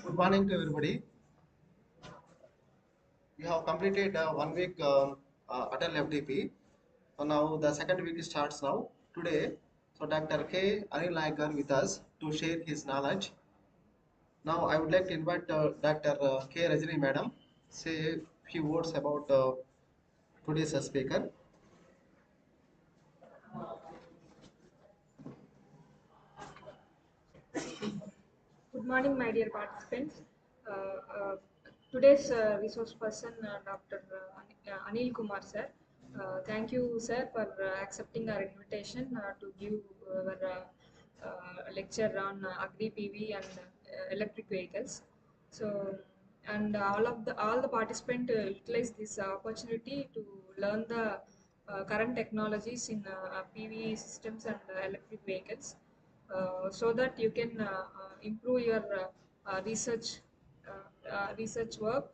Good morning to everybody. We have completed 1 week Atal FDP. So now the second week starts now. Today, so Dr.K Anil Naik with us to share his knowledge. Now I would like to invite Dr.K Rajini Madam say a few words about today's speaker. Good morning, my dear participants. Today's resource person, Dr. Anil Kumar sir. Thank you, sir, for accepting our invitation to give our lecture on agri PV and electric vehicles. So, and all the participants utilize this opportunity to learn the current technologies in PV systems and electric vehicles. So that you can improve your research work,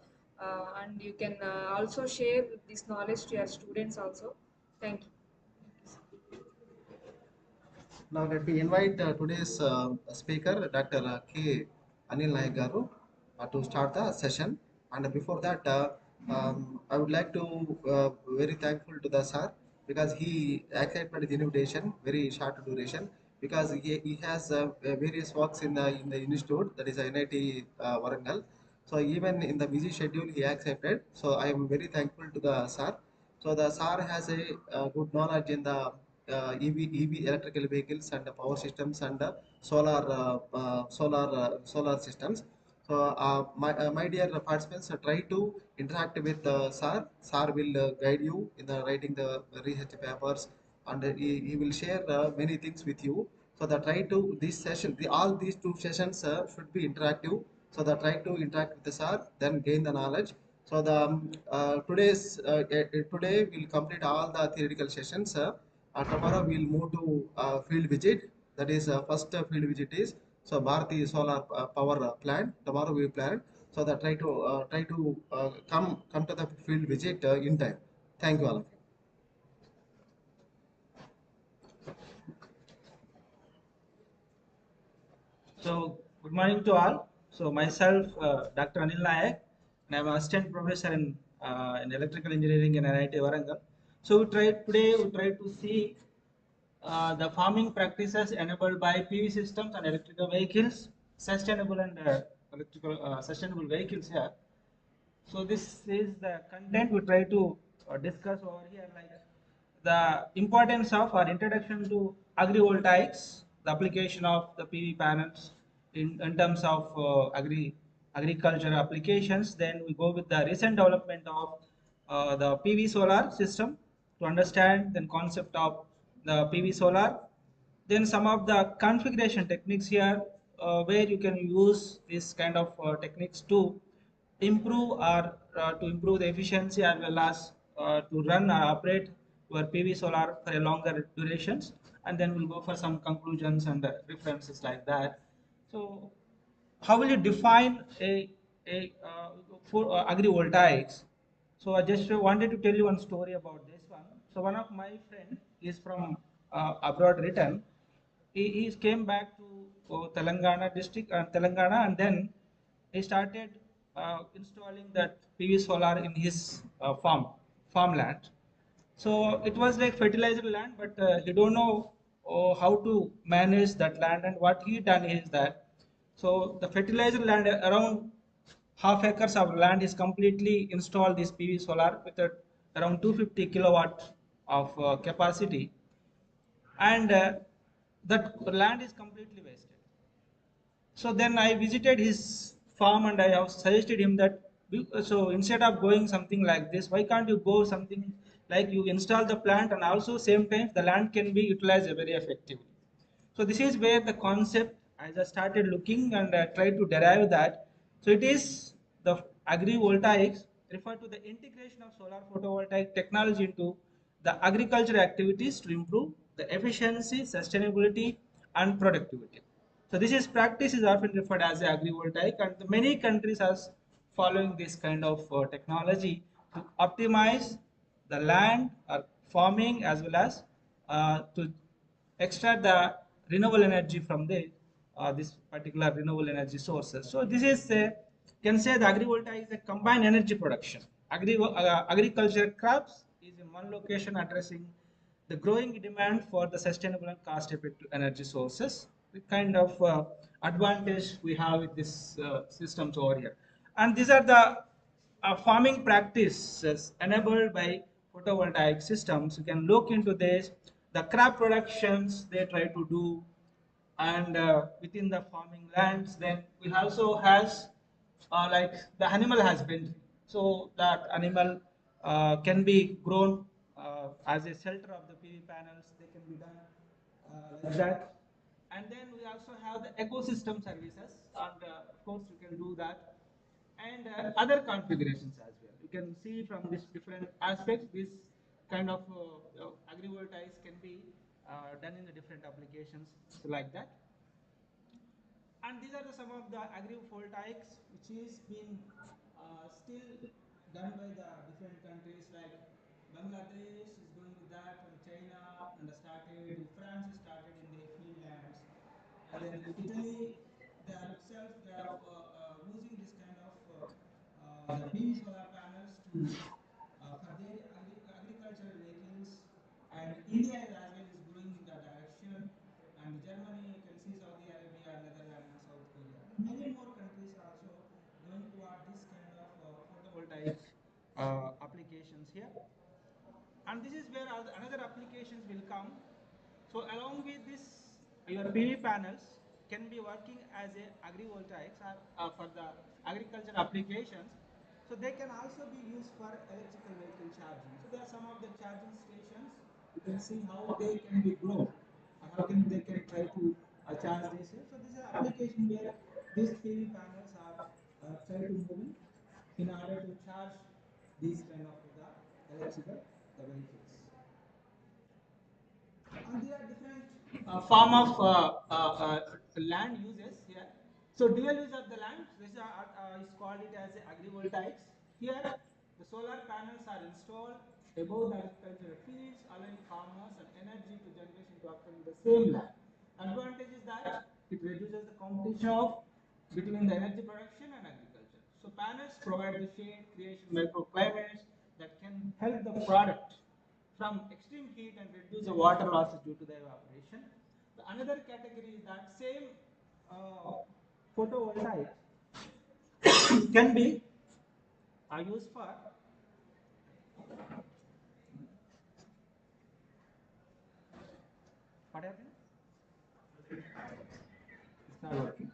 and you can also share this knowledge to your students also. Thank you. Now let me invite today's speaker, Dr. K. Anil Naik garu, to start the session. And before that, I would like to very thankful to the sir because he accepted the invitation, very short duration, because he has various works in the institute, that is NIT Warangal. So even in the busy schedule, he accepted. So I am very thankful to the sir. So the SAR has a good knowledge in the EV electrical vehicles and the power systems and the solar systems. So my dear participants, try to interact with SAR. SAR will guide you in the writing the research papers, and he will share many things with you. So that try to this session, all these two sessions should be interactive. So that try to interact with the SAR, then gain the knowledge. So the today we'll complete all the theoretical sessions. Tomorrow we'll move to field visit. That is first field visit is so Bharati solar power plant. Tomorrow we plan. So that try to come to the field visit in time. Thank you all of you. So, good morning to all. So, myself, Dr. Anil Naik, and I'm an assistant professor in electrical engineering in NIT Warangal. So, today we try to see the farming practices enabled by PV systems and electrical vehicles, sustainable and sustainable vehicles here. So, this is the content we try to discuss over here, like the importance of or introduction to agrivoltaics, the application of the PV panels in terms of agriculture applications. Then we go with the recent development of the PV solar system to understand the concept of the PV solar. Then some of the configuration techniques here, where you can use this kind of techniques to improve or to improve the efficiency as well as to run or operate your PV solar for a longer durations. and then we'll go for some conclusions and references like that. So how will you define a for agrivoltaics? So I just wanted to tell you one story about this one. So one of my friend is from abroad return. He came back to Telangana district, Telangana, and then he started installing that PV solar in his farmland. So it was like fertilizer land, but he don't know how to manage that land. And what he done is that, so the fertilizer land around half acres of land is completely installed this PV solar with around 250 kilowatt of capacity, and that land is completely wasted. So then I visited his farm and I have suggested him that so instead of going something like this, why can't you go something like you install the plant and also same time the land can be utilized very effectively. So this is where the concept, as I started looking and tried to derive that. So it is the agrivoltaics refer to the integration of solar photovoltaic technology into the agriculture activities to improve the efficiency, sustainability, and productivity. So this is practice is often referred as agrivoltaic, and the many countries are following this kind of technology to optimize the land or farming as well as to extract the renewable energy from the this particular renewable energy sources. So this is can say the agrivoltaic is a combined energy production. Agriculture crops is in one location addressing the growing demand for the sustainable and cost-effective energy sources. The kind of advantage we have with this systems over here, and these are the farming practices enabled by photovoltaic systems. You can look into this, the crop productions they try to do, and within the farming lands then we also has like the animal husbandry, so that animal can be grown as a shelter of the PV panels, they can be done like that. And then we also have the ecosystem services, and of course you can do that, and other configurations as well. You can see from this different aspects, this kind of agrivoltaics can be done in the different applications, so like that. And these are some of the agrivoltaics which is being still done by the different countries, like Bangladesh is going with that, and China and started, France started in their field, and then Italy, they are itself they are using this kind of the PV solar panels to for their agricultural vehicles, and India is as well is growing in that direction, and Germany, you can see Saudi Arabia, Netherlands, and South Korea, and many more countries are also going toward this kind of photovoltaic applications here. And this is where another applications will come. So along with this, your PV panels can be working as a agrivoltaics or for the agriculture applications. So they can also be used for electrical vehicle charging. So there are some of the charging stations. You can see how they can be grown, or how can they can try to charge this. So this is an application where these PV panels are try to moving in order to charge these kind of the electrical the vehicles. And there are different form of land uses here. So dual use of the land, this is called it as agrivoltaics. Here the solar panels are installed above the agricultural fields, allowing farmers and energy to generation to occur in the same land. Advantage is that it reduces the competition of between the energy production and agriculture. So panels provide the shade, creation microclimates that can help the product from extreme heat and reduce the water losses due to the evaporation. The another category is that same photovoltaic can be used for what happened? It's not working.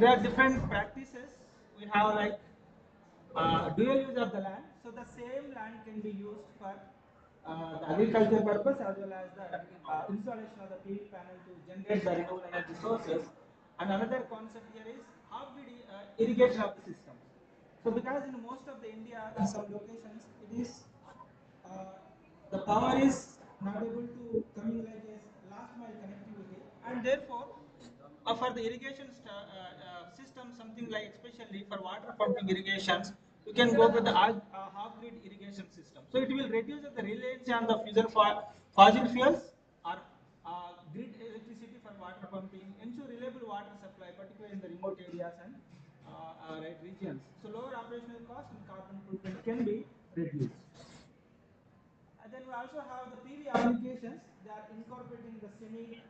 there are different practices. We have like dual use of the land. So the same land can be used for the agriculture purpose as well as the installation of the PV panel to generate the renewable energy sources. And another concept here is half-grid irrigation of the systems. So because in most of the India, in some locations, it is the power is not able to coming like a last mile connectivity, and therefore for the irrigation system, something like especially for water pumping irrigations, you can go with the half grid irrigation system. So it will reduce the reliance on the fossil fuels or grid electricity for water pumping, ensure reliable water supply, particularly in the remote areas and right regions. So lower operational cost and carbon footprint can be reduced. And then we also have the PV applications. They are incorporating the semi.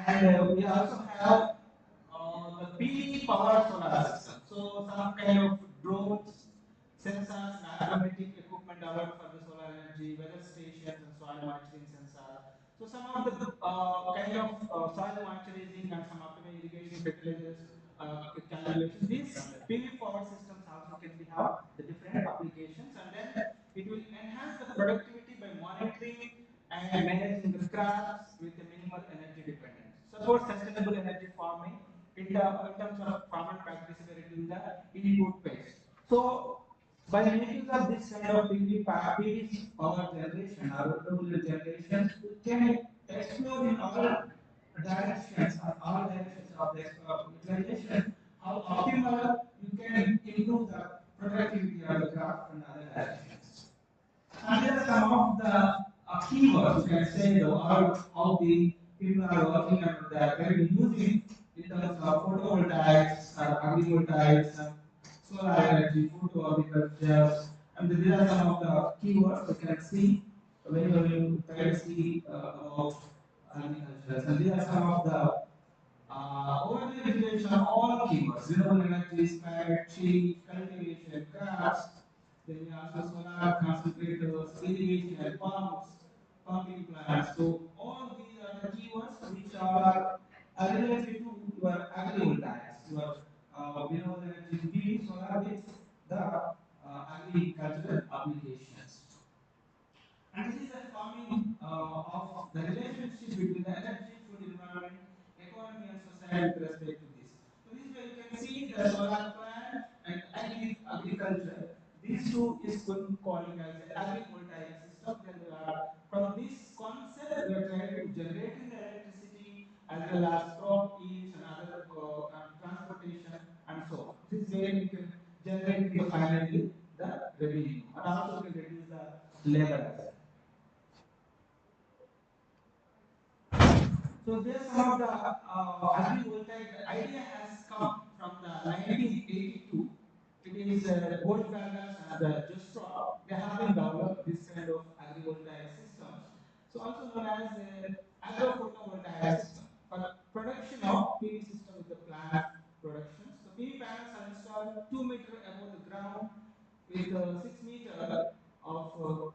And we also have the PV powered solar system. So some kind of drones, sensors, and automatic equipment developed for the solar energy, weather stations, and soil monitoring sensors. So some of the kind of soil monitoring and some optimal irrigation fertilizers calculations. These PV power systems also can be have the different applications, and then it will enhance the productivity by monitoring and managing the crops with a minimal energy dependence. Support sustainable energy farming in terms of farming practices by reducing the input waste. So by making use of this kind of PV power generation or renewable generations, we can explore in all directions of the utilization, how optimal you can improve the productivity of the crop and other directions. And these are some of the keywords you can say the world how the people are working and they are currently using in terms of photovoltaics or agrivoltaics, solar energy, photo agriculture, and these are some of the keywords you can see when you try to see about agriculture. And these are some of the overlay visualization of all keywords: renewable energies, climate change, cultivation, crops. Then we also solar concentrators, irrigation, pumps, pumping plants. So all these are the keywords which are related to your agrivoltaics, your renewable energy PV solar with the agricultural applications. And this is the farming of the relationship between the energy, food, environment, economy, and society with respect to this. So this is where you can see the solar plant and agriculture. These two is going to calling as the agrivoltaic system. Then we are from this concept we are trying to generating the electricity as well as crop yields and other transportation and so on. This is where we can generating the finally the revenue, and also we can reduce the labor as well. So there's some of the agrivoltaic. The idea has come from the 1982. It is Goldberger and Justra. They have been developed this kind of agrivoltaic systems. So also known as agrophotovoltaic system for production of PV system with the plant production. So PV panels are installed 2 meters above the ground with 6 meters of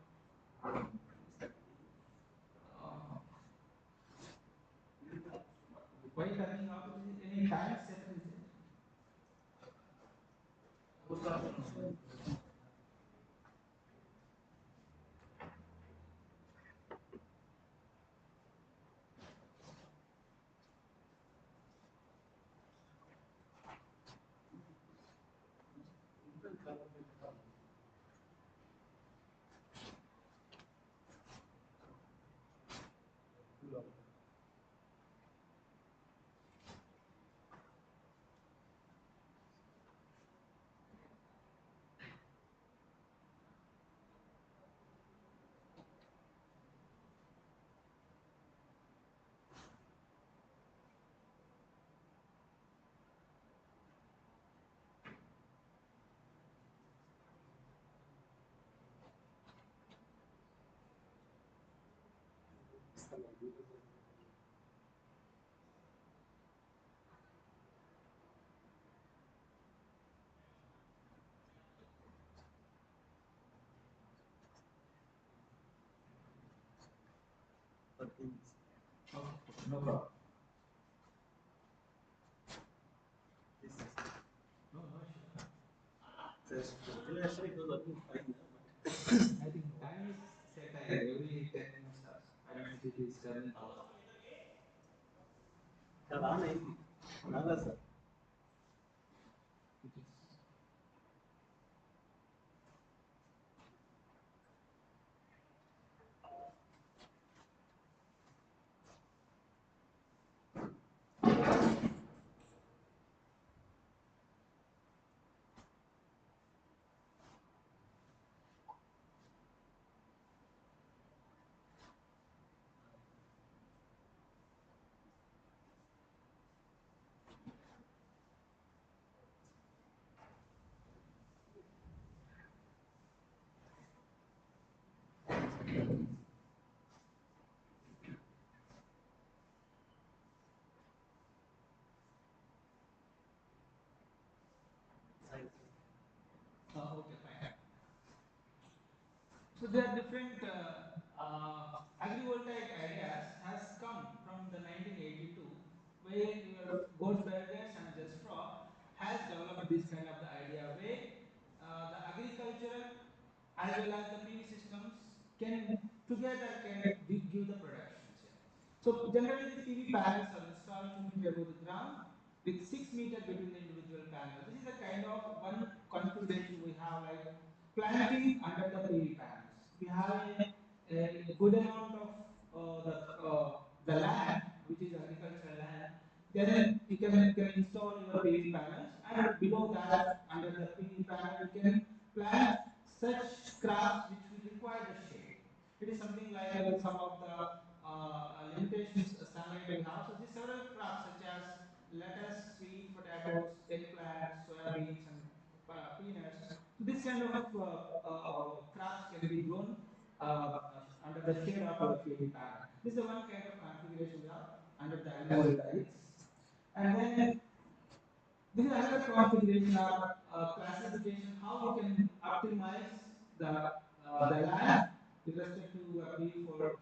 why turning off? Any time set is it? Okay, okay, no problem. No, no issue. Actually, it was working fine, but I think time is set every 10 minutes. I don't know if it is turning off. Sir, on అయింది రాలా sir it is. Okay, fine. So there are different agrivoltaic ideas has come from the 1982, where your Goldbergers and Jesfrock has developed this kind of the idea where the agricultural as well as the PV systems can together can give the productions here. So generally these PV panels are installed 2 meter above the ground with 6 meter between the individual panels. This is a kind of one configuration we have like planting under the PV panels. We have a good amount of the land which is agricultural land, then you can install your PV panels, and below that under the PV panel you can plant such crops which will require the shade. It is something like with some of the limitations sunlight we have. So these several crops such as lettuce, sweet potatoes, eggplant, soya beans, and peanuts. So this kind of crops can be grown under the shade of your PV panel. This is one kind of configuration we have under the agrivoltaics. And then this is another configuration or classification how you can optimize the land with respect to PV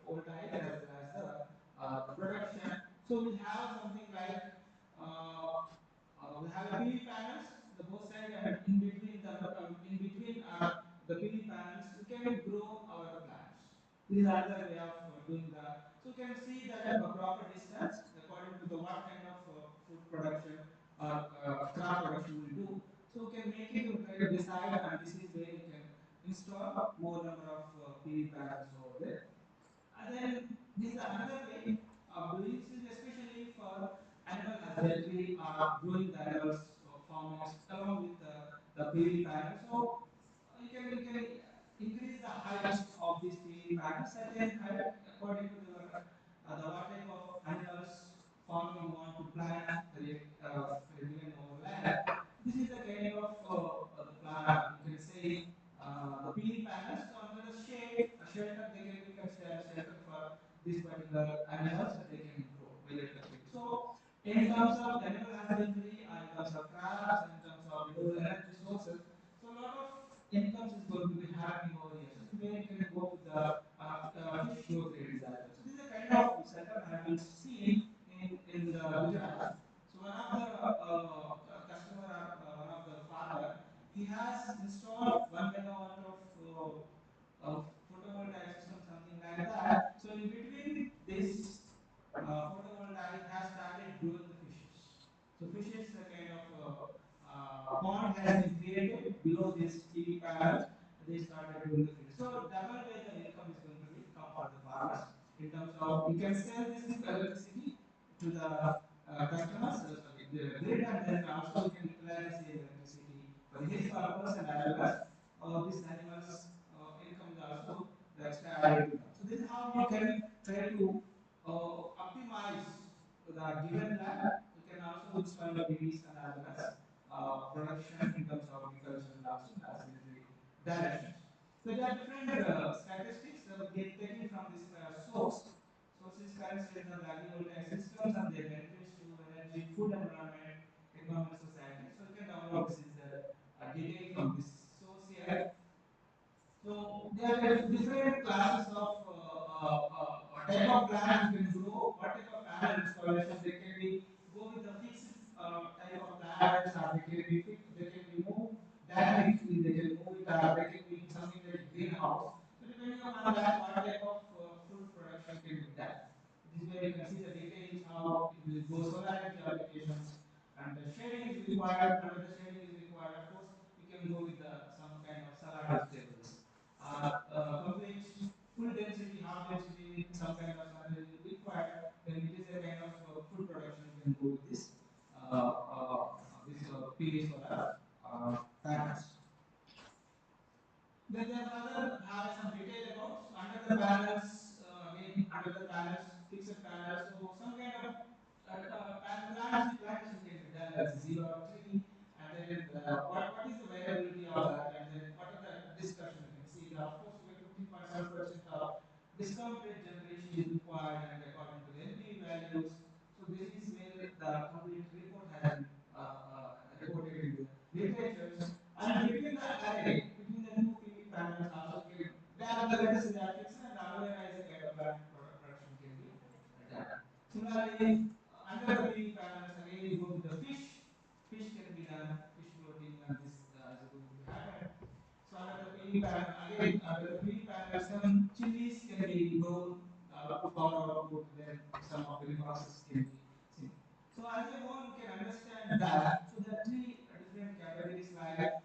voltaics as well as the production. So we have something like uh, we have a PV panels the both side, and in between are the PV panels. We can grow our plants. This is another way of doing the. So you can see that proper distance according to the what kind of food production or crop production will do. So we can make it, we try to decide, and this is where you can install more number of PV panels over there. And then this is another way of doing. This is especially for animal husbandry or growing the animals farmings along with the PV panel. So you can increase the height of these PV panels, certain height according to the what type of animals farming you want to plant for a given overland. This is the kind of the plan. You can say the PV panels. So under the shade, a shelter, we can stay as shelter for these particular animals, and they can grow very effectively. So in terms of the animal husbandry, in terms of crops, and in terms of renewable energy sources, so a lot of incomes is going to be happening over here. So this is where you can go with the fish growth rates as well. So this is a kind of setup I have been seen in the Gujarat. So one of the customer or one of the farmer, he has installed 1 megawatt of photovoltaic system, something like that. So in between this photovoltaic has started growing the fishes. So fishes, a kind of pond has been created below this PV panel. They started growing the fishes. So double way the income is going to be come for the farmers in terms of you can sell this electricity to the customers, sorry, the grid, and then also you can utilize the same electricity for his purpose, and as well as these animals' income is also the extra added income. So this is how you can try to optimize the given land. You can also install the PVs and as well as production in terms of agriculture and also in husbandry directions. So there are different statistics that we get taking from this source. Source is current state of the agrivoltaic systems and their benefits to energy, food environment, economy, and society. So you can download this is the detail from this source here. So there are different classes of type of plants plants we can grow, what type of panel installation, they can be go with the fixed type of ladders, or they can be they can be moved dynamically, they can move it, or they can be in something like greenhouse. So depending upon that, what type of fruit production can be done. This is where you can see the details how it will go solar energy applications, and the shading is required. Under the shading is required, of course, you can go with the some kind of salad vegetables, or complete full density, half density, some kind of sun is required. Then it is a kind of food production. You can go with this PV solar panels. Then there are other have some detail about. So under the panels, again under the panels, fixed panels. So some kind of plantation can be done, like zebra tree, and then what is the variability of that, and then what are the discussion you can see. That of course we get 15.7% of discount rate generation is required, and according to the NPV values. So this is where the complete report has been reported in the literatures. And between the array, between the two PV panels also can, they are the latest, they are fixed, and aloe vera is a kind of plant production can be done. Similarly, under the PV panels, again you go with the fish. Fish can be done, fish floating, and this is going to be happen. So under the PV panel, again under the PV panel, some chilies can be grown up to flower output. Then some of greenhouses can be seen. So as a whole, we can understand that. So there are three different categories, like,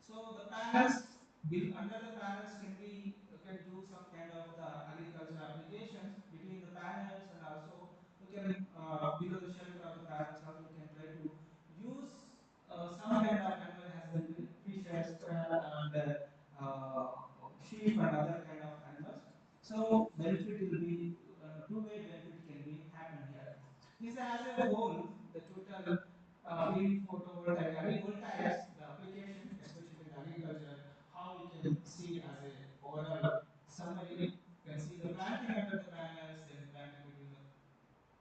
so the panels, under the panels can be can do some kind of the agriculture applications between the panels, and also we can below the shelter of the panels also we can try to use some kind of animal husbandry, fishes, and sheep and other kind of animals. So benefit will be two-way benefit can be happen here. This as a whole, the total PV photovoltaic agrivoltaics, the application, especially in the agriculture, how we can see as a overall summary. You can see the planting under the panels, then planting between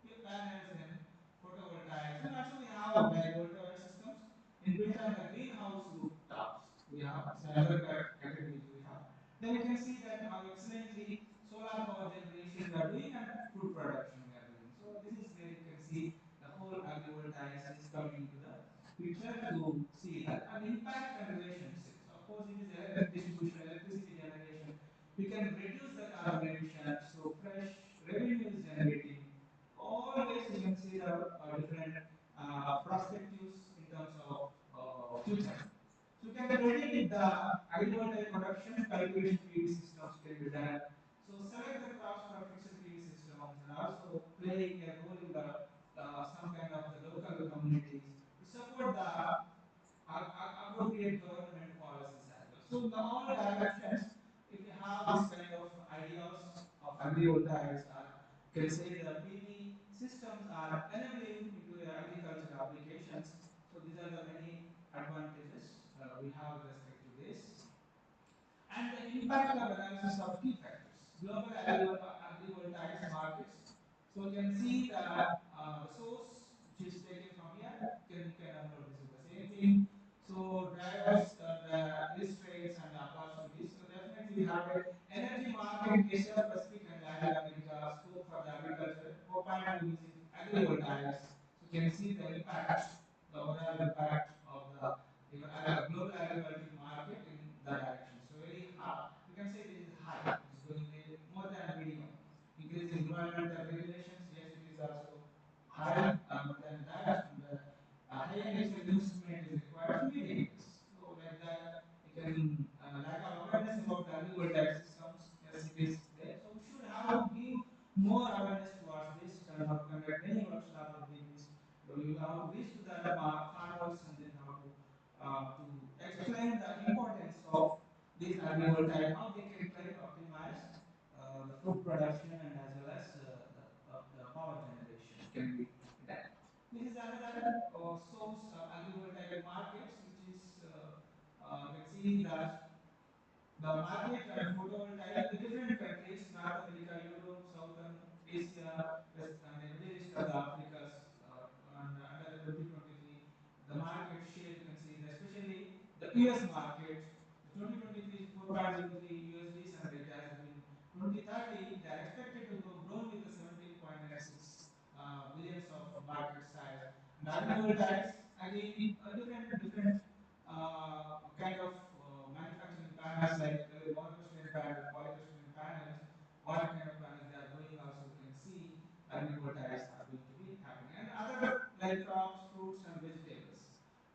the panels, then photovoltaics, and also we have like voltaic systems inbuilt on the greenhouse rooftops. We have, this is another category we have. Then you can see that how excellently solar power generation we are doing, and food production we are doing. So this is where you can see the whole agrivoltaics is coming into the picture to see that, and impact and relationships. Of course, it is distribution, electricity generation. We can reduce the carbon emission, so fresh revenue is generating. Always you can see the different perspectives in terms of future. So you can predict the agrivoltaic production, cultivation PV systems can be done. So select the crops for fixed PV systems, and also playing a role in the some kind of the local communities to support the appropriate government policies as well. So in the all directions, if you have this kind of ideas of agrivoltaics, or you can say the PV systems are enabling into agriculture applications. So these are the many advantages we have with respect to this. And the impact of analysis of key factors. Global agrivoltaics markets. So you can see the source which is taken from here. You can upload, this is the same thing. So drivers, the risk rates and the opportunities. So definitely we have a energy market in Asia Pacific and Latin America scope for the agriculture. 4.2 is in agrivoltaics. So you can see the impact, the overall impact of the even global agricultural market in the direction. So very high. You can say this is high. It is going more than medium. Increasing environmental regulations, yes, it is also high, more than that, and high initial investment is required. So medium it is. So like that, you can lack of awareness about the agrivoltaic systems. Yes, it is there. So we should have to give more awareness towards this, and how to conduct many workshops like this. You have to reach to the farmers, and then how to explain the importance of these agrivoltaic, how they can try to optimize the food production, and as well as the power generation can be done. This is another source of agrivoltaic markets, which is you can see that the market and photovoltaic in the different countries, North America, Europe, Southern Asia, West, and the Middle East and the Africas, and under the 2023, the market share you can see, especially the US market, the 2023 is 4.03 USDs, and it has been 2030, they are expected to go grown with the 70% market size. And agrivoltaics, again, different kind of manufacturing panels like monocrystalline panel, polycrystalline panels, what kind of panels they are going also we can see agrivoltaics are going to be happening. And other like crops, fruits and vegetables.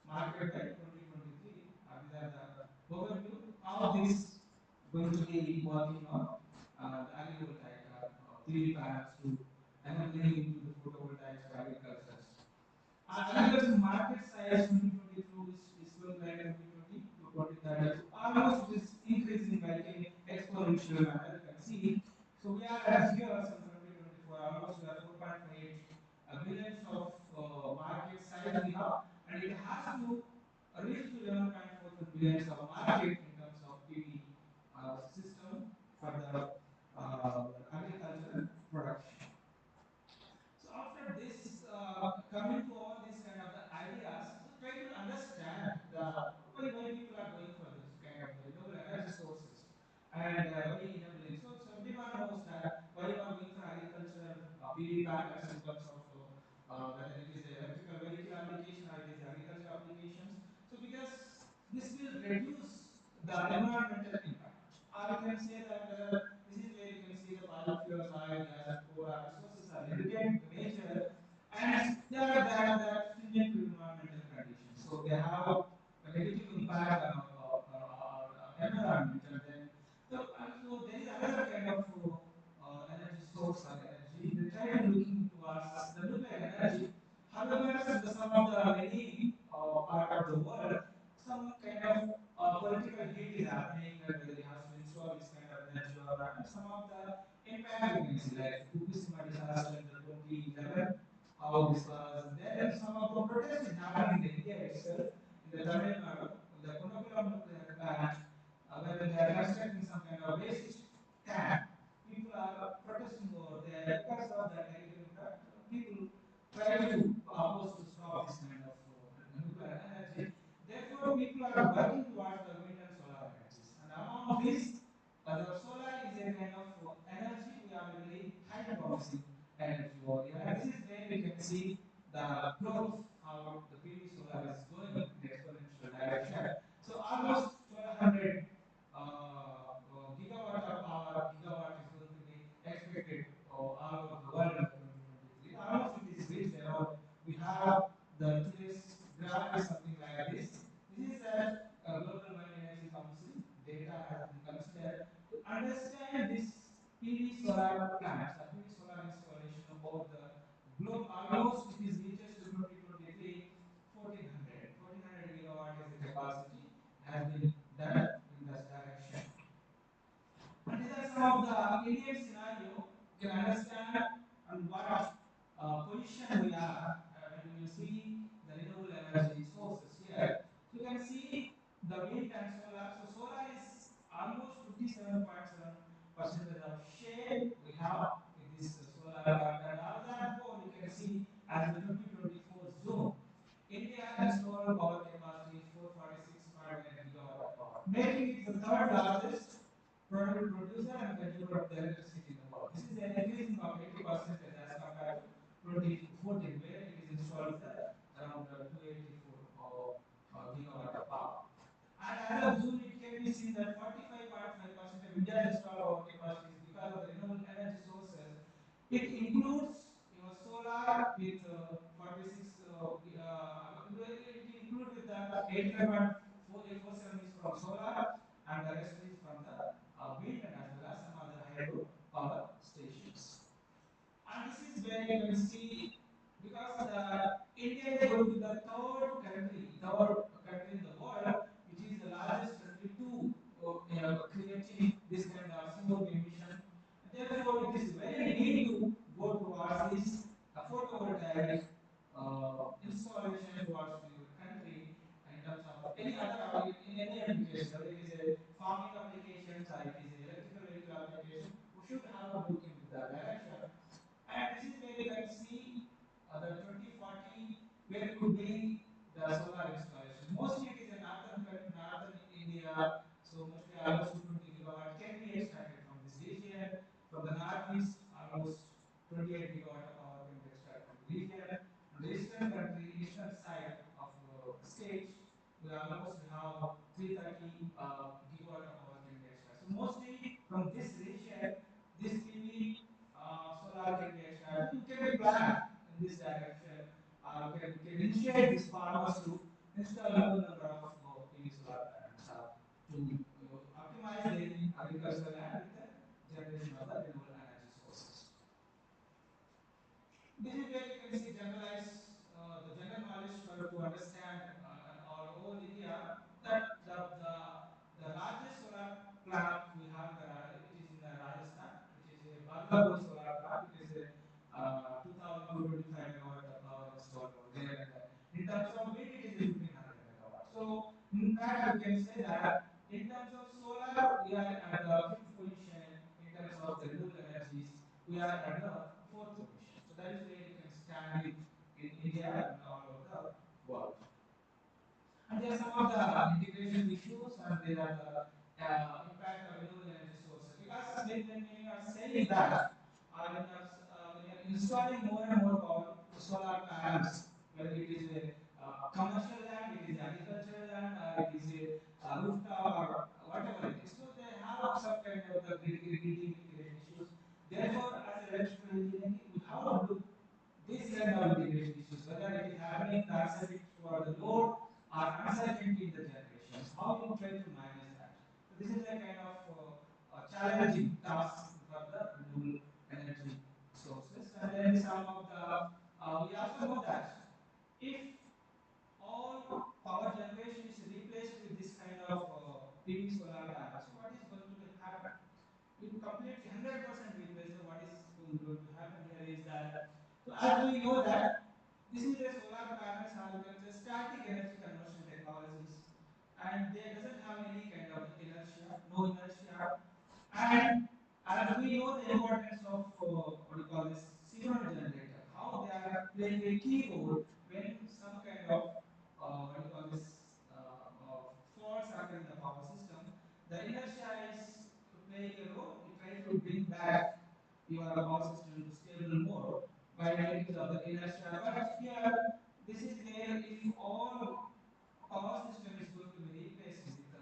Market by 2023, these are the overview how this going to be working on the agrivoltaic PV panels to enabling into the photovoltaics to agriculture. Agriculture market size 2022 is going like 2020 to 2030. So almost it is increasing like in exponential manner. You can see. So we are at here in 2024 almost we are 4.58 billions of market size we have, and it has to reach to 11.44 billions of market in terms of PV system for the agricultural production. So after this, coming to all these kind of the ideas, so try to understand the why people are going for this kind of the renewable energy sources and why enabling. So everyone knows that why you are going for agricultural PV panels in terms of whether it is a electrical vehicle application or it is agricultural applications. So because this will reduce the environmental impact. Or you can say that whether this is where you can see the biofuels, oil, gas, and coal are resources are limited, major, and they are stringent to environmental conditions. So they have a negative impact on our environment, and then so there is another kind of energy source or energy. They try to looking towards the nuclear energy. However, in the some of the many part of the world, some kind of political heat is happening that whether it has to install this kind of energy or not. And some of the impact we can see, like Fukushima disaster in the 2011, how this was. And then some of the protest is happening in the India itself, in the Tamil Nadu, in the Kundakulam nuclear plant, when they are constructing some kind of waste camp. People are protesting over there because of that negative impact. People try to oppose to stop this kind of nuclear energy. Therefore, people are working towards the wind and solar energies. And among these, the solar is a kind of energy. We have a very high promising energy over here. And this is where we can see the growth, how the PV solar is going in exponential direction. So almost 1200 gigawatt of power, gigawatt is going to be expected all over the world by 2023. Almost it is reached around, we have the today's graph is something like this. This is that Global Wind Energy Council data has been considered to understand this PV solar plants or PV solar installation over the globe. Almost it is reaches to 2023 1400 gigawatt is the capacity has been done in this direction. And these are some of the Indian scenario you can understand and what position we are when you see the renewable energy sources here. So you can see the wind and solar. So solar is almost 57.7 percentage of share we have in this solar part, and other than four you can see as the 2024 zone. India installed power capacity is 446.8 gigawatt of power, making it the third largest producer and consumer of the electricity in the world. This is an increasing of 80% as compared to 2014, where it is installed with around 284 gigawatt of power. And as of June, it can be seen that 45.5% of India's installed power capacity is because of the renewable energy sources. It includes your solar with 46, it includes with the 85.447 is from solar, and the rest is from the wind and as well as some other hydro power stations. And this is where you can see, because the India is going to be the third country in the world, which is the largest country to creating this kind of CO2 emission. Therefore, it is very need to go towards this photovoltaic installation towards your country in terms of any other in any application, whether it is a farming applications or it is a electrical vehicle application, we should have a look into that direction. And this is where you can see the 2040 where could be the solar installation. Mostly it is in northern India, so mostly almost 220 gigawatt can be extracted from this region. From the northeast, almost 28 gigawatt of power can be extracted from the region. almost we have 330 gigawatt of power can be extracted. So mostly from this region, this PV solar can be extracted. We can plan in this direction, or we can initiate these farmers to install more number of PV solar panels to optimize their agricultural land with the generation of the renewable energy sources. This is where you can see the general knowledge for to understand our whole India that the largest solar plant we have in it is in Rajasthan, which is a Badlapur solar plant. It is a 2,225 megawatt of power installed over there, and in terms of wind, it is a 1,500 megawatt. So in fact, we can say that in terms of solar, we are at the fifth position. In terms of the renewable energies, we are at the fourth position. So that is where you can stand in India and all over the world. And there are some of the integration issues, and there are the impact of renewable energy sources. Because when you are saying that, or when you are installing more and more power solar panels, whether it is a commercial land, it is agricultural land, or it is a rooftop, or whatever it is. So they have some kind of the grid integration issues. Therefore, as an electrical engineering, we have to look this kind of integration issues, whether it is happening in the uncertainty for the load or uncertainty in the generations. How you try to manage that? So this is a kind of challenging task for the renewable energy sources. And then some of the we also know that if all power generation is replaced with this kind of PV solar panels, so what is going to happen? You completely 100% replace. So what is going to happen here is that, so as we know that this is a solar panels have the static energy conversion technologies, and they doesn't have any kind of inertia, no inertia, and as we know the importance of what you call this synchronous generator, how they are playing a key role when some kind of what you call this faults occur in the power system. The inertia is playing a role. It tries to bring back your power system to stable mode by taking the inertia. But here, this is where if all power system is going to be replaced with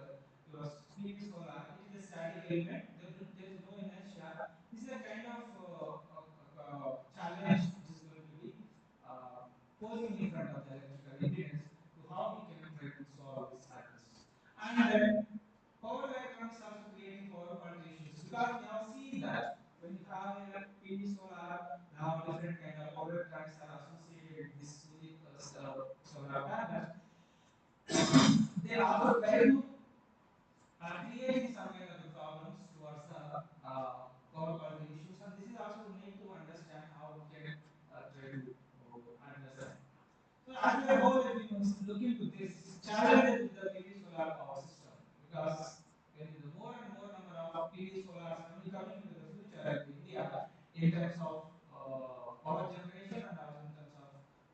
your PV solar, it is a static element. There is no inertia. This is a kind of challenge which is going to be uh, posing in front of the electrical engineers to how we can try to solve this address. And then power electronics also creating power quality issues, because we have seen that when you have a PV solar, now different kind of power electronics are associated with this unique solar panels. They also try to creating some kind of the problems towards the power quality issues, and this is also we need to understand how we can try to address them. So as a whole, if you look into this challenges with the PV solar power system, because when the more and more number of PV solars coming into the future in India, in terms of power generation and also in terms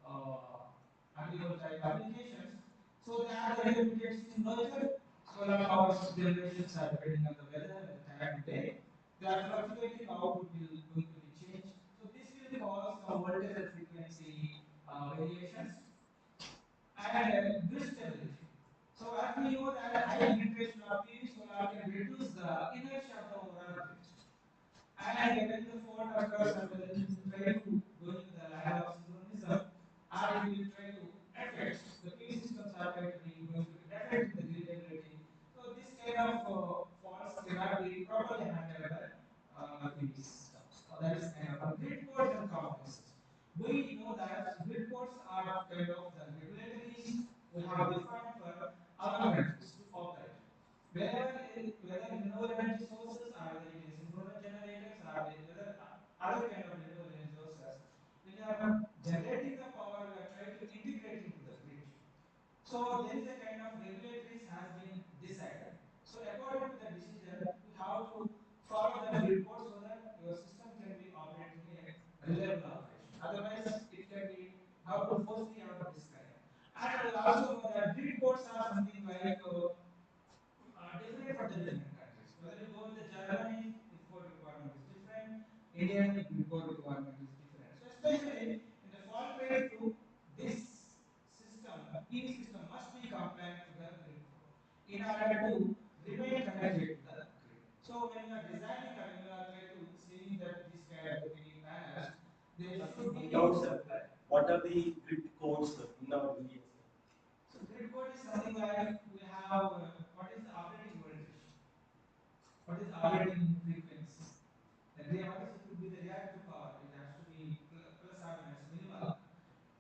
of agriculture type applications, so they are there limitations in nature. Solar power generations are depending on the weather and the time of day. They are fluctuating. Output will going to be changed. So this will cause some voltage and frequency variations and grid stability. So as we know that high penetration of PV solar can reduce the inertia of the overall grid. And when the fault occurs, or whether it will try to go into the lag of synchronism, or it will try to affect the PV systems are going to be affecting the grid ability. So this kind of faults cannot be properly handled by the PV systems. That is kind of grid ports and complexes. We know that grid ports are kind of the regulatories we have defined for our countries to operate. Whether renewable energy sources, or whether it is synchronous generators, or whether other kind of renewable energy sources, when you are generating the power, you are trying to integrate into the grid. So there is a kind of regulatories has been decided. So according to the decision, we have to follow that grid code so that your system can be operating a reliable operation. Otherwise, it can be double force we have to disconnect. And we also know that grid codes are something like different for the different countries. Whether you go with the Germany, grid code requirement is different. Indian grid code requirement is different. So especially in the fault rate too, this system, PV system must be compliant to the in order to remain connected to the grid. So when you are designing or when you are trying to saying that this kind of PV panels, there should be without supply. What are the grid codes in our VLITS? so grid code is something like we have what is the operating voltage, what is operating frequency, then what is could be the reactive power. It has to be plus or minus minimal.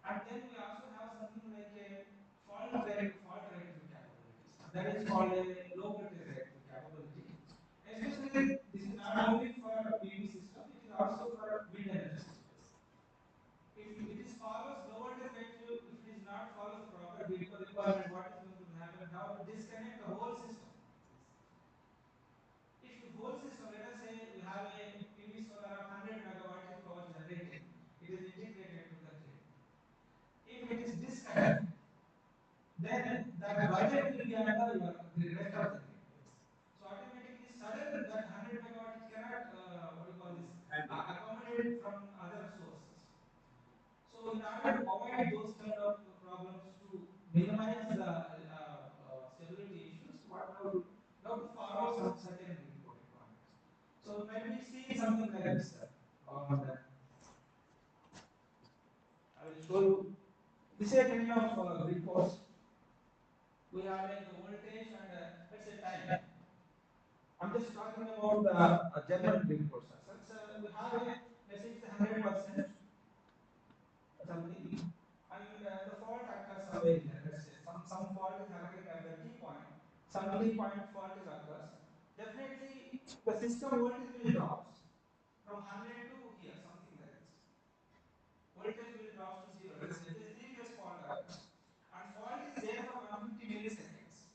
And then we also have something like a fault rectification capabilities. That is called a low voltage rectification capability. Especially this is not only for PV system, it is also for wind energy systems. If it is follows low voltage rectification, if it is not follows the proper grid requirement, what is going to happen? We have to disconnect the whole system. If the whole system, let us say we have a PV solar of 100 megawatt is power generating, it is integrated to the grid. If it is disconnected, then that budget will be on the your rest of the grid. So automatically, sudden that 100 megawatt it cannot what do you call this accommodate from other sources. So in order to avoid those kind of problems, to minimize the stability issues, what we have to do? We have to follow some certain grid code requirements. So it might be seen something like this, sir. On the, I will show you. This is a kind of grid codes. We have like the voltage and let's say time. I'm just talking about the German grid codes. So we have a, let's say it's 100% something, and the fault occurs somewhere here. Let's say some fault is occurring at the T point, some T point fault is occurs. Definitely, the system voltage will drop from 100 to here, something like this. Voltage will drop to zero. Let's say it is a three-phase fault occurs, and fault is there for 150 milliseconds.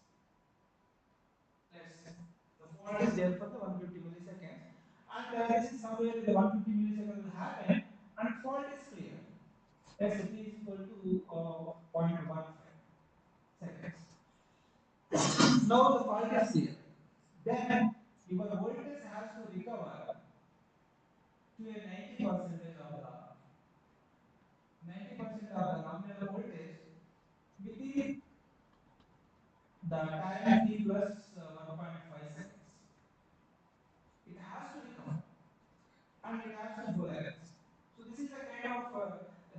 Let's say the fault is there for the 150 milliseconds, and this is somewhere in the 150 milliseconds will happen, and fault is clear. Let's say t is equal to 0.15 seconds. Now the fault is clear. Then your voltage has to recover to a 90% of the nominal voltage within the time t plus 1.5 seconds. It has to recover and it has to go like this. So this is a kind of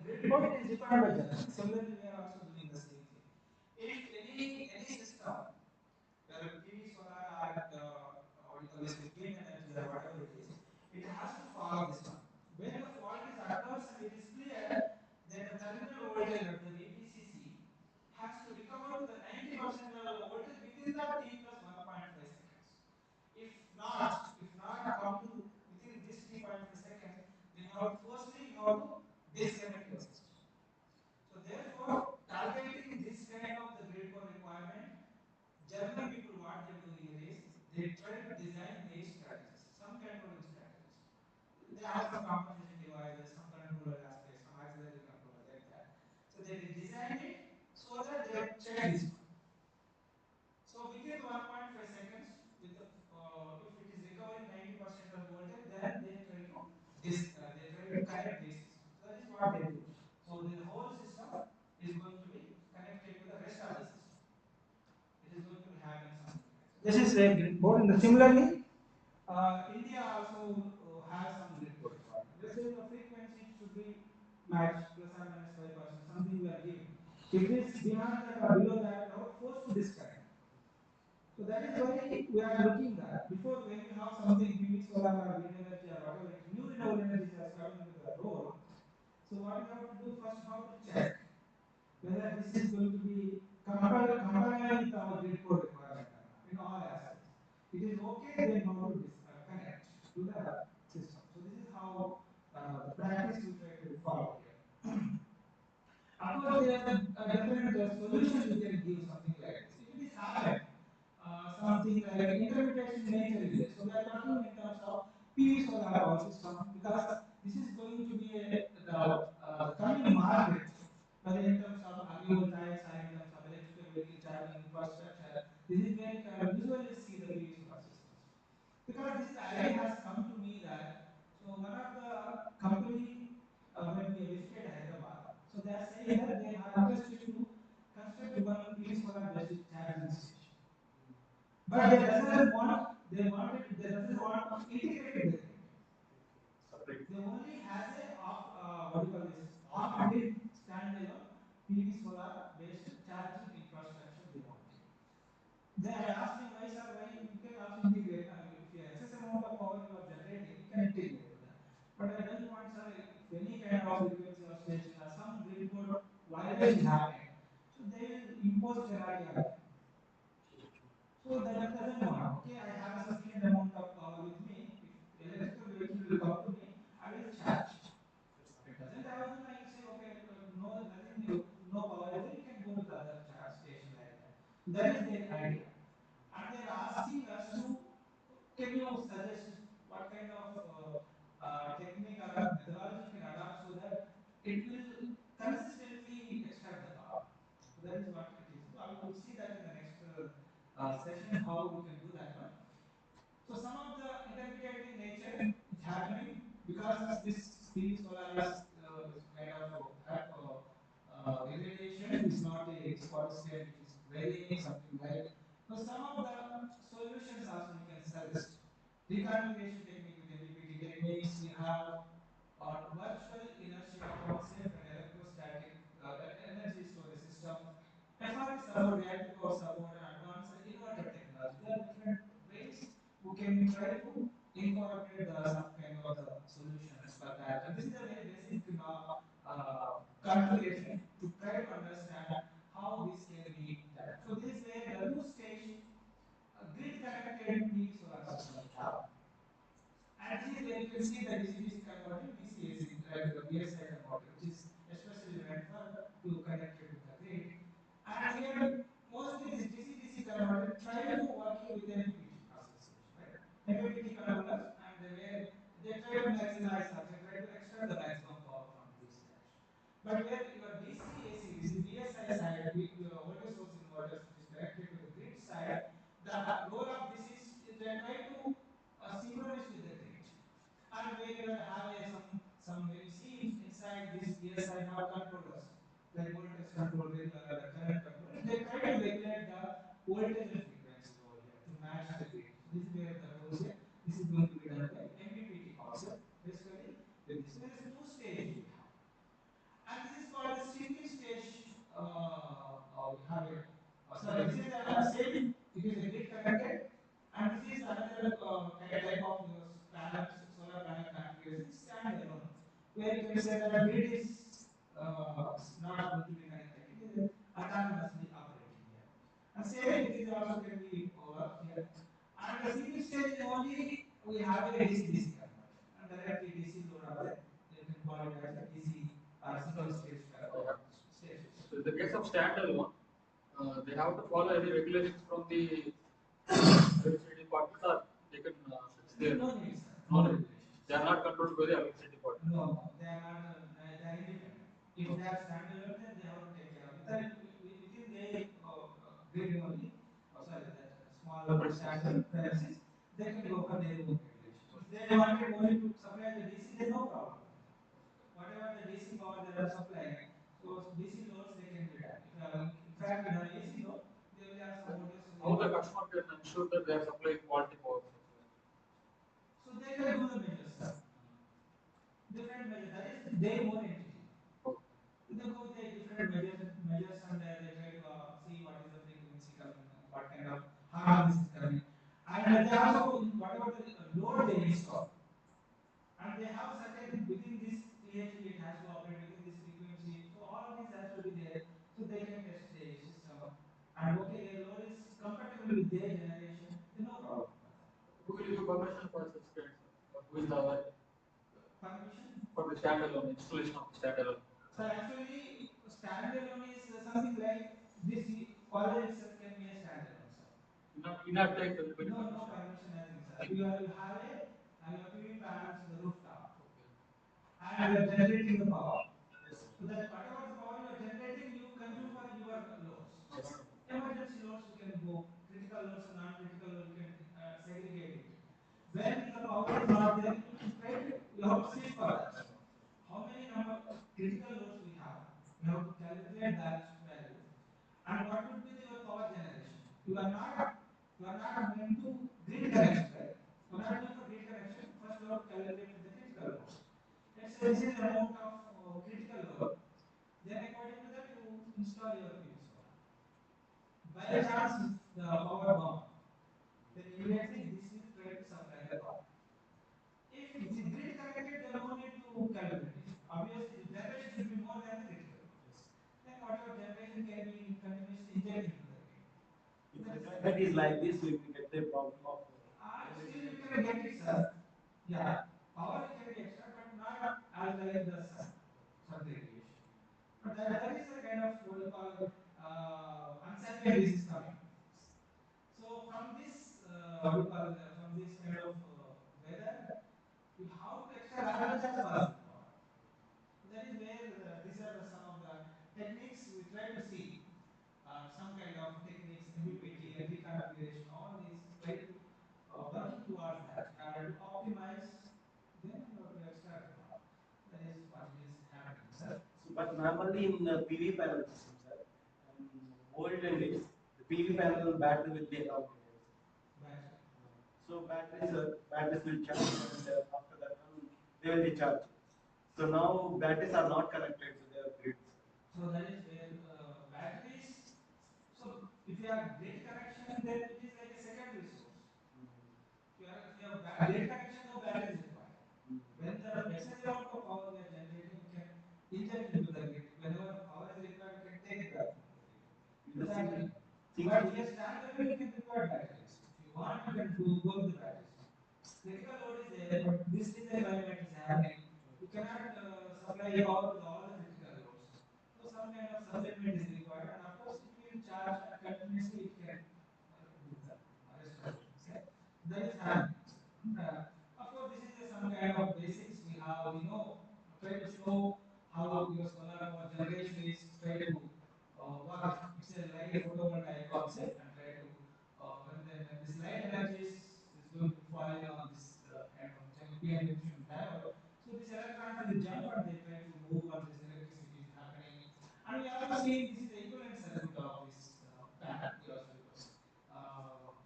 grid code. It is defined by German. Similarly, we are also doing the same thing. If any system whether PV, solar, or what you call this wind energy or whatever it is, it has to follow this one. When the fault is occurs and it is clear, then the terminal voltage at the VPCC has to recover to the 90% level voltage within the t plus 1.5 seconds. If not come to within this t.5 seconds, then you have to firstly you have to disconnect your system. So therefore, targeting this kind of the grid core requirement, German people what they do here is they try to design their strategies, some controlling strategies. They have some compensation devices, some controller aspects, some auxiliary controller like that. So they designed it so that they check this one. So within the 1.5 seconds, with the if it is recovering 90% of the voltage, then they try to connect their system. So that is what they do. So the whole system is going to be connected to the rest of the system. It is going to be happen something like that. This is a grid board, and similarly, India also has some grid code requirement. Let's say the frequency should be matched plus or minus 5%, something we are giving. If it is beyond that or below that, we are forced to disconnect. So that is why we are looking at before when we have something PV, solar, or wind energy or whatever it is, new renewable energies are coming into the role. So what we have to do first, we have to check whether this is going to be complying with our grid code requirement or not in all aspects. It is okay, then we have to connect to the system. So this is how the practice we try to follow here. Of course, there are different solutions we can give something like this. If it is happen, something like intermittent nature is there. So we are talking in terms of PV solar power system because this is going to be the coming market, whether in terms of agrivoltaics or in terms of electrical vehicle charging infrastructure. This is where you can usually see the PV solar systems. Because this is idea has come to me that so one of the company when we visited Hyderabad, so they are saying that they are interested to construct one PV solar based charging station. but they doesn't want, they doesn't want to integrate with the grid. Separate. They only has a off, what do you call this, off grid standalone PV solar based charging infrastructure they want. Then I asked them, why sir, why you can also integrate, if you have excess amount of power you are generating, you can integrate to that. But I don't want sir, if any kind of frequency or station or some grid code violation happened, so they will impose penalty on them. So that doesn't want. Okay, I have a sufficient amount of power with me. If electrical vehicle will come to me, I will charge. If it doesn't have, then I will say, okay, no, nothing, no power is there, you can go to the other charge station like that. So that is their idea. And they are asking us to, can you suggest what kind of technique or methodology you can adopt so that it will consistently extract the power. So that is what it is. So I will see that in the next session how we can do that one. So some of the intermediate in nature is happening because this PV solar is kind of irradiation is not a constant, it is varying something like. So some of the solutions also we can suggest. Reconfiguration technique with NDPT techniques we have, or virtual inertia concept and electrostatic energy storage systems, FRE support, reactive power support, and advanced inverter technology. There are different ways we can try to incorporate some kind of the solutions for that. And this is a very basic configuration to try to understand how this can be done. So this is where the two stage grid connected PV solar system we have. And this is where you can see the DC-DC converter, DC-AC, like VSI converter, which is especially meant for to connect it with the grid. And here, mostly this DC-DC converter try to working with MPPT process solution, right? MPPT controllers, and they try to maximize or they try to extract the maximum power from this connection. But where your DC-AC, this is VSI side, voltage source inverters, which is connected to the grid side, the role of this is they try to synchronize with the grid. And where you have some when you see inside this VSI have controllers like voltage control, the current controllers, they try to regulate the voltage and frequencies over here to match the grid. So this is where the role is. This is going to be done by MPPT concept. Basically, with this there is two stages we have, and this is called the single stage. We have a sorry, this is the same. It is a grid connected, and this is another type of panel, solar panel configuration, standalone, where you can say that grid is not going to be connected. It is autonomously operating here. And same increase also can be over here. And the single stage is only we have a DC-DC converter and directly DC load of the, you can call it as a DC or single stage station. So in the case of standalone, they have to follow any regulations from the electricity department, or they can fix their No need, sir. no regulations. They are not controlled by the electricity department. No, no, they are not. They are independent. If they are standalone, then they have to take care of within their grid only. Oh, sorry, that small standalone premises, they can go for their own regulations. If they wanted only to supply the DC, then no problem with that. Whatever the DC power they are supplying, so DC loads they can be done. If in fact in an AC load, they will have some motors. How the customer can ensure that they are supplying quality power supply? So they can do the measures, sir. Different measures. That is their own entity. They go with the different measures and they try to see what is the frequency coming, what kind of harness is coming, and they also whatever the load they install, and they have certain within this PHP it has to operate within this frequency. So all these has to be there, so they can test their system, and okay, their load is compatible with their generation. Then no problem. Who will give permission for such kinds of, who is the Permission for the standalone installation of the standalone? so actually, standalone is something like this college itself can be a standalone, sir. You not take the No permission, nothing, sir. You have your PV panels in the rooftop, and you are generating the power. So that whatever the power you are generating, you consume for your loads. Emergency loads you can go, critical loads and non-critical loads you can segregate it. When the power is not there, you have to switch for that. How many number critical loads we have? We have to calculate that value. And what would be your power generation? You are not You are not going to grid connection, right? You are not going for grid connection. First, you have to calculate the critical load. Let's say this is the amount of critical load. Then, according to that, you install your PV solar. By chance, if the power gone, then immediately this will try to supply the power. If it is grid connected, then no need to calculate. If obviously the generation should be more than the critical load. Yes. Then whatever generation can be continuously injected into the grid. If the climate is like this, we will get the problem of. Still you can get it, sir. Yeah, power can be extra, but not as like the sun radiation. But that is the kind of what you call uncertainties is coming. So from this, what you call from this kind of weather, you have to extract as much as possible power. So that is where these are some of the techniques we try to see. Some kind of techniques, MPPT, reconfiguration, all these try to working towards that in order to optimize, then you have to extract the power. That is what it is happening, sir. So, but normally in the PV panel system, sir, olden days, the PV panel battery will be around. Battery. So batteries will charge and after that they will be charged. So now batteries are not connected to their grids. So that is where batteries. So if you have grid connection, then it is like a secondary source. If you have grid connection, no battery is required. When the excess amount of power we are generating, we can inject into the grid. Whenever power is required, we can take it back from the grid with the battery. But here standalone, you can require batteries. If you want, you can go with the batteries. Critical load is there, but this is the climate is happening. You cannot supply power to all the critical loads. So some kind of supplement is required, and of course it will charge and continuously it can do the rest of the things. Right? So that is happening. And, of course, this is some kind of basics we know. Try to show how your solar power generation is try to work. It's a light photovoltaic concept, and try to when this light energy is going to fall in on this kind of PN junction diode. So these electrons will jump and they try to move, and this electricity is happening. And we also see this is the equivalent circuit of this panel. We also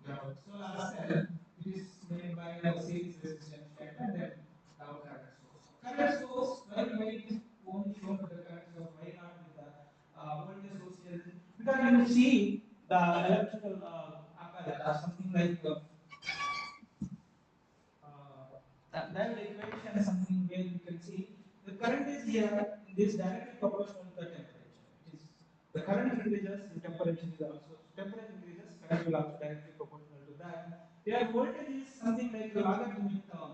because we have solar cell. It is made by a series resistance type and then our current source. Current source, why it is only shown with the current source, why not with the voltage source here? Because when you see the electrical apparatus or something like diode equation, something where you can see the current is here in this directly proportional to the temperature. It is the current increases, the temperature is also temperature increases, current will also directly proportional to that. Here voltage is something like a logarithmic term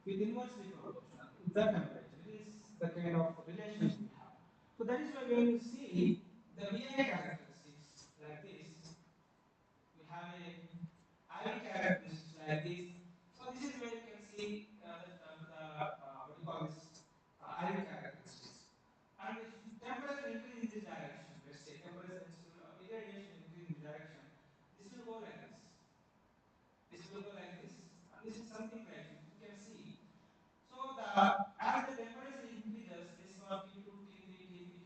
with inversely proportional with the temperature. It is the kind of relations we have. So that is why when you see the VI characteristics like this, we have a IV characteristics like this. So this is where you can see what you call this IV characteristics. And if temperature increase in this direction, let's say temperature irradiation increase in this direction, this will go like this. This will go like this, and this is something like this. You can see. So as the temperature increases, this was T2, T3,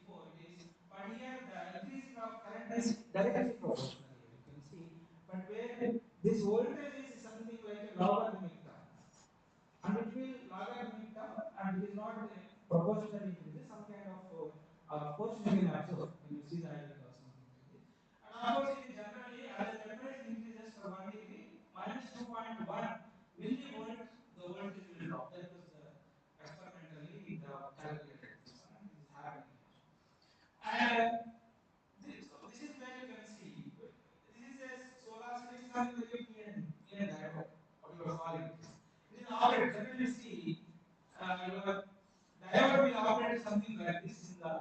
T4, it is. But here the increasing of current is directly proportional here. You can see. But where this voltage is something like a logarithmic term, and it will logarithmic term, and it is not proportional increases. Some kind of portion you can observe when you see the IV curve, something like this. And of course, it is generally as the temperature increases for 1 degree, minus 2.1 millivolt, the voltage will drop. That was the experimentally they have calculated this one, and this is happening here. And so this is where you can see. This is a solar cell. It is something like a PN diode. What you are calling it. It is operate. Generally, see your diode will operate something like this in the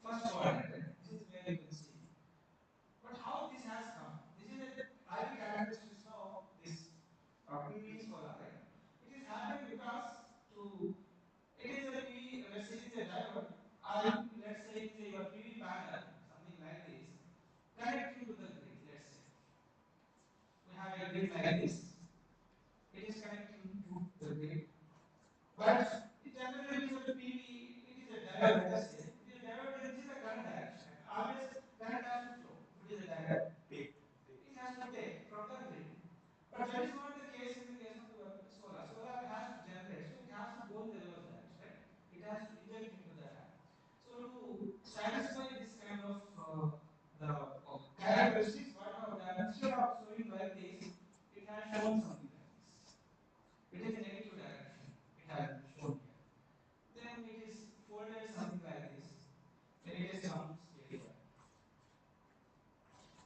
first quadrant. Right? This is where you can see. But how this has come? This is a IV characteristics of this PV solar, right? It is happening because to it is a PV. Let's say it is a diode, or let's say it is your PV panel, something like this, connecting to the grid. Let's say we have a grid like this. It is connecting to the grid, but generally it is a PV. It is a diode. Let us say it is a diode. Then this is the current direction. Always current has to flow. If it is a diode, it has to characteristics, what we have done, instead of showing like this, it has shown something like this. It is negative direction. It has been shown here. Then it is folded something like this. Then it has come straight forward.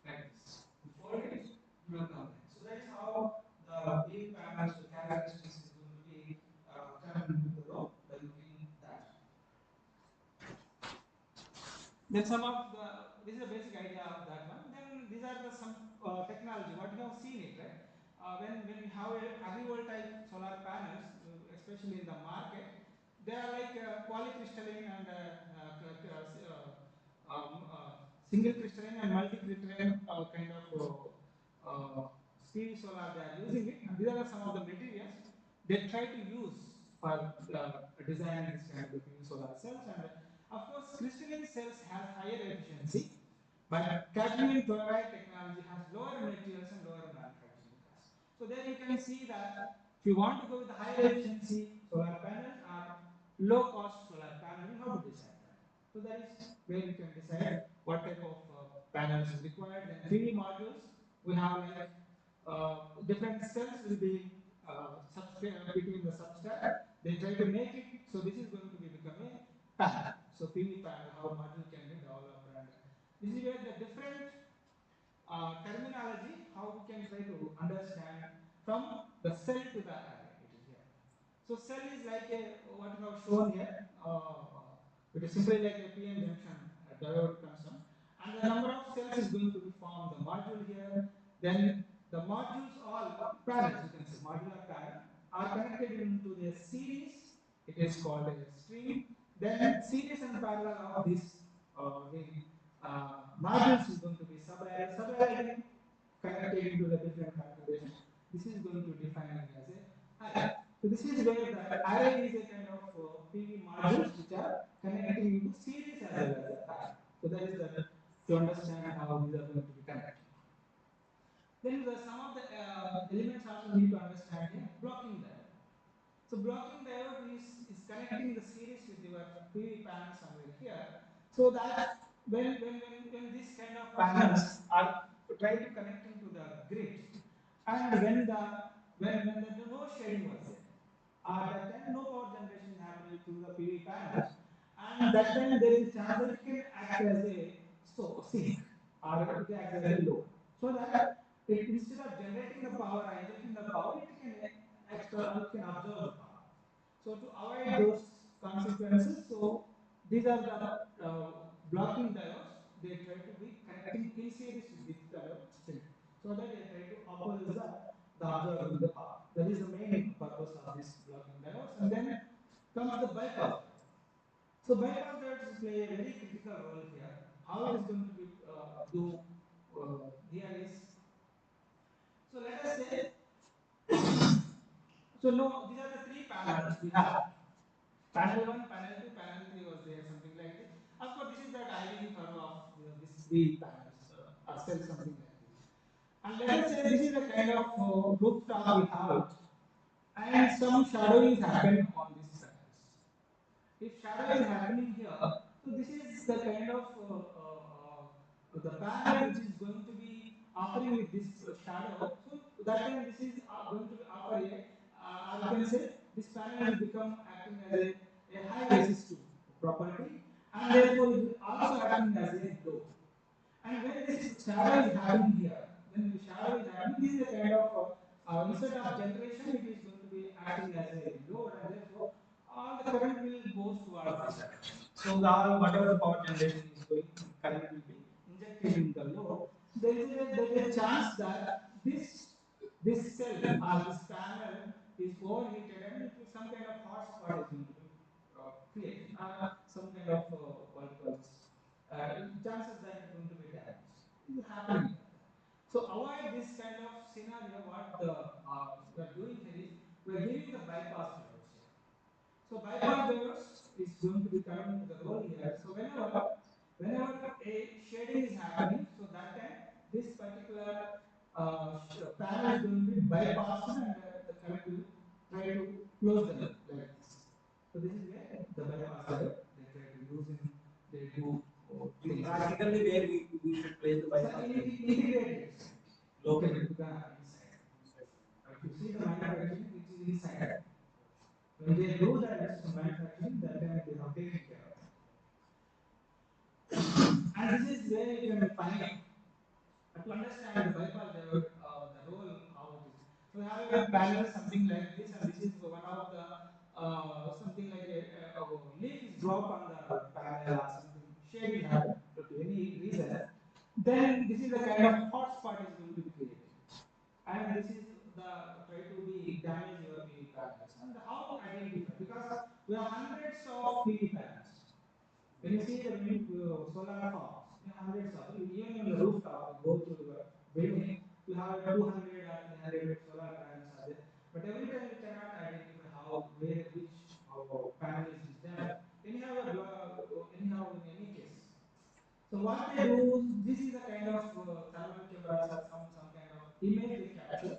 Like this. You fold it, it will come like this. So that is how the PV panel's characteristics is going to be come into the row by looking that. Then some of the, this is the basic idea of that one. Then these are the some technology, what you have seen it, right? When we have a agrivoltaic solar panels, especially in the market, they are like polycrystalline and single crystalline and multi-crystalline kind of PV solar they are using it, and these are some of the materials they try to use for designing this kind of PV solar cells. And of course, crystalline cells have higher efficiency, but cadmium chloride technology has lower materials and lower manufacturing costs. So there you can see that if you want to go with the higher efficiency solar panels or low cost solar panel, you have to decide that. So that is where you can decide what type of panels is required. Then PV modules, we have like different cells will be between the substrate. They try to make it, so this is going to be become a panel. So PV panel, how module can be developed, and this is where the different terminology, how we can try to understand from the cell to the array. It is here. So cell is like a what you have shown here. It is simply like a PN junction diode consume, and the number of cells is going to be formed. The module here, then the modules all panels, you can say modular panel, are connected into the series. It is called a string. Then series and parallel of this the modules is going to be subarray. Subarray again connected into the different configuration. This is going to define as a array. So this is where the array is a kind of PV modules which are connecting into series as well as a parallel. So that is the to understand how these are going to be connected. Then some of the elements also need to understand here. Blocking diode. So blocking diode is connecting the series with your PV panel somewhere here. So that when this kind of panels are try to connect into the grid, and when the no shading was there, at that time no power generation is happening through the PV panels, and that time there is a chance that it can act as a sink or it acts as a load, so that it instead of generating the power or injecting the power, it can it can absorb the power. So to avoid those consequences, so these are the blocking diodes. They try to be connecting in series with this diode string, so that they try to oppose the absorbing the power. That is the main purpose of this blocking diodes. And then comes the bypass diode. So bypass diodes play a very critical role here. How it is going to be do here is, so let us say, so no, these are the three panels we have. Panel 1, panel 2, panel 3 was there, something like this. Of course, this is the diving curve of these three panels, or cells, something like this. And let us say this is the kind of rooftop we have it, and some shadowing is happened on these panels. If shadow is happening here, so this is the kind of the panel which is going to be offering with this shadow. So that time this is going to be offer a, or you can say this panel will become acting as a high resistive property, and therefore it will also acting as a load. And when this shadow is happening here, when the shadow is happening, this is a kind of instead of generation, it is going to be acting as a load, and therefore all the current will goes towards this direction. So the all whatever the power generation is going, current will be injected in the load. There is a chance that this cell or this panel is overheated, and it will some kind of hot spot is going to be created, or some kind of what we call this chances that it is going to be damaged. It is happening like that. So avoid this kind of scenario. What we are doing here is we are giving the bypass diodes here. So bypass diodes is going to be coming into the role here. So whenever a shading is happening, so that time this particular panel is going to be bypassed, and the current will try to close the loop like this. So this is where the bypass diode they try to use in, they do things. Practically, where we we should place the bypass? So integrate it locally to the inside. But if you see the manufacturing, it is inside. When they do the electricity manufacturing, that time they have taken care of it. And this is where you can find to understand the bypass diode, the role, how it is. So we have a panel something like this, and this is one of the something like a leaf is dropped on the panel or something shade is happened due to any reason. Then this is the kind of hot spot is going to be created, and this is the try to be damage your PV panels. And how identify, because we have hundreds of PV panels. When you see the wind solar farms, you have hundreds of, even on the rooftop, you go to your building, you have a 200 or 300 solar panels are there. But every time you cannot identify how, where, which panel is damaged. Anyhow, anyhow, in any case. So what they do, this is a kind of thermal cameras or some kind of image they capture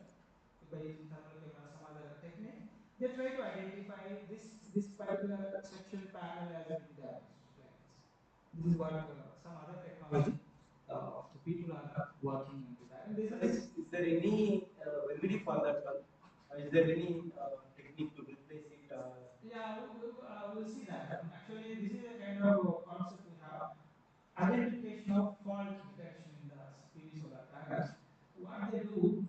by using thermal camera, some other technique. They try to identify this particular section panel as being damaged like this. This is what some other technology the people are working into that. And So this is is there any remedy for that one? Is there any technique to replace it? yeah, we'll see that one. Actually, this is a kind of concept we have. Identification of fault detection in the PV solar panels. So what they do,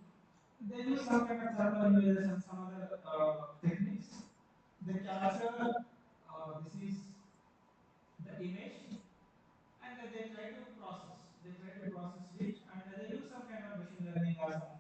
they use some kind of thermal images and some other techniques. They capture this is the image, and they try to process. They try to process it, and they use some kind of machine learning or some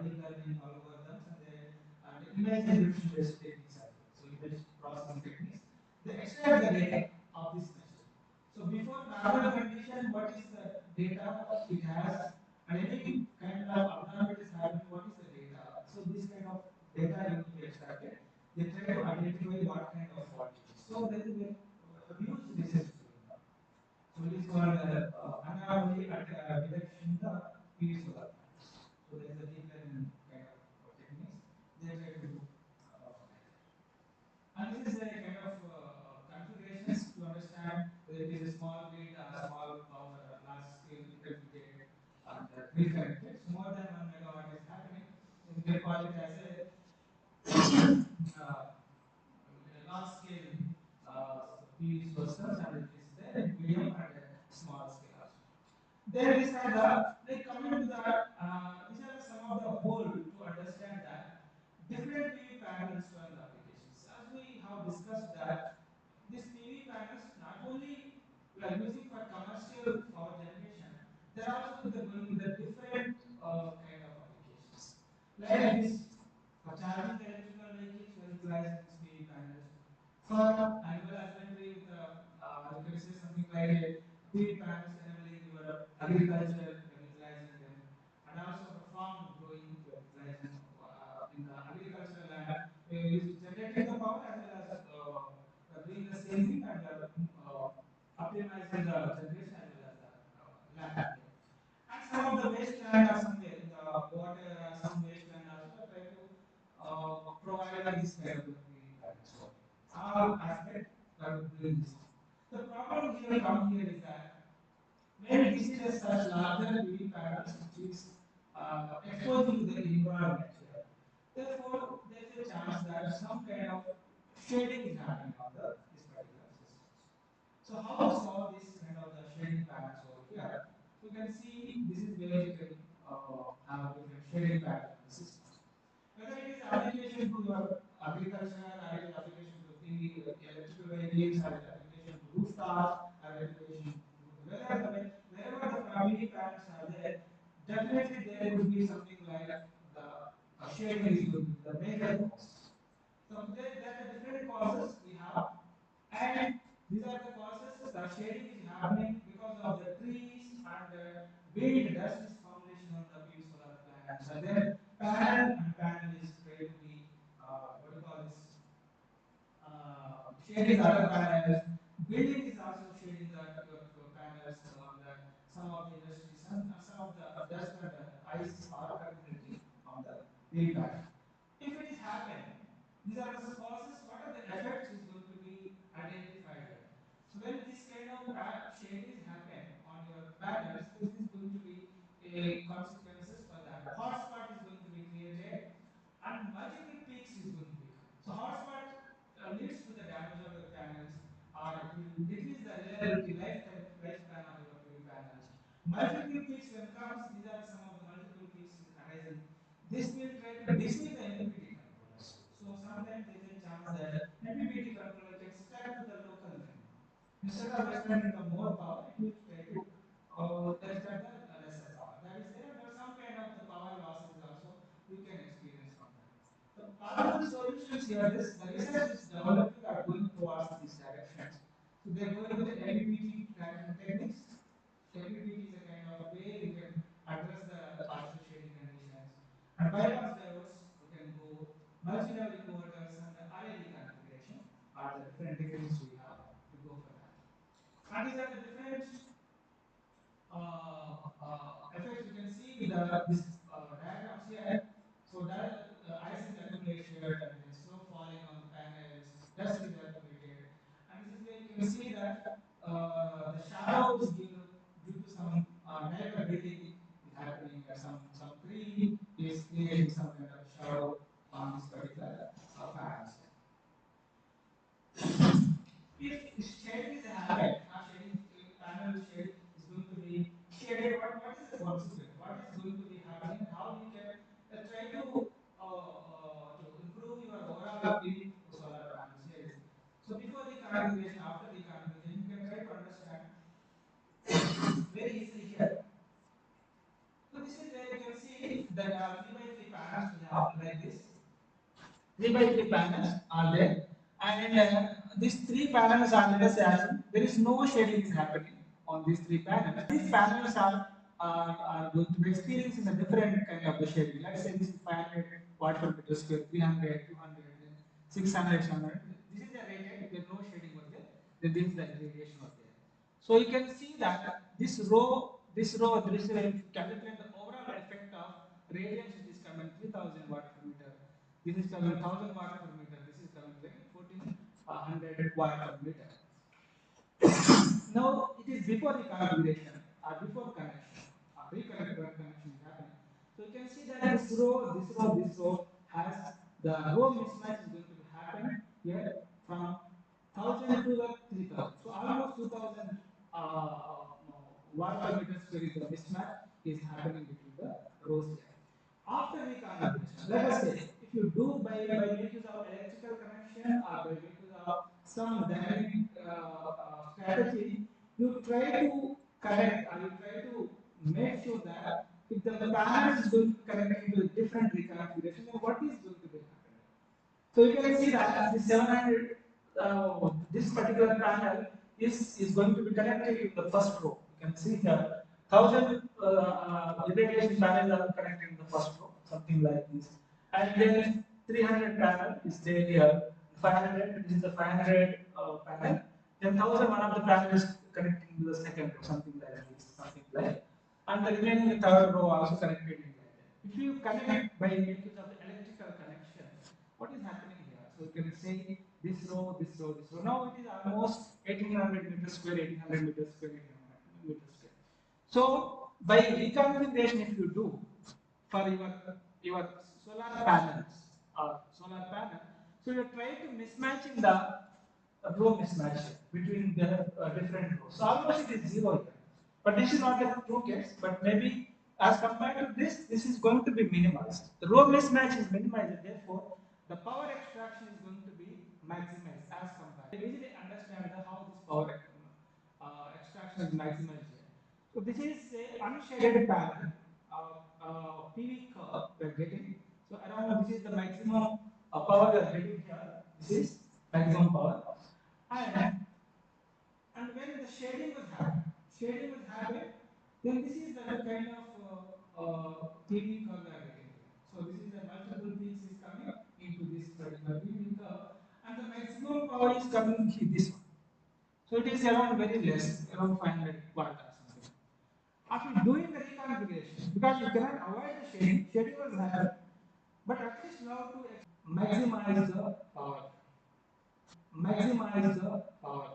deep learning algorithms, and image encryption based techniques as well. So image processing techniques. They extract the data of this message. So before normal condition, what is the data it has, and any kind of abnormalities happening, what is the data? So this kind of data is going to be extracted. They try to identify what kind of fault it is. So there is a huge research going on. So it is called anomaly detection the PV solar panels. So there is a deep learning kind of techniques they try to do like that. And this is a kind of configurations to understand whether it is a small grid or small power or large scale intermediate and grid connected. So more than 1 megawatt is happening. So we can call it as a large scale PV systems, and it is there in medium and small scale also. Then these are the, like coming to the these are the some of the goal to understand that different PV panel installed applications. As we have discussed that these PV panels not only we are using for commercial power generation, they're also with the going with the different kind of applications. Like this, for charging the electrical vehicles, we are utilizing these PV panels. For animal husbandry, with you can say something like a PV panels enabling your agriculture, we are utilizing them, and also for farm growing, we are utilizing in the agricultural land. We are generating the power as well as we are doing the same thing, and we are optimizing the generation as well as the land there. And some of the wasteland or somewhere in the water or some wasteland also we are trying to providing this kind of PV panels over here. All aspect we are doing this thing. The problem here come here is that when this is a such larger PV panels which is exposing to the environment here, therefore there is a chance that some kind of shading is happening on the this particular systems. So how to solve this kind of the shading panels over here? So you can see this is where you can have different shading panels on the system. Whether it is application to your agriculture, or it is application to PV electrical vehicles, or it is application to rooftops, or application to wherever the PV panels are there, definitely there could be something like the shading is going to be the major cause. So there are the different causes we have, and these are the causes. The shading is happening because of the trees and wind dust is formulation on the PV solar panels, and then panel is try to be what do you call this shading the other panels. Building is also shading the your panels on that. Some of the industries and some of the dust and ice are accumulating on the PV panel. If it is happening, these are the causes. What are the effects is going to be identified here. So when this kind of shadings happen on your panels, consequences for that. Hotspot is going to be created and multiple peaks is going to become. So hotspot leads to the damage of your panels, or it will decrease the reliability lifespan of your PV panels. Multiple peaks when comes, these are some of the multiple peaks is arising. This will try to deceive the MPPT controllers. So sometimes there is a chance that MPPT controller gets stuck to the local minimum. Instead of extending the more power, it will try to extend the lesser power. That is there, and there are some kind of the power losses also we can experience from that. The possible solutions here is the research is developing or going towards these directions. So they are going with the MPPT tracking techniques. MPPT is a kind of way we can address the partial shading conditions. And bypass diodes, we can go multi-level inverters and the RLE configuration are the different techniques we have to go for that. And these are the different effects we can see with this diagrams here. So ice is accumulated and then snow falling on the panels, dust is accumulated, and this is where you can see that the shadow is given due to some neighbor building is happening, or some tree is creating some kind of shadow on this particular panels. If shading is a habit, our shading panel shade is going to be shaded, what is the consequence? What is going to be happening, and how you can try to improve your overall PV solar panel shading. So before the configuration, after the configuration, you can try to understand very easily here. So this is where you can see that 3 by 3 panels we have like this. 3 by 3 panels are there, and these 3 panels are, let us say, there is no shading is happening on these 3 panels. These panels are going to be experiencing a different kind of the shading. Let's say this is 500 watt per meter square, 300, 200, 600, 700. This is the rated, there no shading was there. Then this is the radiation was there. So you can see that this row, if you calculate the overall effect of radiance, which is coming 3000 watt per meter. This is coming 1000 watt per meter. This is coming like 1400 watt per meter. Now it is before the configuration or before connection or pre-connector connection is happening. So you can see that this row has the row mismatch is going to happen here from 1000 to the 3000. So almost 2000 watt per meter square is the mismatch is happening between the rows here. After reconfiguration, let us say if you do by make use of electrical connection or by make use of some dynamic strategy, you try to connect or you try to make sure that if the panels is going to connect into a different reconfiguration, then what is going to be happening? So you can see that this 700, this particular panel is going to be connected to the first row. You can see here, 1000 irradiation panels are connected in the first row, something like this. And then 300 panel is there here, 500, this is the 500 panel. Then 1000 one of the panels connecting to the second row, something like this, something like. And the remaining third row also connected in like that. If you connect by making use of the electrical connection, what is happening here? So you can say this row, this row, this row. Now it is almost 1800 meters square, 1800 meters square, 1800 meters square. So by reconfiguration, if you do for your solar panels or solar panel, so you try to mismatching the row mismatch between the different rows. So almost it is zero here. But this is not the true case, but maybe as compared to this is going to be minimized. The row mismatch is minimized, therefore the power extraction is going to be maximized as compared. You easily understand how this power extraction is maximized here. So this is a unshaded panel PV curve we are getting. So around this is the maximum power we are getting here. This is maximum power. And when the shading was happened, then this is the kind of PV curve we are getting here. So this is the multiple peaks is coming into this particular PV curve, and the maximum power is coming here, this one. So it is around very less, around 500 watt or something. After doing the reconfiguration, because you cannot avoid the shading was happening, but at least you have to maximize the power. Maximize the power.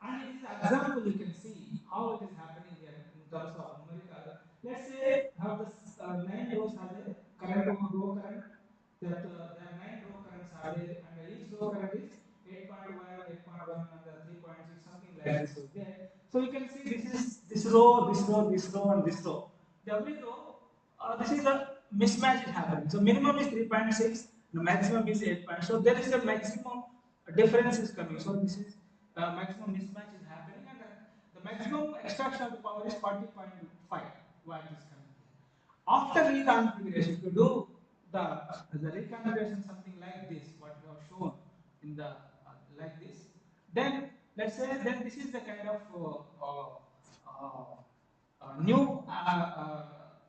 And it is example you can see how it is happening here in terms of numerical. are there, and each row current is 8.1, 8.1, and 3.6, something like this was there. So you can see this is this row, this row, this row, and this row. The every row, this is a mismatch is happening. So minimum is 3.6, the maximum is 8. So there is a maximum difference is coming. So this is maximum mismatch is happening, and the maximum extraction of the power is 40.5 watt is coming here. After reconfiguration, if you do the reconfiguration something like this, what we have shown in the like this, then let's say then this is the kind of new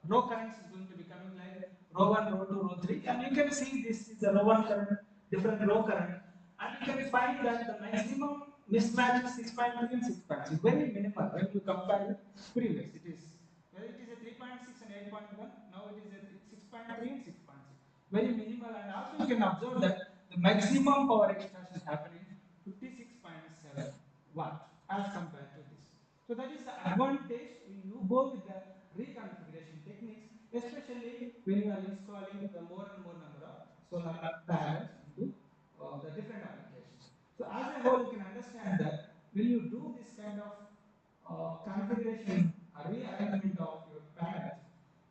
row currents is going to be coming like row 1, row 2, row 3, and you can see this is the row 1 current, different row current, and you can find that the maximum mismatch is 6.3 and 6.6, very minimal when you compare with previous. It is whether it is a 3.6 and 8.1, now it is a 6.3 and 6.6, very minimal, and also you can observe that the maximum power extraction is happening 56.7 watt as compared to this. So that is the advantage when you go with the reconfiguration techniques, especially when you are installing the more and more number of solar panels into the different applications. So as a whole, you can understand that when you do this kind of configuration, rearrangement of your panels,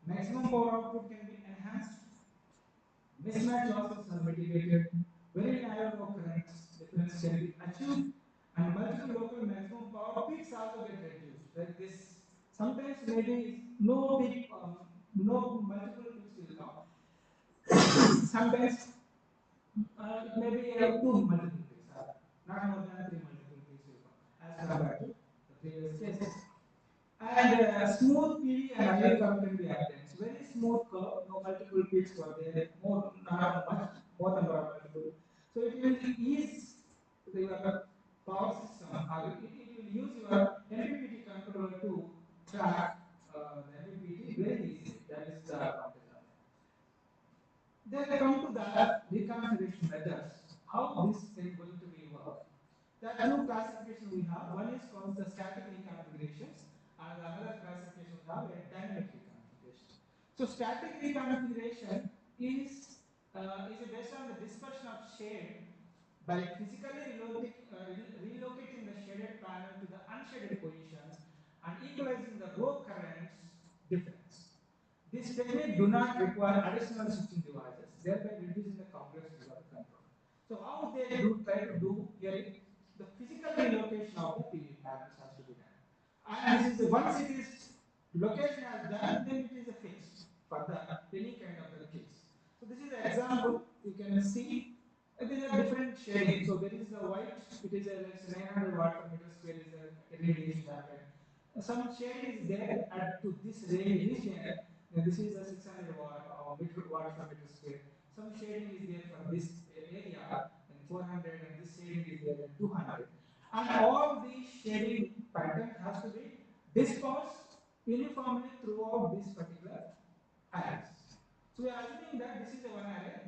maximum power output can be enhanced, mismatch losses are mitigated, very narrow row currents difference can be achieved, and multiple local maximum power peaks also get reduced. Like this, sometimes maybe no peak, no multiple peaks will come. Sometimes it may be two multiple peaks, not more than three multiple peaks will come as compared to the previous cases. And smooth PV and IL curve can be obtained. It's very smooth curve, no multiple peaks were there, more, not much, more number of multiple. So it will ease your power system, or it will use your MPPT controller to track the MPPT very easily. That is the advantage of it. Then come to the reconfiguration methods. How this is going to be work? There are two classifications we have. One is called the static reconfigurations, and another classification we have a dynamic reconfiguration. So static reconfiguration is based on the dispersion of shade by physically relocating the shaded panel to the unshaded positions and equalizing the row currents difference. This technique do not require additional switching devices, thereby reducing the complexity of the control. So how they do try to do here is the physical relocation of the PV panels has to be done. And this is once it is location has done, then it is a fixed for the any kind of the case. So this is an example. You can see these are different shading. So there is the white, it is a like 900 watt per meter square is the radiation happened. Some shading is there at to this region. This is a 600 watt or watt per meter square. Some shading is there for this area and 400, and this shading is there at 200. And all these shading pattern has to be dispersed uniformly throughout this particular arrays. So we are assuming that this is a one array,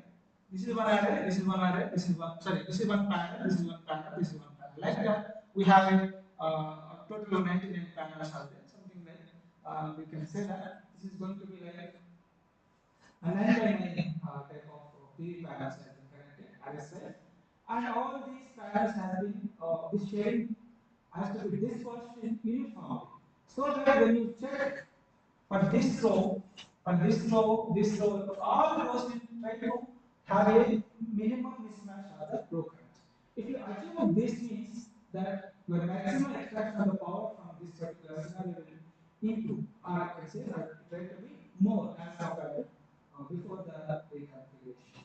this is one array, this is one array, this is one, sorry, this is one panel, this is one panel, this is one panel. Like that, we have a total of 99 panels are there, something like, we can say that this is going to be like a 9 by 9 type of PV panels has been connected, array size. And all these panels has been, this shading has to be dispersed uniformly. So that when you check for this row, this row, all the rows will try to have a minimum mismatch of the row current. If you achieve this means that your maximum extraction of the power from this particular scenario will improve, or I can say that it try to be more as compared to before the reconfiguration.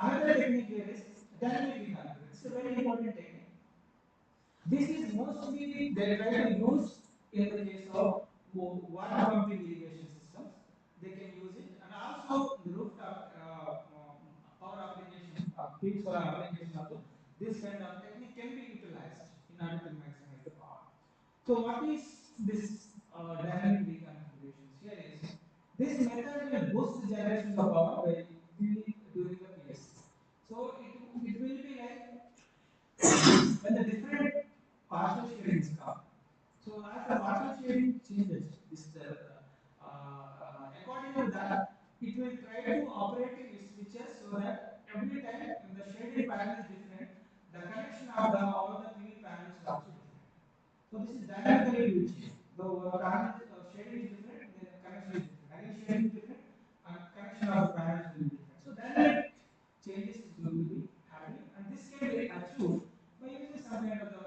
Another technique here is dynamic reconfiguration. This is a very important technique. This is mostly they try to use in the case of water pumping irrigation systems. They can use it, and also the rooftop power application, peak solar application also. This kind of technique can be utilized in order to maximize the power. So what is this dynamic reconfigurations? Here is this method will boost the generation of the power by during the PSC. So it will be like when the different partial shadings come. So as the partial shading changes, this according to that, it will try to operate in switches so that every time when the shaded panel is different, the connection of the all the PV panels is also different. So this is dynamically it will change. The panel is shading is different, then connection is different. Again shading is different, and connection of the panels will be different. So dynamic changes is going to be happening, and this can be achieved by using some kind of the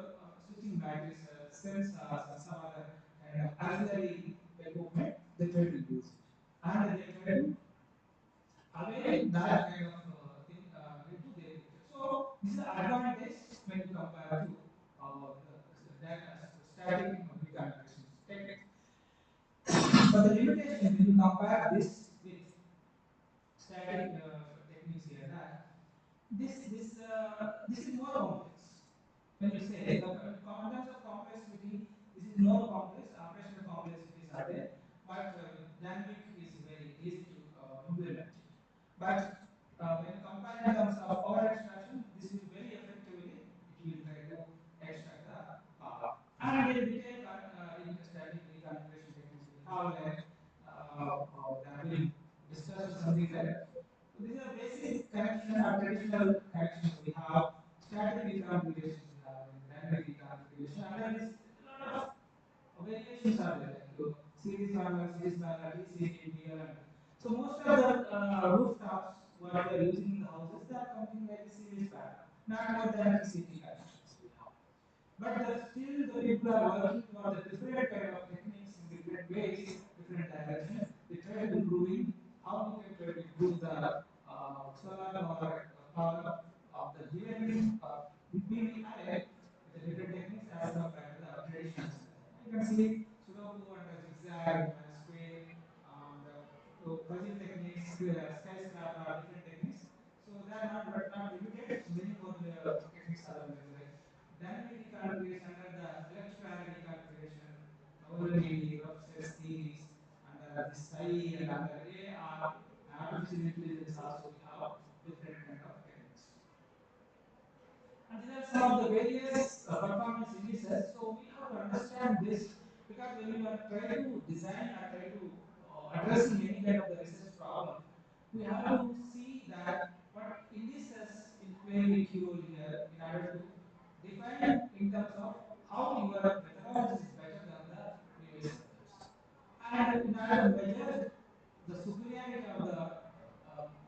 switching matrix, sensors, and some other kind of auxiliary equipment. They try to use it, and they try to avail that kind of thing into their picture. So this is the advantage when you compare to static bit configuration techniques. But the limitation when you compare this with static techniques here, that this is more complex. When you say in terms of complexity, this is more complex. Operational complexities are there, but dynamic is very easy to implement it. But when you compare in terms of power extraction, this will very effectively it will try to extract the power. And in detail static reconfiguration techniques we have, like there have been discussed something like. So these are basic connection or traditional connections we have. Static reconfigurations we have, and dynamic reconfiguration. Under this, a lot of variations are there, like series parallel, TCP, DL. So most of the rooftops what we are using in the houses, they are something like the series parallel, not more than TCP connections we have. But still the people are working for the different kind of techniques in different ways, different directions. They try to improving how we can try to improve the solar power of the given PV array with the different techniques as compared to the traditional setup. You can see Sudoku and zigzag and square and puzzle techniques, skyscraper are different techniques. So they are not but not limited. Many more techniques are available, like dynamic reconfiguration under the electrical array reconfiguration, OLED, rough sets theories, under this PSI and under AR, artificial intelligence also we have different kind of techniques. And these are some of the various performance indices. So we have to understand this, because when you are trying to design or try to addressing any kind of the research problem, we have to see that what indices will play a key role here in order to define in terms of how your methodology is better than the previous methods. And in order to measure the superiority of the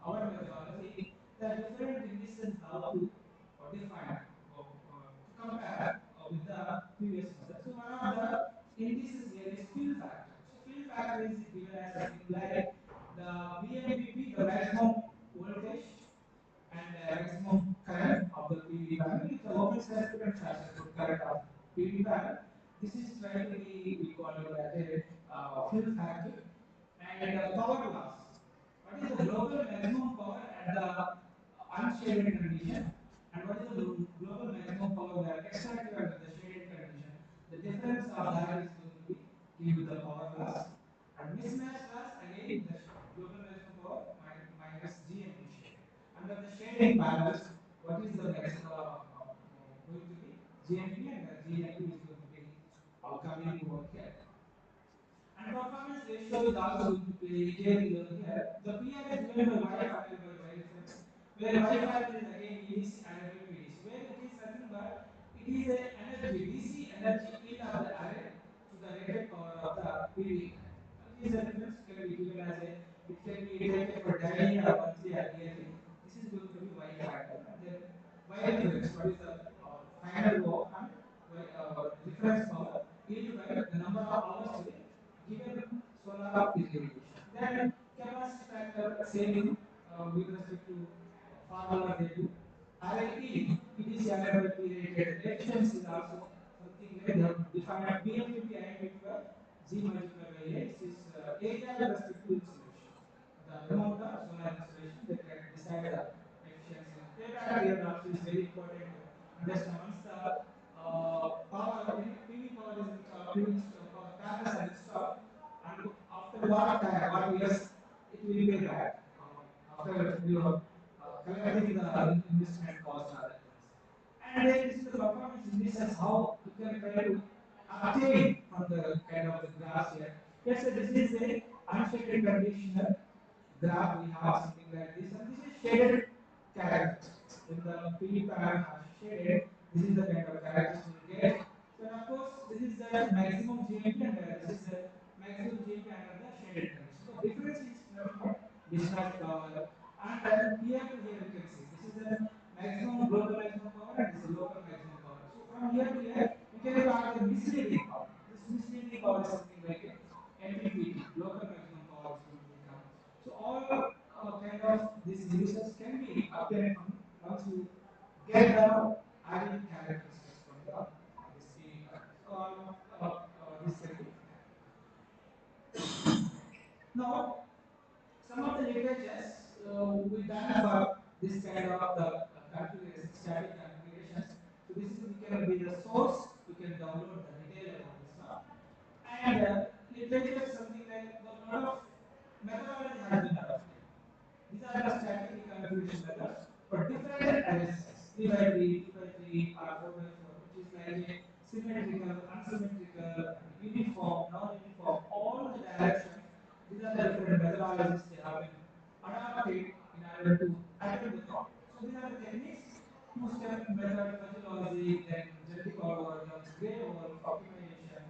our methodology, there are different indices how to define to compare with the previous method. So one of the indices here is fill factor. So fill factor is given as something like the VMPP, the maximum voltage and maximum current of the PV panel with the open circuit and short circuit current of PV panel. This is try to be, we call it as a fill factor. And power loss. What is the global maximum power at the unshaded condition, and what is the global maximum power where extracted under the shaded condition? The difference of that is going to be give you the power loss. And mismatch loss, again the global maximum power minus GNP shaded. Under the shading parallels, what is the maximum going to be? GNP, and GNP is going to be coming over here. And performance ratio is also going to play a key role here. The PR is given by Y final by Y reference, where Y final is again EDC array by PDC, where it is nothing but it is a energy DC energy in of the array to the rated power of the PV. This is the difference can be given as a, it can be taken for daily or monthly or yearly. This is going to be Y final, and then Y reference, what is the final work and reference power yield by the number of hours to be given solar irradiation. Then capacity factor, same thing with respect to formula they do. Array E, EDC array by P rated. Efficiency is also something like they have defined PMPP IMPP by G multiplied by A. This is area with respect to insulation. The amount of solar insulation they can decide the efficiency. Payback period also is very important to understand. Once the power PV power is power panels are installed, and after what time, what years it will pay back after you are collecting the investment cost or other things. And then this is the performance indices how you can try to obtain from the kind of the graphs here. Let's say this is a unshaded conditioner graph. We have something like this, and this is shaded characteristics. When the PV panel has shaded, this is the kind of characteristics you will get. So and of course, this is the maximum GMP and this is the maximum GMP under the shaded condition. So difference is nothing but mismatch power. And here to here you can see this is the maximum global maximum power and this is local maximum power. So from here to here we can plot the misleading power. This misleading power is something like a MPPT, local maximum power is going to become. So all kind of these results can be obtained from once you get the ideal characteristics from the this PV panel. So all of this can be done. Now some of the literatures we done for this kind of the configuration, static configurations. So this is we can be the source. We can download the detail about this one. And literature something like a lot of methodology has been adopted. These are the static reconfiguration methods for different array size, 3 by 3, 3 by 3, or 4 by 4, which is like a symmetrical, unsymmetrical, and uniform, non-uniform, all the directions. These are the different methodologies they have been adopted in order to attempt the problem. So these are the techniques: two-step method, fuzzy logic, then genetic algorithms, gray wolf, optimization,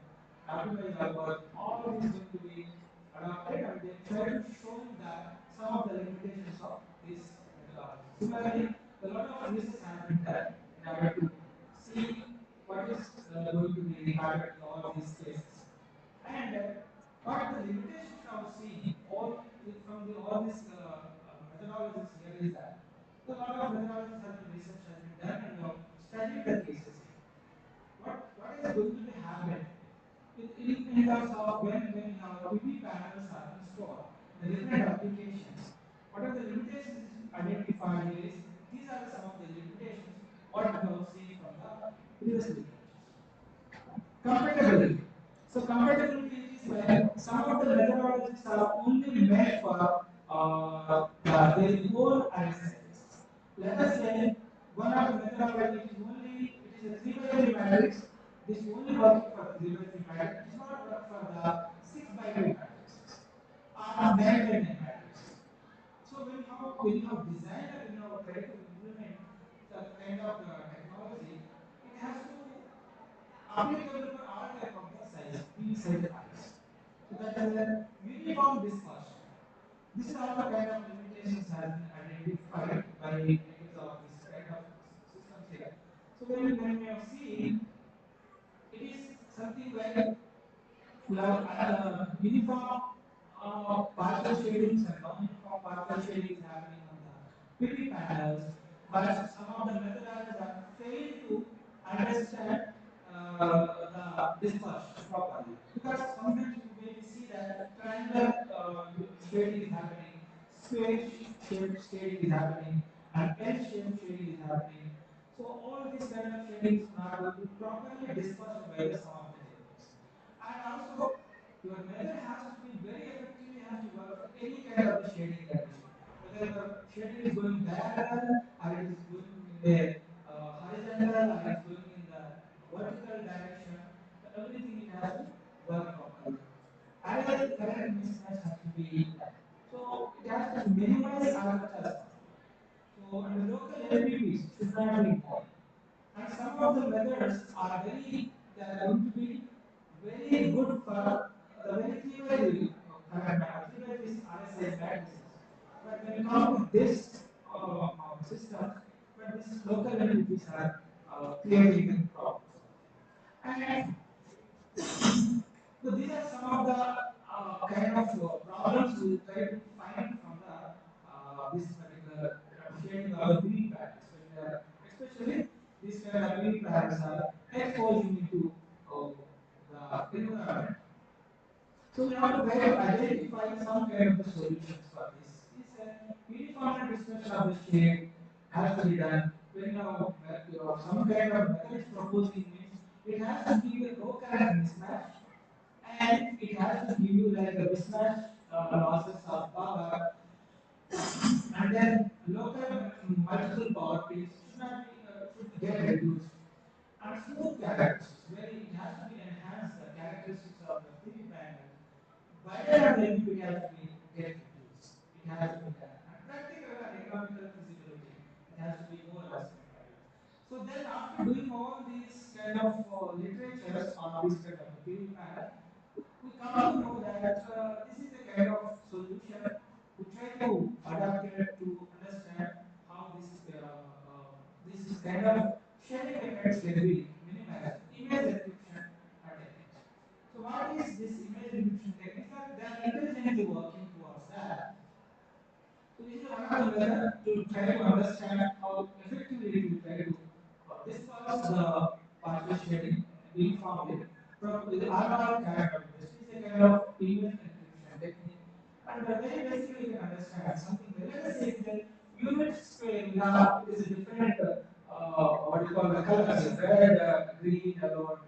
and optimized algorithm. All these going to be adopted, and they try to show you that some of the limitations of this methodology. Similarly, a lot of research has been done in order to see what is going to be happened with all these cases. And what the limitations I was seeing all from the all these methodologies here is that a lot of methodologies has been research has been done and studied the cases here. What is going to be happening in terms of when your PV panels are installed in the different applications? What are the limitations is identified here? Is these are the some of the limitations what we have seen from the previous literatures. Compatibility. So compatibility is like some of the methodologies are only meant for their whole array sizes. Let us say one of the methodology it is only it is a 3 by 3 matrix. This only working for the 3 by 3 matrix. It is not work for the 6 by 2 matrices or 9 by 9 matrices. So when you have designed or when you have tried to implement the kind of technology, it has to applicable for all type of the size, PV size arrays. So that is a uniform dispersion. This is all the kind of limitations has been identified by makers of this kind of systems here. So when we have seen, it is something like we have uniform partial shadings and non-uniform partial shading is happening on the PV panels, but some of the methodologies are failing to understand the dispersion properly. Because sometimes you maybe see that triangular shading is happening, square shaped shading is happening, and L-shaped shading is happening. So all these kind of shading is not going to properly dispersed by the some of the layers. And also, your method has to be very effectively has to work for any kind of the shading condition. Whether the shading is going diagonal or it is going in a horizontal or it is going in the vertical direction, so everything it has to work properly. Array correct mismatch has to be done. So it has to minimize arbitral conflict. So and the local LPPs should not be involved. And some of the methods are they are going to be very good for the very 3 by 3 correct 3 by 3 RS size matrices. But when you come to this systems, but these local LPPs are creating the problems. And so these are some of the kind of problems we try to find from the this particular shading of the PV panels when we are especially these kind of PV panels are exposing into the environment. So we have to try to identify some kind of the solutions for this. Is uniform distribution of the shade has to be done. When you have some kind of method is proposing means it has to give you a row correct mismatch and it has to give you like a mismatch losses of power and then local multiple power peaks should not be should get reduced and smooth characteristics very it has to be enhanced the characteristics of the PV panel burden on the MPPT has to be get reduced. It has to be done and practical and economical feasibility then after doing all these kind of literatures on this kind of PV panel, we come to know that this is a kind of solution. We try to adapt it to understand how this kind of sharing effects can be minimized. Image encryption techniques. So what is this image encryption techniques? They are intelligently working towards that. So this is one of the methods to try to understand how effectively it will try to disperse the partial shading uniformly from the unknown character. This is a kind of image encryption technique. And very basically you can understand something. Let us say the unit square we have is a different what you call the colors, red, green, yellow, and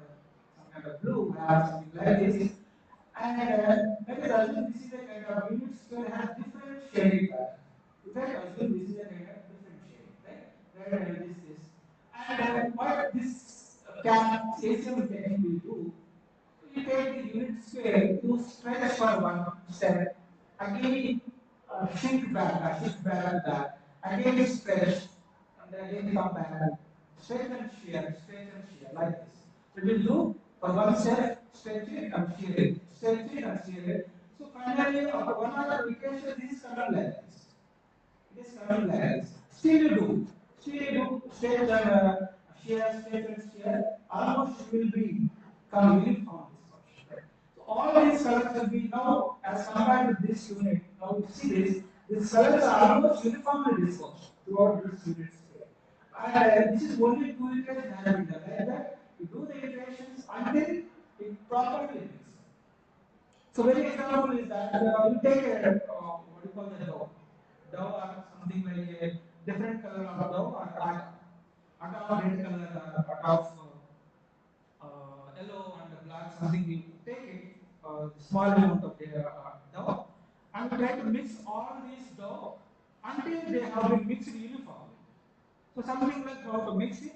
some kind of blue. We have something like this. And let us assume this is a kind of unit square has different shading pattern. You try to assume this is a kind of different shading, right? Red and this. And what this ACM technique will do, you take the unit square, you stretch for one step, again shift back to that, again stretch, and again come back, stretch and shear, like this. So we will do for one step, stretch it and shear it, stretch it and shear it. So finally, after one or two iterations, this is coming like this. It is coming like this. Still you do stretch and stretch and shear. Almost it will be come uniform dispersion. Right? So all these colors will be now as compared to this unit. Now you see this. These colors are almost uniformly dispersed throughout this unit sphere. And this is only two iterations has been done. Like that, you do the iterations until it properly mixes. So very example is that you take a what you call the dough or something like a different color of dough or atta of red color or atta of yellow and black something. You take it small amount of dough and try to mix all these dough until they have been mixed uniformly. So something like how to mix it.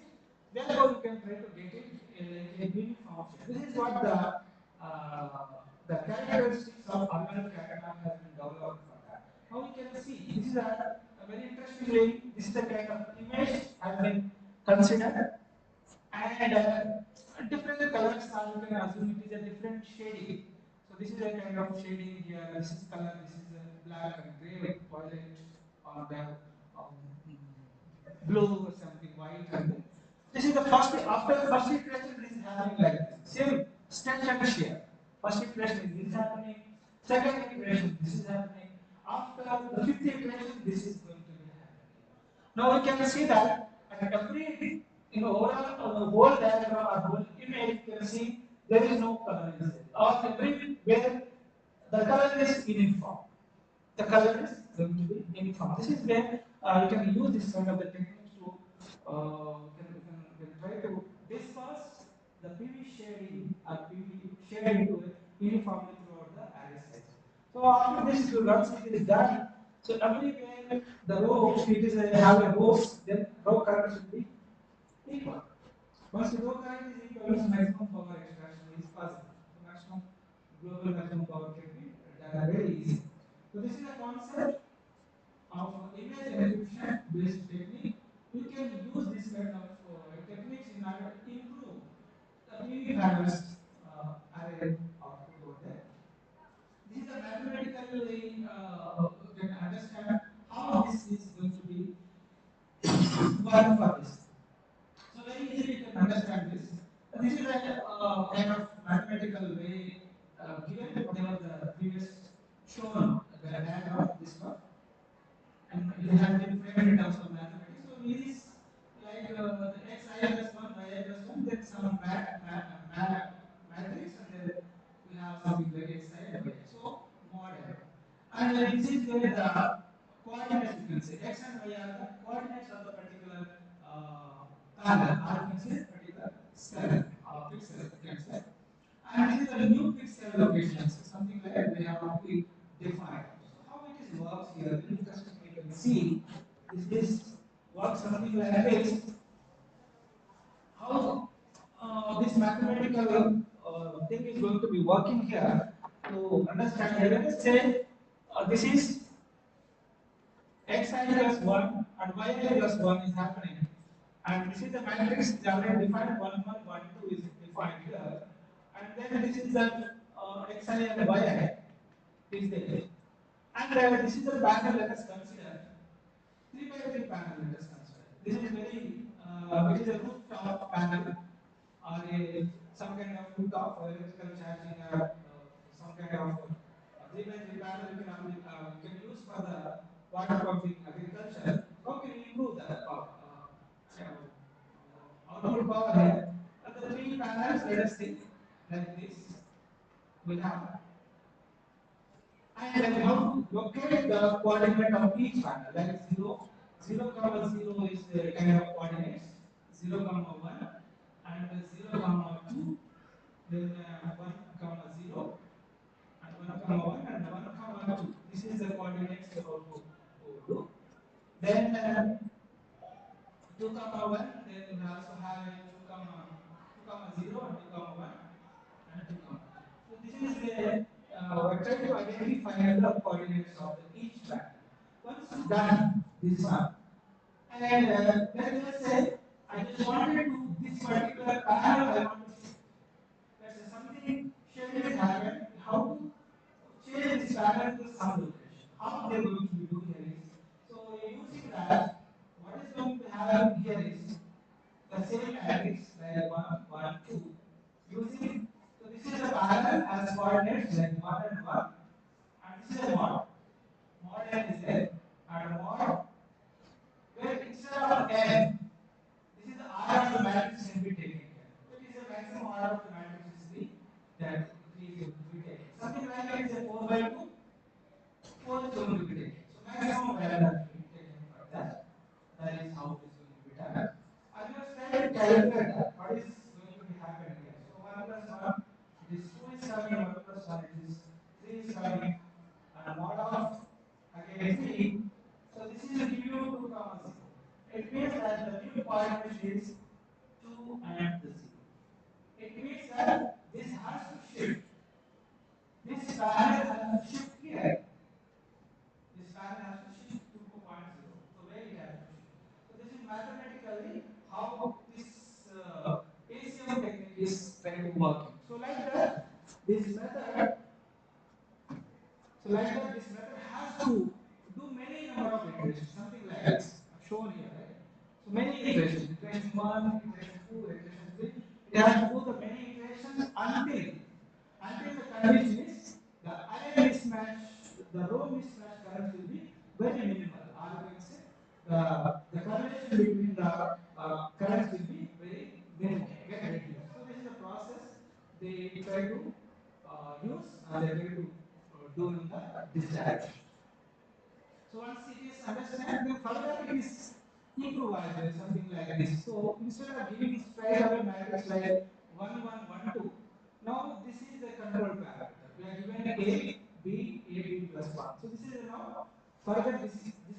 Therefore, you can try to get it like a uniform shape. This is what the characteristics of Arnold catalogue has been developed for that. Now we can see this is a very interestingly this is the kind of image has been considered and different colors are you can assume it is a different shading. So this is a kind of shading here. This is color. This is a black and gray, violet, or the um, blue or something white and this is the first after the first iteration this is happening like this. Same stretch and shear. First iteration this is happening. Second iteration this is happening. After the fifth iteration this is going to be happening. Now we can see that at every overall whole diagram or whole image you can see there is no color is there. Or everywhere the color is uniform. The color is going to be uniform. This is where you can use this kind of the techniques to can try to disperse the PV shading or PV shading to uniformly throughout the array size. So after this, once it is done, so everywhere the row it is have a rows, then row current should be equal. Once the row current is equal, so maximum power extraction is possible. So maximum global maximum power can be done very easy. So this is a concept of image encryption based technique. You can use this kind of techniques in order to improve the PV panels array output over there. This is a mathematically you can understand how this is going to be work for this. So very easily you can understand this. This is a kind of mathematical way given whatever the previous shown the diagram this one. And it has been framed in terms of mathematics. So it is like the xi plus 1, yi plus 1, then some matrix, and then we have something like xi and y. So mod m. And this is where the coordinates you can say x and y are the coordinates of the particular panel, or you can say particular cell or pixel, you can say. And this is the new pixel locations, something like we have to be defined. So how it is works here, very interesting you can see is this works something like this. How this mathematical thing is going to be working here to understand here. Let us say this is xi plus 1 and yi plus 1 is happening. And this is the matrix is already defined, 1, 1, 1, 2 is defined here. And then this is the xi and yi is there. And this is the panel, let us consider. 3 by 3 panel, let us consider. This is very, it is a rooftop panel or some kind of rooftop for electrical charging or some kind of 3 by 3 panel you can use for the water pumping agriculture. How can you improve the power, output power here? The 3 panels, let us think like this. We'll have, and then we have to locate the coordinate of each panel, like 0, 0, comma 0 is the kind of coordinates, 0, comma 1, and 0, comma 2, then 1, comma 0, and 1, comma 1, and 1, comma 2. This is the coordinates we have to do. Then 2, comma 1, then we also have 2, comma 0, and 2, comma 1, and 2, comma 2. So this is the we're trying to identify the coordinates of each panel. Once done this one, and then let's say I just wanted to this particular panel I want to shift. Let's say something change has happened. How to change this panel to some location? How they are going to do here is, so using that, what is going to happen here is the same matrix like 1, 1, 2 using, so this is the panel has coordinates like 1 and 1, and this is a mod. Mod n is there, and mod where instead of n, this is the R of the matrix can be taken here. So it is the maximum R of the matrix is 3, that 3 is going to be taken. Something like it is a 4 by 2, 4 is going to be taken. So maximum value that will be taken for that. That is how it is going to be done. And let's try to calculate that. What is going to be happening here? So 1 plus 1, it is 2 is coming, 1 plus 1, it is 3 is coming, and mod of again 3. So this is give you 2 comma 0. It means that the new coordinate is 2 and the 0. It means that this has to shift. This panel has to shift here. This panel has to shift to 2.0. So where it has to shift. So this is mathematically how this ACM technique is trying to work. So like that, this method So like that, this method has to do many number of iterations, something like this. I've shown here, right? So many iterations, iteration 1, iteration 2, iteration 3. It has to do the many iterations until the condition is the array mismatch, the row mismatch currents will be very minimal, or you can say the correlation between the currents will be very minimum, get reduced. So this is a process they try to use and they try to do in this direction. So once it is understand, then further it is improvised, something like this. So instead of giving straight away matrix like 1, 1, 1, 2, now this is the control parameter. We are given A, B plus 1. So this is now further this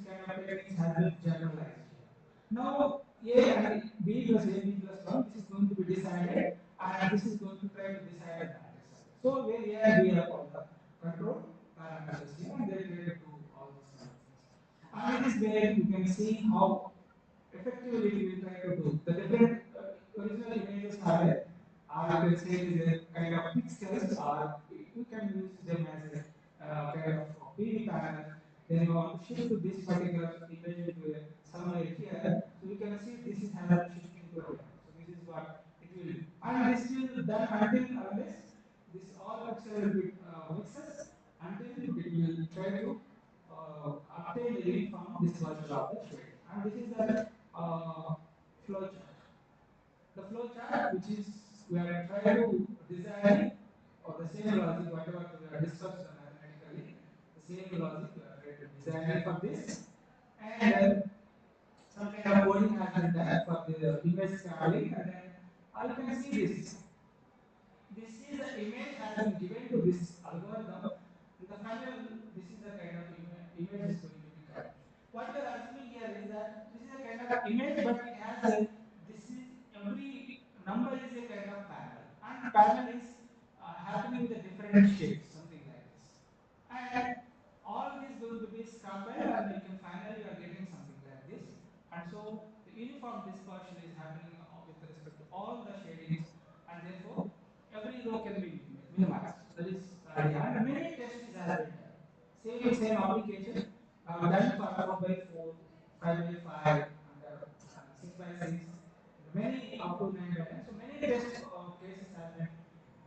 kind of techniques has been generalized here. Now A and B plus AB plus 1, this is going to be decided, and this is going to try to decide the matrix. So where A and B are called the control parameters here, and they try to do all these kind of things. And it is where you can see how effectively we will try to do. The different original images are there, or you can say it is a kind of pixels, or you can use them as a kind of PV panel. Then you want to shift to this particular image into somewhere here. So you can see this is has been shifting to here. So this is what it will do. And this will be done until unless this all pixel will be mixes until it will try to obtain the uniform dispersal of the shade. And this is the flow chart. The flow chart, which is we are trying to designing or the same logic, whatever we have discussed mathematically, the same logic we are trying to designing for this, and some kind of coding has been done for the image scrolling, and then you can see this is the image has been given to this algorithm. In the final, this is the kind of image is going to be cut. What we are assuming here is that this is a kind of image, but it has a, this is every number is a kind of panel, and panel is happening with a different shapes, something like this. And all this going to be scrambled, and you can finally you are getting something like this. And so the uniform dispersal dispersion is happening with respect to all the shadings, and therefore every row can be minimized. So that is the idea. And many tests has been done. Same application done for 4 by 4, 5 by 5, and 6 by 6, many up to 9 by 9. So many test cases have been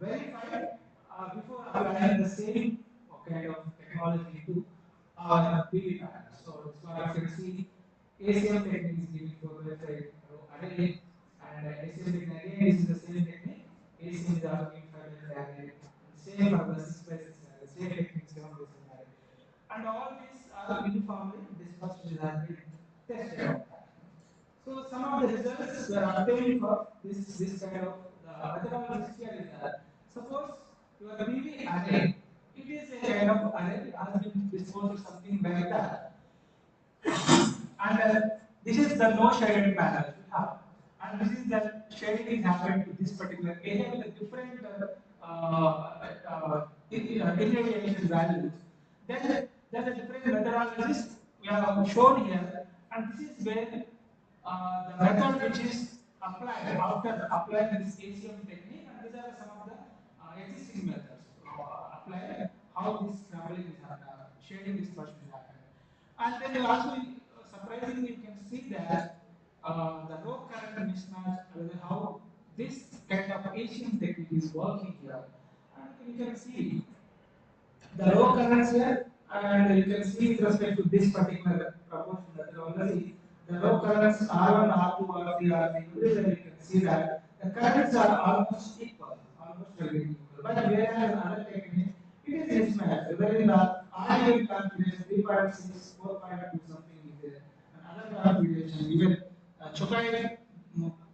verified before applying the same kind of technology to our PV patterns. So this one you can see ACM technique is giving 4 by 5 row array, and ACM technique again this is the same technique. ACM is also giving 5 by 5 array. Same for the 6 by 6 array, same technique 7 by 7 array. And all these are uniformly dispersed which has been tested on that. So some of the results were obtained for this kind of the methodology here is that suppose your PV array, it is a kind of array, it has been disposed something like that, and this is the no shaded panel we have, and this is the shading is happened to this particular area with a different irradiation values. Then the different methodologies we have shown here, and this is where the method which is applied after applying this ACM technique, and these are some of the existing methods applied, how this crumbling is happening, shading dispersion is happening. And then also, surprisingly, you can see that the row current mismatch, how this kind of ACM technique is working here. And you can see the row currents here, and you can see with respect to this particular proportion methodology, the row currents R1, R2, R3, R3, everywhere you can see that the currents are almost equal, almost very equal. But whereas in other technique, it is mismatched. Whether in the RDL configuration 3.6, 4.2 something is there, and other configuration, even Chokai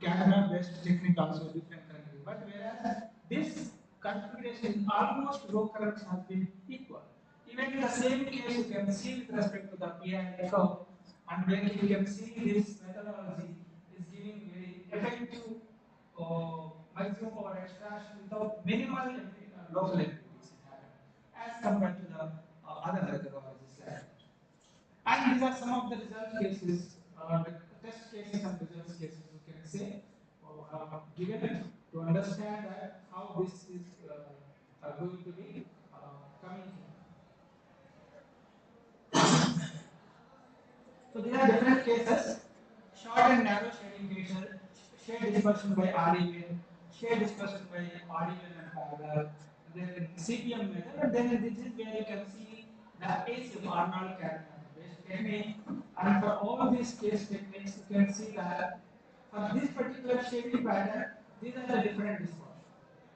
camera based technique also different country. But whereas this configuration almost row currents has been equal. Even in the same case, you can see with respect to the PI curve, and when you can see this methodology is giving very effective maximum power extraction without minimal local activities as compared to the other methodologies like that. And these are some of the result cases, the test cases and results cases you can say, given to understand that how this is going to be coming here. So there are different cases, short and narrow shading cases, shade dispersion by RDL, shade dispersion by RDL and parallel, then CPM method, and then this is where you can see the ACM Arnold based technique. And for all these case techniques, you can see that for this particular shading pattern, these are the different dispersion.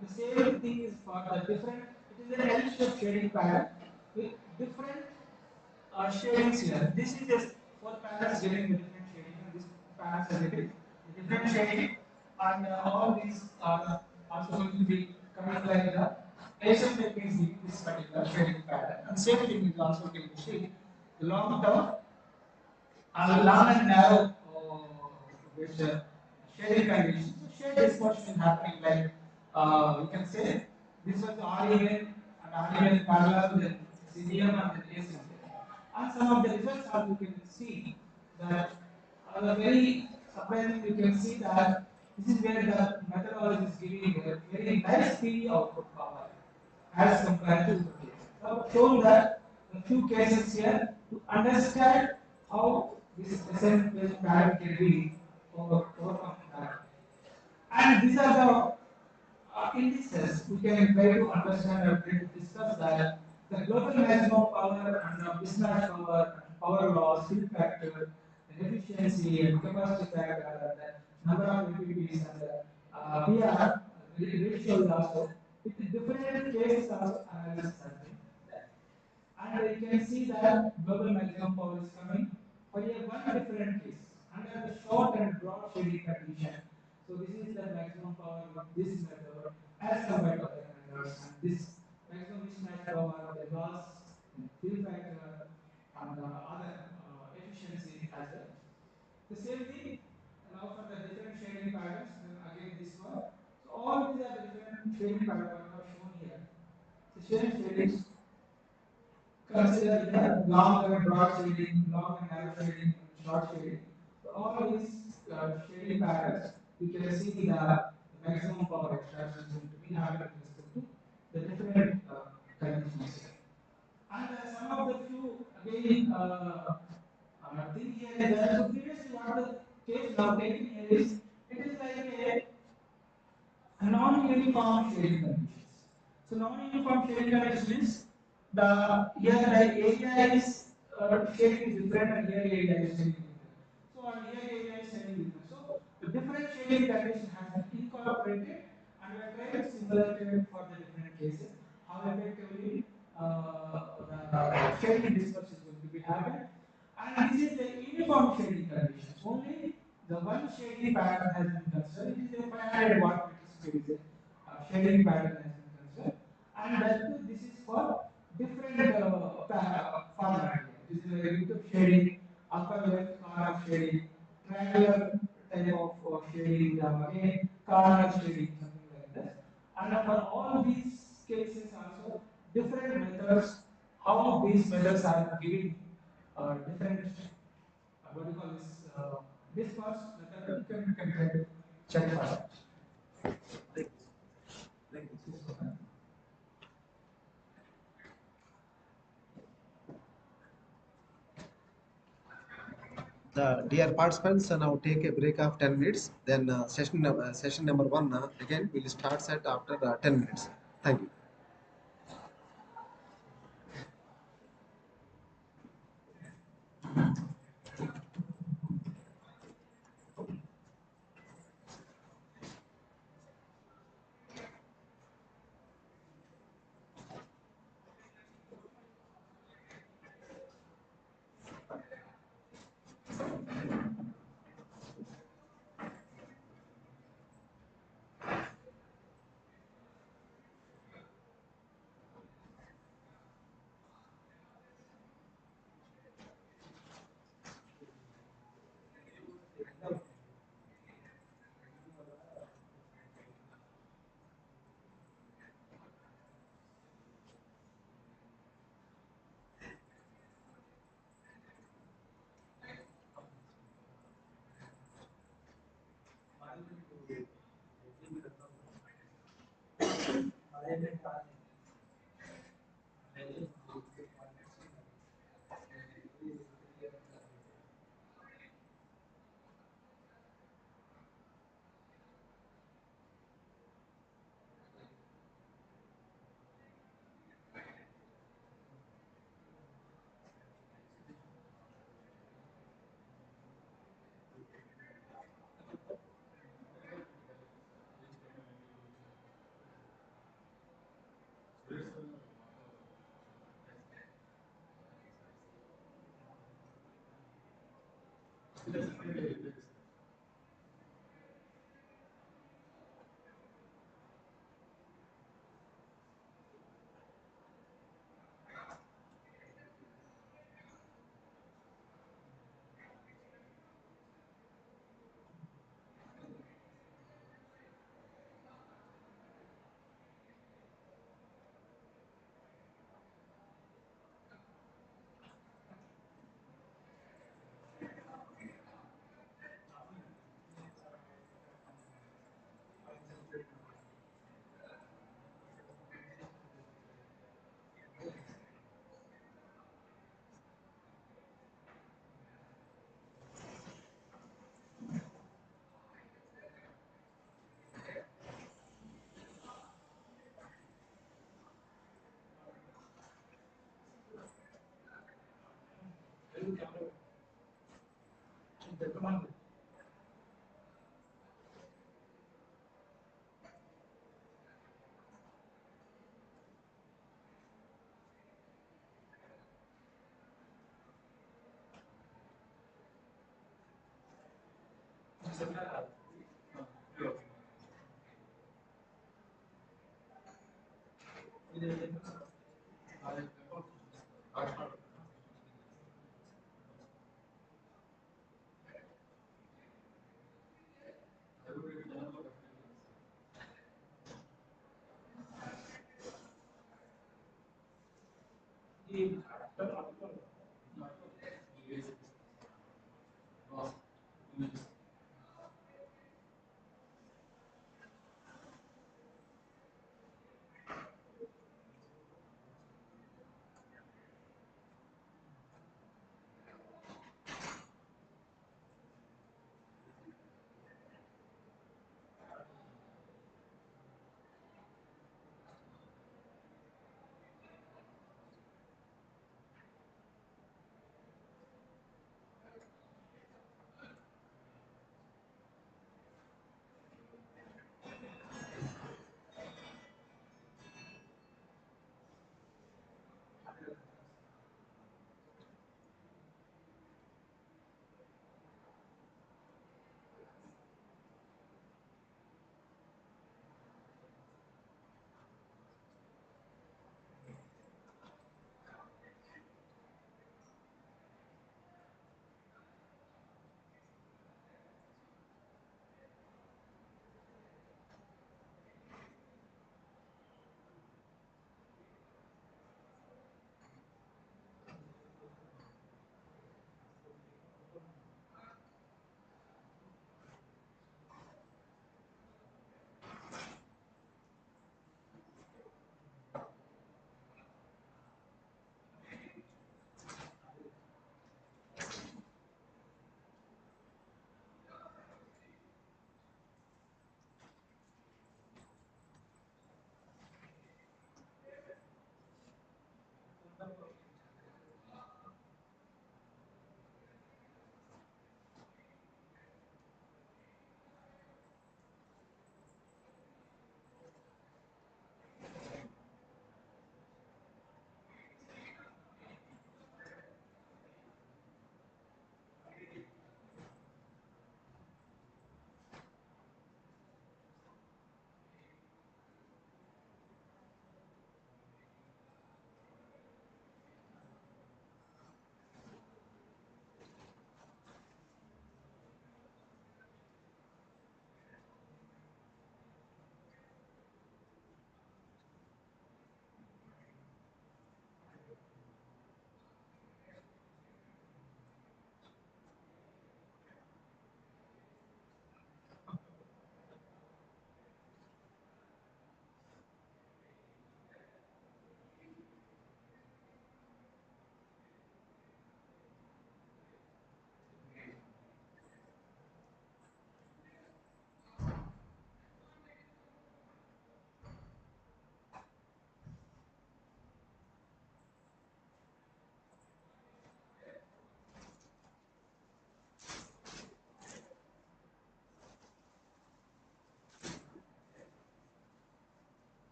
The same thing is for the different, it is an L-shaped shading pattern with different shadings here. This is just 4 panels getting the different shading, and this panels are getting the different shading, and all these are also going to be coming like the Asian techniques in this particular shading pattern. And same thing is also going to see the long term and long and narrow with shading conditions. So shade dispersion is happening like you can say this was REN and REN parallel, then CDM and then ACM. And some of the results are you can see that the very surprising you can see that this is where the methodology is giving a very nice PV output power as compared to the case. So I have shown that a few cases here to understand how this descent-based pattern can be overcome that. And these are the indices we can try to understand or try to discuss that the global maximum power and the mismatch power, power loss, fill factor, the efficiency and capacity factor, and the number of activities and the PR ratio is also with different cases also analysis has been done. And you can see that global maximum power is coming for a one different case under the short and broad shading condition. So this is the maximum power with this method as compared to other methods, and this maximum mismatch power, the loss, fill factor, and the other efficiency as well. The same thing now for the different shading patterns, then again this one. So all these are the different shading patterns I have shown here. The same shadings consider the long and broad shading, long and narrow shading, short shading. So all these shading patterns, you can see the maximum power extraction is going to be happening with respect to the different conditions. And some of the few again thing here is that so previously what the case now taken here is it is like a non-uniform shading conditions. So non-uniform shading conditions means the here the area is shading is different and here area is shading different. So and here area is shading different. So the different shading condition has been incorporated and we are trying to simulate it for the different cases how effectively the shading dispersion is going to be happened. And this is the uniform shading conditions. Only the one shading pattern has been considered. It is a 500 watt meter square is a shading pattern has been considered. And that too, this is for different format. This is like YouTube shading, upper left corner shading, triangular type of shading, again corner shading, something like that. And for all these cases also, different methods, how these methods are giving different, what do you call this, discourse method, you can try to check for that. Like this is what The dear participants now take a break of 10 minutes. Then session number one again will start set after 10 minutes. Thank you.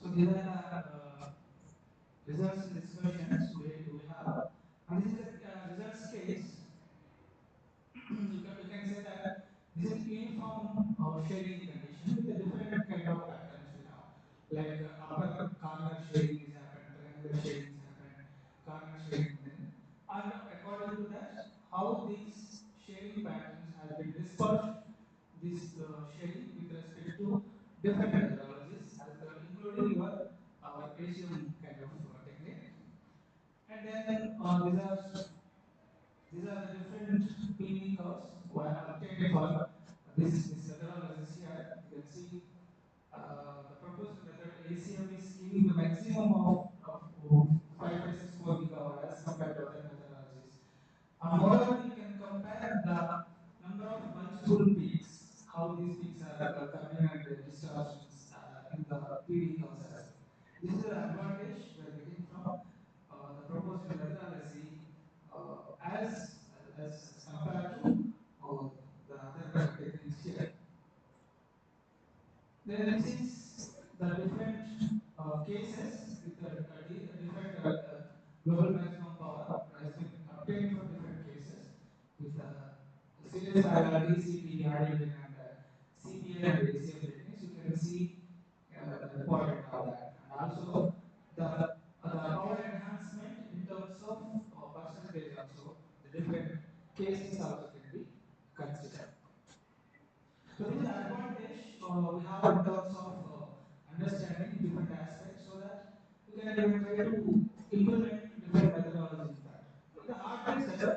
So these are the results discussions we have, and this is the results case. We can say that this is uniform shading condition with a different kind of patterns we have, like upper corner shading is happened, triangular shading is happened, corner shading then, and according to that, how these shading patterns has been dispersed, this shading with respect to different methodologies, as including your our ACM kind of technique, and then these are the different PV curves obtained for this methodologies here. You can see the proposed method ACM is giving the maximum of 5,564 gigawatt as compared to other methodologies. And moreover, you can compare the number of multiple peaks, how these peaks are coming and distortions in the PD curves as well. This is the advantage we are getting from the proposed methodology as compared to uh, the other techniques here. Then this is the different cases with the different global maximum power has been obtained for different cases with series parallel DCP, RDLN and CPN and ACM techniques. You can see the report and all that, and also the power enhancement in terms of percentage also, the different cases also can be considered. So this is the advantage we have in terms of understanding different aspects, so that we can even try to implement different methodology in that. In the architecture,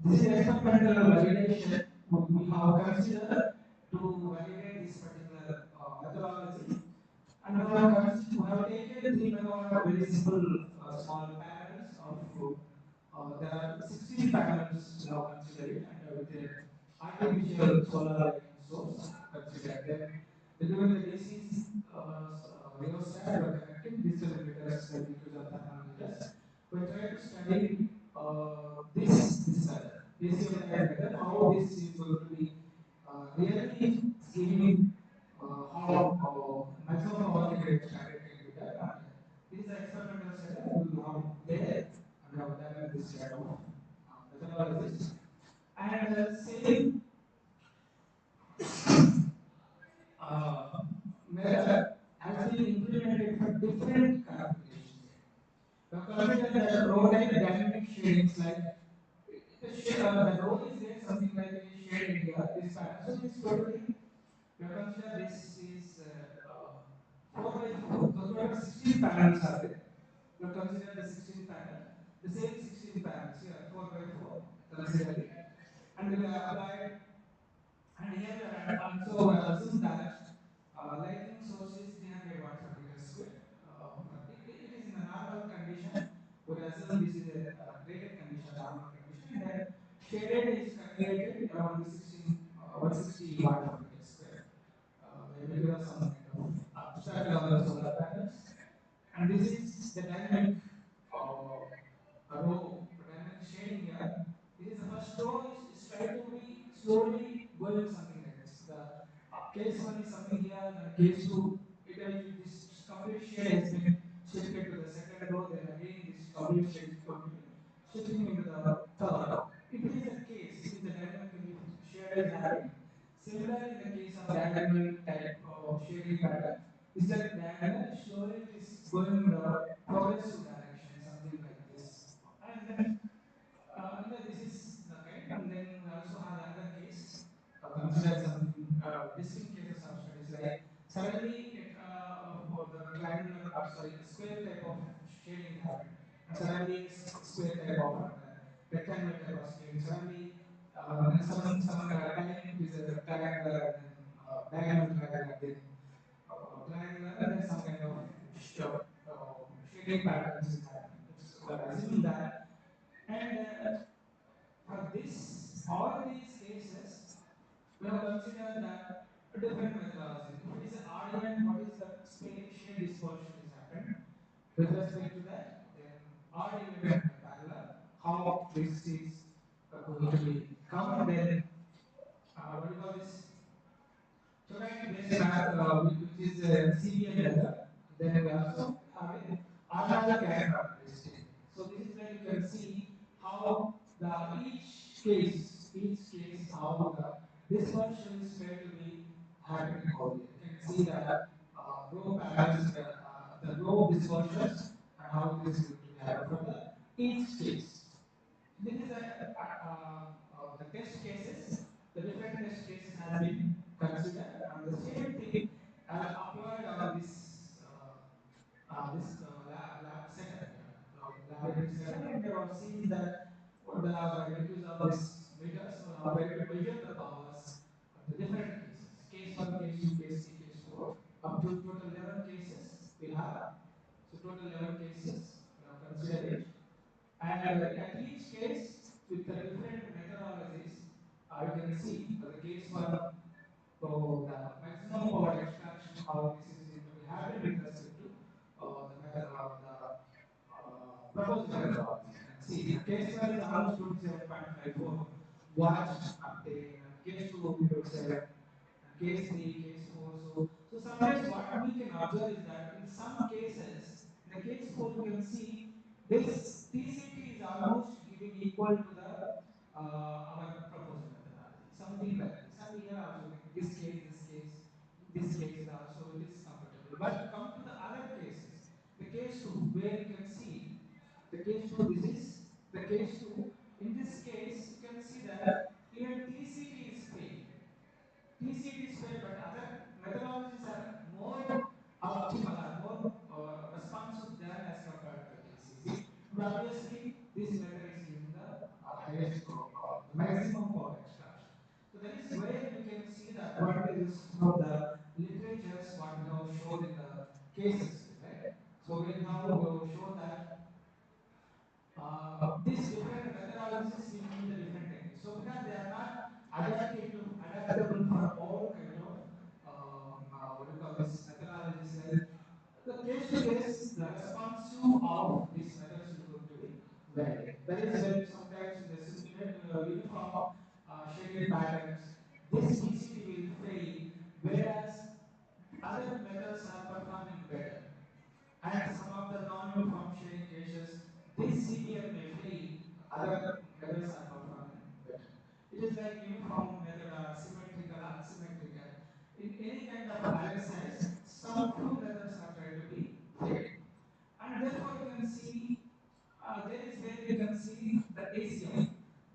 this is experimental validation we have considered to validate this particular methodology, and we have taken 3 a very simple small panels of there are 16 panels now consider it, and with a artificial solar lighting source considered. Then between the DC rheostat we are connecting digital meters like use of thermal meters. We try to study this method, ACM type method, how this is going to be really giving how maximum power can be extracted can be done. And this is the experimental setup. We will have there and we have done this kind of methodologies. And same uh, method has been implemented for different configurations. Now consider that row type dynamic shadings like the row is there something like a shading here this pattern. So it's totally we have considered this is 4 by 4. So total 16 panels are there. We have considered the 16 panel, the same 16 panels here 4 by 4 consider it, and we have applied. And here we are also we have assumed that lighting source is 300 watt per meter square. It is in the normal condition. We assume this is a rated condition, normal condition, and then shaded is calculated around the 160 watt per meter square by because of some kind of abstracted on the solar panels. And this is the dynamic row dynamic shading here. This is the first row is try to be slowly going something like this. The case one is something here, then case two, this complete shade has been shifted to the second row, then again this complete shade is going to be shifting into the third row. If it is the case, it is the dynamically shade is happening. Similarly, in the case of diagonal type shading pattern, it's like diagonal, slowly it is going in the progressive direction, something like this. And this is the kind, and then we also have another case. Consider something distinct cases of studies like suddenly the triangular, sorry, square type of shading is happening, and suddenly square type of and rectangular type of shading. Suddenly, in some time it is a triangular and then diagonal triangular, then triangular and then some kind of shading patterns is happening. We are assuming that, and for this all these cases we have considered that different methodologies. If it is an odd event, what is the shade dispersion is happened with respect to that, then odd event and parallel, how this is going to be come, and then what do you call this chogati based math, which is a CBL method. Then we also have a Arnold characteristic. So this is where you can see how the each case how the dispersion is try to be happening over here. You can see the row patterns and the row dispersions and how it is going to be happen for the each case. This is the test cases. The different test cases has been considered, and the same thing as applied on this lab setup here, laboratory setup, and we have seen that by use of this meters, we have tried to measure the powers of the different cases. Case 1, case 2, case 3, case 4, up to total 11 cases we have. So total 11 cases we have considered it, and at each case with the different methodologies, you can see the case 1, so the maximum power extraction, how this is going to be happen with respect to the method the proposed methodology. You can see case 1 is almost 27.54 watts obtained, and case 2 will be 27, and case 3, case 4. So sometimes what we can observe is that in some cases, in the case 4, you can see this TCT is almost giving equal to the our proposed methodology, something like this. And here also like this case is also it is comfortable. But come to the other cases, the case 2, where you can see the case 2. This is the case 2. In this case, you can see that even TCT is failed. TCT is failed, but other methodologies are more optimal or more responsive than as compared to the TCT. But obviously, this method is giving the the maximum power extraction. So that is where we can see the advantages from the literatures what we have shown in the case studies, right? So where we have shown that these different methodologies will give the different techniques. So because they are not adaptable for all kind of what do you call this methodologies, like the case to case, the responsive of these methods is going to be varied. That is when sometimes in the uniform shaded patterns, this DCT will fail, whereas other methods are performing better. And some of the non-uniform shading cases, this CBL may fail, other methods are performing better. It is like uniform method or symmetrical, asymmetrical. In any kind of analysis, some few methods are trying to be failed. And therefore you can see, there is where you can see the ACM,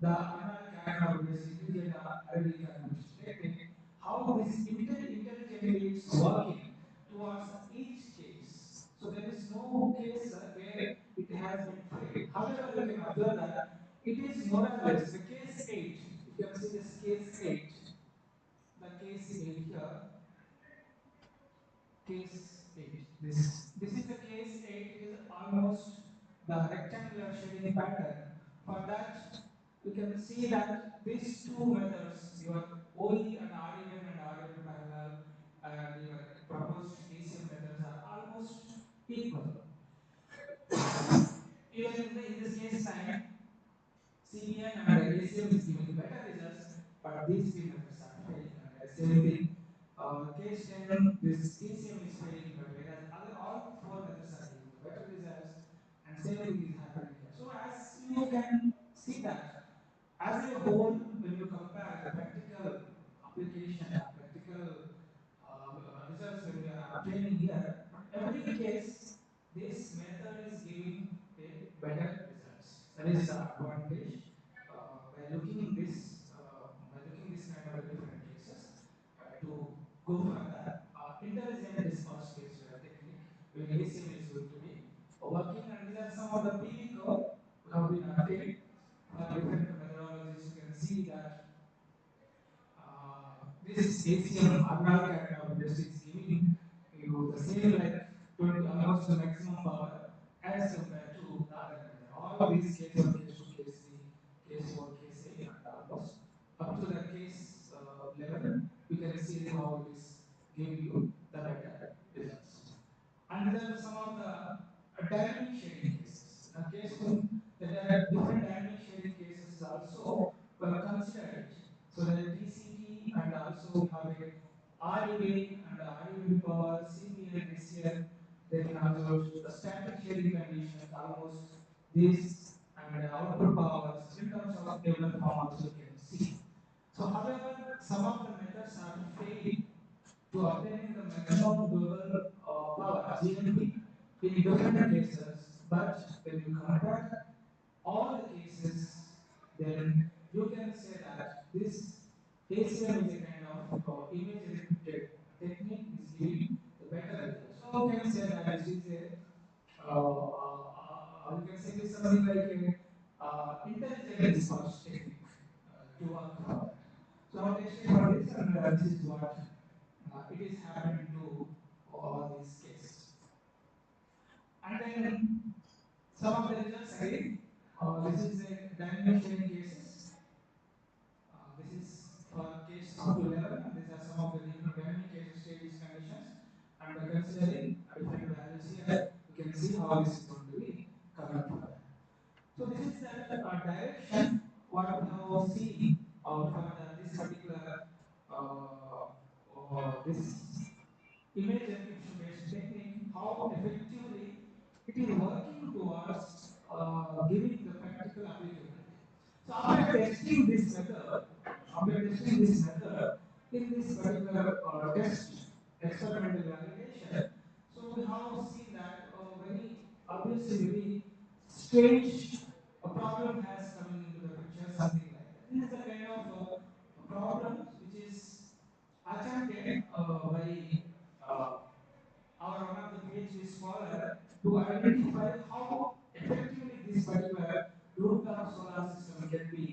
the analytic actinologous integrated analytic activation technique, how this intelligently it's working towards each case. So there is no case where it has been failed. However, you can observe that it is more or less the case 8. If you can see this case 8, the case 8 here, case 8. This is the case 8. It is almost the rectangular shading pattern. For that, you can see that these two methods, your OE and REM and REM parallel, and your proposed ACM methods are almost equal. Even in this case 9, CBN and ACM is giving better results, but these three methods are failing. And same thing, case 10, this ACM is failing, but whereas other all four methods are giving the better results, and same thing is happening here. So as you can see that, as a whole, when you compare the practical application or practical results when we are obtaining here, every case, this method is giving a better results. That is the advantage by looking this kind of different cases to go for the intelligent dispersed case technique when ACM is going to be working, and these are some of the PV curve we have been obtained for different methodologies. You can see that this ACM Arnold Catnor just is giving you the same like 20 almost the maximum power as compared to the other method. All these case 1, case 2, case 3, case 4, case 8, and almost up to the case 11, you can see how it is giving you the better results. And these are some of the dynamic shading cases. In a case 2, the different dynamic shading cases is also we have considered it. So there is DCT, and also we have a REB and REB power, CBN, ACM. Then also the static shading conditions, almost this, and output powers in terms of table form also you can see. So however, some of the methods are failed to obtaining the maximum global power GMP in different cases, but when you compare all the cases, then you can say that this ACM is a kind of image encrypted technique is giving the better results. So you can say that this is a you can say this something like a intelligent dispersed technique to work for that. So I have tested for this, and this is what it is happening to all these cases. And then some of the results again. This is a dynamic shading cases. This is for case up to 11, and these are some of the dynamic cases status conditions. And by considering different values here, you can see how this is going to be coming for that. So this is that direction what we have seen for this particular this image encryption based technique, how effectively it is working towards giving the practical applicability. So after testing this method in this particular test, experimental validation, so we have seen that very obviously very strange problem has coming into the picture, something like that. This is the kind of problems which is attempted by our one of the PhD scholar to identify how effectively this particular rooftop solar system can be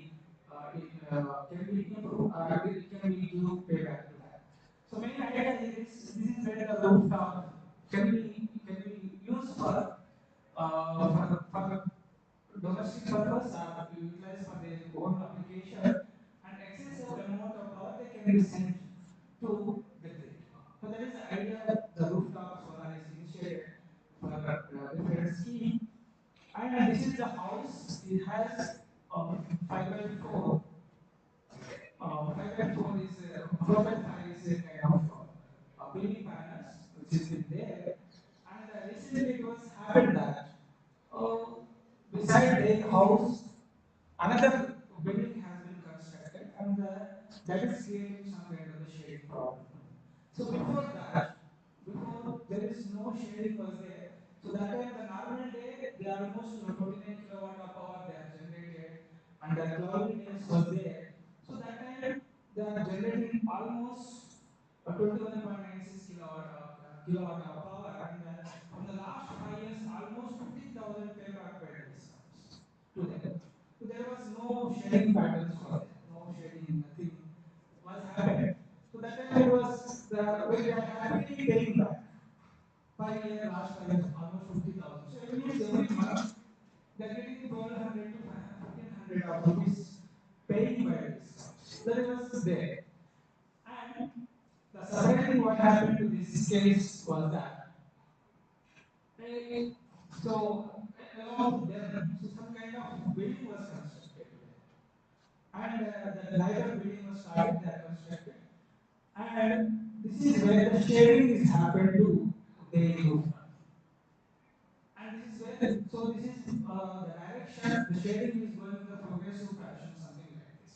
improved, or it can be give payback to that. So main idea here is this is where the rooftop can be used for commercial purpose or utilized for their own application, and excessive amount of power they can be sent to the grid. So that is the idea of the rooftop solar is initiated for different scheme. And this is the house. It has 5 by 4. 5 by 4 is 4 by 5 is a kind of PV panels which has been there. And recently it was happened that uh, beside their house another building has been constructed, and that is creating some kind of the shading problem. So before that, before there is no shading was there. So that time the normal day they are almost 29 kilowatt of power they are generated, and the cloudy days was there. So that time they are generating almost 21.96 kilowatt of power, and from the last 5 years almost 15,000 kilowatt per day comes to them. So there was no shading patterns was there, no shading, nothing was happened. So that time it was they are happily paying back 5 year, last 5 years, almost 50,000. So it means every month they are getting 1,200 to 1,500 of rupees paying by the discounts. That was there. And the surprising what happened to this case was that they, so along with them, so some kind of building was constructed to them. And the neighbor building was started, they are constructed. And this is where the shading is happened to their rooftop. And this is where, so this is the direction, the shading is going in the progressive fashion, something like this.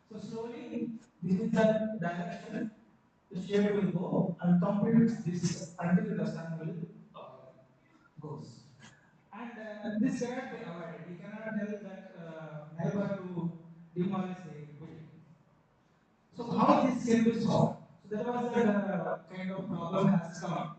So slowly, this is the direction the shade will go and complete this until the sun will goes. And this cannot be avoided. We cannot tell that neighbor to demolish their building. So how this can be solved? So there was that kind of problem has come.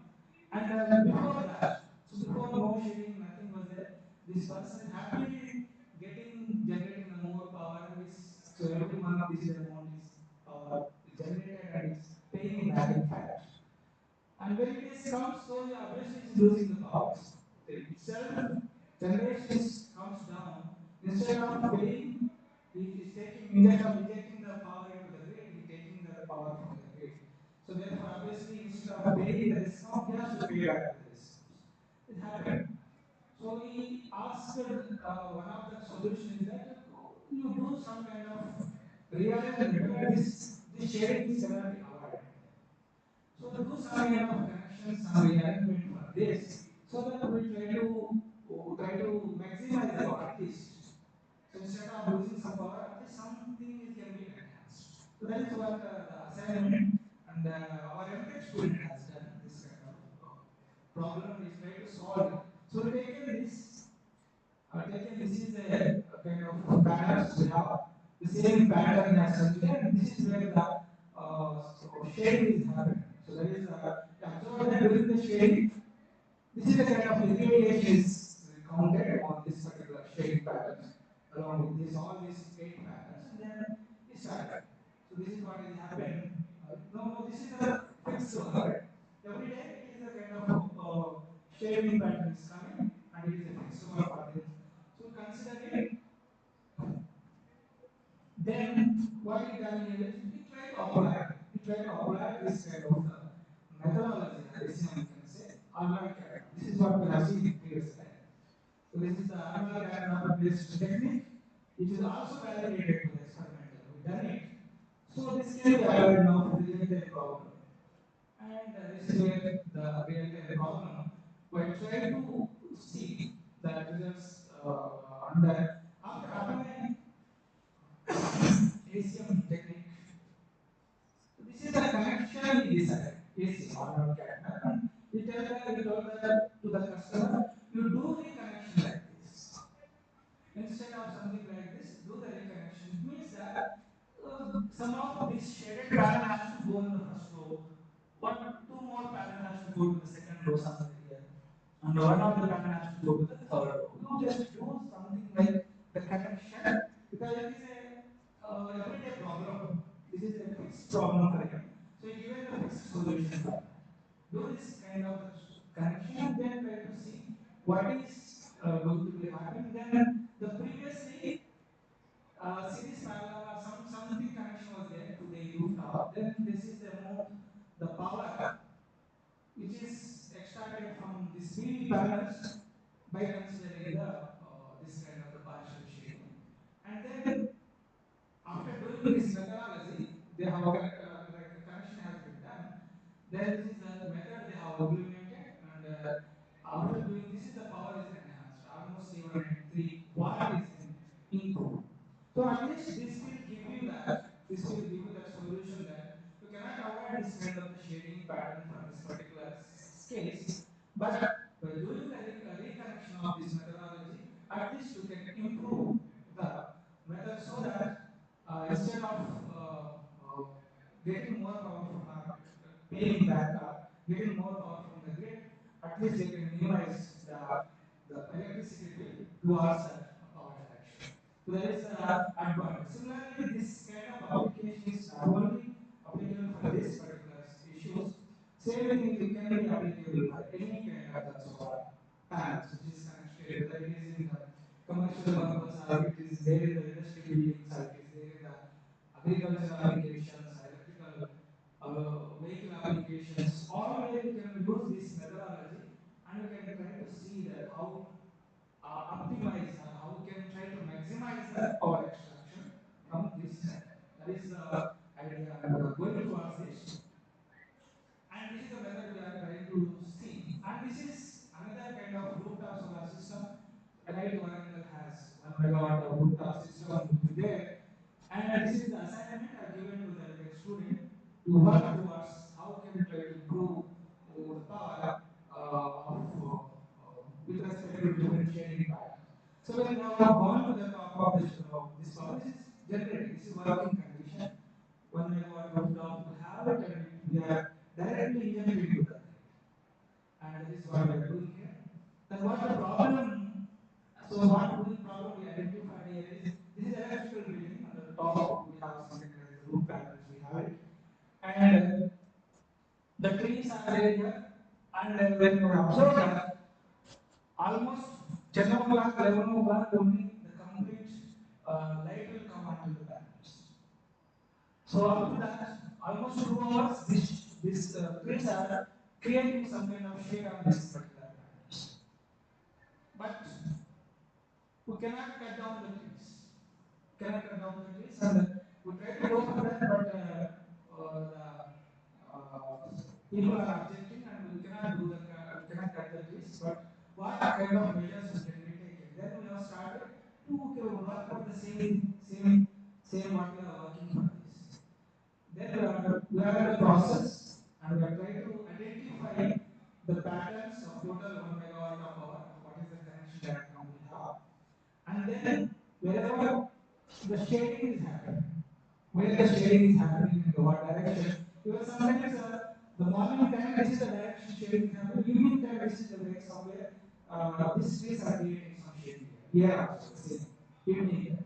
And before that, so before no shading, nothing was there. This person is happily generating the more power, which so every month this is the amount is power generated and it's paying back in fact. And when it is comes, so obviously it's losing the power. The itself generation comes down. Instead of paying, it is taking, instead of injecting the power into the grid, it is taking the power from the grid. So therefore, obviously, instead of paying the discount, he has to pay back the discounts. It happened. So we asked, one of the solution is that you do some kind of rearrangement because this shading is cannot be avoided. So do some kind of connection, some rearrangement for this, so that we try to maximize the power at least. So instead of losing some power, at least something is can be enhanced. So that is what the assignment and our MTech student has done. This kind of problem is try to solve it. So we taken this is a kind of panels we have the same pattern as earlier, and this is where the shading is happening. So that is observe that during the shading, this is the kind of irradiation is counted on this particular shading patterns along with this all these 8 patterns, and then it started. So this is what is happened. No, this is a fixed one, right? Every day it is a kind of shading pattern is coming, and it is a fixed one for this. So consider it. Then what we done here is we try to apply. We try to apply this kind of methodology, RSM we can say, Arnold Gardner. This is what we have seen in previous slide. So this is the Arnold Gardner based technique. It is also validated to the experimental. We done it. So this can be applied now for real time problem. And this is where the real time problem. We try to see the results and after applying ACM technique. So this is the connection we decided. AC or Gardner. And we told that to the customer, you do reconnection like this. Instead of something like this, do the reconnection. It means that some of this shaded panel has to go in the first row. Two more panel has to go to the second row somewhere here, and one of the panel has to go to the third row. You just do something like the connection because it is a everyday problem. This is a fixed problem for him. So he given the fixed solution for that. Do this kind of connection and then try to see what is going to be happening. Then the previously series parallel or something connection was there to the rooftop. Then this is the amount, the power which is extracted from these PV panels by considering the this kind of the partial shading. And then after doing this methodology, they have like a connection has been done. Then this is the method they have implemented, and after doing this is the power is enhanced. Almost 793 watt is improved. So at least this will give you that solution that you cannot avoid this kind of the shading pattern from this particular case, but by doing the reconnection of this methodology, at least you can improve the method so that instead of uh, getting more power from or paying back or getting more power from the grid, at least they can minimize the electricity bill towards that power direction. So that is the advantage. Similarly, this kind of application is not only applicable for this particular issues. Same thing it can be applicable for any kind of the solar panels which is connected, whether it is in the commercial purpose or it is there in the industry buildings or it is there in the agricultural applications or electrical vehicle applications. All where we can use this methodology and we can try to see that how optimize or how we can try to maximize the power extraction from this method. That is the idea and going towards this. And this is the method we are trying to see. And this is another kind of rooftop solar system. NIT Warangal has 1 megawatt of rooftop system will be there. And this is the assignment are given to the like, student to work towards how can we try to improve the power with respect to different shading patterns. So when they have gone to the top of this power, this is generating, this is working condition. 1 megawatt rooftop to have it and we are directly injected into the grid. And that is what we are doing here. Then what the problem, so what we problem we identified here is this is electrical building. On the top we have something like the roof panels we have it. And the trees are there here. And when you observe that almost 10 o'clock, 11 o'clock only the complete light will come onto the panels. So up to that, almost 2 hours, these trees are creating some kind of shade on this particular panels. But we cannot cut down the trees. Cannot cut down the trees, and we try to go for that, but the people are objecting, and we cannot do the we cannot cut the trees. But what kind of measures can be taken? Then we have started to work for the same thing, same what we are working for this. Then we are in the process and we are trying to identify the patterns of total 1 megawatt of power, what is the connection diagram we have. And then wherever the shading is happening, where the shading is happening in the what direction, because sometimes the morning time this is the direction shading is happening, evening time this is the way somewhere these trees are creating some shading here also the same evening time.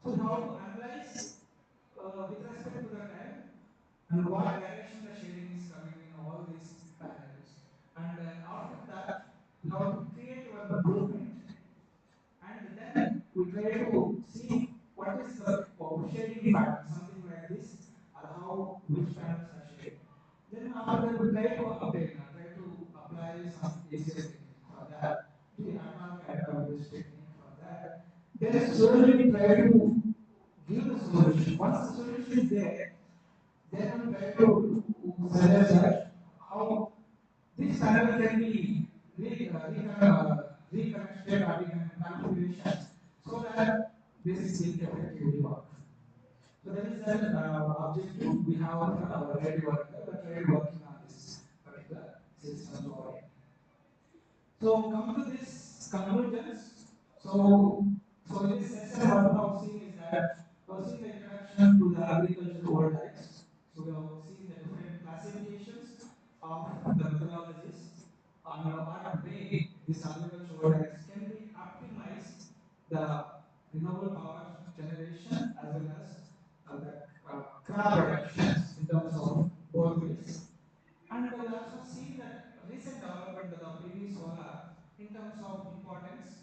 So how to analyze with respect to the time and what direction the shading is coming in all these panels. And after that, we have to create one blueprint. And then we try to see what is the shading pattern, something like this, or how which panels are shaded. Then after that, we try to obtain, try to apply some ACL technique for that, the advanced based technique for that. Then slowly we try to give the solution. Once the solution is there, then we try to suggest that how this panel can be reconnected or configurations so that this will effectively work. So that is that objective we have for our NIT worker. We are trying working on this particular systems over here. So come to this conclusions. So so in this session, what we have seen is that we have seen the introduction to the agricultural voltaics. So we have seen the different classifications of the methodologies on what way this agricultural voltaics can be optimized the renewable power generation as well as the crop productions in terms of both ways. And we also seen that recent development of the PV solar in terms of importance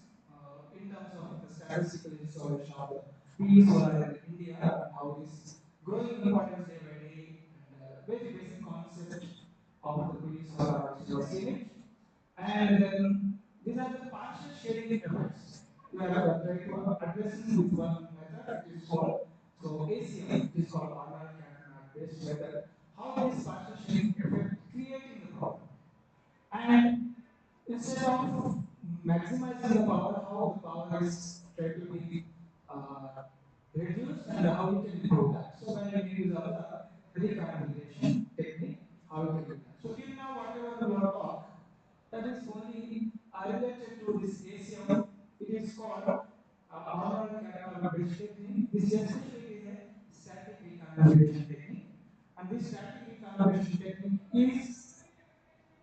statistical installation of the PV solar in India and how it is growing importance day by day, and very basic concept of the PV solar also you have seen it. And then these are the partial shading effects. We are trying to addressing with one method, it is called so ACM, it is called orbital cannon based method. How this partial shading effect creating the problem, and instead of maximizing the power, how the power is tried to be uh, reduced and how you can improve that. So by making use of the reconfiguration technique, how you can do that. So till now, whatever we have talked, that is only related to this ACM. It is called orbital canopy based technique. This especially is a static reconfiguration technique, and this static reconfiguration technique is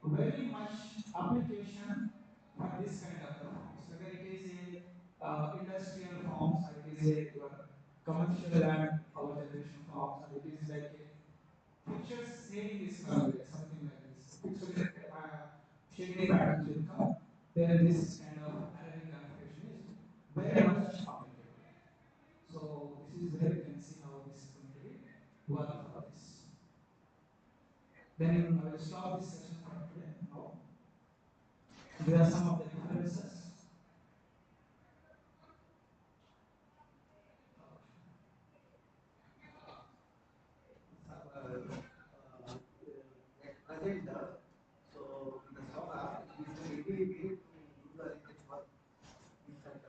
very much application for this kind of the forms, whether it is a industrial forms or it is a your commercial and power generation forms, or it is like a fixture shading is coming, like something like this. Fixture shading patterns will come. Then this kind of array configuration is very much applicable. So this is where you can see how this is going to be work for this. Then I will stop this session for today now. There are some of the differences. At present, so in the solar, it is very way to do the research work. In fact,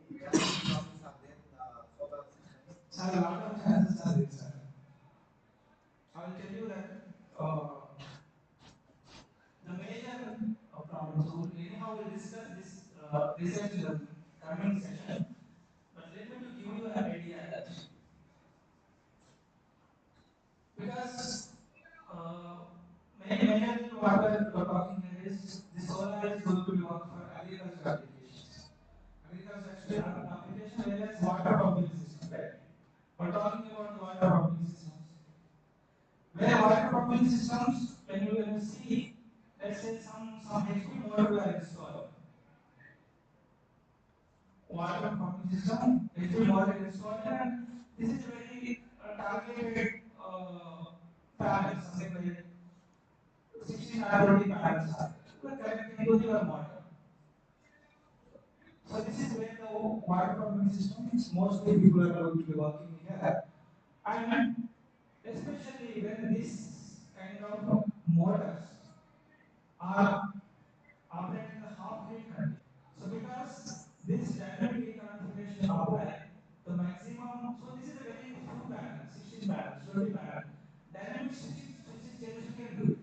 any challenging problems are there in the solar system. Sir, a lot of chances are there, sir. I will tell you that the major problem. So anyhow, we'll discuss this research in the coming session. But let me to give you an idea that because uh, majorly whatever you are talking here is the solar is going to be work for agricultural applications. Agricultural application, whereas water pumping system, right? We're talking about the water pumping systems. Where water pumping systems, when you see, let's say some HP motor we are installing. Water pumping system, HP motor installed, and this is a very targeted panel, something like 16 or 20 panels are there. We are connecting to your motor. So this is where the water pumping systems, mostly people are going to be working here. And especially when this kind of motors are operating in the half grid condition. So because this dynamic reconfiguration apply, the maximum, so this is a very few panels, 16 panels, 20 panels. Dynamic switching changes you can do it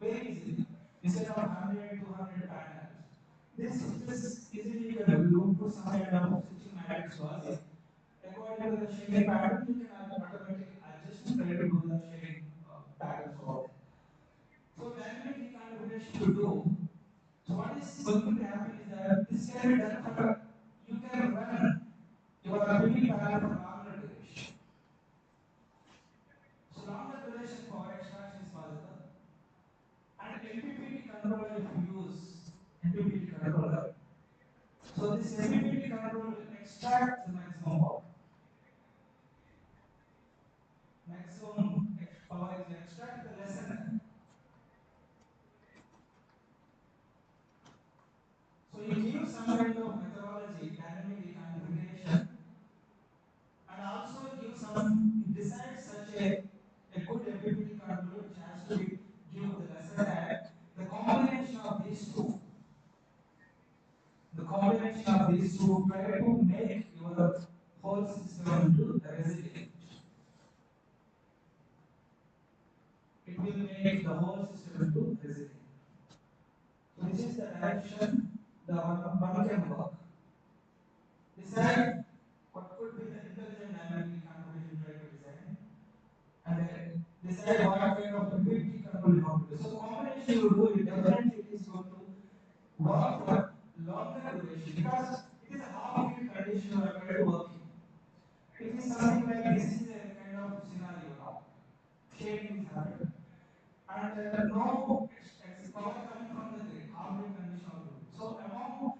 very easily. Instead of 100, 200 panels, these switches easily you can do. You put some kind of switching matrix logic. According to the shading pattern, you can automatically adjust and try to do the shading patterns over there. So dynamic reconfiguration to do. So what is going to be happen is that this can be done for, you can run your PV panel for longer duration. So longer duration power extraction is possible. And MPPT controller, if you use MPPT controller, so this MPPT controller will extract the maximum power. Maximum power is extracted the lesser time. So you give some kind of methodology, dynamic reconfiguration, and also give some, decide such a good MPPT controller which has to be give the lesser time. The combination of these two, try to make your whole system into resilient. It will make the whole system into resilient. So this is the direction the one can work. Decide what could be the intelligent dynamic reconfiguration try to design, and decide what kind of MPPT control you have to do. So combination you do, it definitely it is going to work for longer duration because it is a half grid condition you are trying to work in. It is something like this is a kind of scenario now. Shading is happened. And no power coming from the grid, half grid condition of the grid. So among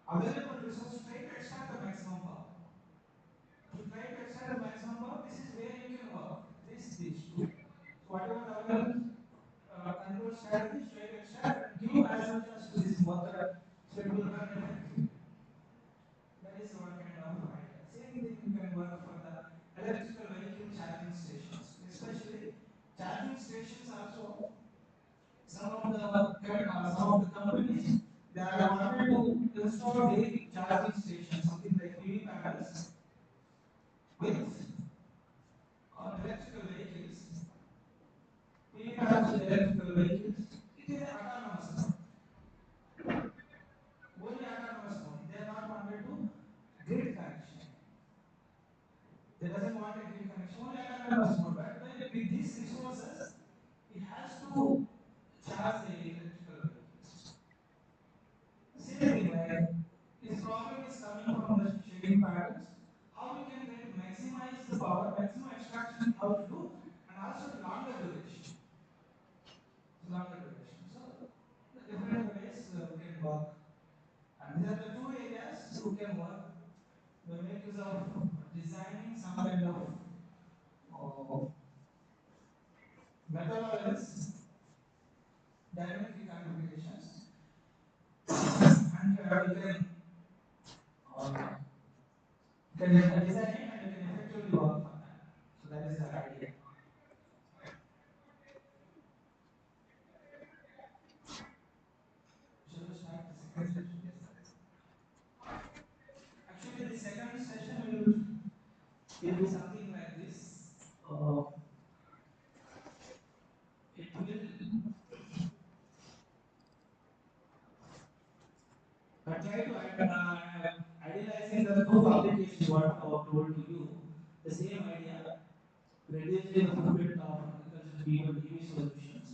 available resources, try to extract the maximum power. charging stations, something like PV panels with electrical vehicles, PV panels with electrical vehicles, it is an autonomous mode. Only autonomous mode. They are not wanted to grid connection. They doesn't want a grid connection, only autonomous mode. But when with these resources, it has to charge the electrical vehicles. Same thing, like this problem is coming from the shading patterns. How we can try to maximize the power, maximum extraction, how to do, and also longer duration. Longer duration. So the different ways we can work. And these are the two areas we can work. We make use of designing some kind of methodologies, dynamic reconfigurations, and uh, you can design it and you can effectively work on that. So that is the idea. Shall we start the second session? Yes, actually, the second session will be something like this. It will try to idealizing the two applications what I have told to you. The same idea, reducing the footprint of agricultural people EV solutions.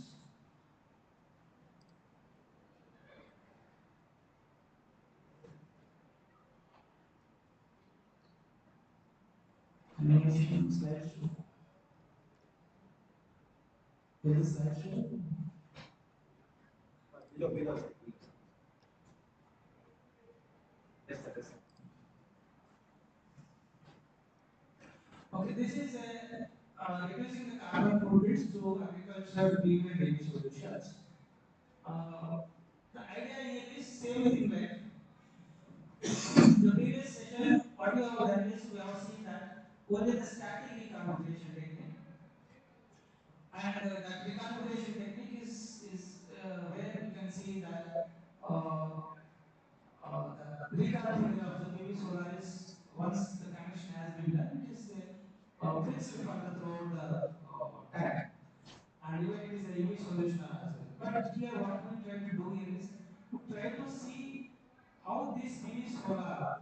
Animation slideshow. There is slideshow. Below. Yes, sir. Yes, sir. Okay, this is reducing the carbon footprint through agricultural PV and EV solutions. The idea here is same thing, like the previous session, what we have done is we have seen that only the static reconfiguration technique, and that reconfiguration technique is where we can see that the reconfiguration of the PV solar is once the connection has been done, it is fixed for the throughout the time, and even it is a EV solution as well. But here, what we try to do here is we try to see how this PV solar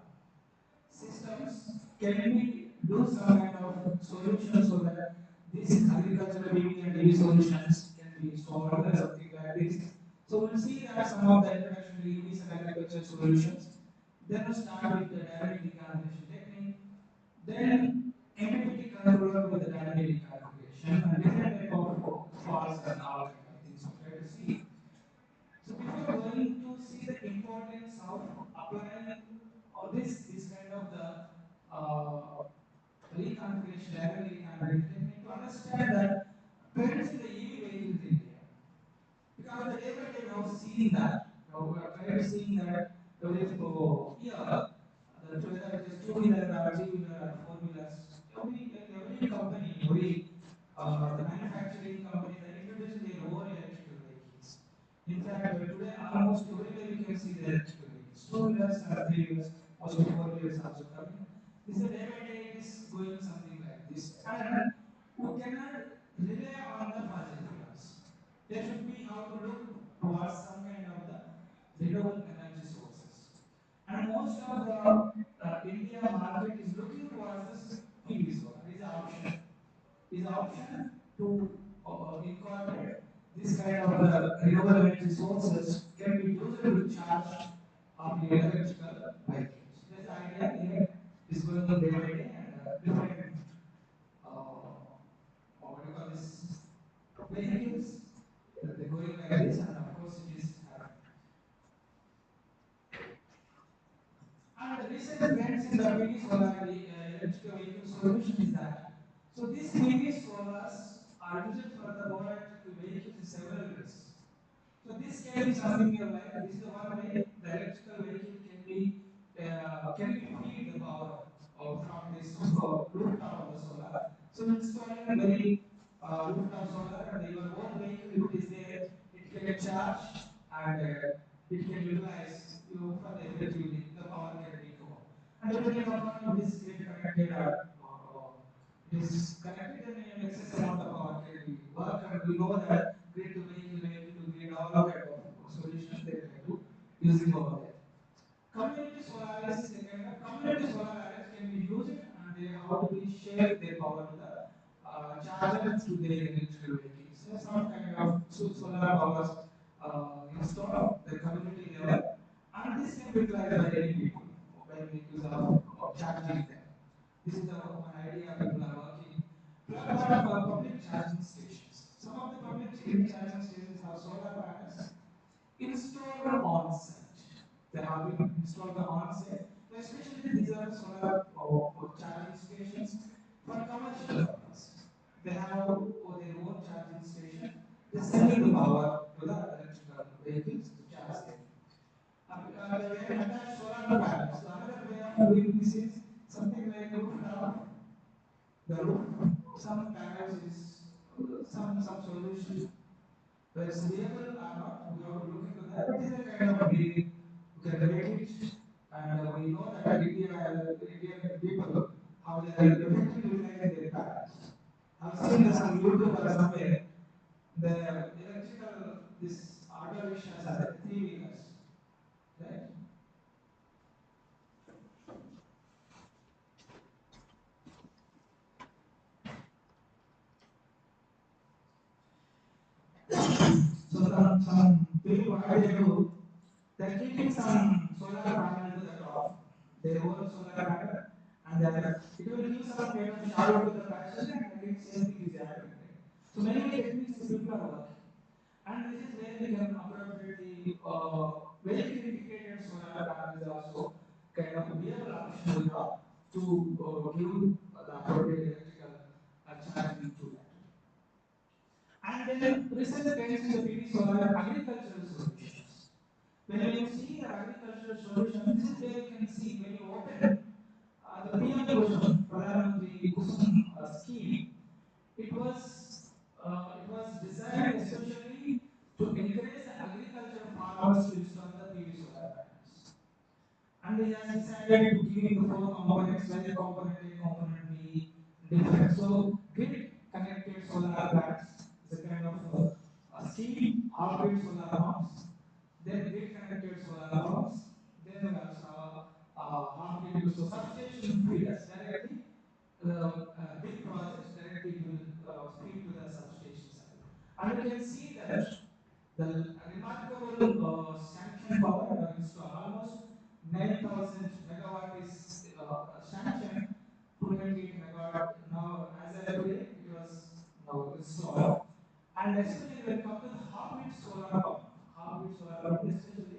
systems can we do some kind of solution so that these agricultural PV and EV solutions can be solved or something like this. So we'll see that some of the introduction to EVs and agricultural solutions. Then we'll start with the dynamic reconfiguration technique. Then MPPT controller with the dynamic reconfiguration and different type of faults and all kind of things we try to see. So before going to see the importance of applying all this kind of the reconfiguration, dynamic reconfiguration technique to understand that trends in the EV vehicles in India. Because the day by day we have seen that, we have tried to see that every year, that whether it is two-wheeler or three-wheeler or four-wheelers, every company, every the manufacturing companies are introducing their own electrical vehicles. In fact, today almost everywhere we can see the electrical vehicles. Two-wheelers and three-wheelers, also four-wheelers also coming. This is day by day it is going something like this. And we cannot rely on the fossil fuels. There should be how to look towards some kind of the renewable energy sources. And most of the India market is looking towards this PV solar. Is option to incorporate this kind of the renewable energy sources can be used to charge of the electrical vehicles. That's the idea here is going day by day and different what do you call this vehicles they're going like this and of course it is happening. And the recent trends in the PV solar electrical vehicle solution is that so these PV solars are used for the more electrical vehicles in several ways. So this can be something like this is the one way the electrical vehicle can be feed the power from this rooftop of the solar. So installing very rooftop solar and your own vehicle if it is there, it can charge and it can utilize you for the effectively the power depending upon this grid connected it is connected, then excess amount of power can be work, and we know that grid to vehicle to grid, all kind of solutions they try to using over there. Community solar is a kind of community solar arrays can be used, and they have to be share their power to the chargers to their electrical vehicles. So some kind of solar powers installed the community level, and this can be utilized by any people when vehicles are charging them. This is the one idea people are working. Plus, public charging stations. Some of the public EV charging stations have solar panels installed on site. They have been installed on site. So especially these are the solar charging stations for commercial purpose. They have their own charging station. They're selling the power to the electrical vehicles to charge them. They can attach solar panels. So another way of doing this is something like rooftop. The roof, some panels is some solution. Whether it's viable or not, we have to look into that. But this is a kind of deal. We can rate it, and we know that Indian people, how they are effectively utilizing their panels. I've seen some YouTube or somewhere, the electrical, this auto rickshaws are 3 wheelers, right? So some people what they do, they're keeping some solar panel to the top, their own solar panel, and it will give some kind of shadow to the passenger, and again same thing is happening. So many techniques the people are working, and this is where we can appropriately vehicle integrated solar panels also kind of viable option we have to give the appropriate electrical charging to that. And then recent trends in the PV solar agricultural solutions. When you see the agricultural solutions, this is where you can see when you open the PM Kusum, Pradhan Mantri Kusum scheme. It was designed especially to encourage the agricultural farmers to install the PV solar panels. And he has decided to giving the 4 components like component A, component B, different. So grid connected solar plants is a kind of scheme, off-grid solar pumps, then grid connected solar pumps, then we also half-grid, so substation feeders directly, big projects directly will feed to the substation side. And you can see that the remarkable sanction power installed almost 9,000 megawatt is sanctioned, 298 megawatt. Now, as of today, it was now installed. And especially when it comes to the half-grid solar pump, especially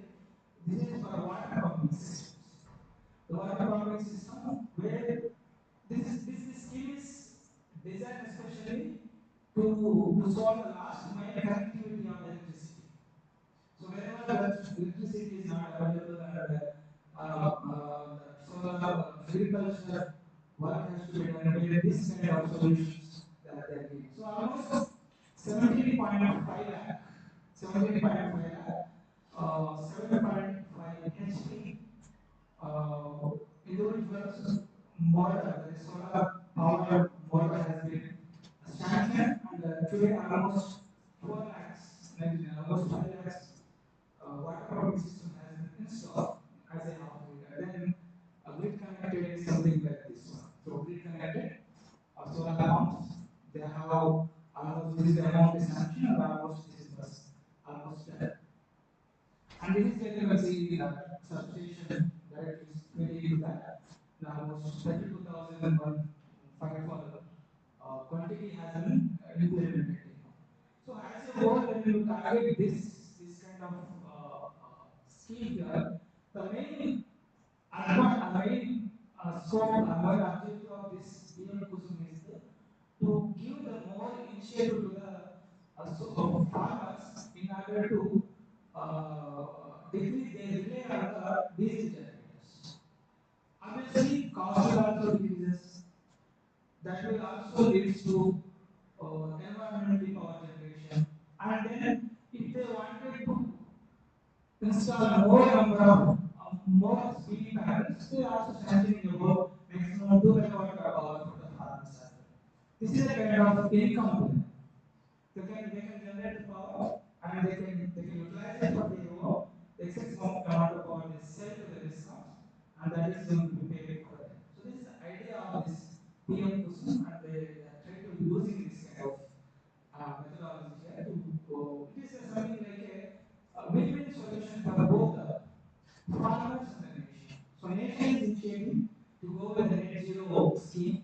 this is for water pumping systems. The water pumping system where this scheme is designed especially to solve the last mile connectivity of the electricity. So wherever that electricity is not available, and that solar agriculture work has to be done, where this kind of solutions that they are giving. So almost 17.5 lakh, 17.5 lakh, 7.5 HP individuals model, that is solar power model has been sanctioned, and today almost 4 lakhs, almost 5 lakhs water pumping system has been installed as a half grid. And then grid connected is something like this one. So grid connected solar pumps, they have almost, this is the amount is sanctioned, and almost this is almost done. And this is where you can see that substation directly feeding to that. Almost 32,154 quantity has been implemented. So as a whole, when you target this kind of scheme here, the main scope, main objective of this PM Kusum is to give the more initiative to the farmers in order to decrease their relay on the diesel generators. Obviously, cost will also decreases. That will also leads to environmentally power generation. And then, if they wanted to install more number of more PV panels, they are also sanctioning This is a kind of income to them. They can generate the power and they can utilize it for their own. The excess amount of power they sell to the discoms, and that is going to be paid for them. So this is the idea of this PM Kusum, and they try to using this kind of methodology here to it is something like a win-win solution for both the farmers and the nation. So nation is initiating to go with the net zero scheme,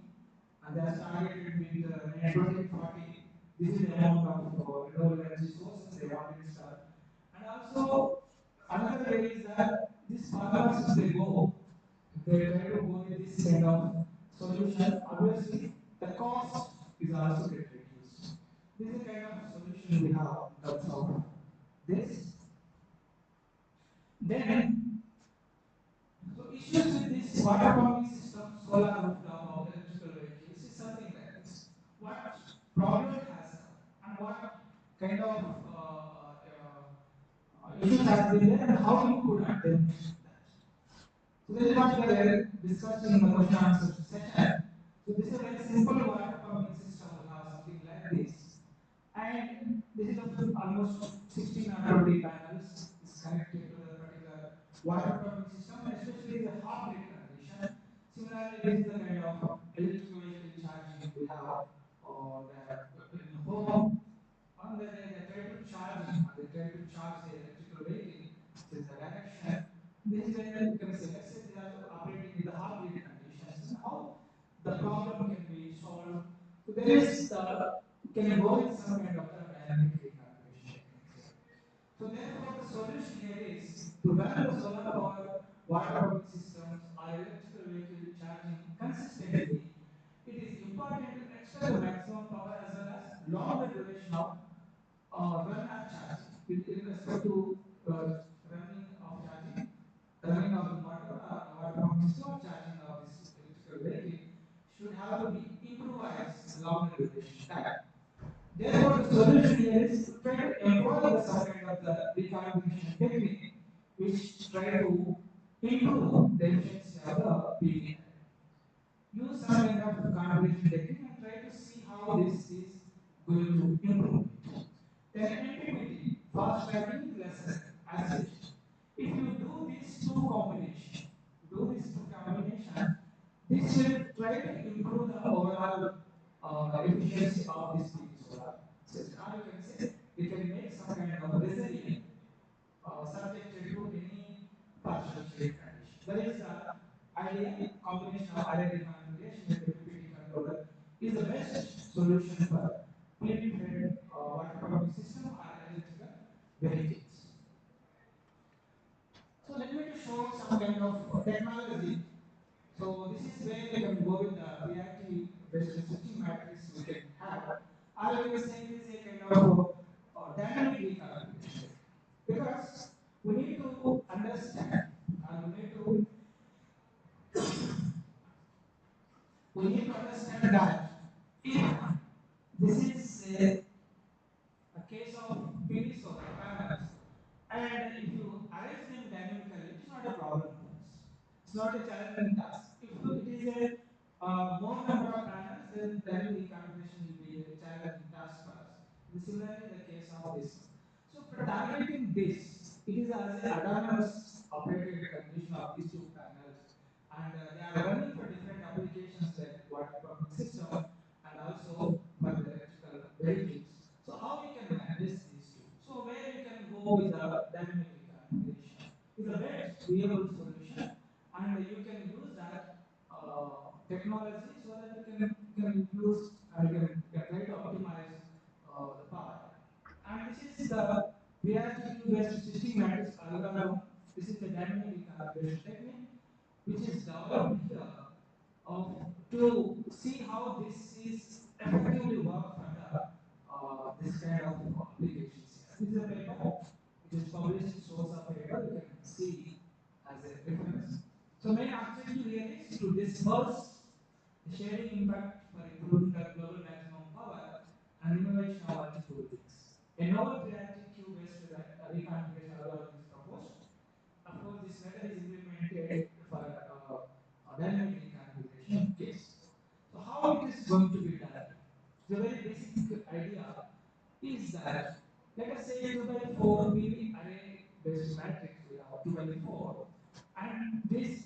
and they are targeted with 2040. This is the amount of renewable energy sources they want to install. And also another way is that these farmers, if they try to go with this kind of solution, obviously the cost is also get reduced. This is a kind of solution we have in terms of this. Then, so issues with this water pumping system, solar rooftop or electrical vehicles is something like this. What problem has come and what kind of issues has been there and how you could attempt that. So this is what we are discussing in the question answer session. So this is a very simple water pumping system. We have something like this, and this is of almost 16 or 20 panels is connected to the particular water pumping system, and especially the half grid condition. Similarly, this is the kind of electric vehicle charging we have in home, and they try to charging, and they try to charge the electrical vehicle in the direction. This is where you can say, let's say they are operating with the half grid conditions, and how the problem can be solved. So there is you can go with some kind of the dynamic reconfiguration techniques here. So therefore, the solution here is to run the solar power water pumping systems or electrical vehicle charging consistently. It is important to extract the maximum power as well as longer duration of run or charging. In respect to running of the motor or water pumping system or charging of this electrical vehicle should have to be improvised longer duration time. Therefore, the solution here is to try to employ some kind of the reconfiguration technique which try to improve the efficiency of the PV. Use some kind of configuration technique and try to see how this is going to improve it. Then NTPT, fast tracking is lesser acid. If you do these two combination, this will try to improve the overall efficiency of this PV solar system. Or you can say it can make some kind of resilient subjected to any partial shade condition. That is the idea. Combination of array reconfiguration with the PPT controller is the best solution for PV fed water pumping system or electrical vehicles. So let me to show some kind of technology. So this is where you can go with the reactive based switching matrix we can have, or you can say it is a kind of dynamic reconfiguration. Because we need to understand, or we need to understand that if this is a case of PV solar panels, and if you arrange them dynamically, it is not a problem for us. It's not a challenging task. If it is a more number of panels, then dynamic reconfiguration will be a challenging task for us. Similarly, the case of this one. So for targeting this, it is as a autonomous operated condition of these two panels, and they are running for different applications like water pumping system and also for the electrical vehicles. So how we can manage these two? So where we can go with the dynamic reconfiguration is a best viable solution, and you can use that technology so that you can use and you can try to optimize the power. And this is the VRTQ based switching matrix algorithm. This is the dynamic reconfiguration technique which is developed here of to see how this is effectively work for the this kind of applications. This is a paper which is published source of paper. You can see as a reference. So main objective here is to disperse the shading impact for improving the global maximum power and innovation of multiple things. A novel priority queue based reconfiguration algorithm is proposed. Of course, this method is implemented for a dynamic reconfiguration case. So how it is going to be done? The very basic idea is that, let us say 2 by 4 PV array based matrix, we have 2 by 4, and this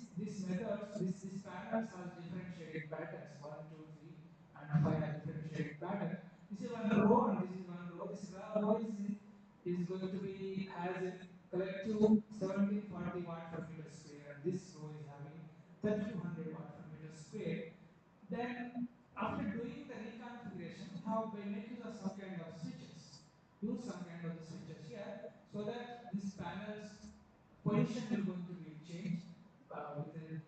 methods, this panels has different shading patterns, 1, 2, 3, and 5 has different shading pattern. This is one row and this is one row. This row is going to be has a collective 1740 watt per meter square, and this row is having 3200 watt per meter square. Then after doing the reconfiguration, we have by make use of some kind of switches. Use some kind of the switches here so that this panel's position will going to be changed with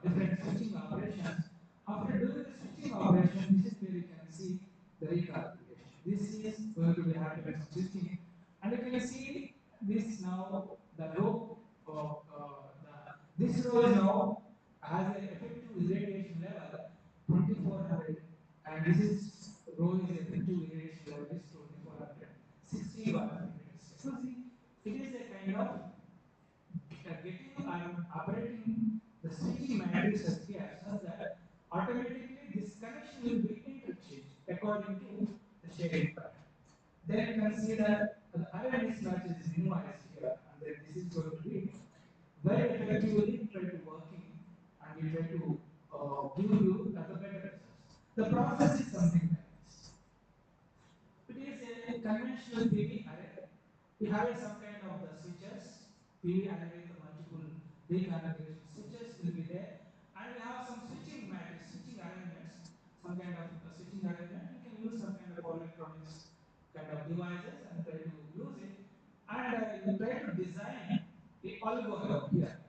different switching operations. After doing the switching operation, this is where you can see the reconfiguration. This is going to be happen some switching, and you can see this now the row of this row is now has an effective irradiation level 2400, and this is row is effective irradiation level is 2400 16 watt per meter square. So see, it is a kind of getting and operating the switching matrices here such that automatically this connection will be interchanged according to the shading pattern. Then you can see that the array mismatch is minimized here, and then this is going to be very effectively try to working, and we try to give you the better results. The process is something like this. It is a conventional PV array. We have some kind of the switches, PV array with multiple reconfiguration switches will be there, and we have some switching matrix, switching arrangements, some kind of switching arrangement. You can use some kind of power electronics kind of devices and try to use it, and you try to design a algorithm here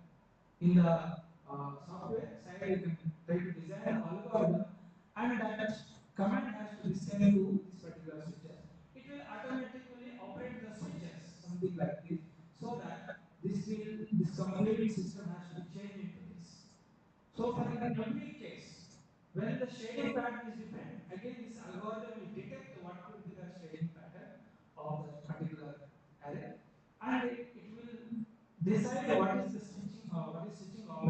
in the software side. You can try to design the algorithm, and that command has to be sent to this particular switches. It will automatically operate the switches, something like this, so that this complete system has to be changed into this. So for in every case, when the shading pattern is different, again this algorithm will detect what could be the shading pattern of that particular array, and it will decide what is switching operation of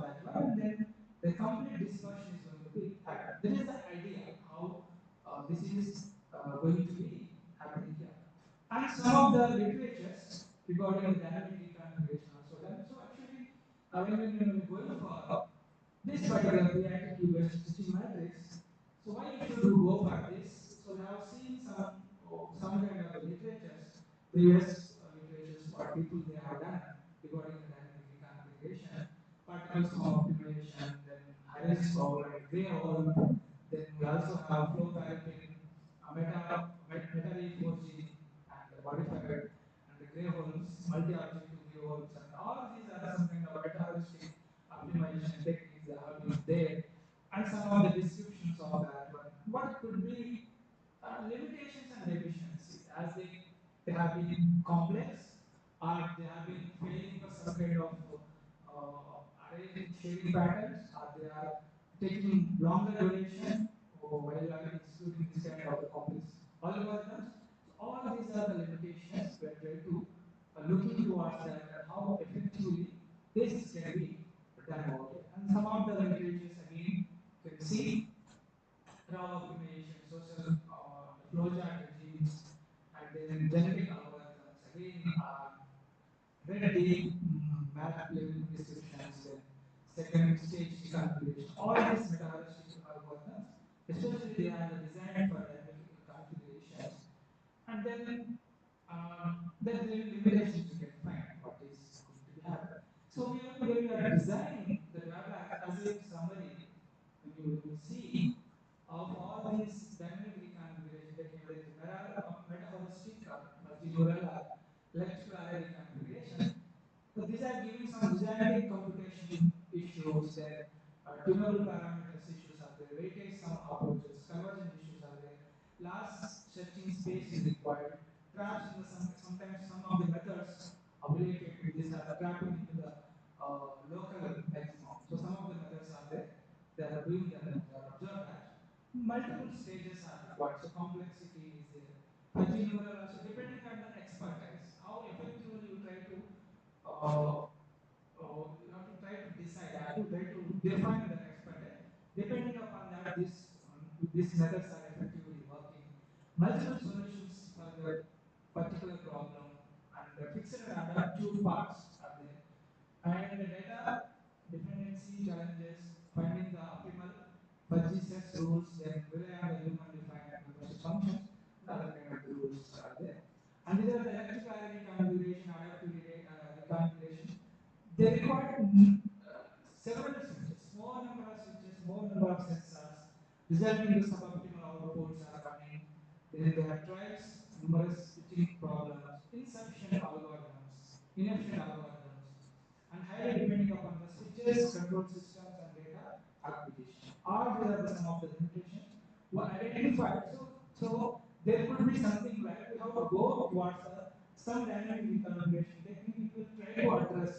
that one, and then the complete dispersion is going to be happening. That is the idea how this is going to be happening here. And some of the literatures regarding the dynamic reconfiguration also done. So actually, when we're going for this particular PITQ based switching matrix, so why you should go for this? So we have seen some kind of the literatures, previous literatures, what people they have done regarding the dynamic reconfiguration, particle sum optimization, then highest power and gray hole. Then we also have flow parity, meta reinforcing, and modified, and the gray holes, multi-objective gray holes, and all these are some kind of meta heuristic optimization techniques that have been there, and some of the descriptions of that one. What could be limitations and deficiency as they have been complex, or they have been failing for some kind of array shading patterns, or they are taking longer duration while you are executing this kind of the complex algorithms. So all these are the limitations we are trying to looking towards that, and how effectively this can be done about it. And some of the literatures again you can see raw optimization, social flowchart regimes, and then genetic algorithms. Again, red deep map level descriptions, then second stage deconfiguration. All these meta-heuristic algorithms, especially they are designed for dynamic configurations, and then the limitations you can find what is going to be happen. So when we are designing the drawbacks as a summary, when you see of all these dynamic reconfiguration, taking whether it is meta-heuristic or multineural or electrical array reconfiguration. So these are giving some designing computation issues, then tunable parameters issues are there, weightage sum approaches, convergence issues are there, large searching space is required, traps in the sometimes some of the methods related with this are trapping into the local maximum. So some of the methods are there, they are doing that, they are observed that. Multiple stages are required, so complexity is there. Fuzzy neural also, depending on the expertise, how effectively you try to you have to try to decide, you have to try to define that expertise. Depending upon that, this these methods are effectively working. Multiple solutions for that particular problem, and fixed and adaptive parts are there. And the data dependency challenges, finding the optimal fuzzy sets rules, then rely on the human defined membership functions, and other kind of rules are there. And these are the electrical RNA configuration, adaptive reconfiguration. They require several switches, more number of switches, more number of sensors, resulting into suboptimal outputs are coming. Then they have trials, numerous switching problems, insufficient algorithms, inefficient algorithms, and highly depending upon the switches, control systems, and data acquisition. All these are the some of the limitations were identified. So there could be something like we have to go towards some dynamic reconfiguration technique. It will try to address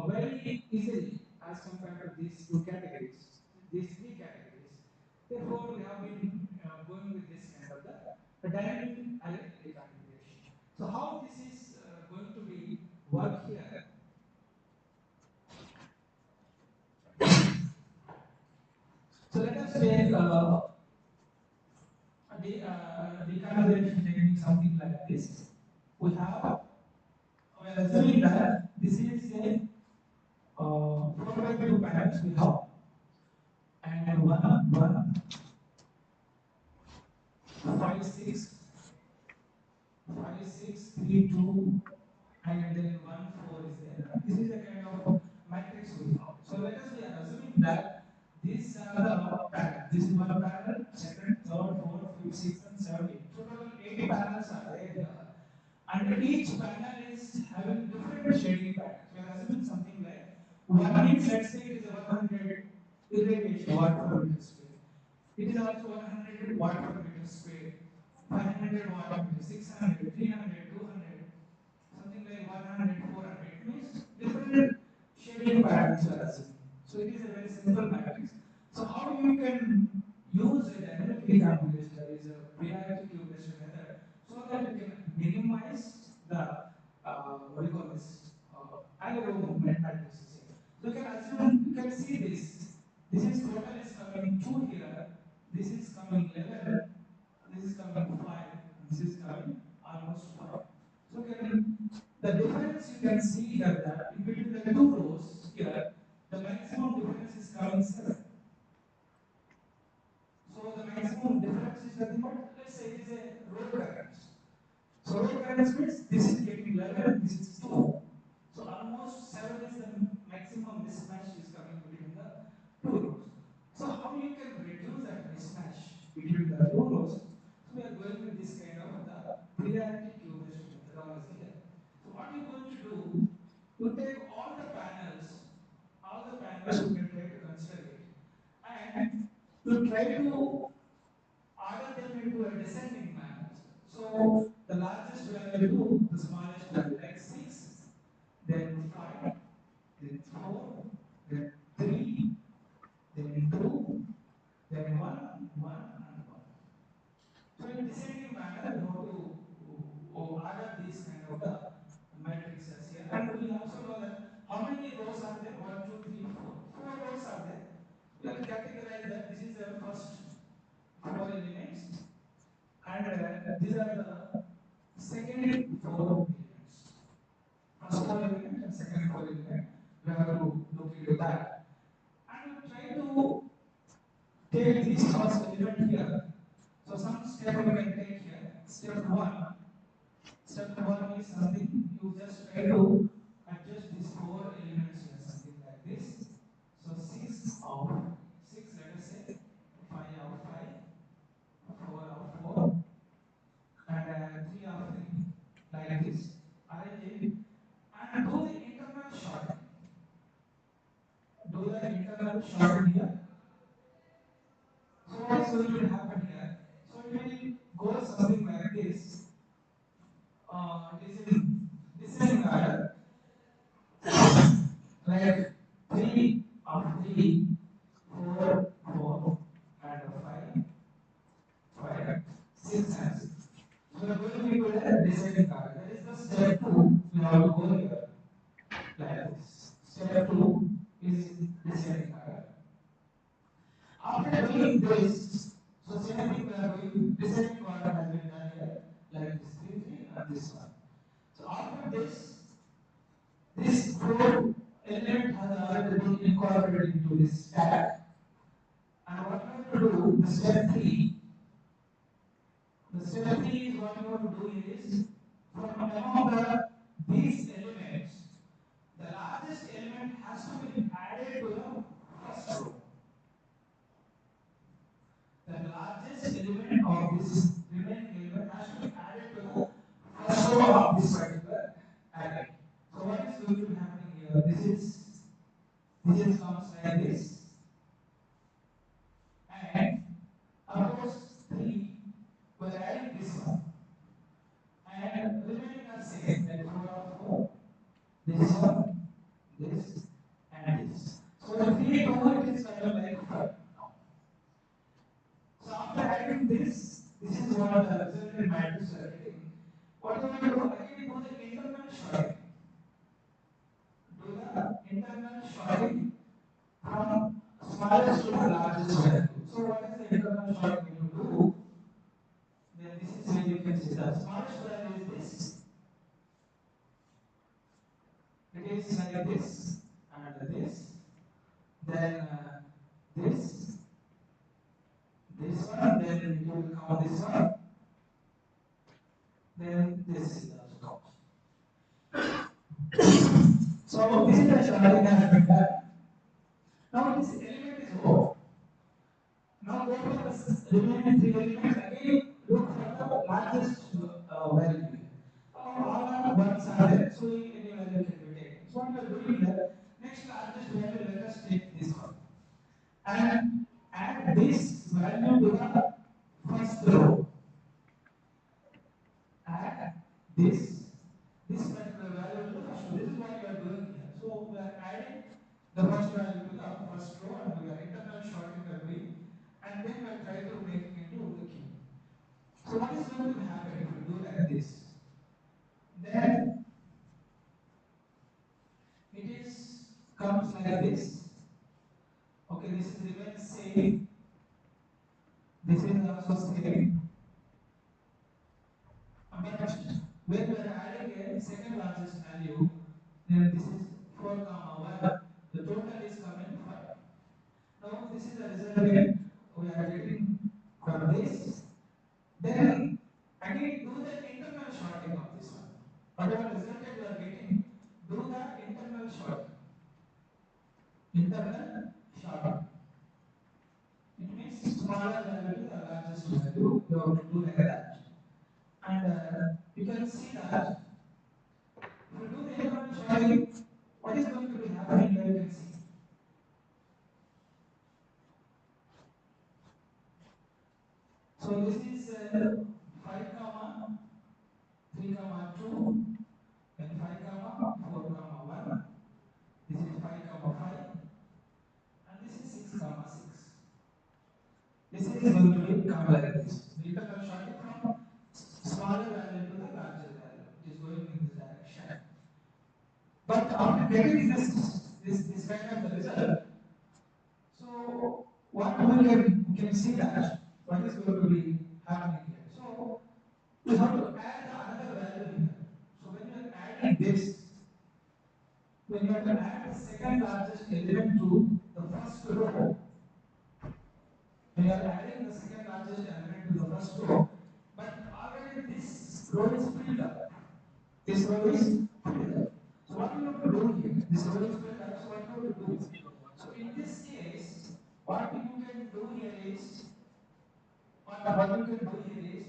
very easily as compared to these two categories, these three categories. Therefore, we have been going with this kind of the dynamic array reconfiguration. So how this is going to be work here? So let us take the reconfiguration technique something like this. We are assuming that this is a 4 by 2 panels we have, and 5, 6, 3, 2, and then 1, 4 is there. This is a kind of matrix we have. So let us be assuming that these are the panels. This is one panel, second, third, fourth, fifth, sixth, and seventh. Total 8 panels are there here. And each panel is having different shading patterns. We are assuming something like 1 means, let's say it is a 100 irradiation watt per meter square. It is also 100 watt per meter square, 500 watt per meter, 600, 300, 200, something like 100, 400. It means different shading patterns are assuming. So it is a very simple matrix. So how you can use a dynamic reconfiguration, that is a priority queue based method, so that you can minimize the what do you call this aggregate movement matrices here. So you can assume, you can see this. This is total is coming 2 here. This is coming 11. This is coming 5. This is coming almost 5. So the difference you can see here that in between the two rows here, the maximum difference is coming 7. So the maximum difference is nothing but, let's say it is a row currents. So row currents means this is getting 11, this is 2. So almost 7 is the maximum mismatch is coming between the two rows. So how you can reduce that mismatch between the two rows? So we are going with this kind of the priority queue based methodology here. So what you're going to do, you take all the panels you can try to consider it, and you try to order them into a descending manner. So the largest value to the smallest value, like 6, then 5, then 4, then 3, then 2, then 1, 1, and 1. So in descending manner, you have to order these kind of the matrices here. And we also know that how many rows are there? 1, 2, 3, 4. 4 rows are there. We have categorized that this is the first 4 elements, and these are the second 4 elements. First 4 elements and second 4 elements. We have to look into that. And we try to take this first element here. So some step we can take here. Step 1. Step 1 is something you just try to adjust these 4 elements here, something like this. So 6 of 6, let us say 5 of 5, 4 of 4, and 3 of 3, like this. Arrange it and do the internal sorting. Do the internal sorting here. So what is going to happen here? So it will go something like this. It is in descending order, like 3 of 3, 4, 4, and 5, 5, 6, and 6. So we are going into the descending order. That is the step 2. We have to go here, like this. Step 2 is descending order. After doing this, so descending order has been done here, like this 3, 3 and this one. So after this 4 element has already been incorporated into this stack. And what you have to do, the step 3 is what you have to do is, from among these elements, the largest element has to be added to the first row. The largest element of this remaining element has to be added to the first row of this particular array. So what is going to be happening here? This comes like this, and of course 3 we're adding this one, and remaining are same, like 4 of 4, this one, this, and this. So the 3 2 it is coming like 5. So after adding this is what the resultant matrix we are getting. What you want to do again, do the internal sorting. Do the internal sorting from smallest to the largest value. So what is the internal sorting going to do? Then this is where you can see the smallest value is this. It is like this and this. Then this one, then it will come this one, then this is also comes. So this is the sorting has been done. Now this element is O. Now go for the remaining 3 elements again, look for the largest value. All are ones are there, so any value can be taken. So what we are doing here, next largest value, let us take this one and add this value to the first row. Add this particular value to the first row. This is what we are doing here. So we are adding the first value to the first row, and we are internal sorting the doing, and then we are trying to make it into the queue. So what is going to happen if we do like this? Then it is comes like this. Okay, this is remains same. This is also same. But when we are adding a second largest value, then this is 4 comma 1. The total is coming 5. Now this is the resultant we are getting for this. Then again do the internal sorting of this one. Whatever resultant you are getting, do the internal sorting. Internal sorting. It means smaller value to the largest value. You have to do like that. And you can see that if you do the internal sorting, what is going to be happening here you can see. So this is 5 comma 3 comma 2 and 5 comma 4 comma 1. This is 5 comma 5 and this is 6 comma 6. This is going to be come like this. The internal sorting from smaller value to the larger value. It is going in this direction. But after getting this kind of the result, so what we can see that what is going to be happening here. So we have to add another value here. So when you are adding this, when you have to add the second largest element to the first row, when you are adding the second largest element to the first row, but already this row is filled up. This row is filled up. So what you have to do here? This row is filled up, so what you have to do? So in this case, what you can do here is, what you can do here is,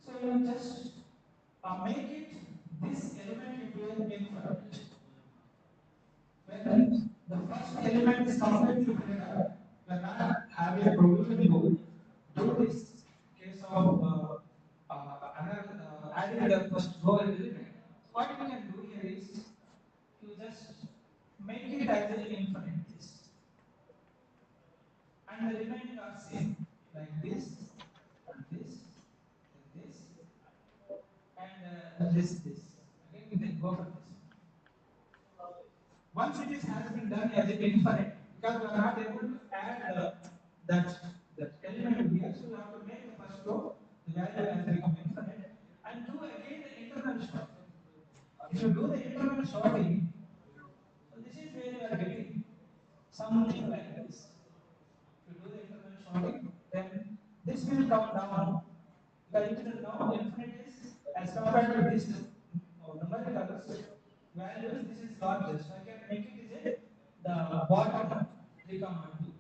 so you just make it this element into an infinite. When the first element is completely filled up, we are not having a provision to do this case of adding the first row element. What you can do here is you just make it as an infinite this, and the remaining are same, like this and this and this and this. Again, we can go for this. Once it has been done as an infinite, because we are not able to add that element here, so we have to make the first row value has become infinite, and do again the internal sorting. If you do the internal sorting, so this is where you are getting something like this. If you do the internal sorting, then this will come down because it is now infinite is as compared to these two numericals values. This is largest. I can make it is a the bottom 3 comma 2.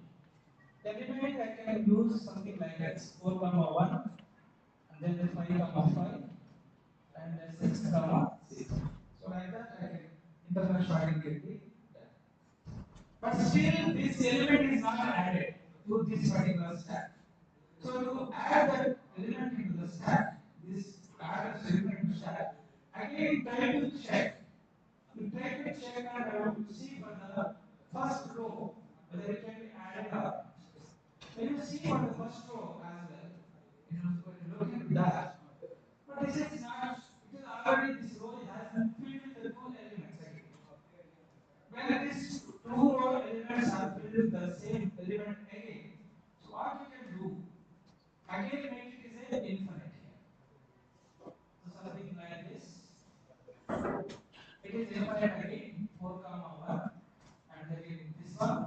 The remaining I can use something like as 4 comma 1 and then 5 comma 5 and 6 comma 6. So like that I can internal sorting can be done. But still this element is not added to this particular stack. So to add that element into the stack, this to add this element into stack, again try to check. You try to check and you see for the first row whether it can be added or not. When you see for the first row as well, when you look into that, but this is not, it is already, this row has been filled with the two elements again. When these two row elements are filled with the same element again, so what you can do, again make it is a infinite here. So something like this, it is infinite again, 4 comma 1, and again this one,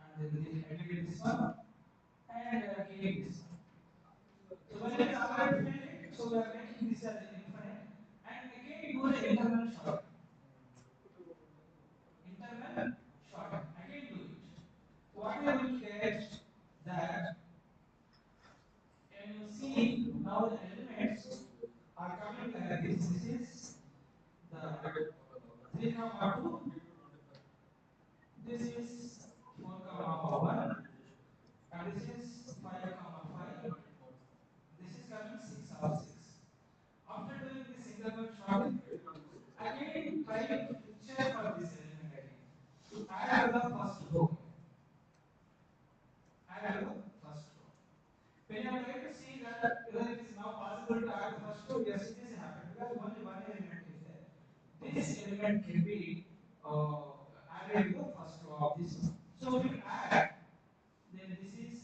and then again this one, and again this one. So when it is already filled it, so we are making this as infinite, and again do the internal sorting. Internal sorting, again do it. So what are you going to get that when you see now the elements are coming like this. This is the 3 comma 2, this is 4 comma 1, and this is 5 comma 5, this is coming 6 of 6. After doing this internal sorting, again try to check for this element again to add to the first row. Add to the first row. When you are trying to see that whether it is now possible to add the first row, yes, it is happening because only one element is there. This element can be added to the first row of this one. So if you add, then this is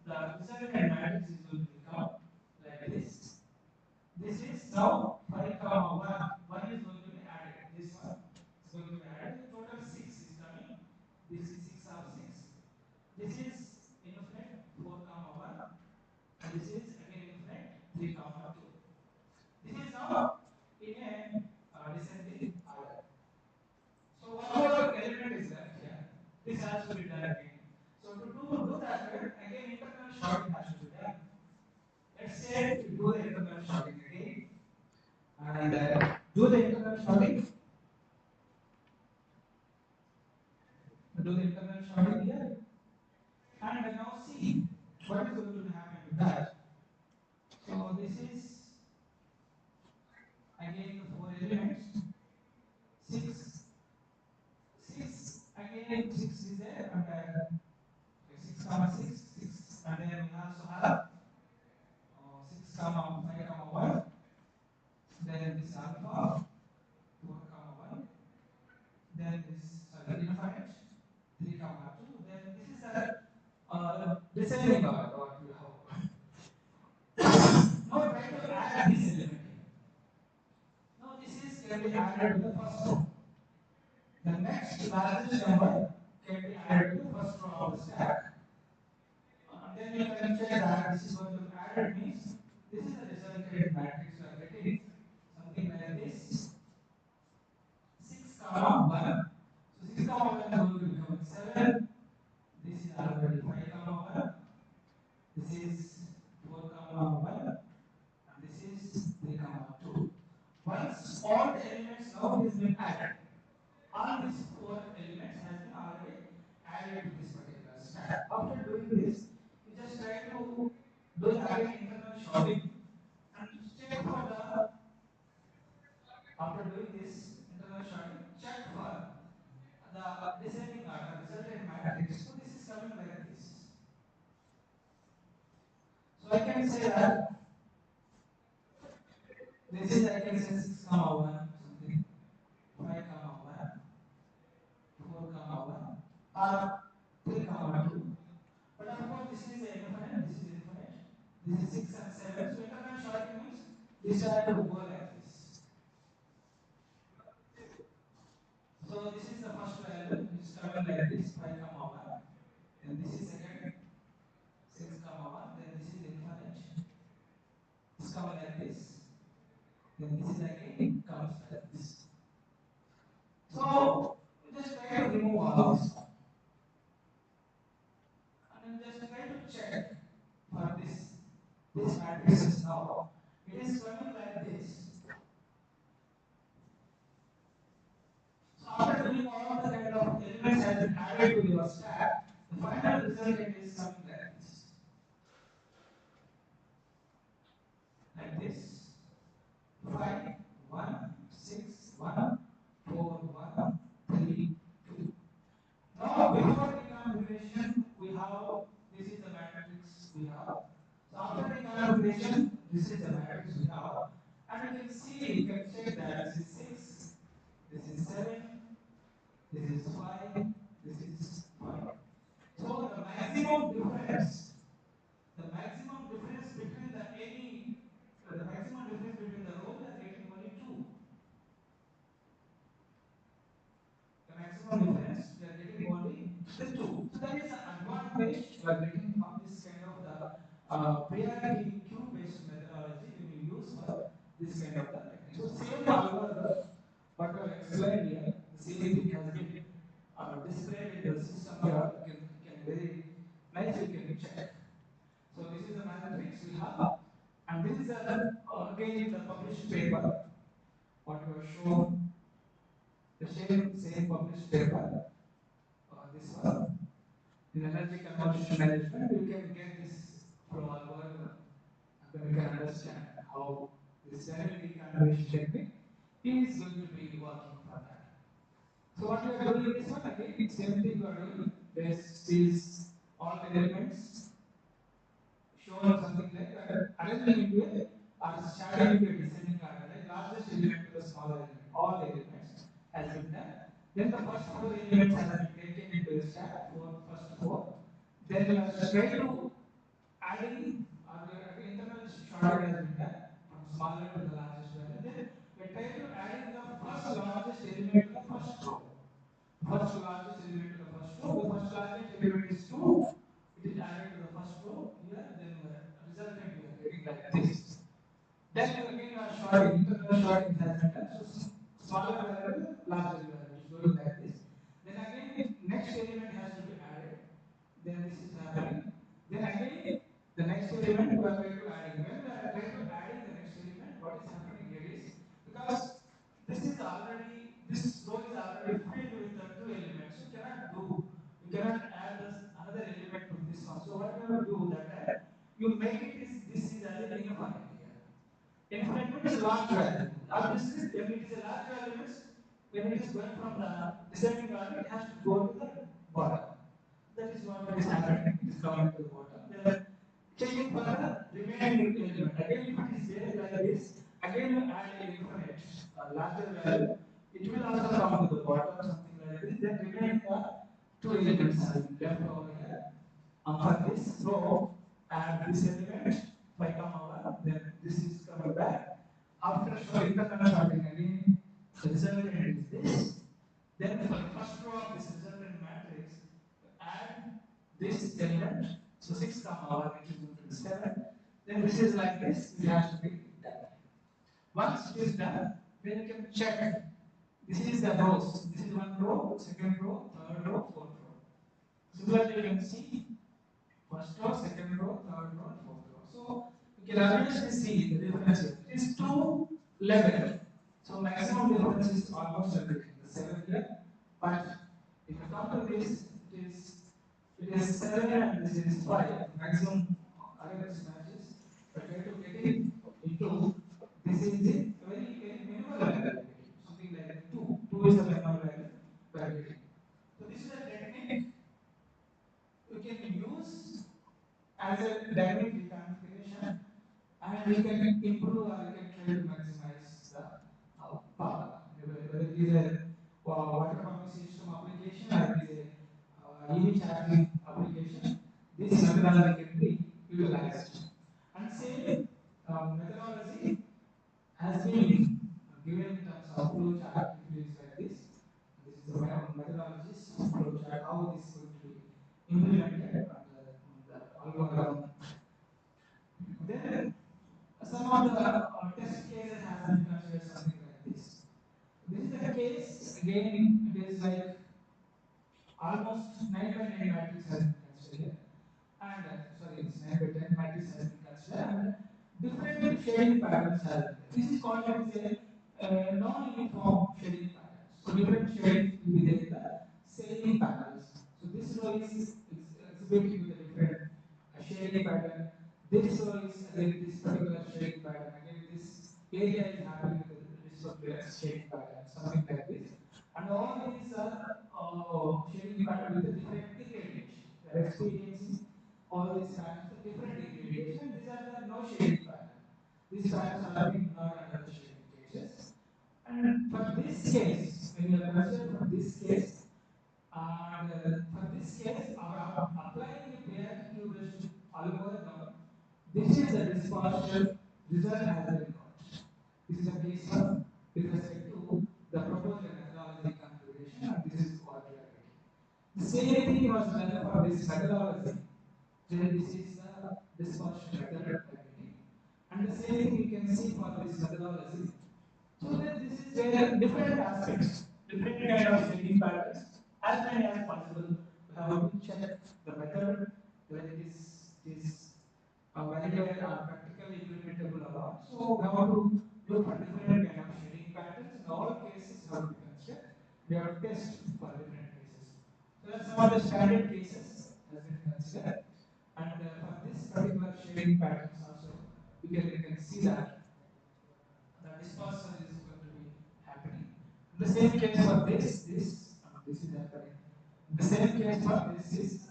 the resultant matrix is going to become like this. This is now 5 comma 1. 1 is going to be added. This one is going to be added. The total 6 is coming. This is 6 of 6. This is infinite 4 comma 1. And this is again infinite 3 comma 2. This is now in a descending order. So one more element is left here. This has to be done again. So to do that, again internal sorting has to be done. Let's say we do the internal sorting again and do the internal sorting. Do the internal sorting here and now see what is going to happen with that. So this is again the 4 elements. 6, 6, again 6 is there and 6 comma 6, 6, and then we also have 6 comma 5 comma 1, then this alpha 4 comma 1, then this infinite 3 comma 2, then this is a descending order what we have. Now try to add this element here. Now this is can be added to the first row. The next largest number can be added to the first row of the stack. And then you can check that this is going to be added means this is the resultant matrix you are getting something like this 6 comma 1. So 6 comma 1 is going to become 7. This is already 5 comma 1. This is 4 comma 1 and this is 3 comma 2. Once all the elements now it has been added, all these 4 elements has been already added to this particular stack. After doing this, you just try to do the again internal sorting and check for the, after doing this internal sorting, check for the descending order resultant matrix. So this is coming like this. So I can say that this is, I can say 6 comma 1 something, 5 comma 1, 4 comma 1 or 3 comma 2. But of course this is infinite, this is infinite, This is 6 and 7. So intermittent shorting means this wire will go like this. So this is the first value which is coming like this 5 comma 1. Then this is again 6 comma 1. Then this is infinite. It's coming like this. Then this is again comes like this. So just try to remove all this one. And then just try to check for this matrices now. It is coming like this. So after doing all the kind of elements has been added to your stack, the final resultant is coming like this. Like this. 5, 1, 6, 1, 4, 1, 3, 2. Now before reconfiguration, we have, this is the matrix we have. So after reconfiguration, this is the matrix we have. And you can see, you can check that this is 6, this is 7, this is 5, this is 5. So the maximum difference between the maximum difference between the row, we are getting only 2. The maximum difference, we are getting only the 2. So that is an advantage we are getting from this kind of the priority queue based methodology when you use for this kind of the technique. So same algorithm, what we have explained here, the same thing has been displayed in the system here. You can very nicely can check. So this is the matrix we have, and this is again the published paper. What we have shown, the same published paper. This one in energy conversion management, you can get this flow algorithm, and then you can understand how this dynamic reconfiguration technique is going to be working for that. So what we are doing this one again, same thing we are doing. This is all the elements shown something like arranging into a or shading into a descending order, like largest element to the smaller element. All elements has been done. Then the first 4 elements has been taken into the stack, first 4. Then we are trying to adding or the internal shorting has been done from smaller to the largest value. Then we try to adding the first largest element to the first row. First largest element to the first row. The first largest element is 2. It is added to the first row here. Then resultant we are getting like this. Then again we are shorting. Internal shorting has been done. So smaller value, larger value. It is going like this. Then again next element has to be added. Then this is happening. Then again the next element we are trying to adding. When we are trying to adding the next element, what is happening here is because this row is already filled with the 2 elements. You cannot add another element to this one. So what you have to do that time, you make it is this is as an infinite here. Infinite means large value. Obviously, when it is a large value means when it is going from the descending order, it has to go to the bottom. That is what is happening. It is coming to the bottom. Then checking for the remaining element. Again, if it is there like this, again you add an infinite, a larger value. It will also come to the bottom, something like this. Then remaining 2 elements are left over here. For this row, add this element 5 comma 1. Then this is coming back. After internal sorting again, the resultant is this. Then for the first row of this resultant matrix, add this element. So 6 comma 1, which is going to be 7. Then this is like this. It has to be done. Once it is done, then you can check. This is the rows. This is one row, second row, third row, fourth row. Similarly, you can see first row, second row, third row, and fourth row. So you can obviously see the difference here. It is 2 level. So maximum difference is almost everything. The 7 here. But if you come to this, it is 7 and this is 5. The maximum occurrence matches. But try to get it into this is the very minimal value. Something like 2. 2 is the minimal value we are getting. So this is a technique you can use as a dynamic reconfiguration, and you can improve or you can try to maximize the power. Whether it is a water pumping system application or it is a EV charging application, this methodology can be utilized. And been given in terms of flow chart. If it is like this, this is the methodologies of flow chart, how this is going to be implemented and the algorithm. Then some of the test cases has been considered something like this. This is the case again. It is like almost 9 by 9 matrix has been considered here, and sorry, this 9 by 10 matrix has been considered, and different shading patterns has been there. This is called as a non-uniform shading pattern. So different shadings will be there in the same panels. So this row is exhibiting with a different shading pattern. This row is again this particular shading pattern. Again, this area is having with this particular shading pattern, something like this. And all these are shading pattern with a different irradiation. We are experiencing all these patterns with different irradiation, and these are the no shading pattern. These patterns are being ignored under the shading cases. And for this case, when you are considered for this case, and for this case, our applying a priority queue based algorithm, this is the disposition result has been got. This is the case for with respect to the proposed methodology configuration, and this is what we are getting. The same thing was done for this methodology. Then this is the disposition method we are getting. And the same thing you can see for this methodology. So then this is where different aspects, different kind of shading patterns, as many as possible. We have to check the method whether it is valid or practically implementable or not. So we have to look for different kind of shading patterns. In all cases, have to be considered. We have to test for different cases. So that's some of the standard cases has been considered. And for this particular shading patterns also, we can see that the dispersal is going to be happening. In the same case for this is happening. In the same case for this is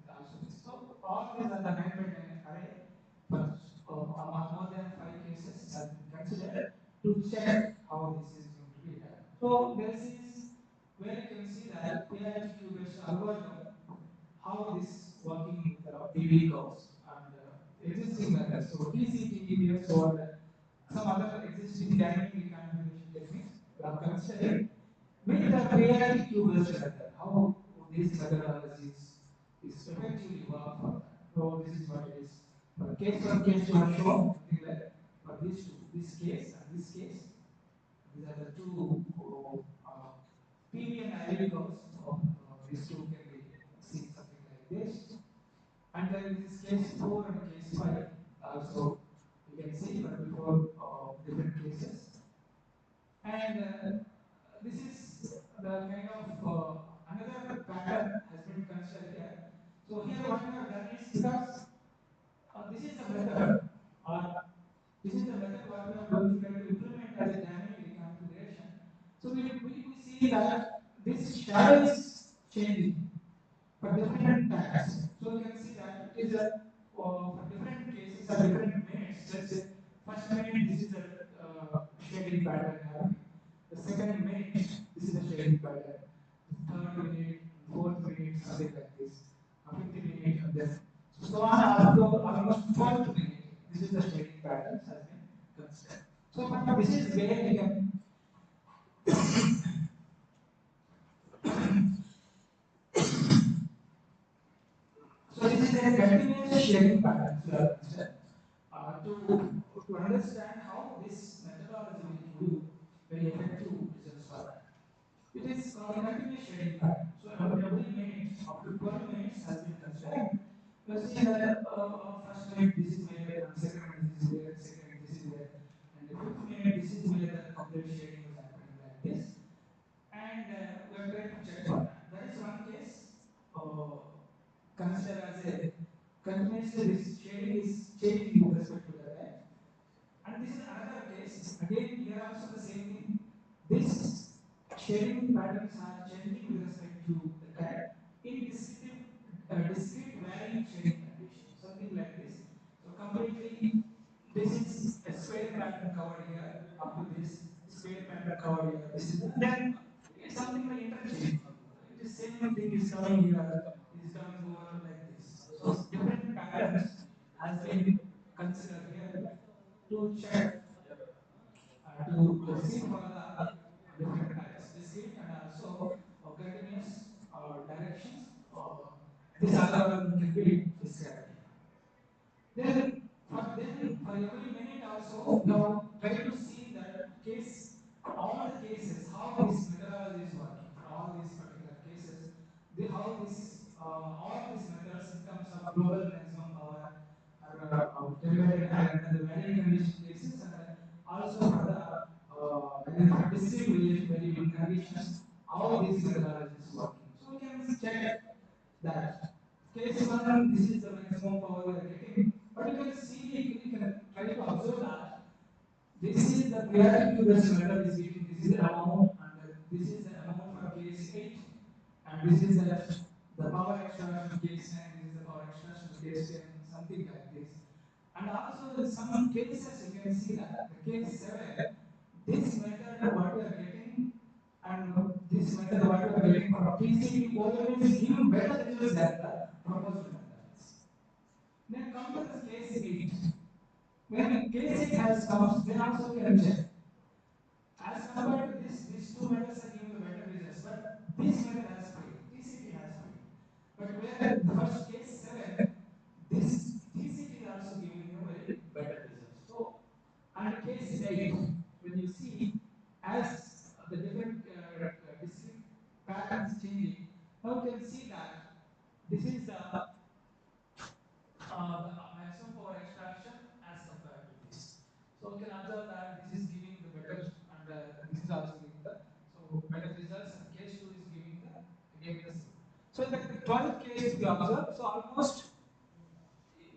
also this. So all these are the 9 by 9 array for more than 5 cases has been considered to check how this is going to be done. So this is where you can see that PITQ based algorithm, how this working with the PV curves and existing methods. So TCTEPS or some other existing dynamic reconfiguration techniques we have considered with the priority queue based method, how these methodologies is effectively work for that. So this is what it is. For case we have shown something like for these two, this case and this case. These are the two PV and IV curves of these two can be seen something like this. And then this is case 4 and case 5 also you can see, but before different cases. And this is the kind of another pattern has been considered here. So here what we have done is, because this is the method, or this is the method what we are going to try to implement as a dynamic reconfiguration. So we see that this shadow is changing for different times. So you can see that it is a for different cases or different minutes. Let's say first minute this is the shading pattern happening. The second minute this is the shading pattern. The third minute, fourth minute, something like this. 50th minute, and then so on up to almost 12th minute. This is the shading pattern has been considered. So this is where we can so this is a continuous shading pattern we are considered. To understand how this methodology will give you very effective results for that. It is called continuous shading pattern. So every minute, up to 12 minutes has been considered. We have seen that first minute this is where, and second minute this is where, second minute this is where, and the fifth minute this is where the complete shading is happening like this. And we are trying to check for that. That is one case considered as a continuously this shading is changing with respect to the time. And this is another case. Again, here also the same thing. This shading patterns are changing with respect to the time in discrete varying shading conditions, something like this. So completely, this is a square pattern covered here up to this square pattern covered here. This is then it's something like interchange. It is same thing is coming here, is coming over like this. So different patterns has been considered here to check this algorithm can be described. Then for every minute also, we have tried to see that all the cases, how this methodology is working for all these particular cases, how all these methods in terms of global maximum power are derived under the varying condition cases, and also for the discrete variable conditions, how this methodology is working. So we can check that case 1, this is the maximum power we are getting, but you can see, we can try to observe that this is the priority to this method is giving, this is the amount, and this is the amount for case 8, and this is the power extraction case 9, this is the power extraction case 10, something like this. And also in some cases you can see that the case 7, this method what we are getting, and this method what we are getting for TCP OM is giving better results than the proposed methods. Then come to the case 8. When case 8 has comes, then also we can check. As compared to this, these two methods are giving the better results, but this method has failed, TCP has failed. But where the first case 7, this TCP is also giving a very better results. So, and case 8, when you see as the different discrete pattern is changing, now you can see that this is the maximum power extraction as compared to this. So we can observe that this is giving the better, and this is also giving the better results, and case 2 is giving the again the same. So in the 12th case we observe, so almost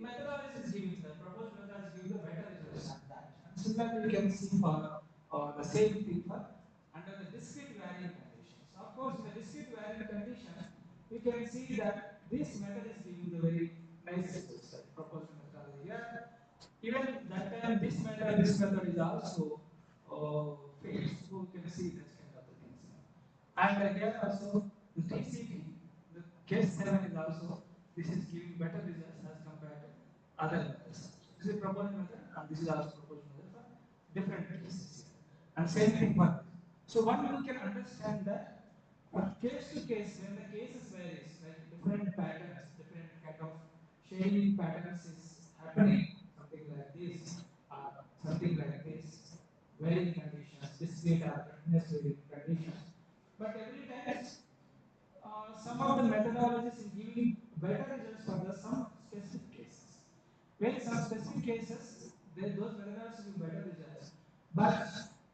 methodology is giving the proposed method is giving the better results than that. And similarly, we can see for the same thing for under the discrete varying conditions. So of course, in the discrete varying condition, we can see that this method is giving the very nice results, like proposed methodology here. Even that time, this method is also failed. So we can see that kind of the things. And here also the TCP, the case 7 is also, this is giving better results as compared to other methods. So this is proposed method, and this is also proposed method for different cases here. And same thing for this. So one we can understand that for case to case, when the cases varies, like different patterns, different kind of shading patterns is happening, something like this, or something like this, varying conditions, discrete or continuous varying conditions. But every time, some of the methodologies is giving better results for the some specific cases. Where some specific cases, those methodologies give better results, but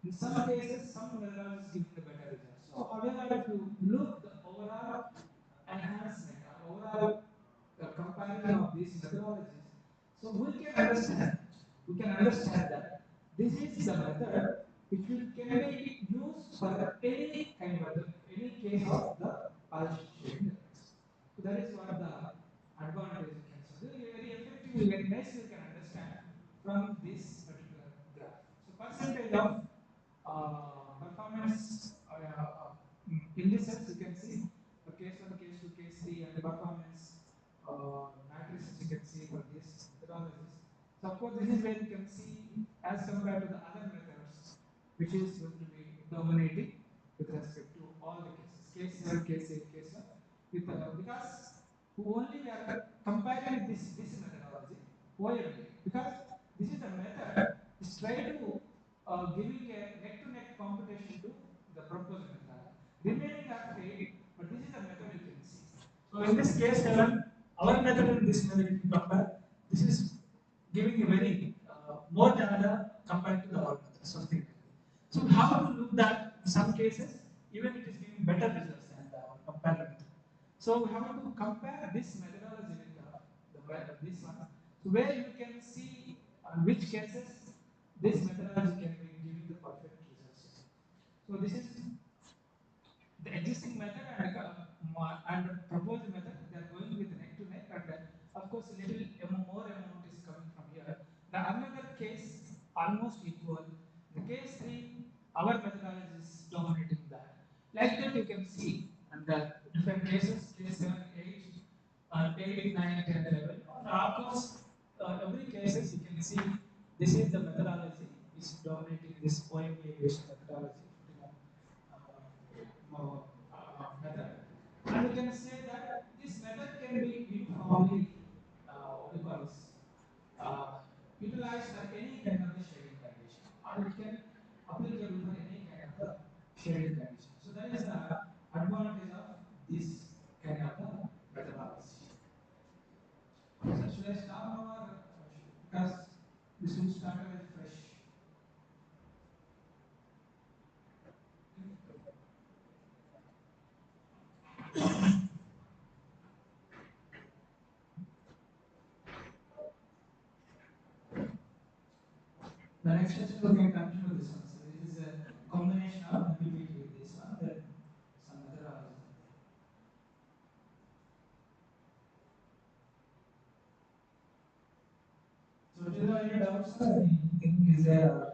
in some cases, some methodologies giving the better results. So, however, if you look the overall enhancement or overall comparison of these methodologies, so we can understand that this is the method which can be used for any kind of any case of the partition shading effects. So that is what the advantage you can say. Very effectively, very nicely you can understand from this particular graph. So percentage of performance indices you can see for case 1, case 2, case 3, and performance matrices you can see for these methodologies. So of course this is where you can see as compared to the other methods, which is going to be dominating with respect to all the cases. Case 7, case 8, case 1, with because only we are comparing this methodology OMA, because this is the method is try to giving a neck-to-neck computation to the proposed method. Remaining are failed, but this is the method you can see. So in this case 7, our method and this method if you compare, this is giving a very more than the compared to the our method, something like that. So we have to look that in some cases, even it is giving better results than the our comparative method. So we have to compare this methodology with this one. So where you can see on which cases this methodology can be giving the perfect results. So this is the existing method and proposed method. They are going with neck to neck, and of course, a little more amount is coming from here. The another case almost equal. The case 3, our methodology is dominating that. Like that, you can see, and the different cases, case 7, 8, 8, 9, 10, 11. Of course, every cases you can see this is the methodology is dominating this OMA based methodology. Method. And you can say that this method can be normally what we call is utilized for any kind of the shading condition, or it can applicable for any kind of the shading condition. So that is the advantage of this kind of the methodology. So should I stop now or because this will start very fresh? The next session we can continue this one. So this is a combination of MPPT with this one, then some methodology. So do you have any doubts or anything is there?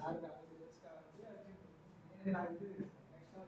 ಯಾರು value ಎಸ್ಕಾಗುತ್ತೆ achieve ಏನೇನಾಗುತ್ತೆ extra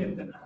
చెప్తానా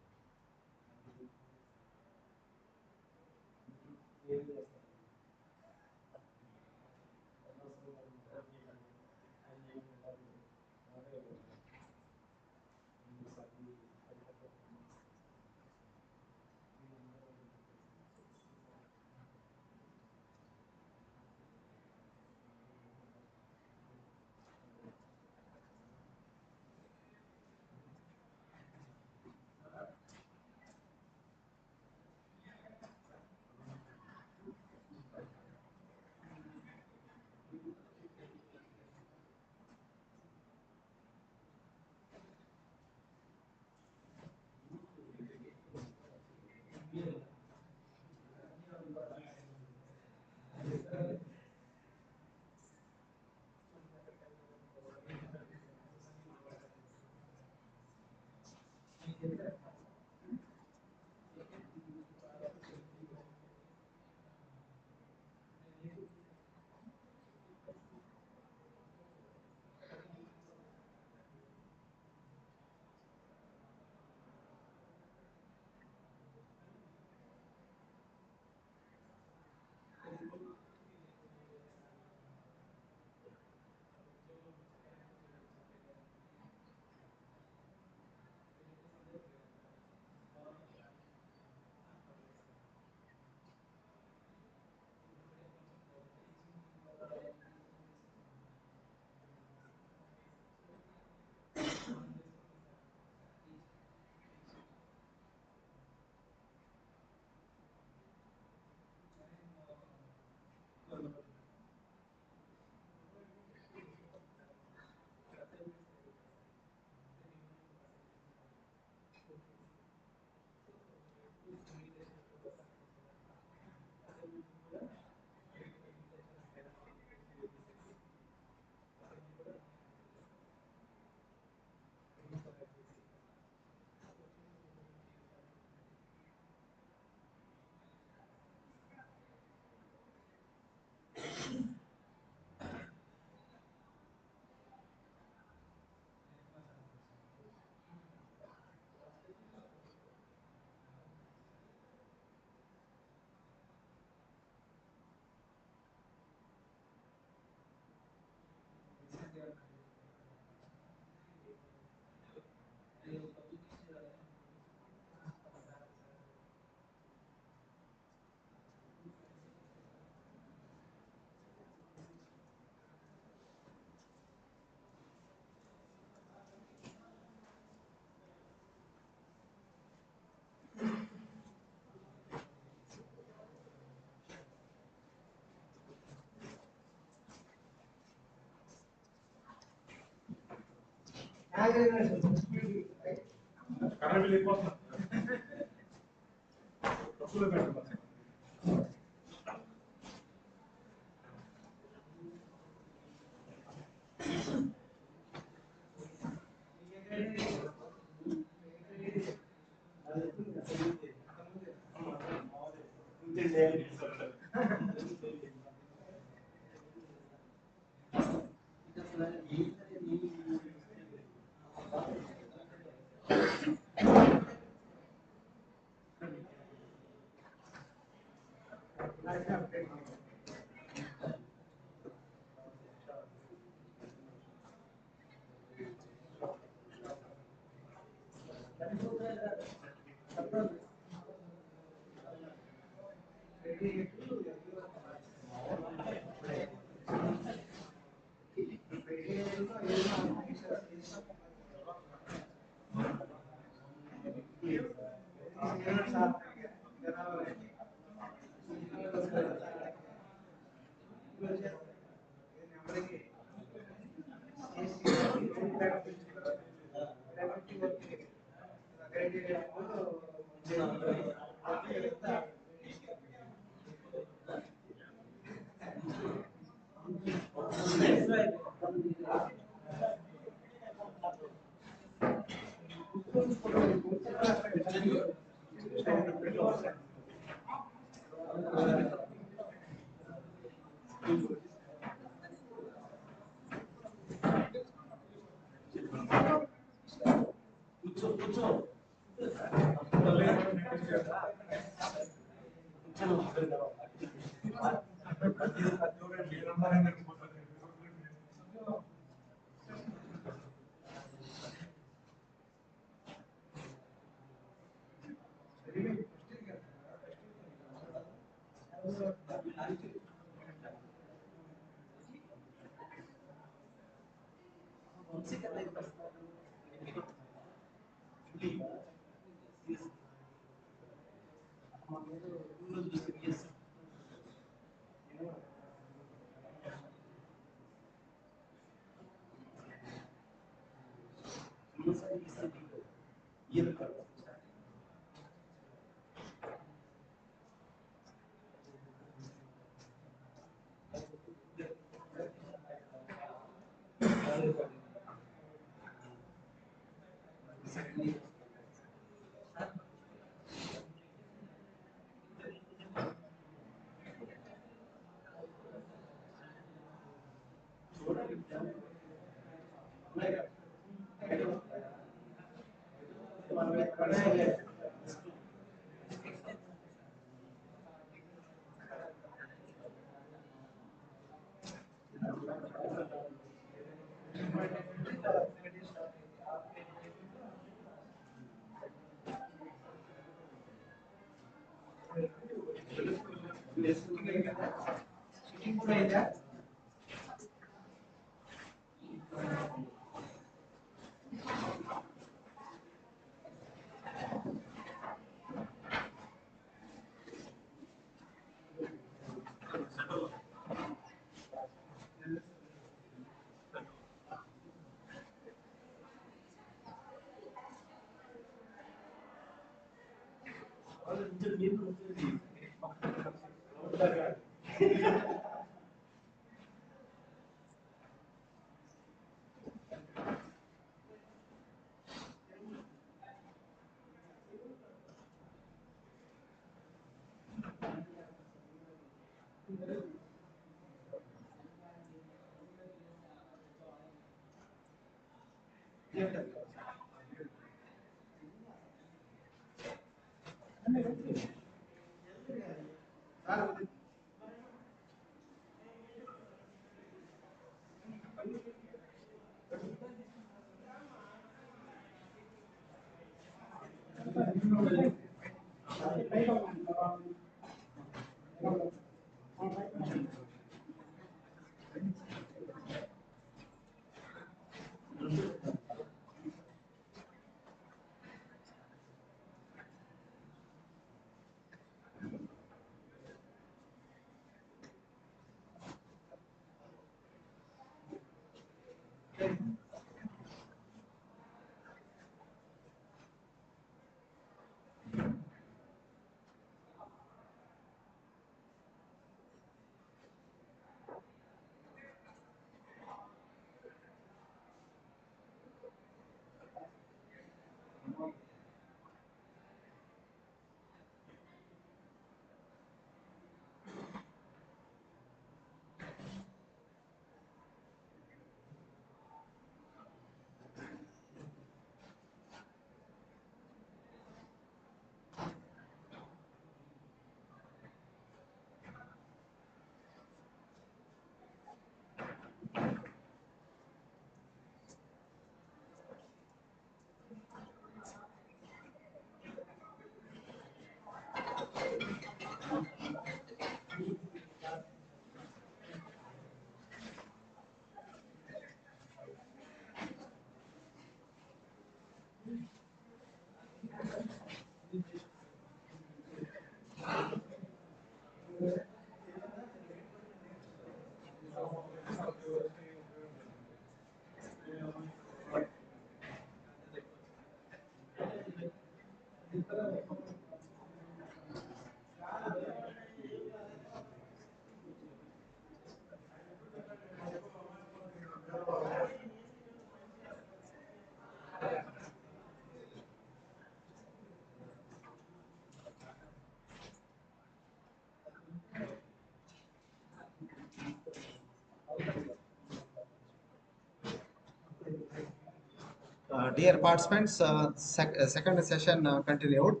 Dear participants, second session continued.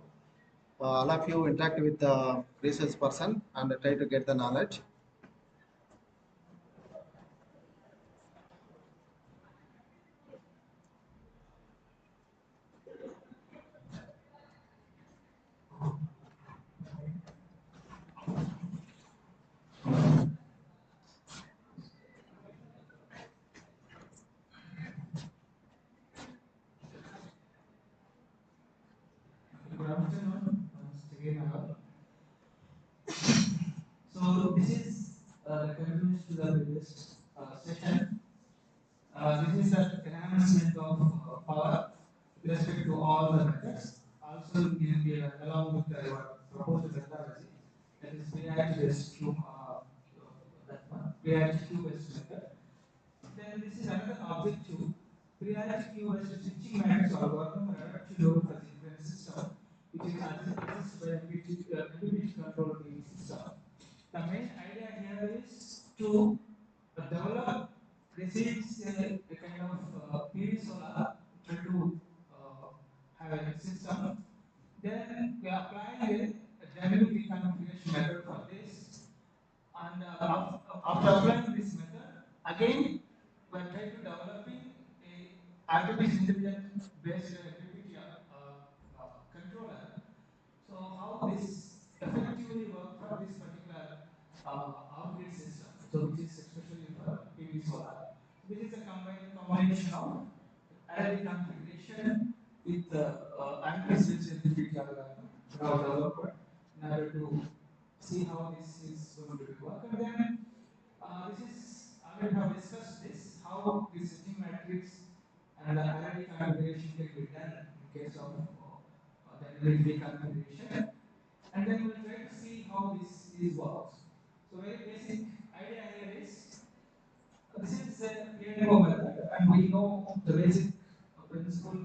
all of you interact with the research person and try to get the knowledge. Good afternoon, once again all. So this is the continuation to the previous session. This is the enhancement of power with respect to all the methods. Also, along with the proposed methodology, that is PIT-based that one, PIT-Q-based method. Then this is another objective. PIT-Q-based switching matrix algorithm reduction load for the different system, which is assisted by MPPT control system. The main idea here is to develop. This is a kind of PV solar try to have a system. Then we are applying a dynamic reconfiguration method for this. And after applying this method, again we are trying to developing a artificial intelligence based MPPT controller. So how this effectively work for this particular off-grid system, so which is especially for PV solar. So this is a combination of array configuration with anti-switch MPPT algorithm now developed in order to see how this is going to work. And then this is already have discussed this how the switching matrix and the array configuration can be done in case of dynamic reconfiguration. And then we'll try to see how this is works. So very basic idea here is this is a PNO method, and we know the basic principle.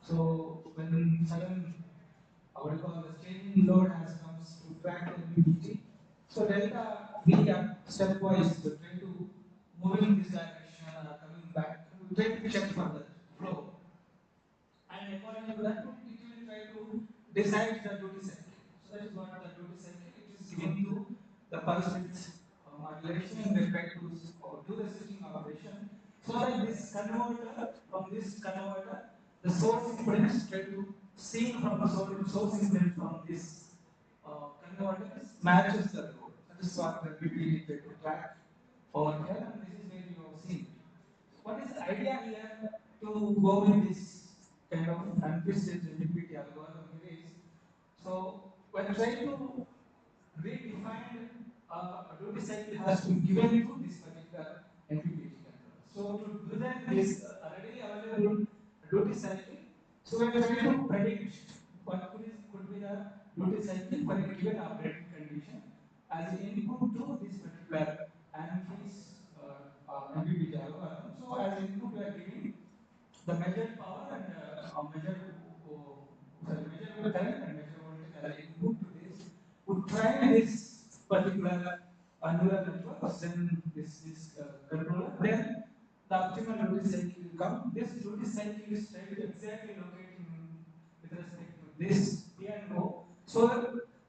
So when sudden what we call the changing load has comes to track the MPPT. So delta V are stepwise to try to moving in this direction or coming back. We try to check for the flow. And according to that, it will try to decide the duty cycle. So that is what the duty cycle it is given to the pulse width modulation, and they try to do the switching operation so that this converter from this converter, the source impedance try to see from the source impedance from this converter matches the load. That is what the PPT try to track over here, and this is where you have seen. What is the idea here to go with this kind of unfisted MPPT algorithm here is, so when trying to redefine a duty cycle has to be given to this particular MPPT controller. So to present this readily available duty cycle, so we are trying to predict what could be the duty cycle for a given operating condition as an input to this particular ANFI's MPPT algorithm. So as input we are giving the measured power and measurable current and measured voltage as input to this would train this particular neural networks, then this controller, then the optimal duty cycle will come. This duty cycle is trying to exactly locating with respect to this P and O. So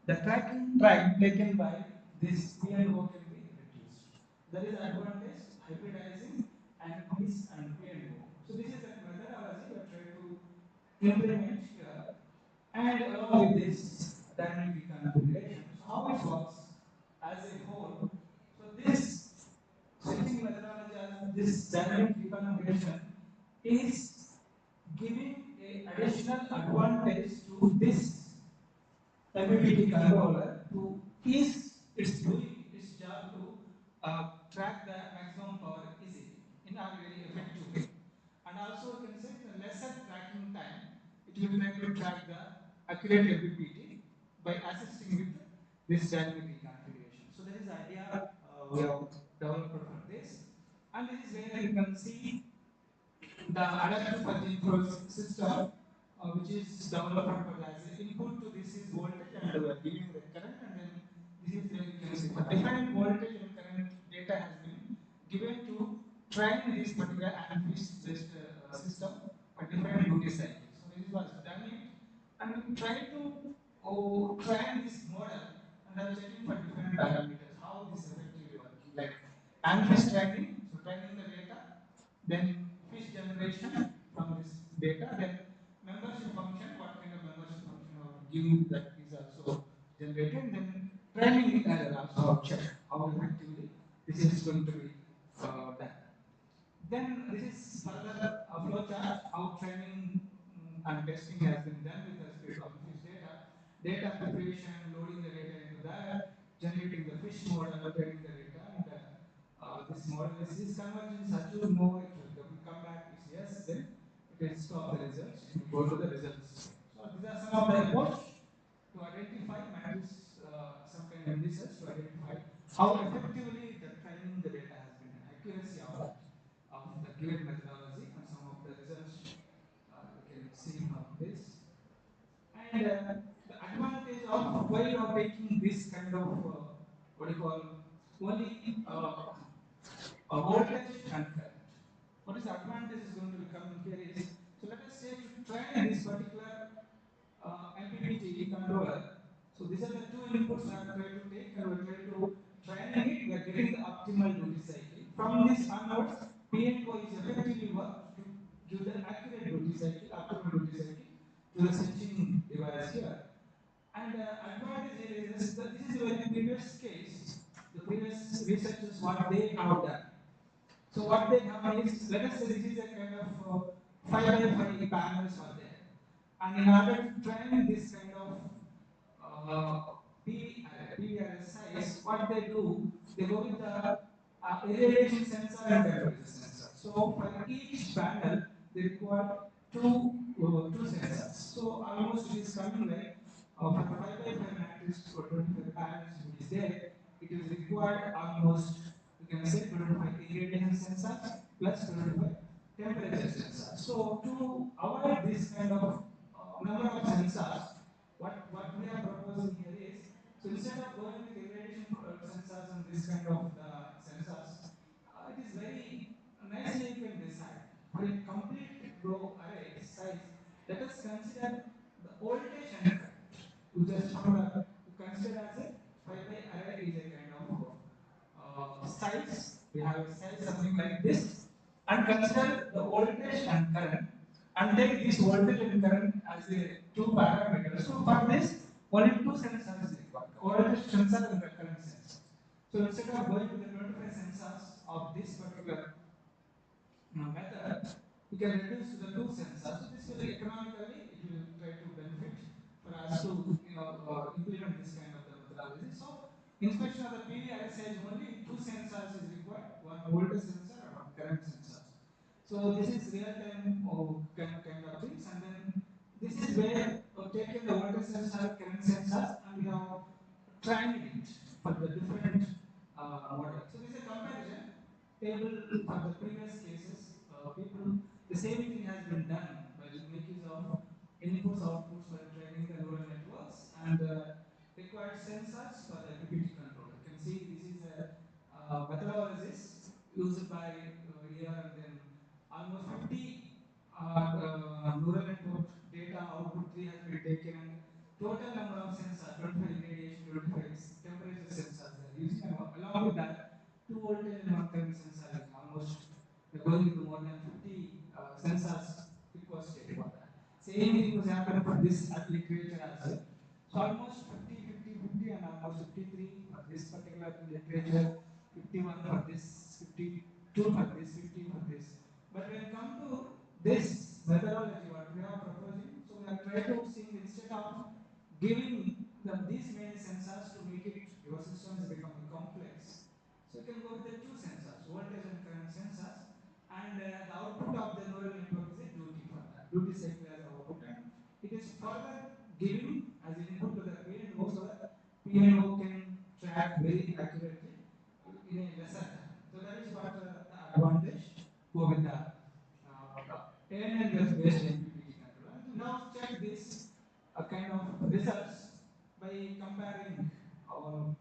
the tracking time taken by this P and O can be reduced. That is advantage hybridizing and this and P and O. So this is a methodology we are trying to implement here, and along with this dynamic reconfiguration. So how it works as a whole. So this switching methodology as this dynamic reconfiguration is giving a additional advantage to this MPPT controller to is it's doing its job to track the maximum power easily in a very effective way. And also you can say the lesser tracking time, it will try to track the accurate MPPT by assisting with this dynamic reconfiguration. So that is the idea we have developed for this. And this is where you can see the adaptive control system, which is developed for as an input to this is voltage, and we are giving the current, and then this is where you can see for different voltage and current data has been given to train this particular ANFIS based system for different duty cycles. So this was done it, and we try to and fish training, so training the data, then fish generation from this data, then membership function, what kind of membership function I want to give, that is also generated, then training also check how effectively this is going to be done. Then this is further flow chart, how training and testing has been done with respect of fish data, data preparation, loading the data into that, generating the fish model, training the data, and this model is convergence achieved, no, it will come back, is yes, then it will stop the results, it will go to the results. So these are some of the approach to identify matrix, some kind of indices to identify how effectively the training the data has been done, accuracy of that, of the given methodology, and some of the results we can see from this. And the advantage of why you are taking this kind of what do you call only voltage and current. What is the advantage is going to become here is, so let us say to train this particular MPPT controller. So these are the two inputs we have tried to take, and we are trying to training it, we are getting the optimal duty cycle. From this onwards, PNO is effectively worked to give the accurate duty cycle, optimal duty cycle to the sensing device here. And advantage here is that this is a very previous case, the previous researchers what they have done. So what they have done is, let us say this is a kind of 5 by 5 panels are there. And in order to train this kind of PV array size, what they do, they go with the irradiation sensor and temperature sensor. So for each panel, they require two sensors. So almost it is coming like for 5 by 5 matrix for 25 panels which is there, it is required almost, you can say 25 irradiation sensors plus 25 temperature sensors. So to avoid this kind of number of sensors, what we are proposing here is, so instead of going with irradiation sensors and this kind of the sensors, it is very nicely you can decide. For a complete row array size, let us consider the voltage and current. You just found you consider as a 5 by array is a kind of size. We have a size something like this, and consider the voltage and current, and take this voltage and current as a two parameters. So for this, only two sensors is required: voltage sensor and the current sensor. So instead of going with the 25 sensors of this particular method, we can reduce to the two sensors. So this will economically it will try to benefit for us to implement this kind of the methodology. So inspection of the PV array size only two sensors is required: one voltage sensor and one current sensor. So this is real time kind of things, and then this is where taken the voltage sensor, current sensors, and we have trained it for the different models. So this is a comparison table for the previous cases. People, the same thing has been done by make use of inputs, outputs for training the neural networks, and required sensors for the MPPT controller. You can see this is a methodologies used by here, and then almost 50 neural network data output 3 has been taken, and total number of sensors 25 radiation, 25 temperature sensors they are using, and along with that 2 voltage and 1 current sensor is almost going into more than 50 sensors requested for that. Same thing was happened for this literature as well. So almost 50, 50, 50, and almost 53 for this particular literature, 51 for this, 52 for this, 50 for this. But when come to this methodology, what we are proposing, so we are trying to see instead of giving these many sensors to make it your systems become complex. So you can go with the two sensors, voltage and current sensors, and the output of the neural network is a duty for that. Duty cycle as output, and it is further giving as input to the PNO so that PNO can track very accurately in a lesser time. So that is what the advantage go with the ANN based MPPT controller. And we have checked this kind of results by comparing our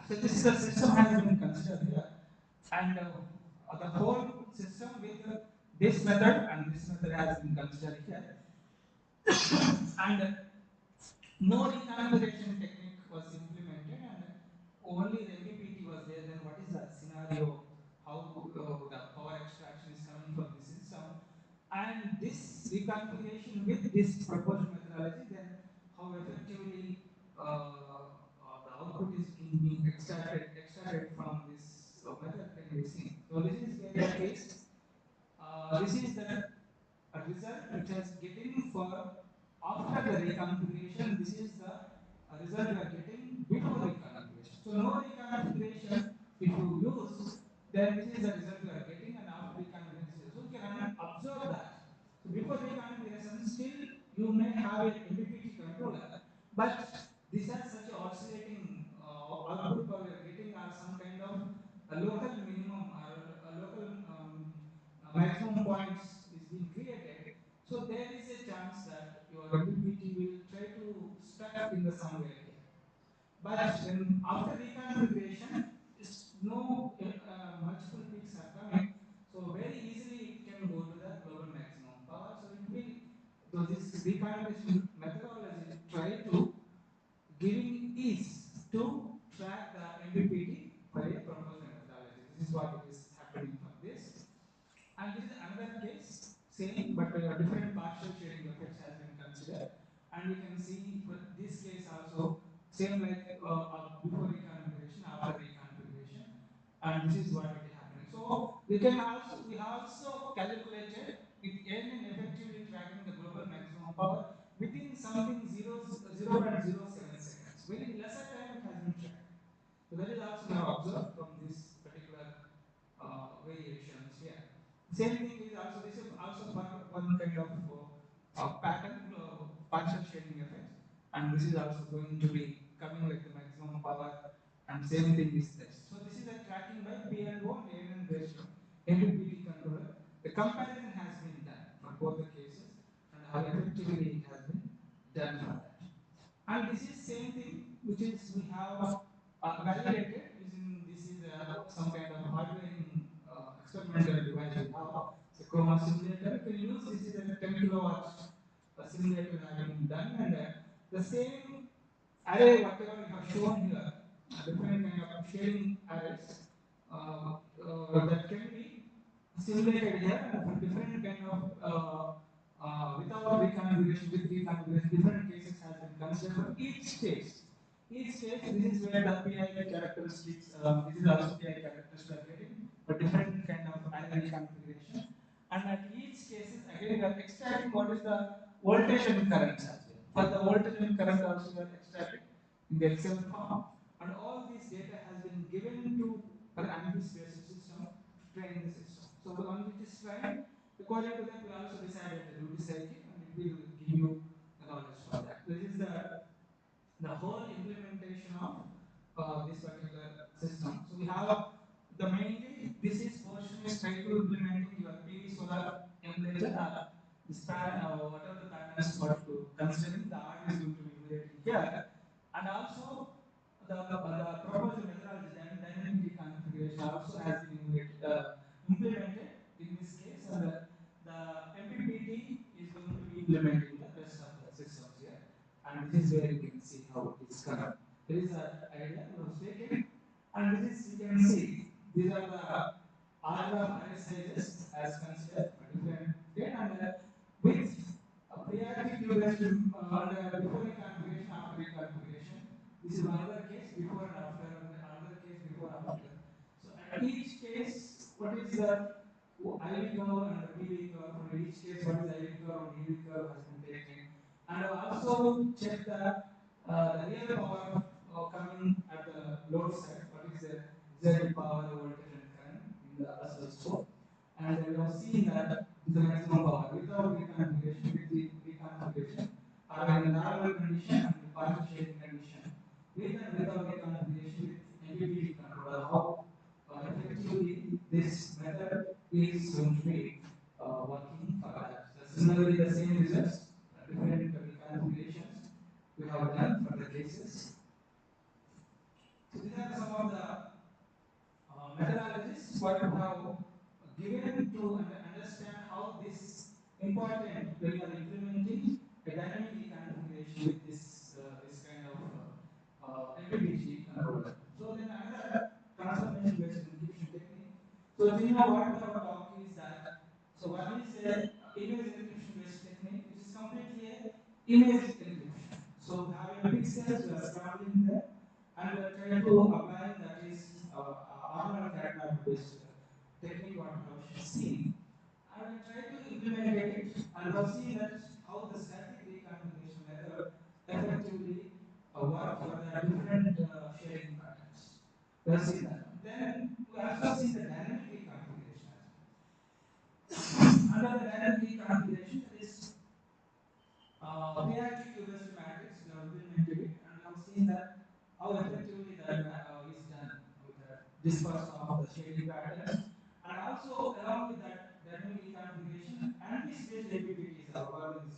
so this is the system has been considered here, and the whole system with this method and this method has been considered here, and no reconfiguration technique was implemented, and only the MPPT reconfiguration with this proposed methodology, then how effectively the output is being extracted from this method can be seen. So this is where the case. This is the result which is getting for after the reconfiguration. This is the result we are getting before reconfiguration. So no reconfiguration, if you use, then this is the result we are getting, and after reconfiguration. So you can observe that. So before reconfiguration, still you may have a MPPT controller, but this has such a oscillating output power we are getting, or some kind of a local minimum or a local maximum points is being created. So there is a chance that your MPPT will try to stuck in the somewhere here. But when after reconfiguration, no multiple peaks are coming, so very easily it can go to the global maximum power. So it will, so this reconfiguration methodology try to giving ease to track the MPPT by a proposed methodology. This is what it is happening for this. And this is another case, same but different partial shading effects has been considered. And you can see for this case also, same like before reconfiguration, after reconfiguration. And this is what it is happening. So we also calculated with n effectively tracking the global maximum power within something 0.07 seconds. Very lesser time it has been tracked. So that is also we have observed from this particular variations here. Same thing is also, this is also for one kind of pattern, partial shading effect, and this is also going to be coming like the maximum power, and same thing is this. So this is a tracking by PLO and ANN ratio, MPPT controller. The comparison has been done for both the cases, and how effectively it has been done for that. And this is same thing which is we have validated using, this is some kind of hardware experimental device we have. It's a chroma simulator. You can use, this is a 10 kilowatt simulator have been done, and the same array whatever we have shown here, different kind of shading arrays that can be simulated here, and for different kind of without reconfiguration, with reconfiguration, different cases has been considered for each case. Each case, this is where the PI characteristics, this is also PI characteristics we are getting, but different kind of array reconfiguration. And at each cases, again we are extracting what is the voltage and current as well. For the voltage and current also we are extracting in the Excel form, and all this data has been given to an ANSYS-based system to train the system. So the one which is trained, according to that we also decided the duty cycle, and it will give you the knowledge for that. This is the whole implementation of this particular system. So we have the mainly, this is portion is try to implementing your PV solar emulator, this whatever the patterns what to considering, the art is going to be emulated here. And also the proposed methodology, dynamic reconfiguration also has been implemented in this case, and the MPPT is going to be implemented in the rest of the systems here. And this is where you can see how it is coming. There is an idea we have taken, and this is, you can see these are the order of array sizes as considered for different data, and with a priority queue based and before reconfiguration, after reconfiguration. This is another case before and after, and another case before after. So at each case, what is the IV curve and the PV curve? For each case, what is the IV curve and EV curve has been taken, and also check the real power coming at the load side. What is the Z power, voltage, and current in the oscilloscope? And we have seen that the maximum power without reconfiguration, with the reconfiguration, or in the normal condition and the partial shading condition, with and without reconfiguration with MPPT controller, how effectively this method is going to be working for that. So similarly, the same results, different reconfigurations we have done for the cases. So these are some of the methodologies what we have given to understand how this important when you are implementing a dynamic reconfiguration with this kind of MPPT controller. So then another transformation based encryption technique. So what we have talked is that, so one is the image encryption based modeling them and try to applying that is orthogonal cat map based technique what we have seen, and we try to implement it, and we have seen that how the static reconfiguration method effectively work for the different shading patterns. We have seen that. Then we also seen the dynamic reconfiguration as well. Under the dynamic reconfiguration, that is PRG Q-based matrix, we have implemented it, and we have seen that how effectively that is done with the disperse of the shading patterns, and also along with that dynamic reconfiguration, anti-space LPPT is algorithm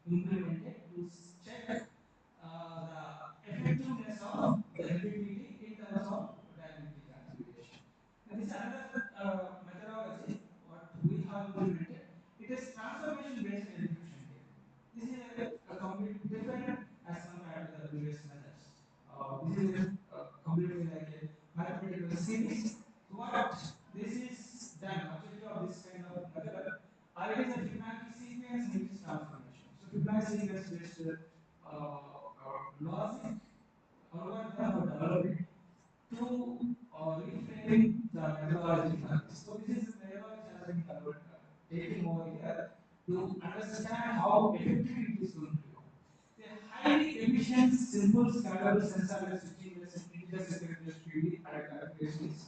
is implemented to check the effectiveness of the LPPT in terms of dynamic reconfiguration. And this is another methodology what we have implemented. It is transformation-based execution theory. This is a complete different as compared to the previous methods. This is completely like a mathematical series. So what this is done, objective of this kind of method, it is a Fibonacci sequence matrix transformation. So Fibonacci sequence based logic algorithm have developed to reframe the methodology for this. So this is the methodology has been taken over here to understand how effective it is going to be. The highly efficient, simple, scalable sensor-less switching-based integer secret-based PD configuration is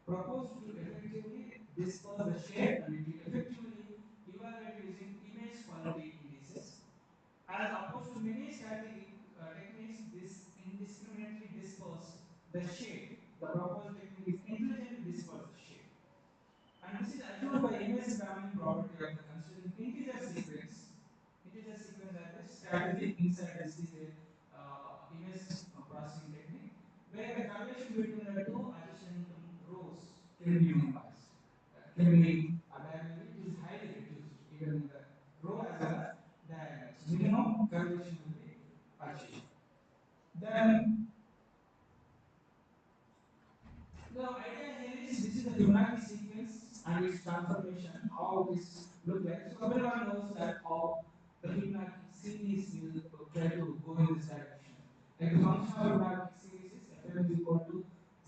proposed to effectively disperse the shade and it will effectively evaluate using image quality indices. As opposed to many static techniques, this indiscriminately disperse the shade. The proposed technique is intelligently disperse the shade. And this is achieved by image spamming property of the considering integer sequence as a strategy inside this is a image processing technique where the correlation between the two adjacent rows can be minimized. Can be diagonally, it is highly reduced even in the row as well as diagonal. So minimum correlation will be achieved. Then the idea here is this is the Fibonacci sequence and its transformation, how it is look like. So everyone knows that how the Fibonacci series will try to go in this direction. Like the function of Fibonacci series is fn is equal to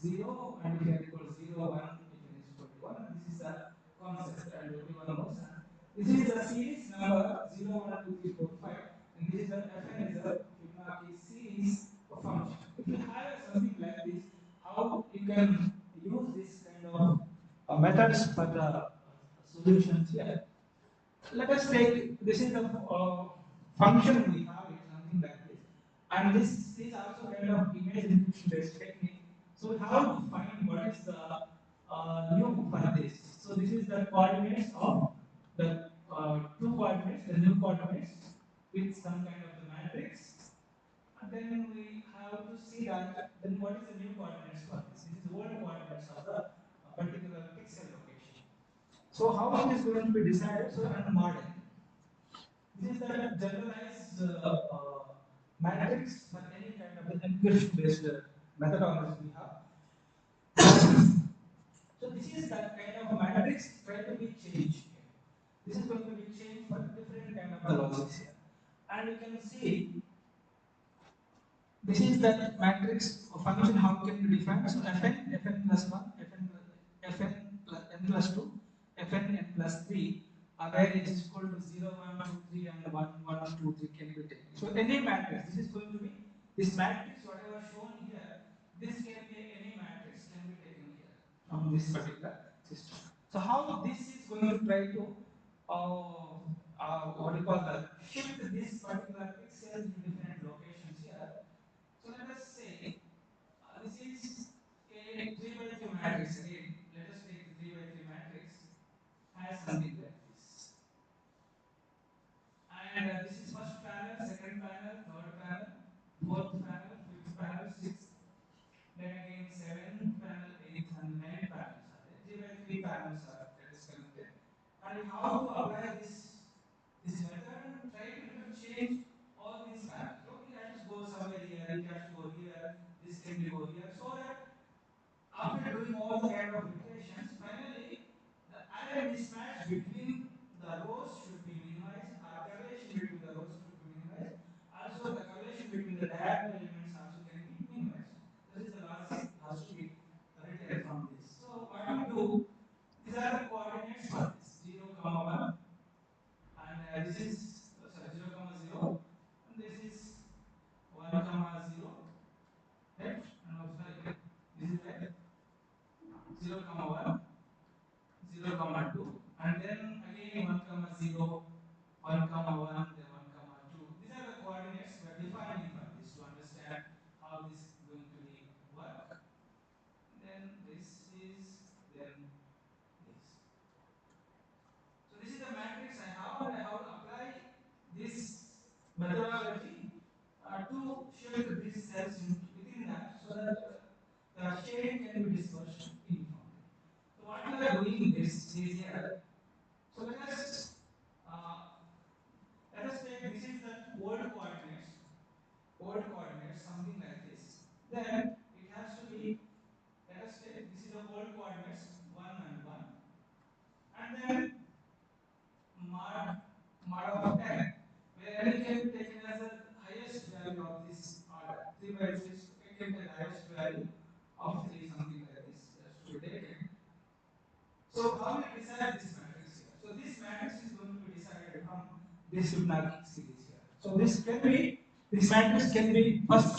0 and if n equal to 0, 1, if n is equal to 1. And this is the concept and everyone knows. And this is the series number 0, 1, 2, 3, 4, 5. And this is the fn is the Fibonacci series function. If you have something like this, how you can use this kind of methods for the solutions here. Let us take this is the function we have it something like this, and this is also kind of image recognition based technique. So we have to find what is the new for this. So this is the coordinates of the two coordinates, the new coordinates with some kind of the matrix. And then we have to see that then what is the new coordinates for this? This is the old coordinates of the particular pixel location. So how it is going to be decided? So and model. This is the generalized matrix for any kind of the encryption based methodology we have. So this is that kind of matrix try to be changed here. This is going to be changed for different kind of the logics here. And you can see this is that matrix function how can be defined. So fn plus 1, fn plus n plus 2, fn n plus 3, where it is equal to 0, 1, 2, 3 and 1, 1, 2, 3 can be taken. So any matrix, this is going to be, this matrix whatever shown here, this can be any matrix can be taken here from this particular system. So how this is going to try to what do you call that, shift this particular pixels in different locations here. So let us say this is a 3 by 3 matrix. Again, let us take the 3 by 3 matrix has something like this. And this is first panel, second panel, third panel, fourth panel, fifth panel, sixth. Then again, seventh panel, eighth, and ninth panels are there. 3 by 3 panels are that is connected. And we have to apply this method and try to interchange all these panels. So it has to go somewhere here, it has to go here, this can be go here, so that after doing all the kind of iterations, finally the array mismatch between the rows should be minimized, or correlation between the rows should be minimized. Also, the correlation between the diagonal elements also can be minimized. then this. So this is the matrix I have, and I have to apply this methodology to shift these cells within that, so that the shade can be dispersed uniformly. So what we are doing this is here. So uh, let us take this is the old coordinates, something like this. Then it has to be, let us take this is the old coordinates 1 and 1, and then mod of 10, where n can be taken as the highest value of this order. 3 by 6, it can take the highest value of 3, something like this. That's to be taken. So how we decide this matrix here? So this matrix is going to be decided from this Fibonacci series here. So this matrix can be first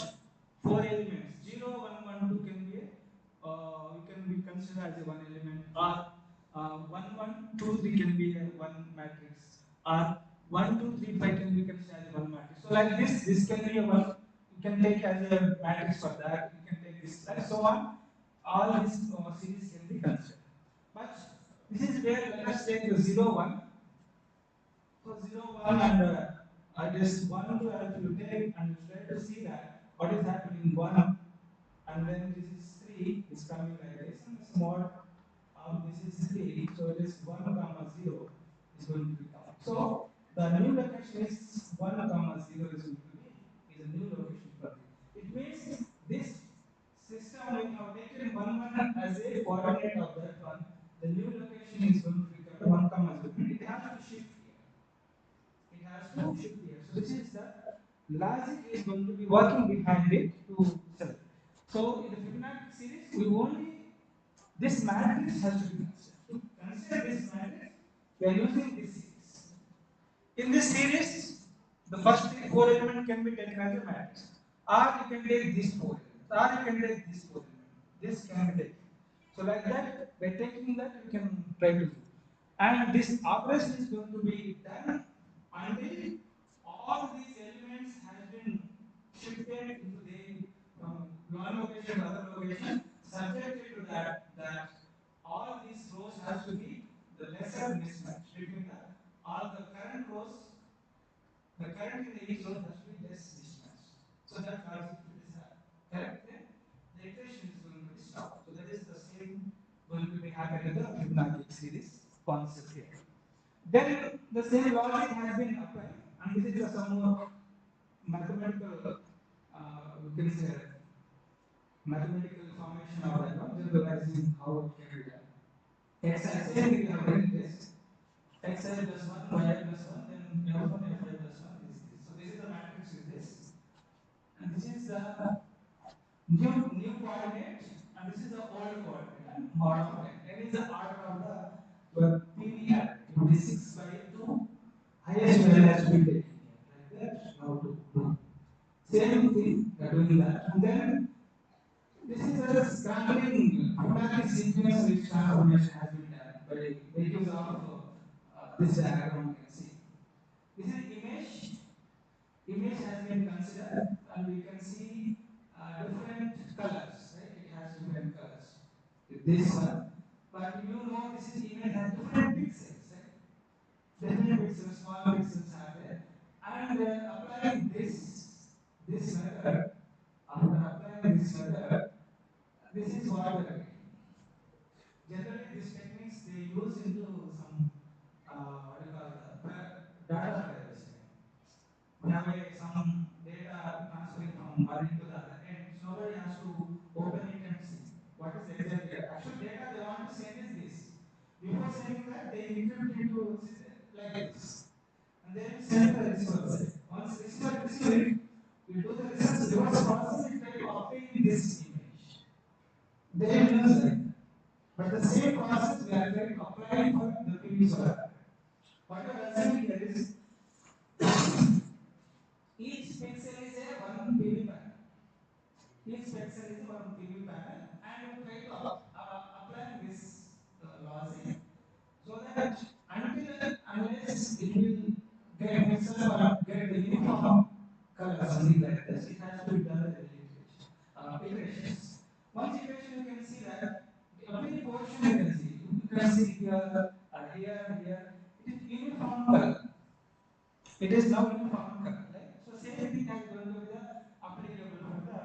4 elements. 0, 1, 1, 2 can be we can be considered as a one element, or 1, 1, 2, 3 can be a one matrix, or 1, 2, 3, 5 can be considered as one matrix. So like this can be a one. You can take as a matrix for that. You can take this and so on. All these series can be considered. But this is where let us take the 0, 1. So 0, 1 and just 1, 2 if you take and try to see that what is happening 1 and then this is 3 is coming like this and this mod of this is 3, so it is 1 comma 0 is going to become. So the new location is 1 comma 0 is going to be is a new location for this. It means this system when you have taken 1 1 as a coordinate of that one, the new location is going to become 1 comma 0. It has to shift here. It has to shift here. So this is the logic is going to be working behind it to select. So in the Fibonacci series, we only this matrix has to be considered. To consider this matrix, we are using this series. In this series, the first 4 elements can be taken as a matrix. Or you can take these 4 elements. Or you can take these 4 elements. This can be taken. So like that, by taking that, you can try to do. And this operation is going to be done until all these elements has been shifted into the from one location to other location, subjected to that all these rows has to be the lesser mismatch between all the current rows, the current in each row has to be less mismatch. So that logic is correct, then the iteration is going to be stopped. So that is the same going to be happening in the Fibonacci series concept here. Then the same logic has been applied, and this is some more mathematical, we can say mathematical formation of that one, generalizing how it can be done. Xi, same thing we have written this. Xi plus 1, yi plus 1, then f1, fi plus 1 is this. So this is the matrix is this. And this is the new coordinate, and this is the old coordinate, mod of n. N is the order of the your PV array. It will be 6 by 2. Highest value has to be taken here. Like that, how to do. Same thing, we are doing that. And then this is a scrambling Fibonacci sequence which transformation has been done by the use of this diagram you can see. This is image. Image has been considered, and we can see different colors, right? It has different colors. This one, but you know this is image has different pixels, right? Different pixels, small pixels are there, and applying this method. After applying this method, this is what we are getting. Generally, these techniques they use into some what do you call data privacy. We have some data transferring from one end to the other end. So nobody has to open it and see what is exactly. Actual data they want to send is this. Before sending that, they encrypt into like this, and then send to the receiver side. Once receiver receives it, we do the reverse process and try to obtain this image. They will use that. But the same process we are trying to apply for the PV solar. What we are assuming here is each pixel is a one PV panel. Each pixel is a one PV panel, and we try to apply this logic so that until unless it will get mixed up or get the uniform color, something like this, it has to be done with iterations. Once iteration, you can see that every portion you can see see here, here, it is uniform color. It is now uniform color. Right? So same thing is going to be the applicable for the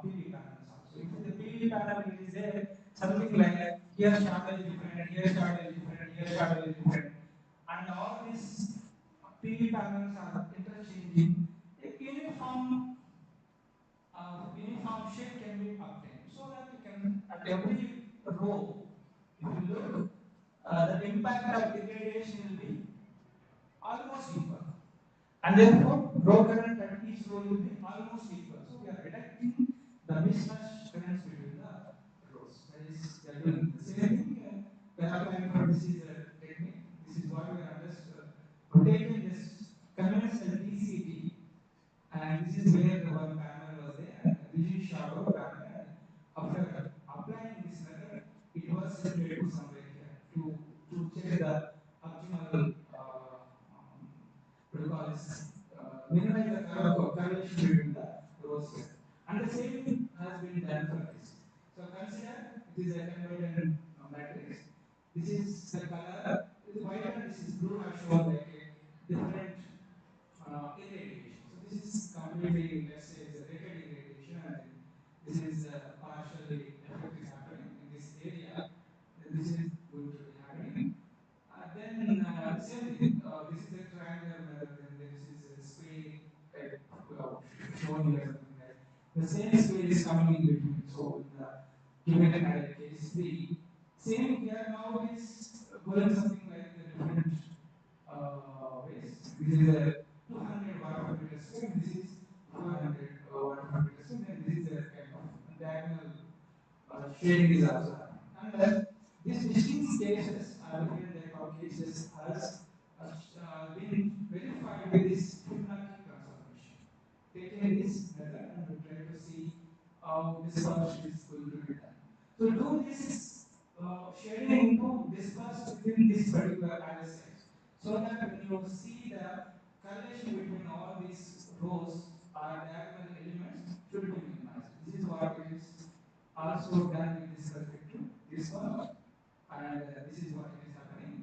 PV panels also. If the PV panel it is there, something like here shadow is different, here shadow is different, here shadow is different, and all these PV panels are interchanging, a uniform shape can be obtained, so that you can at every row, if you look, the impact of irradiation will be almost equal. And therefore, row current at each row will be almost equal. So we are reducing the mismatch currents between the rows. That is, we are doing the same thing. We are applying for this is a technique. This is what we are taking this conventional DCT, and this is where the one panel was there, and this is shadow panel. And after applying this method, it was circulated to somewhere here to check the optimal what do you call this, minimize the correlation between the rows here. And the same has been done for this. So consider it is a 10 by 10 matrix. This is the color, this is white and this is blue have shown like a different irradiation. So this is completely, let's say, is a rated irradiation, and then this is partially effect is happening in this area. Then this is going to be happening. Then same thing. This is a triangular method. Then this is a square type shown here, something like the same square is coming in between. So in the given case 3, same here now it is going something like the different ways. This is a 200 watt per meter square. This is 400 watt per meter square. Then this is a kind of diagonal shading is also happening. And these distinct cases are different type of cases has been verified with this Fibonacci transformation. Taking this method and we try to see how dispersion is going to be done. So do this shading into dispersed within this particular array size, so that when you see the correlation between all these rows or diagonal elements should be minimized. This is what it is also done with this respect to this one, and this is what it is happening.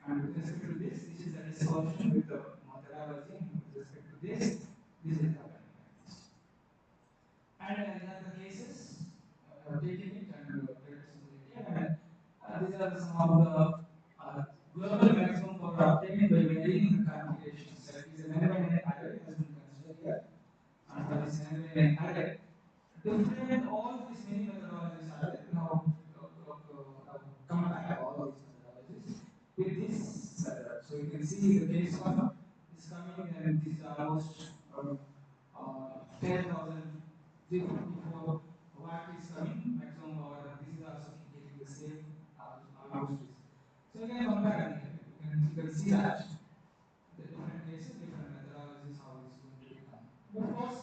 And with respect to this is the dispersion with the methodology, and with respect to this is happening like this. And here the cases, taking it and try to simulate it. And these are some of the global maximum power obtained by varying the configurations. Like this is an N by N array has been considered here. And for this N by N array, different all these many methodologies are there. Now compare all these methodologies with this method. So you can see the case one is coming, and this is almost 10,354 watt is coming maximum power, and this is also getting the same almost this. So you can compare here. You can see that the different cases, different methodologies, how it's going to become. Of course,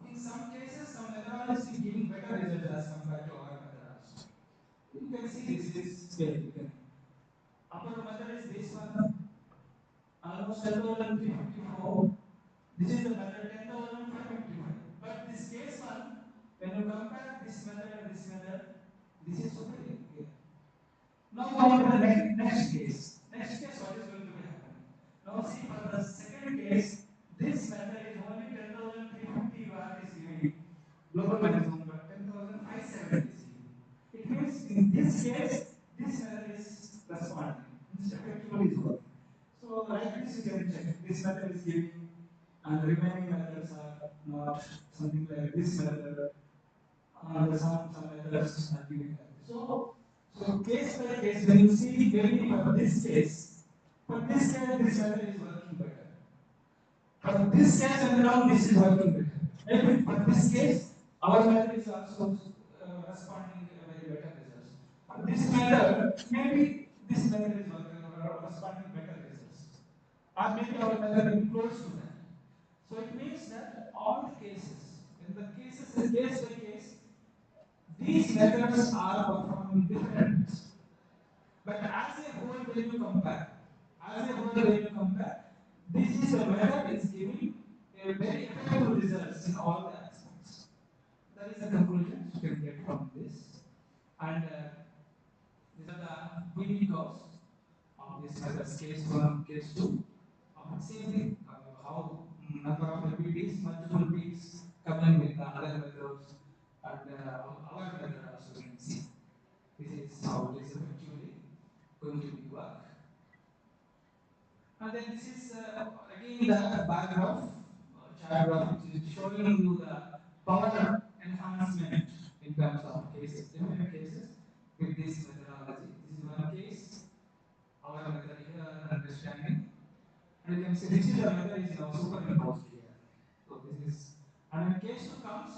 in some cases, some methodologies is giving better results as compared to our methodology. You can see this scale. You can upper method is this one, almost 10,354. This is the method 10,555. But this case one, when you compare this method and this is superior here. Now we want to the next case. Next case, what is going to be happening? Now see, for the second case, this method is only 10,350 watt is giving global maximum, but 10,570 is giving. It means in this case, this method is responding. This effectively is working. So like this you can check. This method is giving, and the remaining methods are not, something like this method. The some methods are giving like this. So case by case, when you see maybe for this case, this method is working better. For this case and now this is working better. Maybe for this case, our method is also responding very better results. For this method, maybe this method is working responding better results. Or maybe our method will be close to that. So it means that all the cases, in the cases, case by case, these methods are performing different. But as a whole, when you compare, this is the method is giving a very effective results in all the aspects. That is the conclusion you can get from this. And These are the PV curves of these methods, case 1, case 2. Same thing, how number of repeats, multiple peaks coming with the other methods, and our method also you can see. This is how it is effectively going to be work. And then this is again the bar graph, chart graph, which is showing you the power enhancement in terms of cases, different cases with this methodology. This is one case, our method here, understanding. And you can see this is the method is now superimposed here. So this is, and when case 2 comes,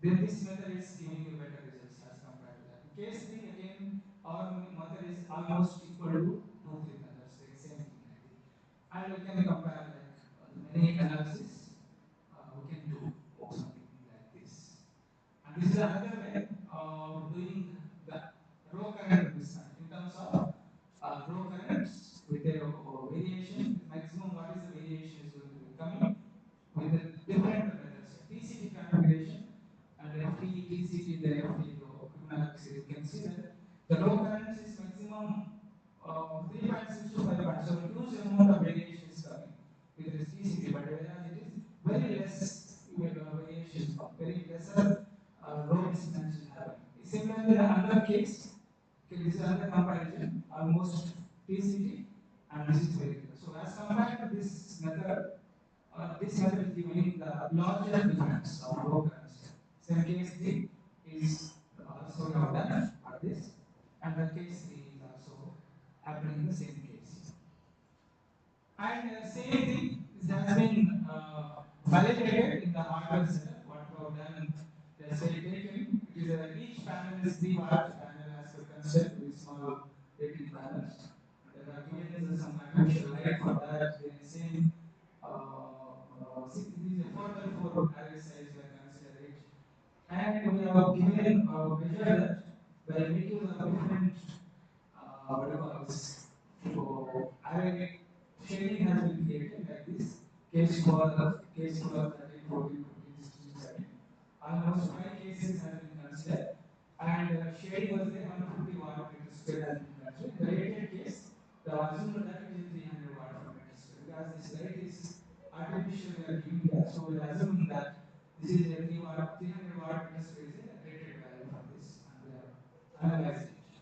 then this method is giving you better results as compared to that. In case 3, again, our method is almost equal to 2, 3 methods, like same thing like this. And we can compare like many analysis we can do or something like this. And this is another way of doing the row current mismatch in terms of row currents with a variation, maximum what is the variation is going to be coming with the different methods, TCT configuration and FT, TCT, then FT Fibonacci series. You can see that the row currents is maximum 3.6 to 5. So huge amount of variation is coming with this TCT, but whereas it is very less variations, very lesser row mismatch is happening. Similarly, the other case, okay, this is another comparison, almost TCT, and this is very good. So as compared to this method is giving the larger difference of row currents. Same case 3 is also now done for this, and the case 3 is also happening in the same case. And same thing, this has been validated in the hardware setup. What we have done, let's say taken, it is each panel is 3 watt panel as per concept with small 18 panels. There are given some artificial light for that, then same these further 4 array size were considered, and we have given measure that by making of different what do you call this? So array shading has been created like this. Case 12, case 12, 13, 14, 15, 16, 17. Almost 5 cases have been considered, and shading was there 150 watt meter square has been considered. The rated case, the assumed that it is 300 watt per meter square because this light is artificial we are giving here, so we are assuming that this is a 300 watt meter square is a rated value for this, and we have analyzed it.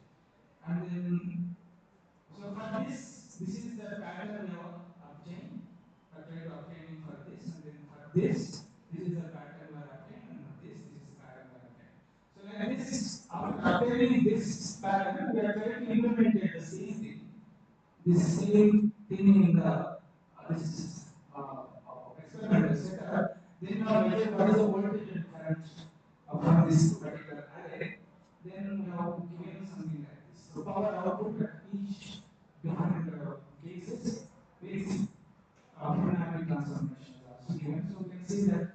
And then, so for this is the pattern we have obtained, tried obtaining for this, and then for this is the pattern we are obtained, and this is the pattern we are obtained. So like this, after obtaining this pattern, we are trying to implement the same thing. This same thing in the this experimental setup, then now measure what is the voltage and current from this particular array. Then we have given something like this. So power output at each different cases with Fibonacci transformation is also given. So we can see that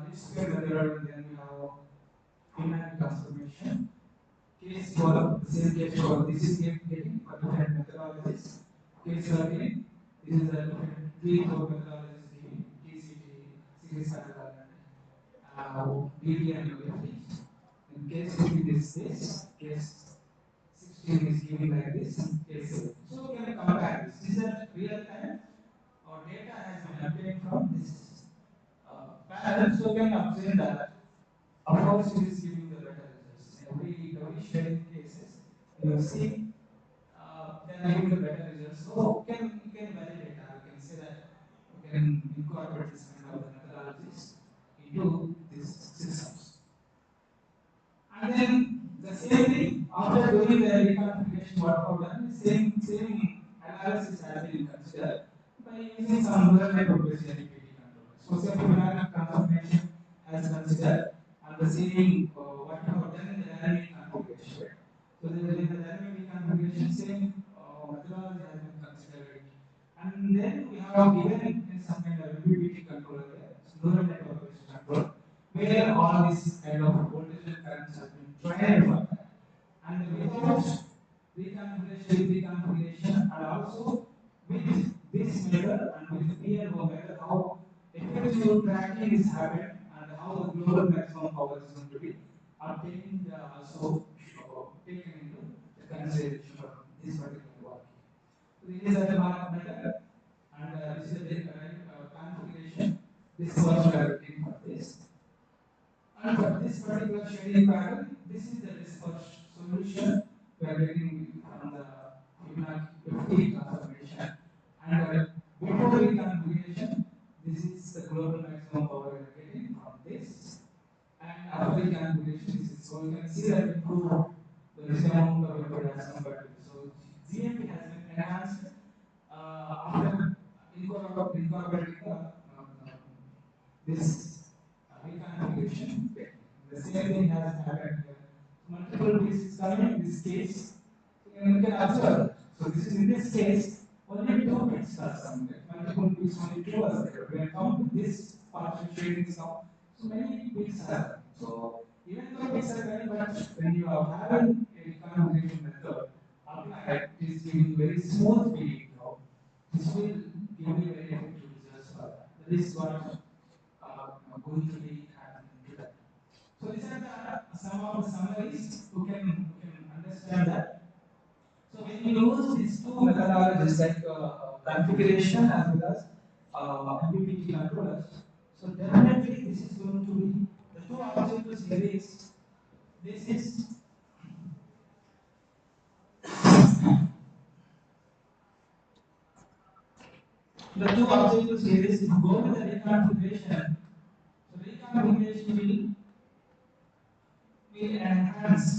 least square method, and then we have Fibonacci transformation. Case 12, the same case 12, this is getting for different methodologies. Case 13, this is a different 3-4 methodologies giving TCT, series parallel, and DD and UFT. In case 15 is this, case 16 is giving like this, and case 7. So we can compare this. This is a real time, or data has been obtained from this panel, so we can observe that of course it is giving the better results. Every sharing cases, you see they are giving the better results. So you can validate or you can say that you can incorporate this kind of methodologies into these systems. And then the same thing, after doing the reconfiguration, what we have done, same analysis has been considered by using some neural network based NITW controllers. So same Fibonacci transformation has considered, and the same what we have done in the dynamic configuration. So in the dynamic reconfiguration, same methodology has been considered. And then we have given in some kind of MPPT controller there, neural network based control, where all these kind of voltage and currents have been trained for that. And without reconfiguration, and also with this method and with PLO method, how effective tracking is happened and how the global maximum power is going to be obtained also taken into the consideration for this particular work. So this is the method, and this is the configuration. This is what we are looking for this. And for this particular shading pattern, this is the dispersed solution we are getting from the FT transformation. And before reconfiguration, this is the global maximum power we are getting from this. And after reconfiguration, this is so you can see that improve the residual amount of input as compared to this. So GMP has been enhanced after incorporating this reconfiguration. The same thing has happened here. Multiple bits is coming in this case. So you can observe that. So this is in this case, only 2 bits are coming. Multiple bits, only 2 are there. When come to this partial shading now, so many bits are coming. So even though bits are coming, but when you are having a reconfiguration method applied, it is giving very smooth feeding now. This will give you very effective results for that. That is what going to be happening to that. So these are some of the summaries who can understand that. So when you use these two methodologies like configuration as well as MPPT controllers, so definitely this is going to be the two objectives here is this is the two objectives here is if you go with the reconfiguration, so reconfiguration will enhance.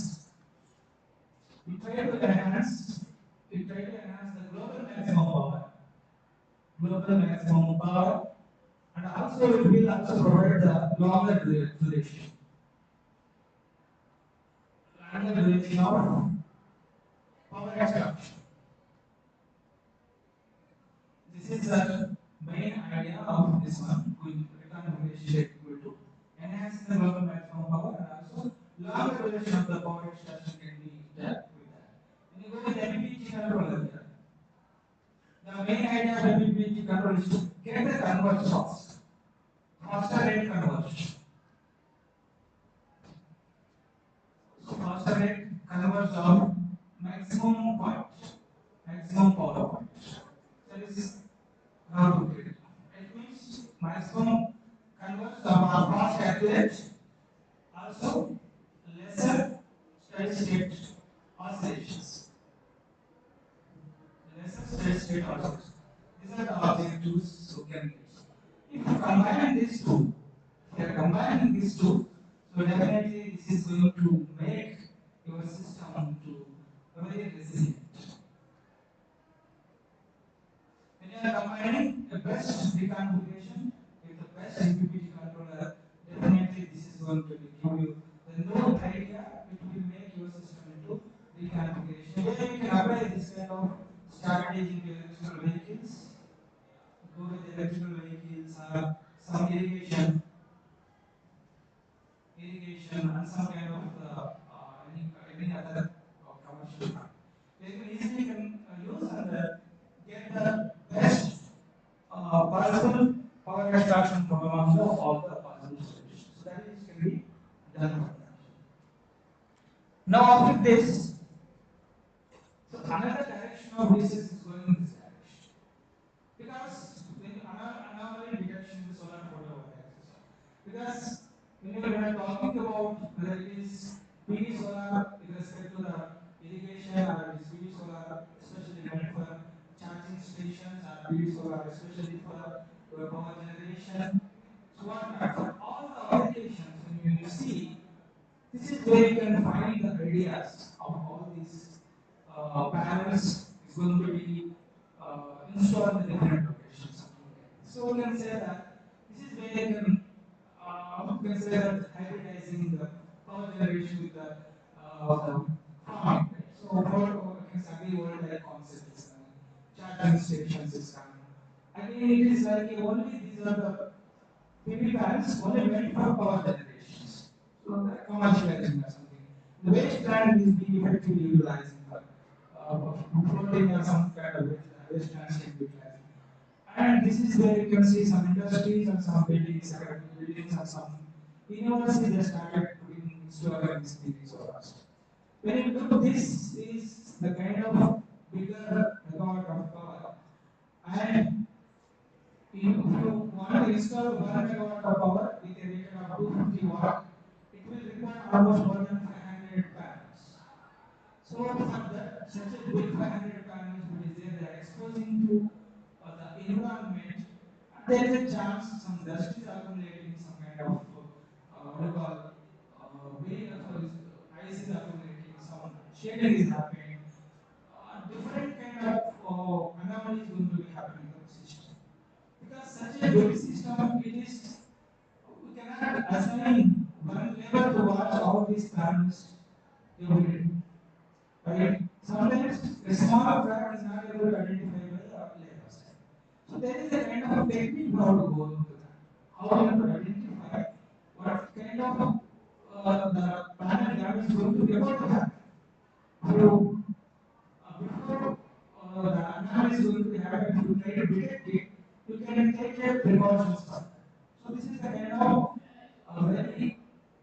We try to enhance the global maximum power, and also it will also provide the longer duration of power extraction. This is the main idea of this one. Reconfiguration equal to enhancing the global maximum power and also longer duration of the power extraction can be done with that. When you go with MPPT controller here, the main idea of MPPT control is to get the converge fast, faster rate converge. So faster rate converge of maximum point, maximum power point. That is how to get it. It means maximum converge of fast accurate, also lesser steady state oscillations. Lesser steady state oscillations. These are the objectives you can get. If you combine these two, if you are combining these two, so definitely this is going to make your system to very resilient. When you are combining the best reconfiguration with the best MPPT controller, definitely this is going to give you the new idea. It will make your system into reconfiguration. Here you can apply this kind of strategy to electrical vehicles. Go with electrical vehicles or some irrigation and some kind of any other commercial. You can easily use and get the best possible power extraction from among all the possible solutions. So that is can be done from that. Now after this, so another direction of research is going in this direction. Because when anomaly detection in solar photovoltaic system. Because when we are talking about whether it is PV solar with respect to the irrigation or it is PV solar especially meant for charging stations or PV solar especially for your power generation. So whatnot. For all the applications when you see, this is where you can find the ideas of all these panels is going to be installed in different locations. So we can say that this is where you can say that hybridizing the power generation with the farming. Right? So what I can say the world like concept is coming, charging stations is coming. Again, it is like only these are the PV panels only meant for power generations. So like commercializing or something. The waste land is being effectively utilizing for floating or some kind of waste land can be utilized. And this is where you can see some industries and some buildings, academic buildings and some universities that started putting installing these PV solars. When you do this is the kind of bigger megawatt of power. And if you want to install 1 megawatt of power with a rated of 250 watt, it will require almost more than 500 panels. So for that, such a big 500 panels which is there, they are exposing to the environment, and there is a chance some dust is accumulating, some kind of what you call ice is accumulating, some shading is happening, different kind of anomalies going to be happening in the system. Because such a big system, it is we cannot assign one labor to watch all these panels every day, right? Sometimes a small crack is not able to identify by the labor side. So there is a kind of technique how to go into that. How you have to identify what kind of the panel damage is going to be about to happen. So before the anomaly is going to be happening, if you try to detect it, you can take a precautions for that. So this is the kind of very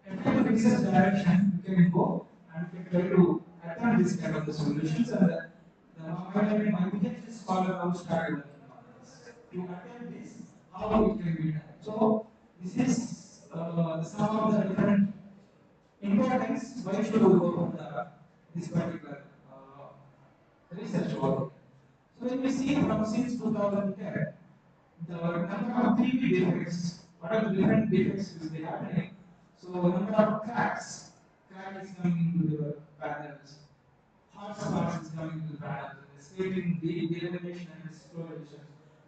effective research direction we can go, and we can try to attempt this kind of the solutions. And my PhD scholar now started working on this to attempt this how it can be done. So this is some of the different importance why should we go for this particular research work. So when we see from since 2010, the number of PV defects, what are the different defects will be happening. So number of crack is coming into the panels, hot spots is coming into the panels, escaping delamination and discoloration.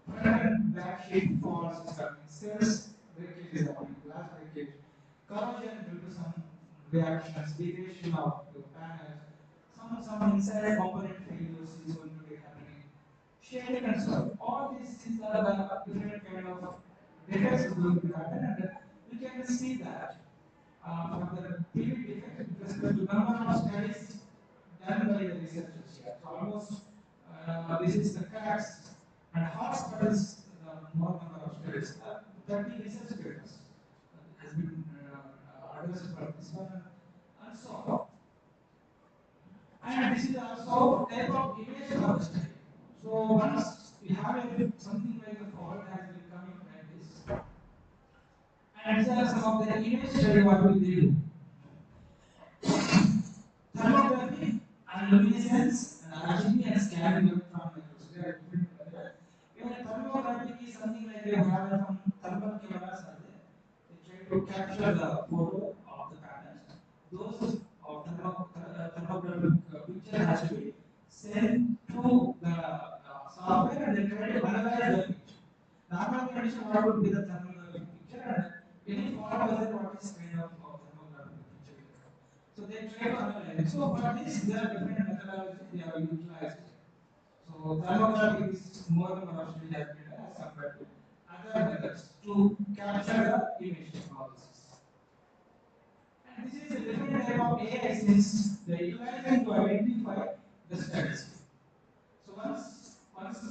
Front and back sheet faults is coming, cells breakage is happening, glass breakage, corrosion due to some reactions, degradation of the panels, some inside component failures is going to be happening. Shading and so on. All these things are the different kind of defects is going to happen, and we can see that for the PV defects with respect to number of studies done by the researchers here. So almost this is the cracks and hotspot is the more number of studies. 30 research papers has been addressed for this one, and so on. And this is also type of image for the study. So once we have something like a fault has been coming like this, and these are some of the image study what we do. Thermography and luminescence and RGB and scanning electron microscopy. They are different. Even thermography is something like we have some thermal cameras are there. They try to capture the photo of the panels. Those of thermographic picture has to be sent to the software, and they try to analyze the picture. Normal condition, what would be the thermographic picture, and any fault was there, what is kind of thermographic picture will come. So they try to analyze it. So for this, there are different methodologies they have utilized. So thermography is more number of study has been done as compared to other methods to capture the image technologies. And this is a different type of AI since they are utilizing to identify the studies. So once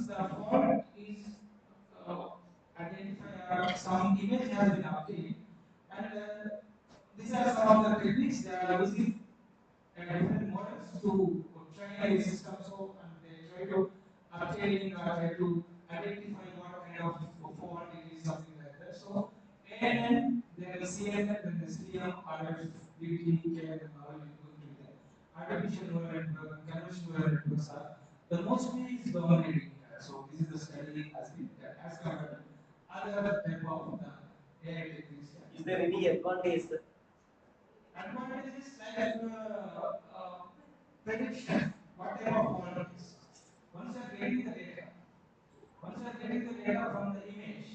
the fault is uh, identified or some image has been obtained, and these are some of the techniques they are using different models to train a system. So and they try to obtain or try to identify what kind of fault it is, something like that. So ANN, then CNN, then STM, RFDT, KNN, all is going to be there. Artificial neural network, convolutional neural networks are the mostly is dominating here. So this is the study has been done as compared to other type of the AI techniques. Is there any advantage? Advantages like prediction, what type of fault it is. Once you are getting the data, once you are getting the data from the image,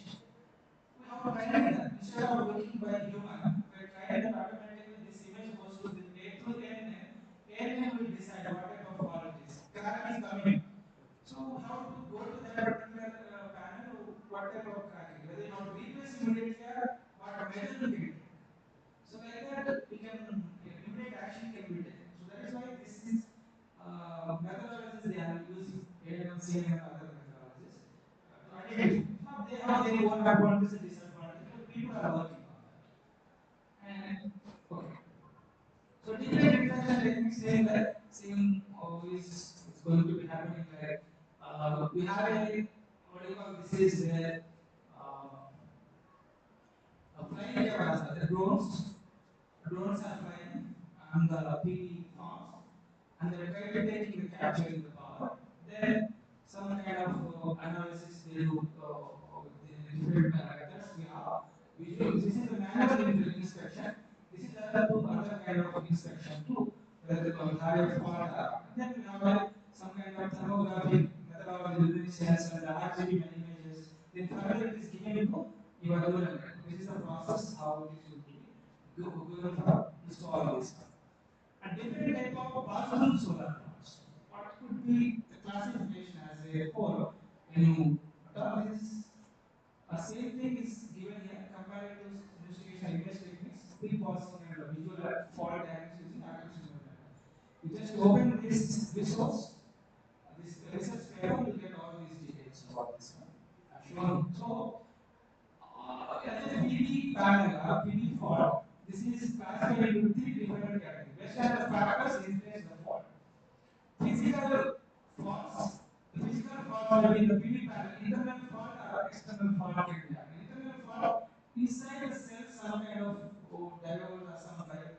we have trained that. Instead of looking by human, we have trained that automatically this image goes to the A through ANN. ANN will decide what type of fault it is. Crack is coming. So we have to go to that particular panel, what type of crack it is. Whether you have to replace immediately or what measure you can take. So like that, we can immediate action can be taken. So that is why this is methodologies they are using, ANN, CNN, and other methodologies to identify. Now they have their own advantages and disadvantages, but people are working on that. And okay, so defect detection technique same like same is going to be happening like we have a what do you call this is where uh, flying cameras are there, drones are flying on the PV farms, and they try to taking the capturing the power. Then some kind of analysis they do the different methods we have. This is the manual inspection. This is the other kind of inspection too, whether we have a fault or not. And then we have some kind of thermographic methodology, luminescence and the RGB images. Then further it is given to your neural network. This is the process how it is going to be going for install this stuff. And different type of possible solar panels. What could be the classification as a whole when you this is same thing is given here comparative investigation image techniques, pre-processing and visual fault diagnosis using artificial neural network. You just open this resource, this research paper, you get all these details about this one. I've shown you. So as a PV panel or PV fault, this is classified into three different categories based on the factors influence the fault. Physical faults. The physical fault may be in the PV panel. Internal fault or external fault can be happening. Internal fault inside the cell, some kind of diode or some like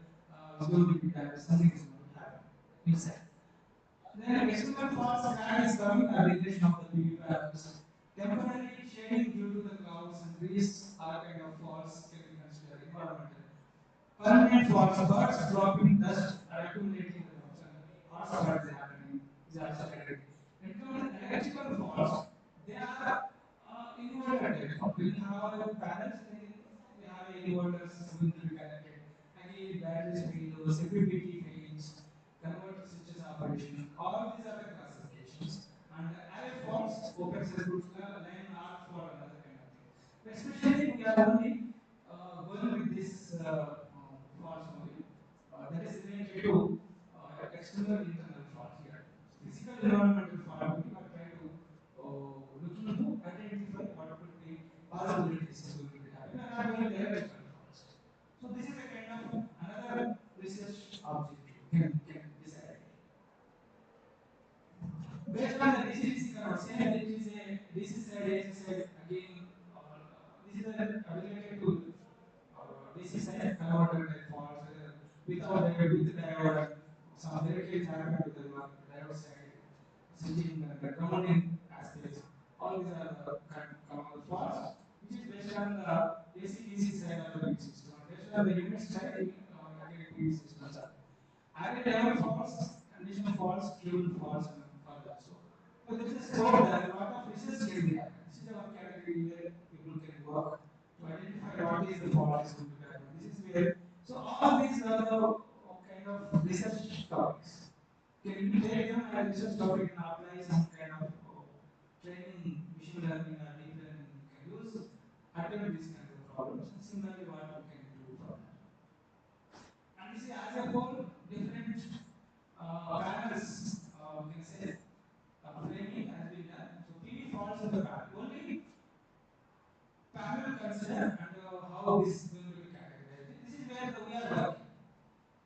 is going to be damaged. Something is going to happen inside. Then external faults, crack is coming or degradation of the PV panels. Temporary shading due to the clouds and trees, all kind of faults can be considered environmental. Permanent faults, birds dropping dust or accumulating the drops, and hotspots is happening, is also category. When it comes to electrical faults, they are inverter type fault. When you have a panels, then we have inverters going to be connected. Again, batteries failures, MPPT fails, converter switches operation. All these are the classifications. And array faults, open circuit line arc fault, another kind of thing. But especially we are only going with this faults only. That is related to external internal fault here. Physical environmental fault only we are trying to looking to identify what could be possibilities is going to be happening. We are not going with electrical faults. So this is a kind of another research objective can decide. Based on the DC-DC converter, same it is a DC side, AC side again. This is related to DC side converter type faults, whether without diode, with diode, and some breakage happened to the diode side, switching and the grounding aspects. All these are the common faults, which is based on the AC DC side of the PV system. Based on the unit side, again PV systems are. Array level faults, condition faults, cable faults, and further. So there is a scope there. A lot of research can be happened. This is the one category where people can work to identify what is the fault is going to happen. This is where. So all these are the kind of research topics. Can you take them as research topic and apply some kind of training, machine learning or deep learning you can use, attempt these kinds of problems, and similarly what you can do for that. And this is as a whole different panels, we can say, framing has been done. So PV falls in the panel. Only panel consider and how this is going to be categorized. This is where we are working.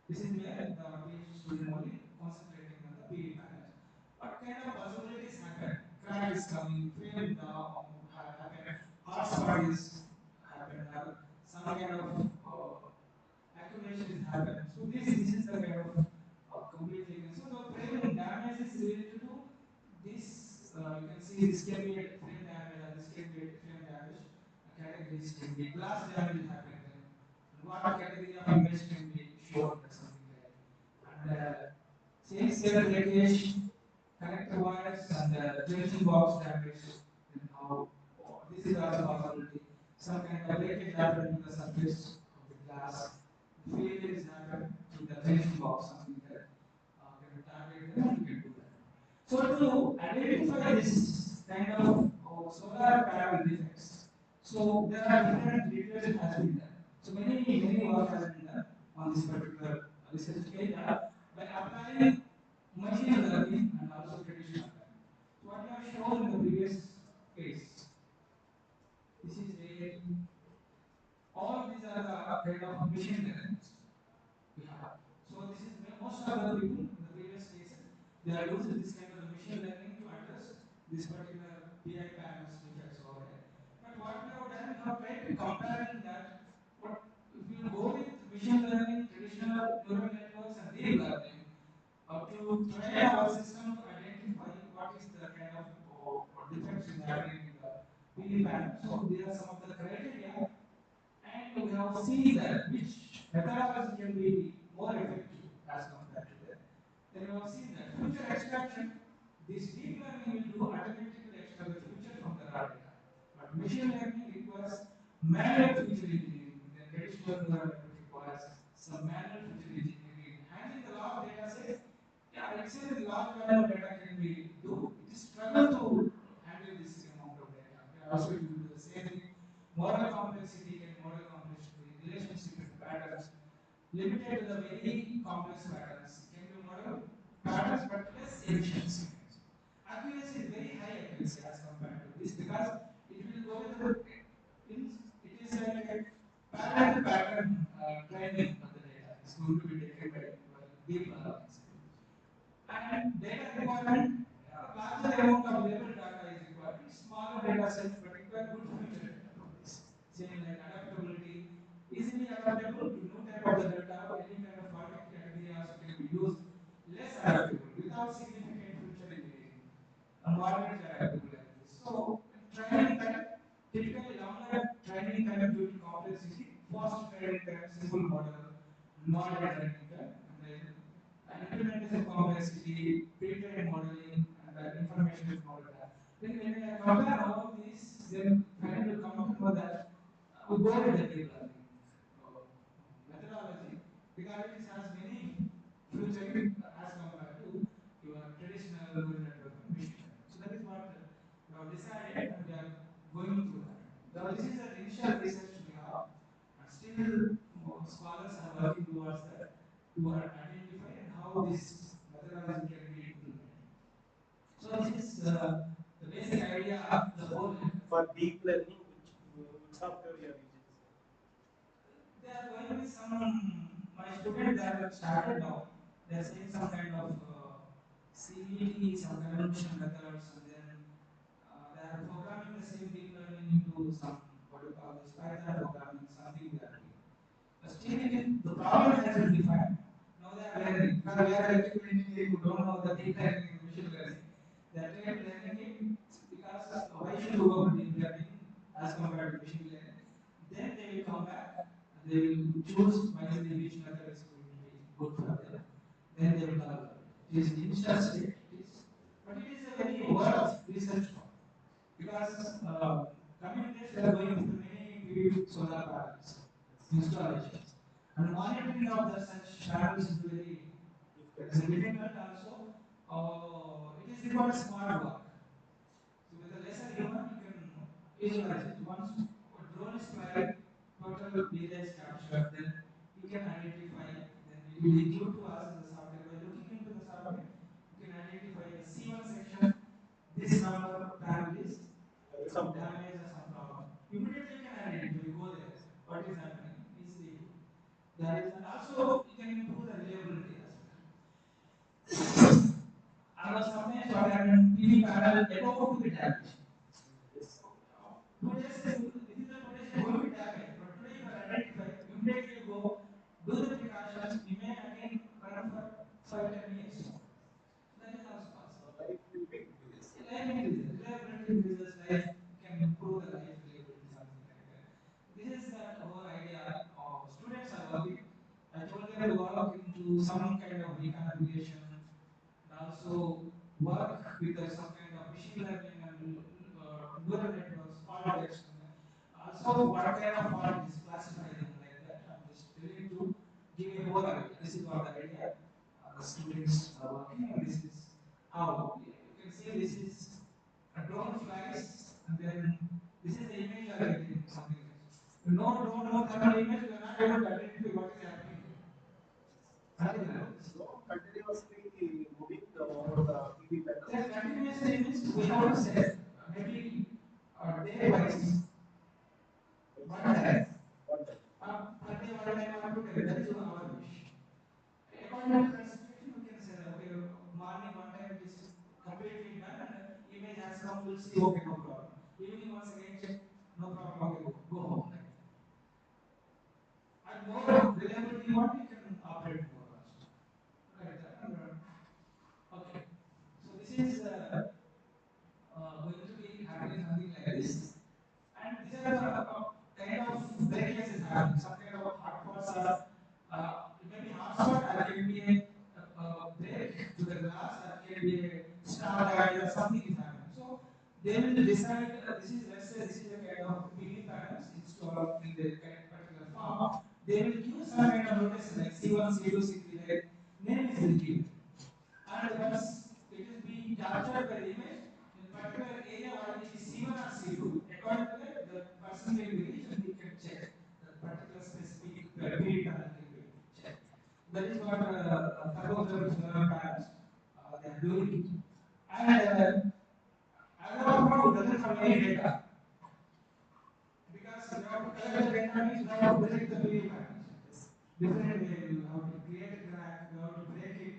This is where the PhD student only concentrating on the PV panels. What kind of possibilities happen? Crack is coming, fail happen, hotspot is happen, or some kind of accumulation is happen. So this is the kind of completely. So the frame damage is related to this. You can see this can be a frame damage, or this can be a frame damage. Categories can be glass damage is happening then. And what category of image can be shown or something like. And same cell breakage, connector wires, and junction box damage. Then how this is also possibility. Some kind of breakage happened to the surface of the glass. Failure is happened to the junction box, something that can target them, you can do that. So to identify this kind of solar panel defects, so there are different literature has been done. So many work has been done on this particular research area by applying machine learning and also traditional learning. So what we have shown in the previous case, this is where all these are the kind of machine learning we have. So this is most of the people in the previous cases they are using this kind of machine learning to address this particular PI panels defects over here. But what we have done, we have tried to comparing that. What if you go with machine learning, traditional neural networks, and deep learning to train our system to identify what is the kind of defects is happening in the PV panel. So these are some of the criteria, and we have seen that which methodology can be more effective as compared to that. Then we have seen that future extraction, this deep learning will do automatically extract the future from the raw data. But machine learning requires manual feature engineering. Then traditional neural network requires some manual feature engineering. Handling the large data set, yeah, let's say the large volume of data can be do. It is struggle to handle this amount of data. Yeah, also it will do the same thing. Model complexity, can model complexity, relationship with the patterns, limited to the very complex patterns. Can be model patterns but less efficiency. Accuracy is very high accuracy as compared to this because it will go with the it is like a parallel pattern training of the data is going to be taken by deep learning. And data requirement, larger amount of labeled data is required. It's smaller data sets but require good future data from this. Same like adaptability, easily adaptable to new type of the data, any kind of faulty category also can be used. Less adaptable without significant future engineering. Moderate adaptable like this. So training time, typically longer training time due to complexity, fast training time, simple model, moderate training time, and then implementation complexity, pre-trained modeling, and information is model data. Then when I compare all these, then finally we come to know that we go with the deep learning methodology because it has many future as compared to your traditional neural network and machine learning. So that is what we have decided and we are going through that. Now this is the initial research we have and still scholars are working towards that to identify and how this methodology can be implemented. So this is the basic idea of the whole. For deep learning, which software you are using? They are going with some, my students they are started now. They are saying some kind of CVT, some convolution methods, and then they are programming the same deep learning into some, what do you call this, Python programming, something they are doing. But still, it is, the problem has been defined. Now they are learning because we are electrical engineering who don't know the deep learning and machine learning. They are trying to learning it because why should you go for deep learning as compared to machine learning? Then they will come back and they will choose wisely which method is going to be good for them. Then they will collaborate. It is initial state, it is, but it is a very worth research for because coming days we are going with many PV solar panels installations and monitoring of the such panels is very difficult also. It is required smart work. So with a lesser human, you can visualize it. Once a drone is flying, total VLITS captured, then you can identify, then it will include to us in the software. By looking into the software, you can identify the C1 section, this number panel is some damage or some problem. Immediately you can identify, you go there, what is happening, easily do. That is, and also you can improve the reliability as well. And sometimes what happens, PV panel about to be damaged. 2 days, within the 2 days you're going to be damaged. But today you are identified, immediately you go, do the precautions, you may again run for 5-10 years. So that is also possible. Life increases, reliability increases, life can improve the life reliability, something like that. This is that whole idea. Students are working. I told them to work into some kind of reconfiguration and also work with some kind of machine learning and neural networks, fault detection. Also, what kind of fault it is, classify them like that. I'm just telling to give a more idea. This is what the idea the students are working, and this is how you can see this is a drone flies, and then this is the image you are getting, something like this. No drone, no thermal image, you are not able to identify what is happening here. Something like this. Continuously moving over the PV panel. Then continuously means we have to set maybe day wise 1 time. Per day 1 time or 2 times. That is our wish. According to the specification, we can say that okay, morning 1 time it is complete maximum will see, okay, no problem. Evening once again check, no problem, okay, go home. Like that. And more reliability you want, you can operate more also. Like that. And, okay. So this is going to be happening something like this. And these are the kind of breakages happening. Some kind of hard spots are, it may be hard spot, or it can be a break to the glass, or it can be a star diameter, something is happening. So they will decide, this is, let's say this is a kind of PV panels installed in the kind particular farm. They will give some kind of notation like C1, C2, C3, like name is will give. And once it is being captured by the image, in particular area which is C1 or C2, according to that, the person can be reached and he can check the particular specific PV panel can be checked. That is what thermodynamic solar panels they are doing it. And as of now, it doesn't have any data because we have to collect the data means we have to break the PV panels. Different way, you have to create a crack, you have to break it,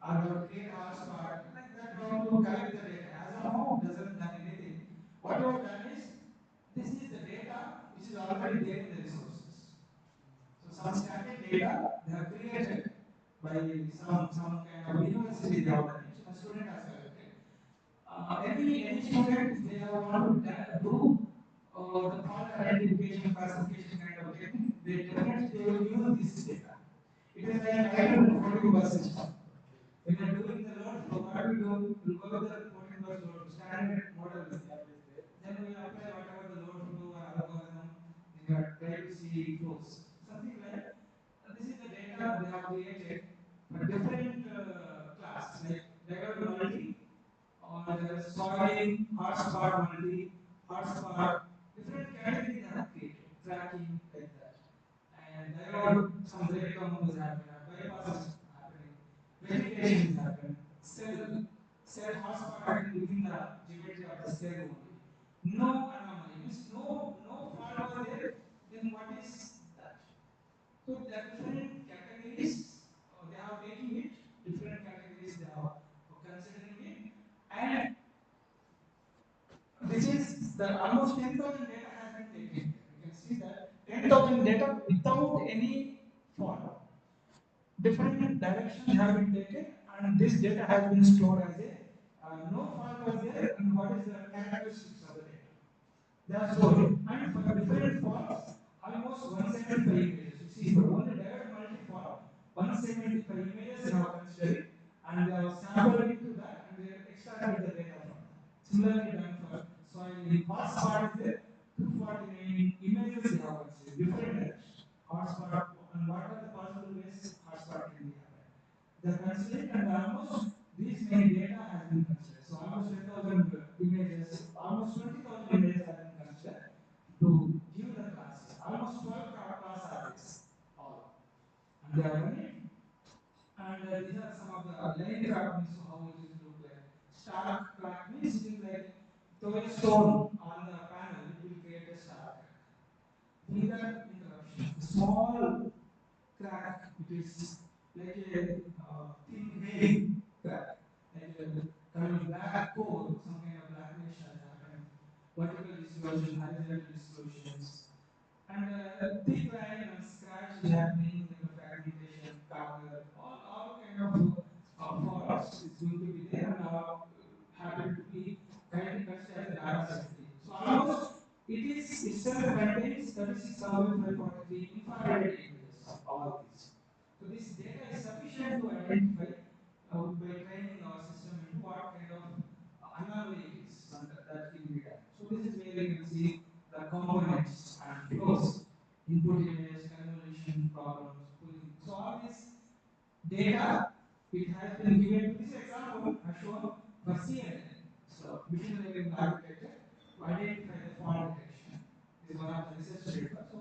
or you have to create a hot spot. Like that, we have to collect the data. As of now, it doesn't done anything. What we have done is, this is the data which is already there in the resources. So some static data they have created by some kind of university they have done it. So the student has collected. Any student, if they have want to do the fault identification classification kind of technique, they definitely they will use this data. It is like idle 14 bus system. When you are doing the load flow, what we do, we will go with the 14 bus load flow, standard model is there. Then we apply whatever the load flow or algorithm, then you try to see it flows. Something like this is the data they have created for different class, like diode multi, or the soiling, hotspot multi, hotspot, different categories they have created, tracking like that. And diode, some breakdown is happening, bypass is happening, vegetation is happening, cell hotspot happening within the geometry of the cell only. No anomaly, means no fault was there, then what is that? So there are different categories, they have taking it, different categories they have considering it, and this is the almost 10,000 data has been taken. You can see that 10,000 data without any fault. Different directions have been taken, and this data has been stored as a no fault was there, and what is the characteristics of the data. They are stored, and for different faults, almost 175 images. You see, for only diode multi-fault, 175 images they have considered, and they have sampled into that, and they extracted the data from that. Similarly done for soil. Hotspot is there, 249 images they have considered, different directions. Hotspot, and what are the possible ways hotspot can be happened. They are considered, and almost this many data has been considered. So almost 10,000 images, almost 20,000 images have been considered to give the classes. Almost 12 class are this all, and they have done it. And these are some of the line crack means how it is look like. Star crack means it is like throw a stone on the panel, it will create a star crack. Finger interruption, small crack, it is like a thin hail crack, like a coming black core, some kind of blackish has happened, vertical dissolution, horizontal dissolutions, and thick line and scratch is happening, like a fragmentation, cover, all kind of faults is going to be there, and happen to be kindly considered as a data set three. So almost it is itself contains 36,543 infrared images of all these. So this data is sufficient to identify by training our system into what kind of anomaly it is that can be done. So this is where you can see the components and flows, input image, convolution problems, pulling. So all this data, it has been given to this example as shown for CNN. So machine learning architecture to identify the fault detection is one of the research paper. So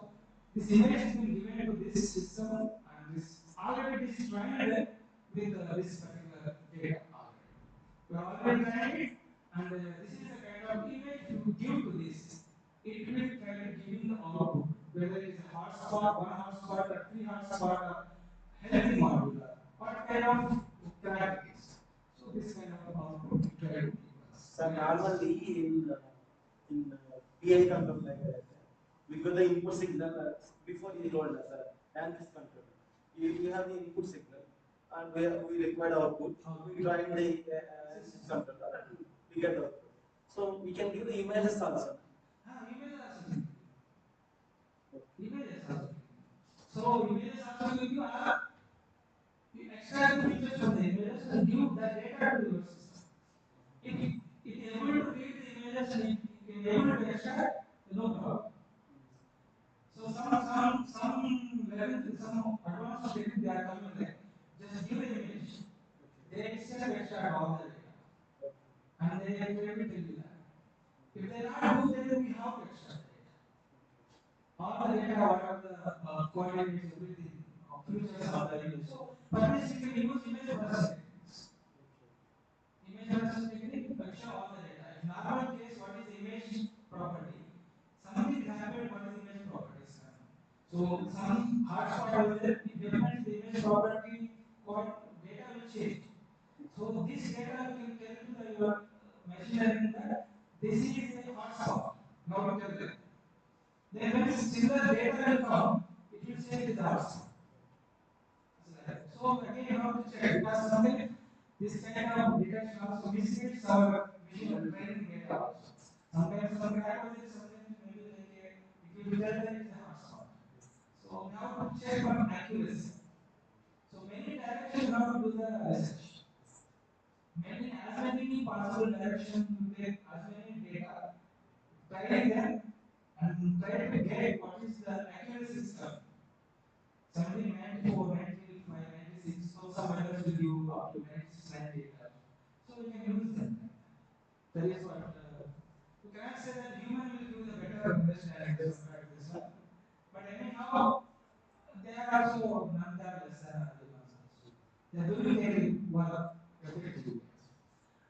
this image has been given to this system, and this already it is trained with this particular data already. We have already trained it, and this is the kind of image if you give to this, it will try to giving the output, whether it is a hotspot, one hotspot, or three hotspot, or healthy modular, what kind of crack it is. So this kind of output it try to give us. So normally in PI control like that, we got the input signal before he told us, and this control. We have the input signal and we require output. We join the system controller and we get the output. So we can give the images also. Images also will give. Images also will give. So images also will give, or you extract the features from the images and give the data to your system. If it is able to read the images and it is able to extract, no problem. So some level, some advanced technique they are coming like just give the image, they itself extract all the data, and they clearly tell you that. If they not do, then we have to extract the data. All the data, what are the coordinates, everything, features of the image. So for this we can use image processing techniques. Image processing technique will show all the data. If normal case, what is the image property? Something is happened, what is the image property is coming. So some hotspot was there, it definitely the image property code data will change. So this data you can tell to the your machine learning that this is a hotspot. Now you tell them. Then when similar data will come, it will say it is a hotspot. So again you have to check because sometimes this kind of detection also misleads our machine training data also. Sometimes some crack was there, sometimes maybe like it will tell that it is a hotspot. So we have to check for accuracy. So many directions you have to do the research. As many possible directions you take, as many data, try them and try to get what is the accuracy is coming. Something 94, 95, 96, so some vendors will give up to 96, 98. So we can use them. That is what you cannot say that human will give the better understanding as compared to this one. But anyhow, they are also none that less than humans also. They are doing their work effectively.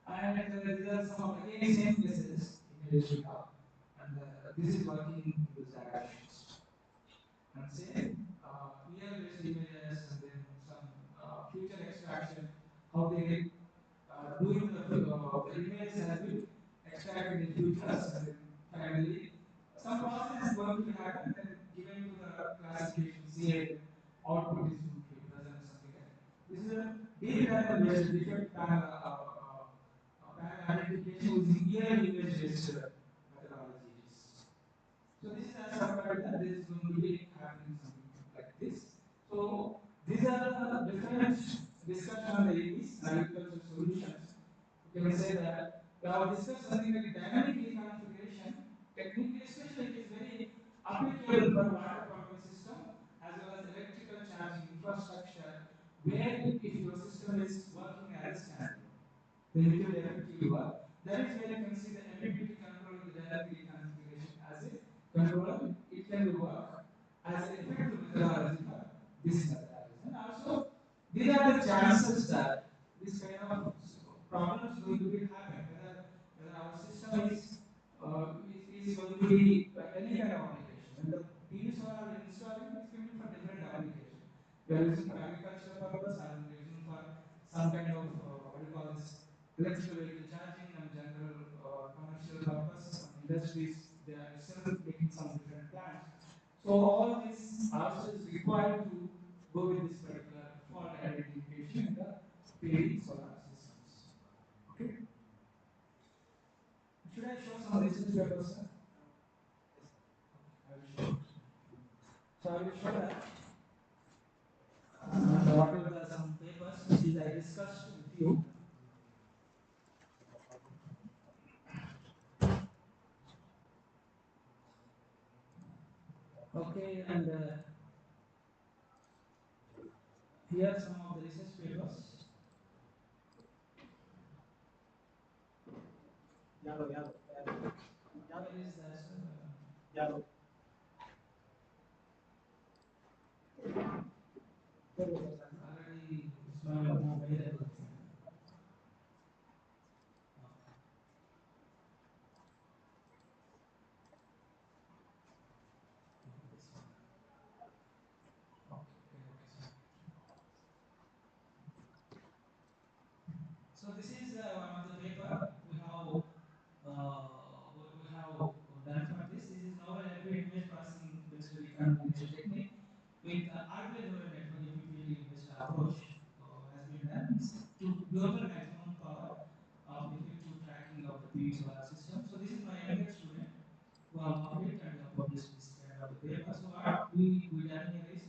And these are some of again same cases images we have. And this is working in these directions. And same EL based images and then some future extraction, how they doing the images has been extracted in futures and then finally some process is going to be happen then given to the classification CA then output is going to be present something like that. This is a deep learner based defect panel identification using EL image based methodology it is. So this is as compared to that, this is going to be happening something like this. So these are the different discussion on the APs, agricultural solutions. You can say that we have discussed something like dynamic reconfiguration. Technically, especially it is very applicable for water pumping system as well as electrical charging infrastructure, where if your system is working as a standard, then it will effectively work. That is where you can see the MPPT control of the dynamic reconfiguration as a controller. It can be work as an effective methodology for this methodology. And also, these are the chances that this kind of problems going to be happen. Whether our system is going to be any kind of application. When the PV solar are installing, it can be for different application. We are using for agricultural purpose, or we are using for some kind of what do you call this electrical vehicle charging and general commercial purpose. Some industries they are still making some different plants. So all this also is required to go with this particular fault identification in the PV solar systems. Okay. Should I show some research papers, sir? I will show. So I will show that what are the some papers which I discussed with you. Okay, and here are some of the research papers. Yellow. Where is that? Yellow. Already it's not available. So this is one of the paper we have to global maximum power of effective tracking of the PV solar system. So this is my younger student who have worked it and have published this kind of the paper. So what we done here is,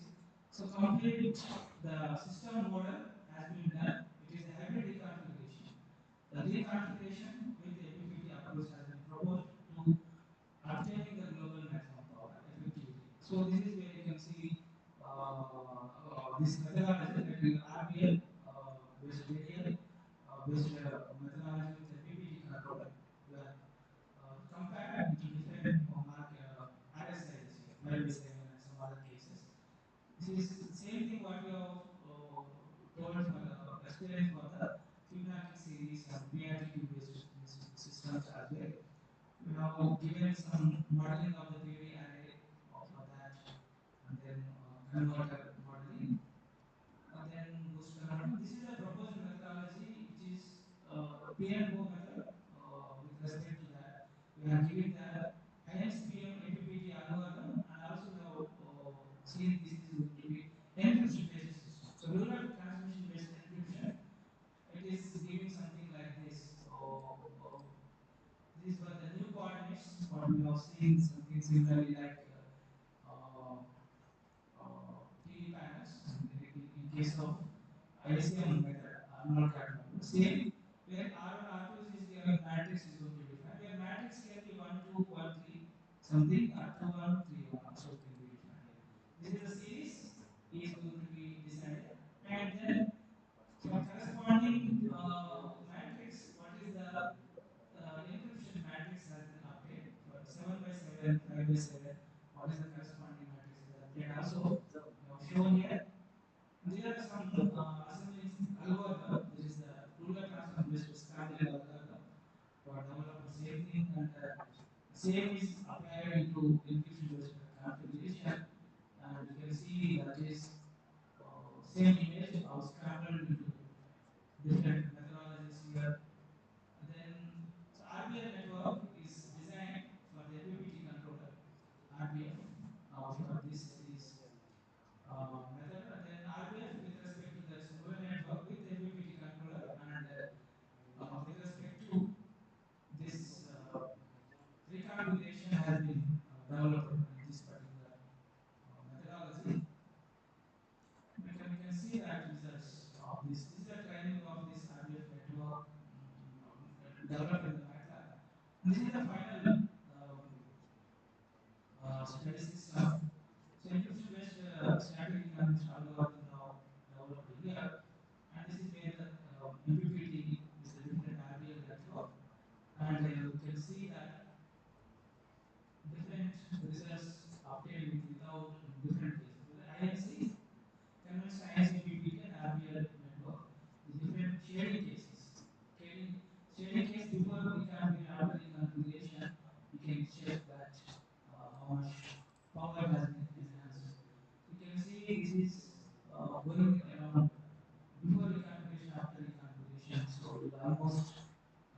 so complete the system model has been done. It is a hybrid reconfiguration. The reconfiguration with the MPPT approach has been proposed to obtaining the global maximum power effectivity. So this is where you can see this methodology, that is RBL based JDL based methodology with MPPT controller. We are compared into different RS sizes here, 5/7 and some other cases. This is the same thing what we have told for explained for the Fibonacci series and PITQ based systems as well. We have given some modeling of the PV array for that, and then converter modeling, then boost converter. This is a proposed methodology which is PNO method. With respect to that, we have given the hence PM MPPT algorithm, and also we have seen this is going to be encryption based system. So rural transmission based encryption, it is giving something like this. These were the new coordinates. What we have seen something similarly like PV panels in case of ICM method, Arnold cat method. Same where R1, R2 is your matrix is going to be defined. Where matrix can be 1, 2, 1, 3, something, or 2, 1, 3, 1 also can be defined here. This is the series is going to be decided, and then for corresponding matrix, what is the encryption matrix has been obtained for 7/7, 5/7. What is the corresponding matrix is obtained also. We have shown here. And there are some assembling algorithm. There is the ruler transform based scrambling algorithm for developer. Same thing, and same is applied into encryption based configuration. And you can see that is same image of scrambled into different methodologies here. And then, so RBL network is designed for the MPPT controller, RBF, for this series method. And then RBF with respect to the neural network with MPPT controller, and with respect to this reconfiguration has been developed in this particular methodology. We can see that results of this. This is a training of this RBF network developed in the MATLAB. And this is the final study system. So encryption based static encryption algorithm now developed here, and this is where the MPPT with the different RBL network, and you can see that different results obtained with without in different cases. With the INC, conventional INC PPT and RBL network, the different shading cases. Shading case before reconfiguration, after reconfiguration, you can check that how much power has been enhanced. So you can see this is going around before reconfiguration, after reconfiguration. So it almost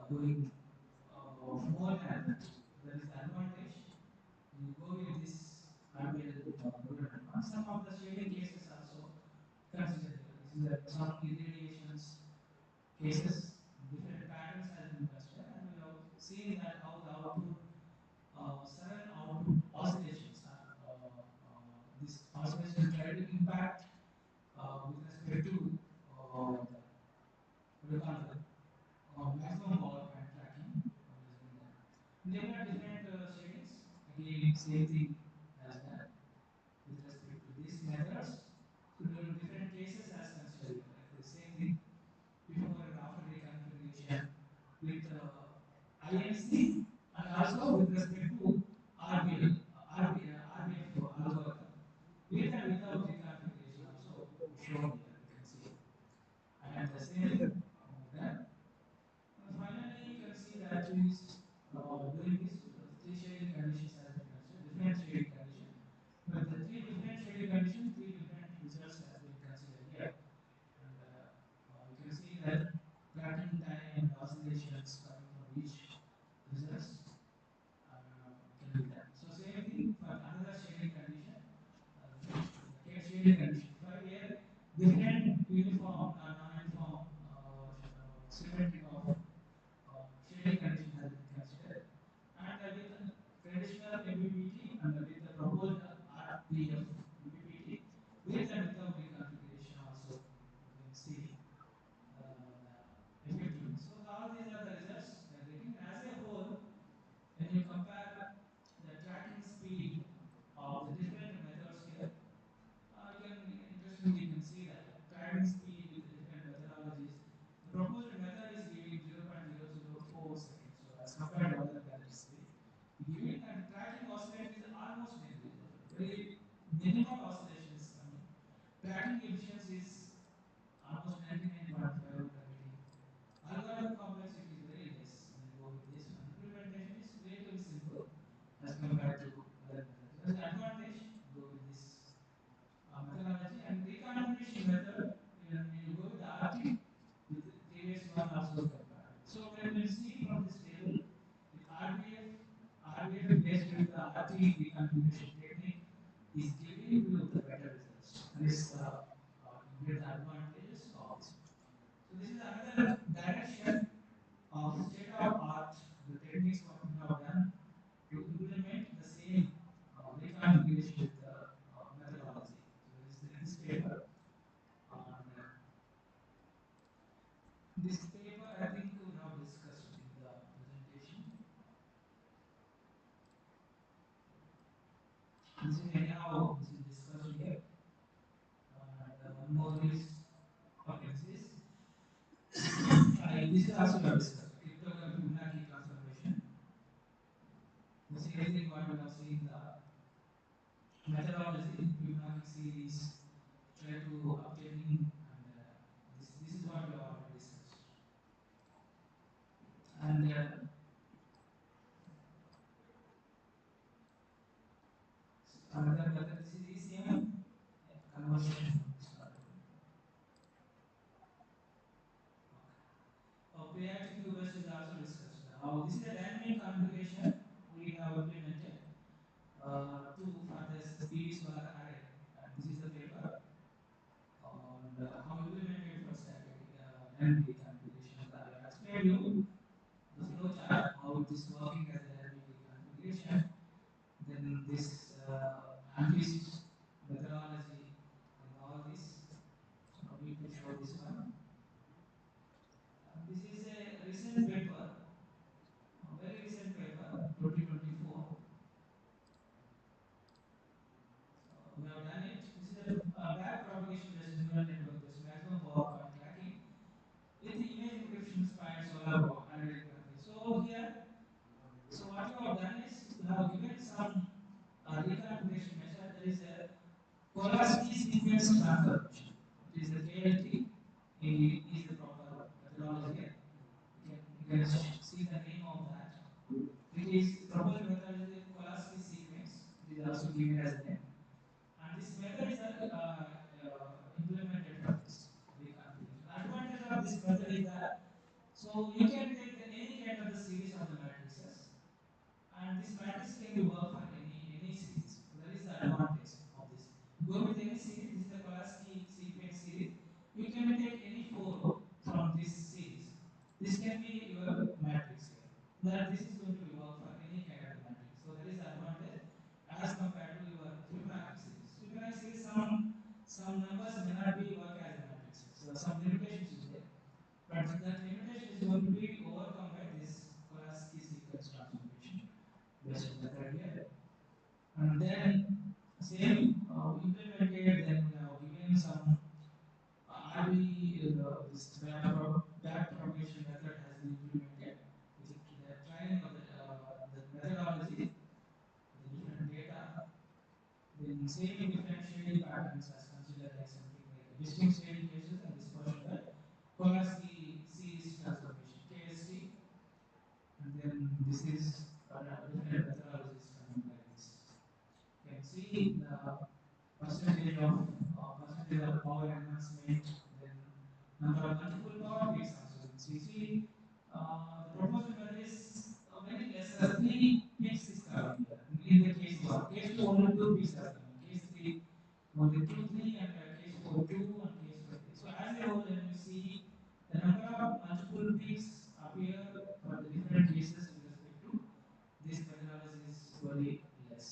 going more than that. That is the advantage. You go with this RBL neural network. Some of the shading cases also considered here. This is some irradiations cases, different patterns has been considered, and we have seen that how the output, sudden output oscillations are, this oscillation try to impact with respect to the, what do you call the maximum power band tracking, what has been done. And there are different shadings. Again, same thing as done with respect to these methods. So there are different cases as considered here, like the same thing before and after reconfiguration with INC, and also with respect to RBL, RBF algorithm, with and without reconfiguration also shown here, you can see. And the same done. And finally, you can see that is doing this, three shading conditions has been considered, different shading conditions. But the three different shading conditions, three different results has been considered here. And you can see that tracking time and oscillations coming from each results can be done. So same thing for another shading condition, the shading condition. Where different uniform or non-uniform symmetric of shading condition has been considered, and with traditional MBPT and with the proposed RPF MBPT, with and without reconfiguration also you can see the effectiveness. So all these are the results we are getting, and as a whole, when you compare the tracking speed of the different methods here, you can interestingly you can see that tracking speed with the different methodologies. The proposed method is giving 0.004 seconds. So as compared to other methods, giving and tracking oscillation is almost negligible. Very minimal oscillation is coming. Tracking efficiency is almost 99.5 we are getting. Algorithm complexity is very less when you go with this one. Implementation is relatively simple as compared to other methods. As an advantage, go with this methodology and reconfiguration method. When you go with the RT, with the previous one also compared. So when you see from this table, with RBF based with the RT reconfiguration technique is giving you the better results. That is you get the advantages of this. So this is another direction of state of art, the techniques what we have done to implement the same reconfiguration with the methodology. So this is this paper, and this paper I think we have discussed in the presentation. This is anyhow this is discussed here, and one more is okay. This is also we have discussed cryptography Fibonacci transformation. The same thing what we have seen the methodology Fibonacci series try to obtaining, and this is what we have already discussed. And another method, this is ECM conversion. Priority queue based is also discussed. How this is a dynamic configuration we have implemented for this PV solar array. And this is the paper on how implemented for static dynamic configuration. I have explained you the flow chart, how it is working as a dynamic configuration. Then this ANFIST methodology and all this. No need to show this one. This is a recent paper, a very recent paper, 2024. We have done it. This is a back propagation based neural network based maximum power point tracking with the image encryption spine solar array config. So here, so what we have done is we have given some reconfiguration method. There is a Pulaski sequence transformation. It is the KLT is the proper methodology here. You can see the name of that. It is proposed method is the Pulaski sequence. It is also given as a name. And this method is implemented for this reconfiguration. The advantage of this method is that so you can take any kind of the series of the matrices, and this matrix can be work for any series. So that is the advantage of this. Go with any series. This is the Pulaski sequence series. You can take any four from this series. This can be your matrix here. That this is going to be work for any kind of the matrix. So that is the advantage as compared to your Fibonacci series. Fibonacci series, some numbers may not be work as a matrix. So some limitations is there. But that limitation is going to be overcome by this Pulaski sequence transformation based method here. And then same implemented, then we have given some RB, this back propagation method has been implemented with the training of the methodology, the different data. Then same different shading patterns as considered like something like distinct shading cases and dispersion by Pulaski series transformation KST, and then this is different methodologies coming like this. You can see the percentage of power enhancement, then number of multiple power peaks also. So you see the proposed method is very lesser, 3 peaks is coming here. In the case 1, case 2 only 2 peaks are coming, case 3 only 2, 3, and case 4 2 and case 5 3. So as a whole, when you see the number of multiple appear for the different cases with respect to this methodology is very less.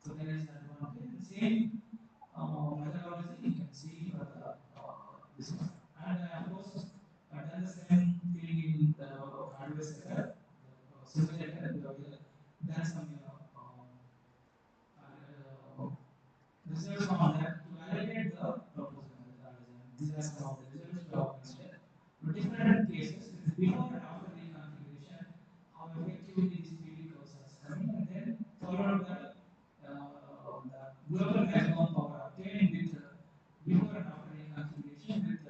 So that is the advantage. And same methodology you can see for the this one. And of course, I've done the same thing in the hardware sector, the simulator. We have done some results on that to validate the proposed methodology. And these are some of the results we have considered. For different cases, with before and after reconfiguration, how effectively these PV curves are coming, and then followed by the global maximum power obtained with before and after reconfiguration with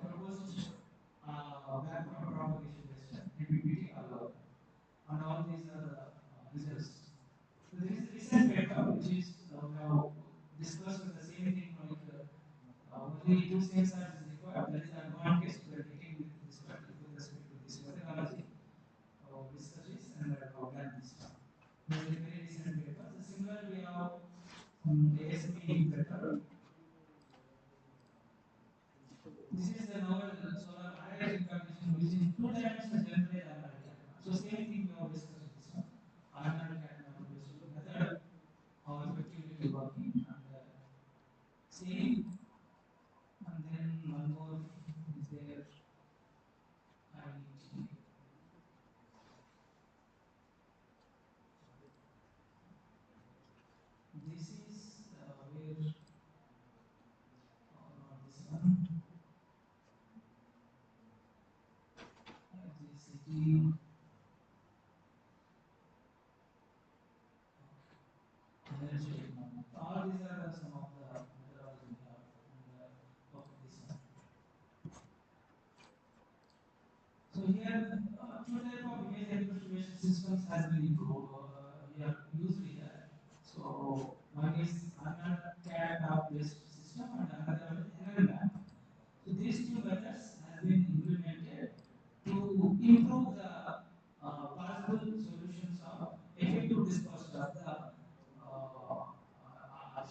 proposed background propagation based MPPT algorithm. And all these are the results. So there is a recent paper which is we have discussed the same thing like only two sensors is required. That is the advantage we are getting with respect to this methodology. Discuss this and we have done this one. There is a very recent paper. So similar we have ASP inverter. This is the novel solar array recognition using two-dimensional generalized harmonic cat. So same thing we have discussed in this one. Harmonic cat based method, how effectively it is working, and same. And then one more is there. IET. This is where not this one. GCT. Energy technology. All these are some of the methodology we have and of this one. So here, two type of image encryption systems has been improved. Here used here. So one is another CAD map based system and another one is NL map. So these two methods has been implemented to improve the possible solutions of effective disposal of the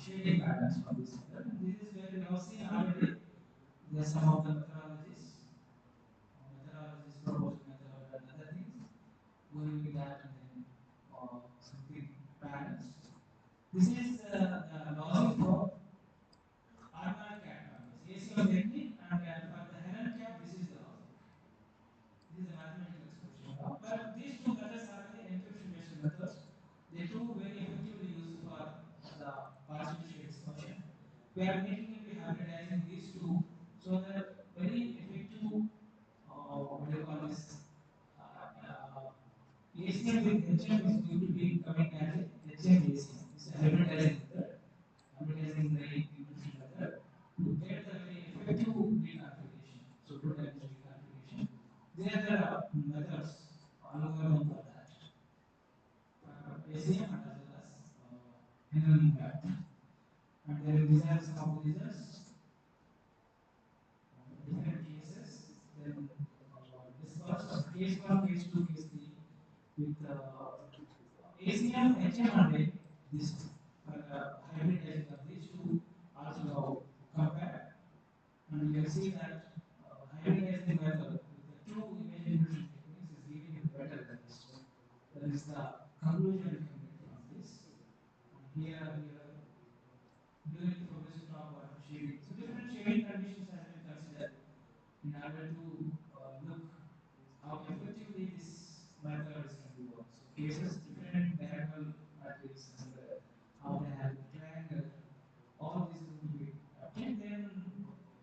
shading patterns from this method. And this is where we have seen already there are some of the methodologies, proposed method and other things, going with that and then something patterns. This is the logic for harmonic cat numbers, ACM technique, and for the Heron cap, this is the logic. This is a mathematical expression. But these two methods are the encryption based methods. They two very effectively used for the partial shade dispersion. We are making it hybridizing these two so that very effective what do you call this ACM with HM is going to be coming as a HM ACM. It's a hybridizing method, hybridizing the encryption method to get the very effective reconfiguration. So two dimensional reconfiguration. There are methods, algorithm for that. ACM and as well as NLM map. And then these are some of the results. Different cases. Then this first case 1, case 2, case 3 with ACM, HM and then this hybridizing of these two also now compared. And you can see that hybridizing method with the two image encryption techniques is giving you better than this. That is the conclusion we can get from this. And here we are doing the progressive top bottom shading. So different shading conditions has been considered in order to look how effectively this method is going to work. So cases, different diagonal matrix and how they have triangle, all these are going to be obtained. Then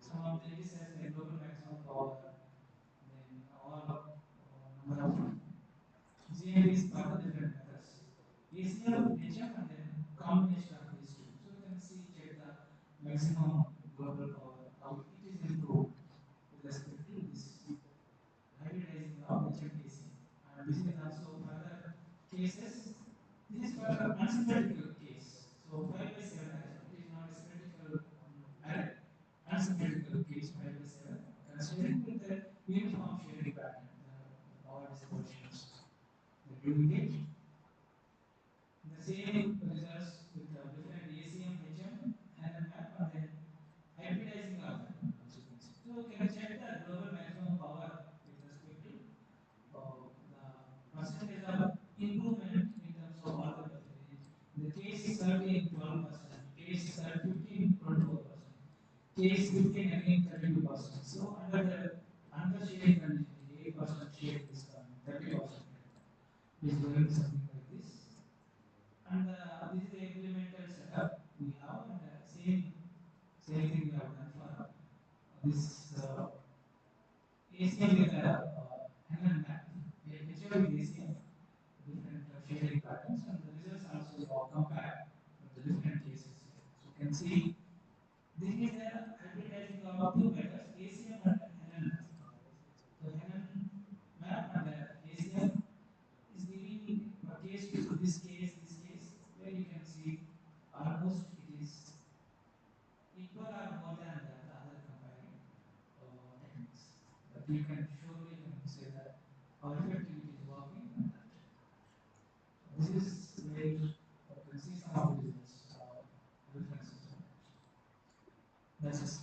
some of the indices like global maximum power, then all number of GMBs for the different methods. ACM, HM, and then combination of these two. So you can see, check the maximum global power, how it is improved with respect to this hybridizing of HM ACM. And this is also further cases. This is for unsymmetrical case. So 5 by 7 array. It is not a symmetrical array. Unsymmetrical case 5 by 7. Considering with the uniform shading pattern, the power dispersions. The doing it. The same results with different ACM, HM, and a map, and then hybridizing of them. So you can check the global maximum power with respect to case between again 32%. So under sharing condition, 8% share is coming, 30% is going something like this. And this is the implemented setup we have, and same thing we have done for this ACM with Henan map, HO with ACM, different sharing patterns, and the results also are compared from the different cases here. So you can see this is a hybridizing of two methods, ACM and Henan. So Henan map and ACM is giving a case to this case, where you can see almost it is equal or more than the other comparing techniques. But you can surely say that our effectivity is working on that. This is where you can see some of the results, differences on that. That's it.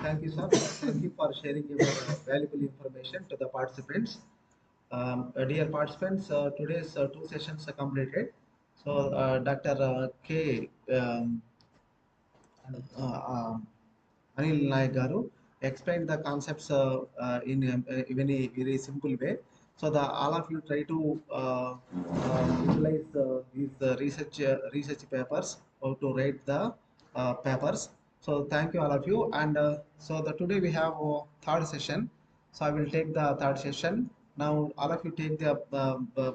Thank you, sir. Thank you for sharing your valuable information to the participants. Dear participants, today's two sessions are completed. So, Dr. K. Anil Naik garu explained the concepts in a very simple way. So the all of you try to utilize these research papers or to write the papers. So thank you all of you. And so the today we have third session. So I will take the third session. Now all of you take the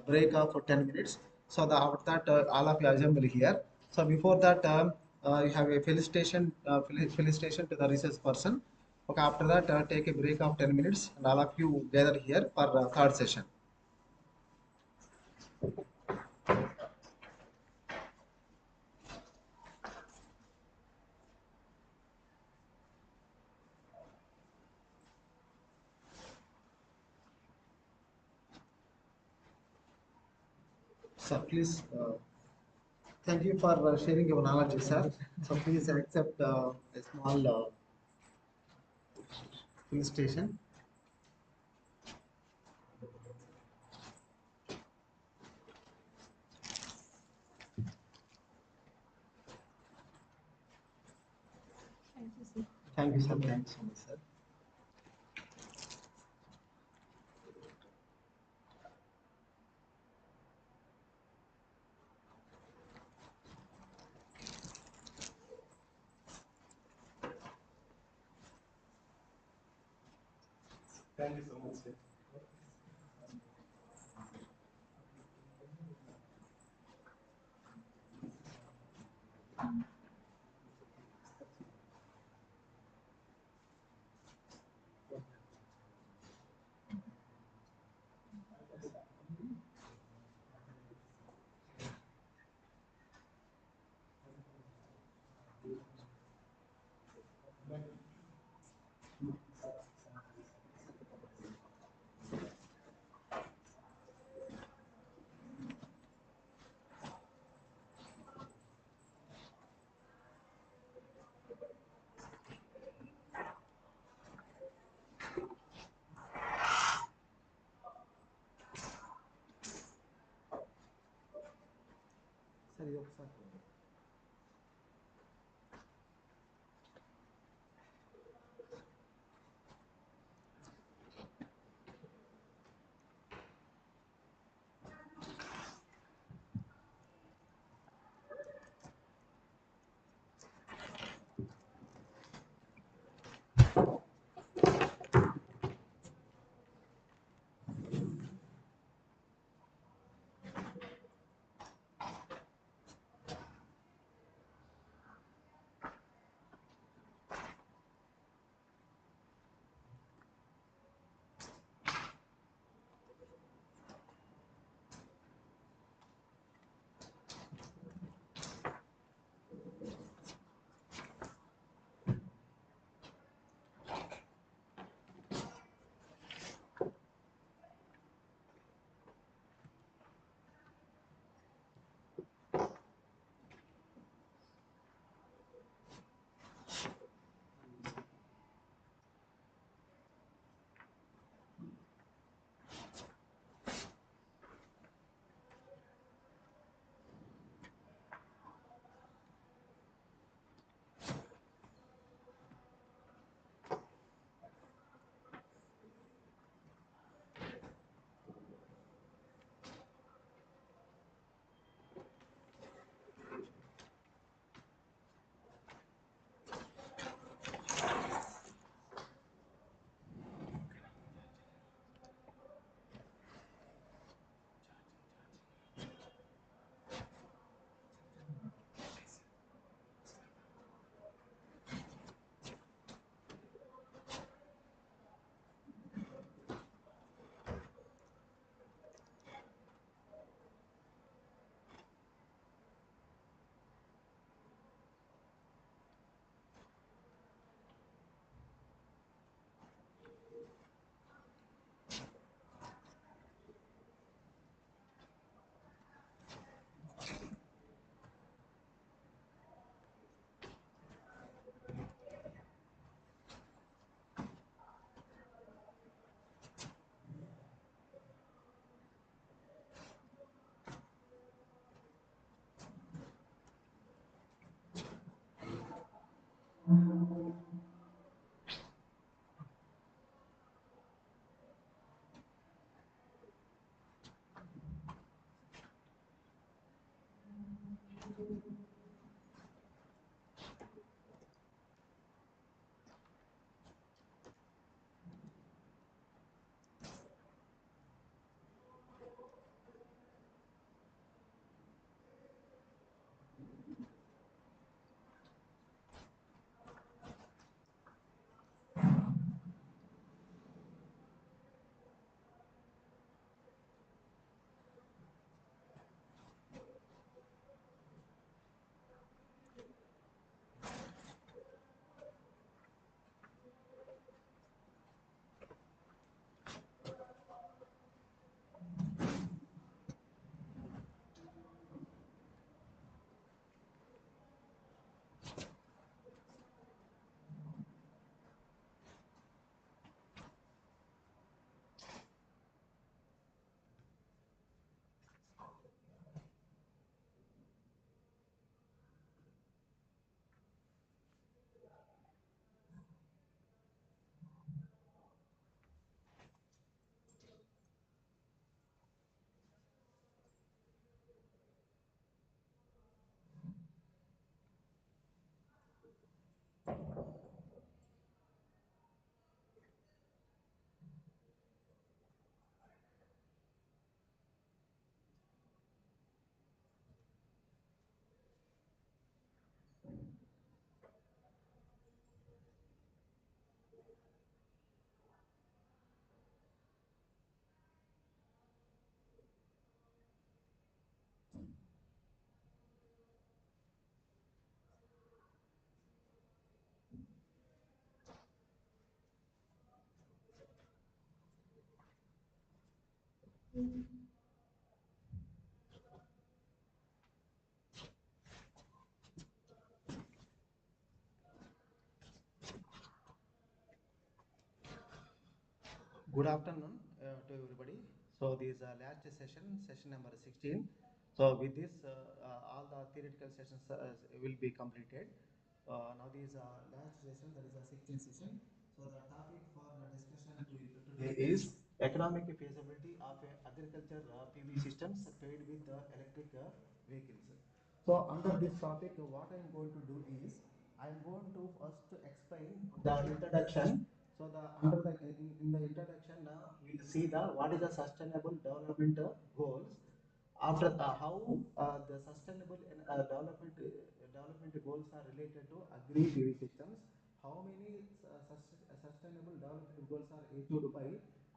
break of 10 minutes. So the after that all of you assemble here. So before that you have a felicitation to the research person. Okay, after that take a break of 10 minutes and all of you gather here for third session. Sir, please. Thank you for sharing your knowledge, sir. So please accept a small felicitation. Thank you, sir. Thank you so much, sir. Thank you so much, sir. Sir, ఇది ఒకసారి చూడండి. Good afternoon to everybody. So this last session, session number 16. So with this, all the theoretical sessions will be completed. Now this last session, that is the 16th session. So the topic for discussion today is economic feasibility of agriculture PV systems paired with electric vehicles. So under this topic, what I am going to do is I am going to first explain the introduction. So the under the in the introduction, we'll see the what is the sustainable development goals. After how the sustainable development goals are related to agri PV systems. How many sustainable development goals are achieved by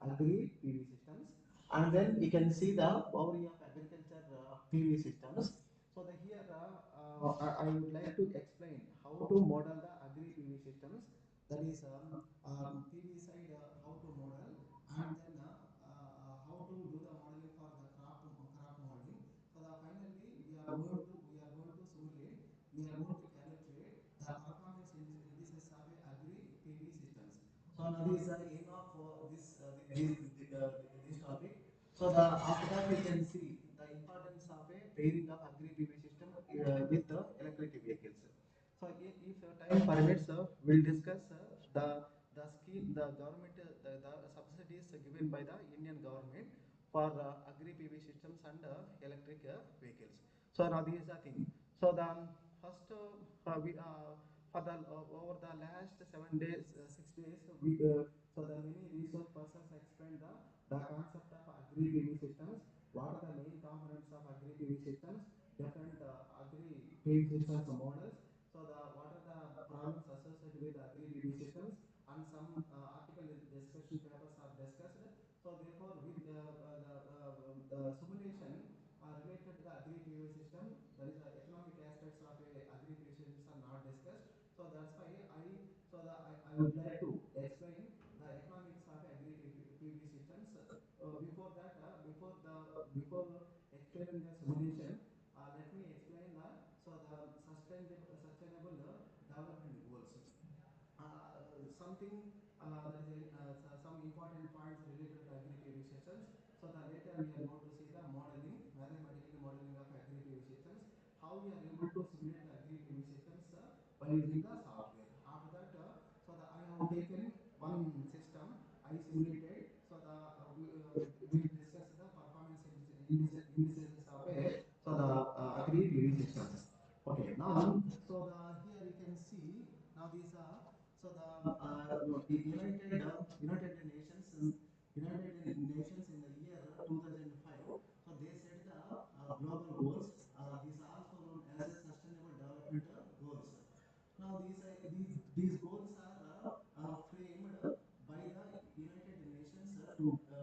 agri PV systems, and then you can see the power of agriculture PV systems. So the here I would like to explain how to model the agri PV systems. That is PV side how to model, and then how to do the modeling for the crop modeling. So the finally we are going to simulate. We are going to calculate the performance indices of a agri PV systems. So now this is the aim of this topic. So the after that we can see the importance of a pairing of agri PV system with the electric vehicles. So if time permits, we'll discuss the scheme, the government, the subsidies given by the Indian government for agri PV systems and electric vehicles. So now this is the thing. So the first we for the over the last 7 days, 6 days, we so the many resource persons explained the concept of agri PV systems. What are the main components of agri PV systems? Different agri PV systems models. So the what are the problems associated with agri PV systems, and some article discussion papers are discussed. So therefore, with the simulation related to the agri PV system, that is the economic aspects of a agri PV systems are not discussed. So that's why I would like to explain the economics of agri PV systems. Before that, before explaining the simulation, let me explain the sustainable development goals. Something that is some important points related to agri PV systems. So the later we are going to see the modeling, mathematical modeling of agri PV systems. How we are able to simulate the agri PV systems by using the software. After that, I have taken one system I simulated. So we discuss the performance indices of a agri PV systems. Okay, now here you can see now these are United Nations in the year 2005. So they set the global goals. These are also known as a sustainable development goals. Now these goals are framed by the United Nations for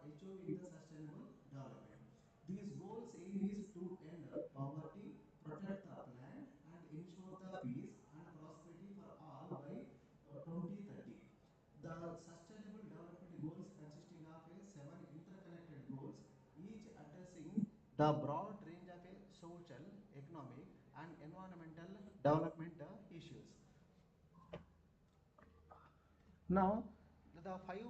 achieving the sustainable development. These goals aim is to end poverty, protect the planet, and ensure the peace and prosperity for all by 2030. The Sustainable Development Goals consisting of seven interconnected goals, each addressing the broad range of social, economic, and environmental development issues. Now, the five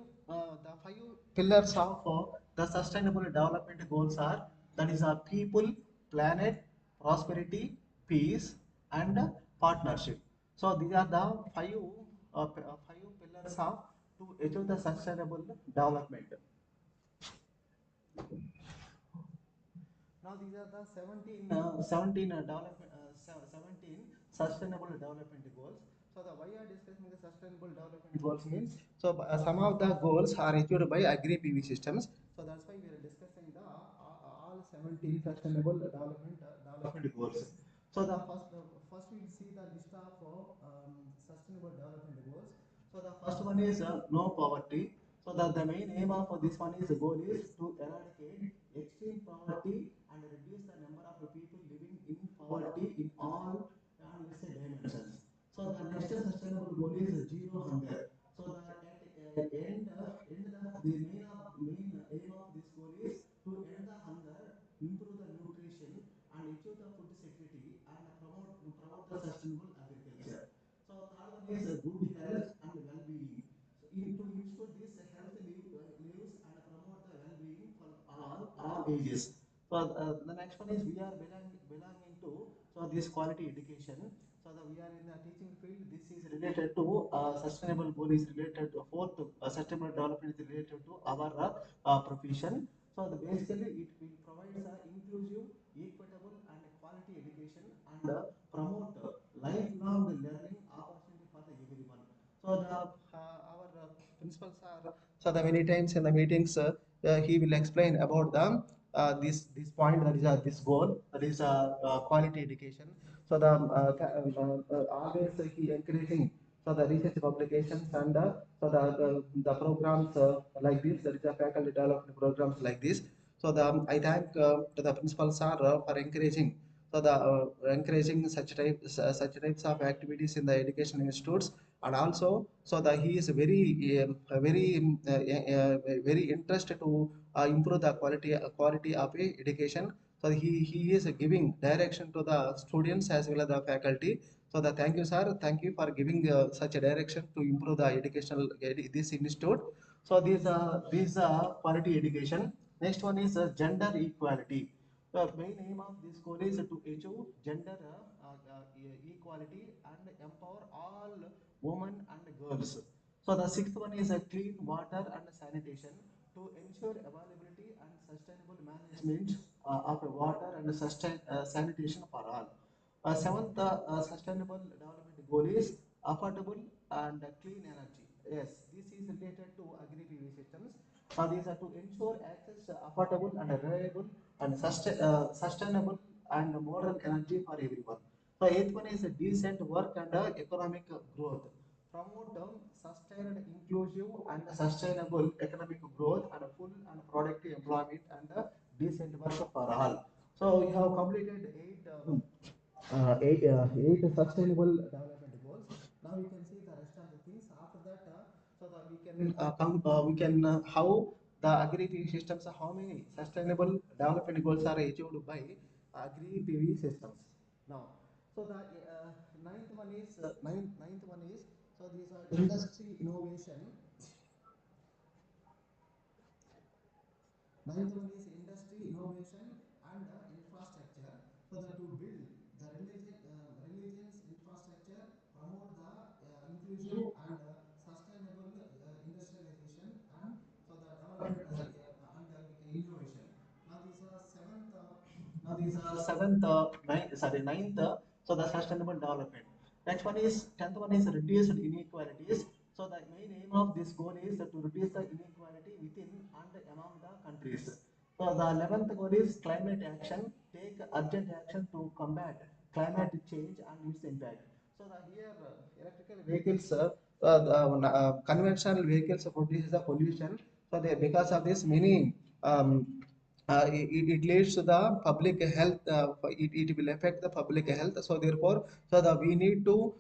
pillars of the sustainable development goals are, that is people, planet, prosperity, peace, and partnership. So these are the five pillars of to achieve the sustainable development. Now these are the 17 sustainable development goals. So the why are discussing the sustainable development goals means, so some of the goals are achieved by agri PV systems. So that's why we are discussing the all 17 sustainable development goals. So the first we will see the list of sustainable development goals. So the first one is no poverty. So the main aim of this one is the goal is to eradicate extreme poverty and reduce the number of people living in poverty in all let's say dimensions. So the next sustainable goal is zero hunger. So the at end the main aim of this is good health and well-being. So to ensure this lives and promote the well-being for all ages. So the next one is we are belonging to this quality education. So we are in the teaching field. This is related to sustainable goal is related to fourth sustainable development is related to our profession. So basically it will provides inclusive, equitable and quality education and promote lifelong learning opportunity for the everyone. So our principals are many times in the meetings he will explain about the this point, that is this goal, that is quality education. So always he encouraging the research publications and the programs like this, that is the faculty development programs like this. So I thank to the principal sir for encouraging encouraging such types of activities in the education institutes. And also he is very interested to improve the quality of education. So he is giving direction to the students as well as the faculty. So thank you sir, thank you for giving such a direction to improve the educational this institute. So these quality education. Next one is gender equality. The main aim of this goal is to achieve gender equality and empower all women and girls. So the sixth one is a clean water and sanitation to ensure availability and sustainable management of water and sanitation for all. Seventh sustainable development goal is affordable and clean energy. Yes, this is related to agri-PV systems. These are to ensure access to affordable and reliable and sustainable and modern energy for everyone. So eighth one is a decent work and economic growth. Promote sustained, inclusive and sustainable economic growth and full and productive employment and decent work for all. So we have completed eight sustainable development goals. Now we can see the rest of the things. After that, so that we can how the agri PV systems, how many sustainable development goals are achieved by agri PV systems. Now, so the ninth one is these are industry innovation. Ninth one is industry innovation and infrastructure. So that to build the religions infrastructure, promote the inclusive and sustainable industrialization and the development and we can innovation. Now these are ninth. So the sustainable development. Next one is tenth one is reduced inequalities. So the main aim of this goal is to reduce the inequality within and among the countries. So the 11th goal is climate action. Take urgent action to combat climate change and its impact. So here electrical vehicles, conventional vehicles produce the pollution. So because of this, many it leads to the public health. It will affect the public health. So therefore, we need to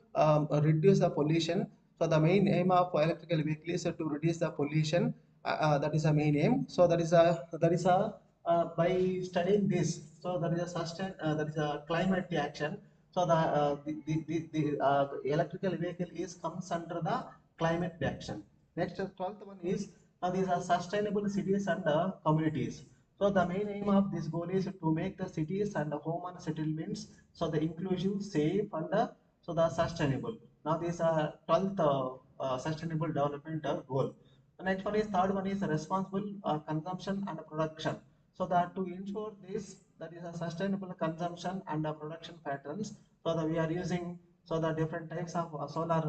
reduce the pollution. So the main aim of electrical vehicle is to reduce the pollution. That is a main aim. So that is a by studying this. So that is a that is a climate action. So the electrical vehicle is comes under the climate action. Next, 12th one is these are sustainable cities and communities. So the main aim of this goal is to make the cities and the home and settlements the inclusive, safe and the sustainable. Now these are 12th sustainable development goal. The next one is third one is responsible consumption and production. So that to ensure this, that is a sustainable consumption and production patterns. So that we are using the different types of solar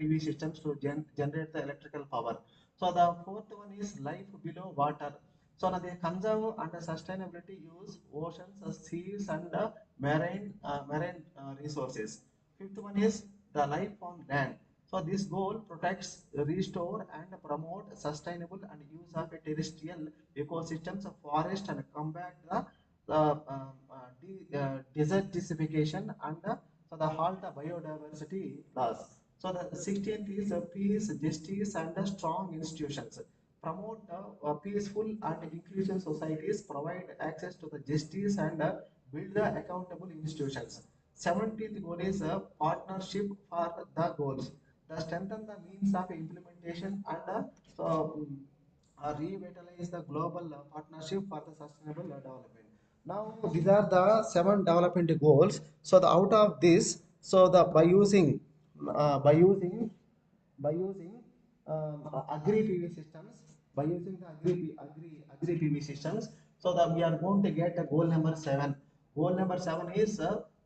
PV systems to generate the electrical power. So the fourth one is life below water. So now they conserve and sustainability use oceans, seas and marine resources. Fifth one is the life on land. So this goal protects, restore and promote sustainable and use of a terrestrial ecosystems of forest and combat the desertification and the halt of biodiversity loss. So the 16th is peace, justice and strong institutions. Promote peaceful and inclusive societies, provide access to the justice and build the accountable institutions. 17th goal is a partnership for the goals. The strengthen the means of implementation and revitalize the global partnership for the sustainable development. Now these are the seven development goals. So the out of this, so the by using by using agri PV systems, by using the agri PV systems, so that we are going to get a goal number 7. Goal number 7 is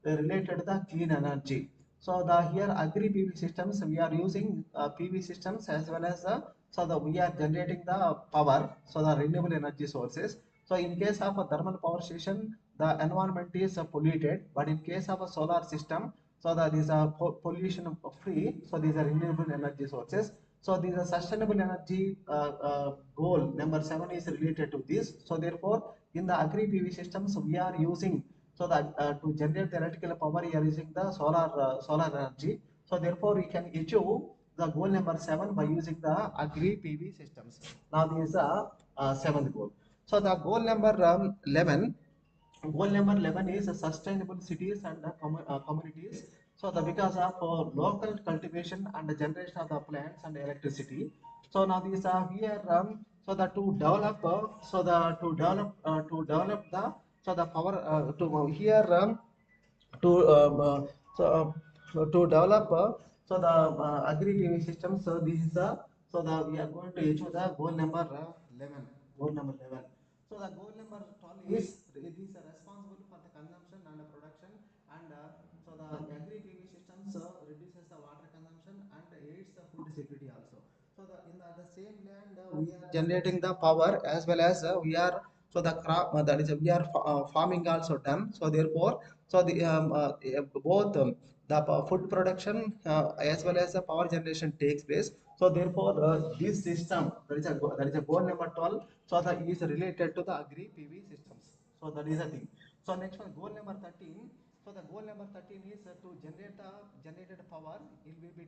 related to the clean energy. So the here agri PV systems we are using PV systems as well as so that we are generating the power, so the renewable energy sources. So in case of a thermal power station, the environment is polluted, but in case of a solar system, so that is a pollution free. So these are renewable energy sources. So these are sustainable energy goal number 7 is related to this. So therefore, in the agri PV systems, we are using, so that to generate the electrical power, we are using the solar energy. So therefore, we can achieve the goal number 7 by using the agri PV systems. Now this is the seventh goal. So the goal number 11. Goal number 11 is sustainable cities and communities. So the because of local cultivation and the generation of the plants and electricity. So now these are here so that to develop the so the power to here to to develop so the agri PV system. So this is the, so the we are going to achieve the goal number 11. Goal number 11. So the goal number 12 is it is responsible for the consumption and the production, and so the agri PV systems reduces the water consumption and aids the food security also. So the same land we are generating the power as well as we are, so the crop that is we are farming also done. So therefore, so the both the food production as well as the power generation takes place. So therefore, this system, that is a goal number 12. So that is related to the agri PV systems. So that is a thing. So next one, goal number 13. So the goal number 13 is to generate the generated power. It will be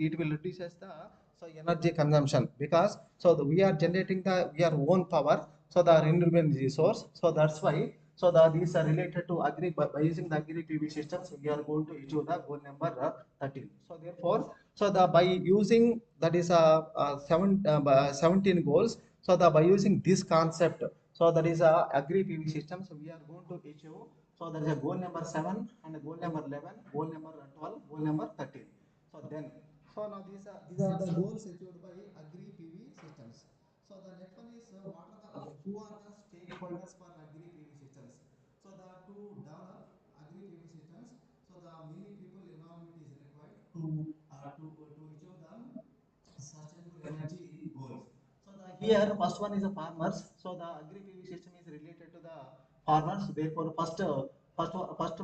it will reduces the so energy consumption, because so we are generating the we are own power. So the renewable energy source. So that's why. So these are related to agri by using the agri PV systems. We are going to achieve the goal number 13. So therefore, so the by using that is 17 goals. So the by using this concept, so that is a agri PV system. So we are going to achieve. So there is a goal number 7 and a goal number 11, goal number 12, goal number 13. So then, so now these are the goals achieved by agri PV systems. So the next one is what are the who are the stakeholders for agri PV systems? So the to develop agri PV systems, so the many people involvement is required to achieve them sustainable energy goals. So the here first one is the farmers. So the agri PV system is related to the farmers. Therefore, first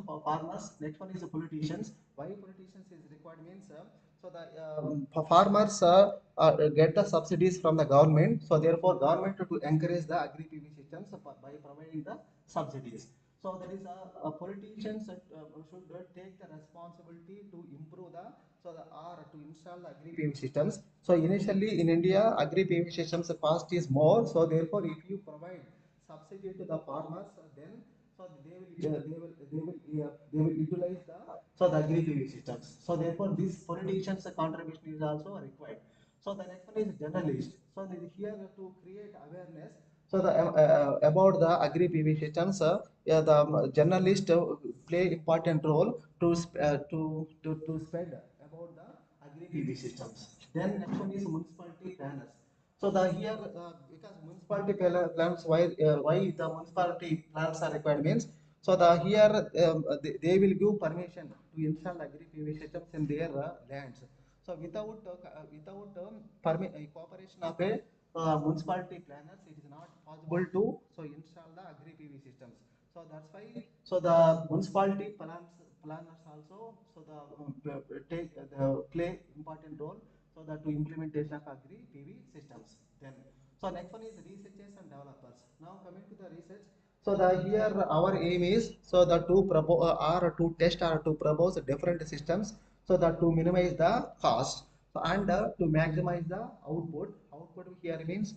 for farmers. Next one is the politicians. Why politicians is required means so the for farmers get the subsidies from the government. So therefore, government to encourage the agri PV systems by providing the subsidies. So that is politicians should take the responsibility to improve the so the or to install the agri PV systems. So initially in India, agri PV systems cost is more. So therefore, if you provide subsidy to the farmers, then so they will utilize the so the agri PV systems. So therefore, this politicians contribution is also required. So the next one is journalist. So here to create awareness. So the about the agri PV systems, yeah, the journalist play important role to to spread about the agri PV systems. Then next one is municipality planners. So the here because municipality plans, why the municipality plans are required means, so the here they will give permission to install agri PV systems in their lands. So without cooperation of a municipality planners, it is not possible to so install the agri PV systems. So that's why. So the municipality planners also so the take the play important role, so that to implementation of agri PV systems. Then so next one is researchers and developers. Now coming to the research. So the here our aim is so that to propose or to test or to propose different systems, so that to minimize the cost, so, and to maximize the output. Output here means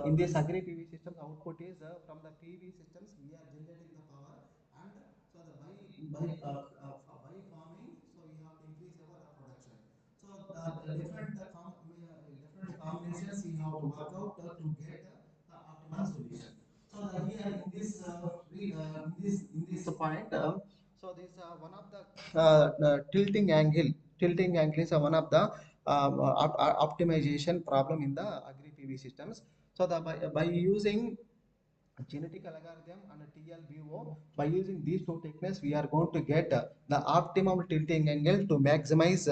in this agri PV systems, output is from the PV systems we are generating the power, and so the by different combinations we have to work out to get the optimal solution. So the here in this in this point, so this one of the tilting angle is one of the optimization problem in the agri PV systems. So the by using genetic algorithm and TLBO, by using these two techniques, we are going to get the optimum tilting angle to maximize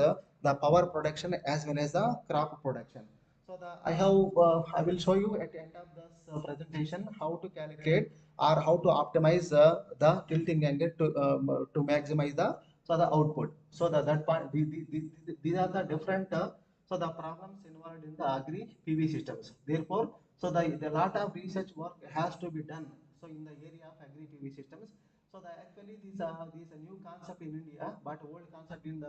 the power production as well as the crop production. So I will show you at the end of this presentation how to calculate or how to optimize the tilting angle to maximize the output. So that part, these are the different so the problems involved in the agri PV systems. Therefore, so the lot of research work has to be done. So in the area of agri PV systems. So the actually these a new concept in India, but old concept in the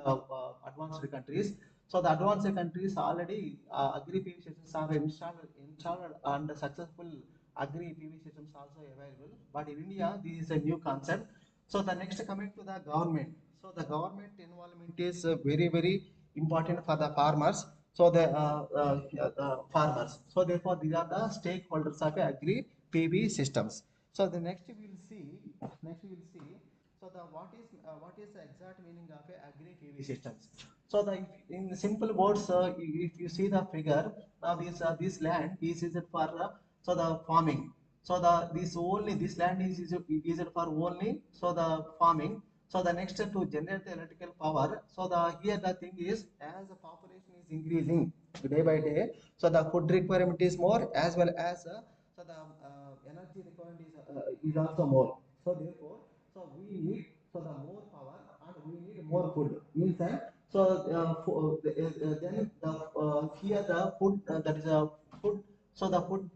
advanced countries. So the advanced countries already agri PV systems are installed and successful agri PV systems also available. But in India, this is a new concept. So the next coming to the government. So the government involvement is very important for the farmers. So the farmers. So therefore, these are the stakeholders of agri PV systems. So the next we will see. Next we will see. So the what is the exact meaning of a agri PV systems? So the in simple words, if you see the figure, now this land is it for so the farming. So this land is it for only so the farming. So the next to generate the electrical power. So the here the thing is as the population is increasing day by day, so the food requirement is more as well as so the energy requirement is also more. So therefore, so we need so the more power and we need more food. Means that so then here the food that is a food. So the food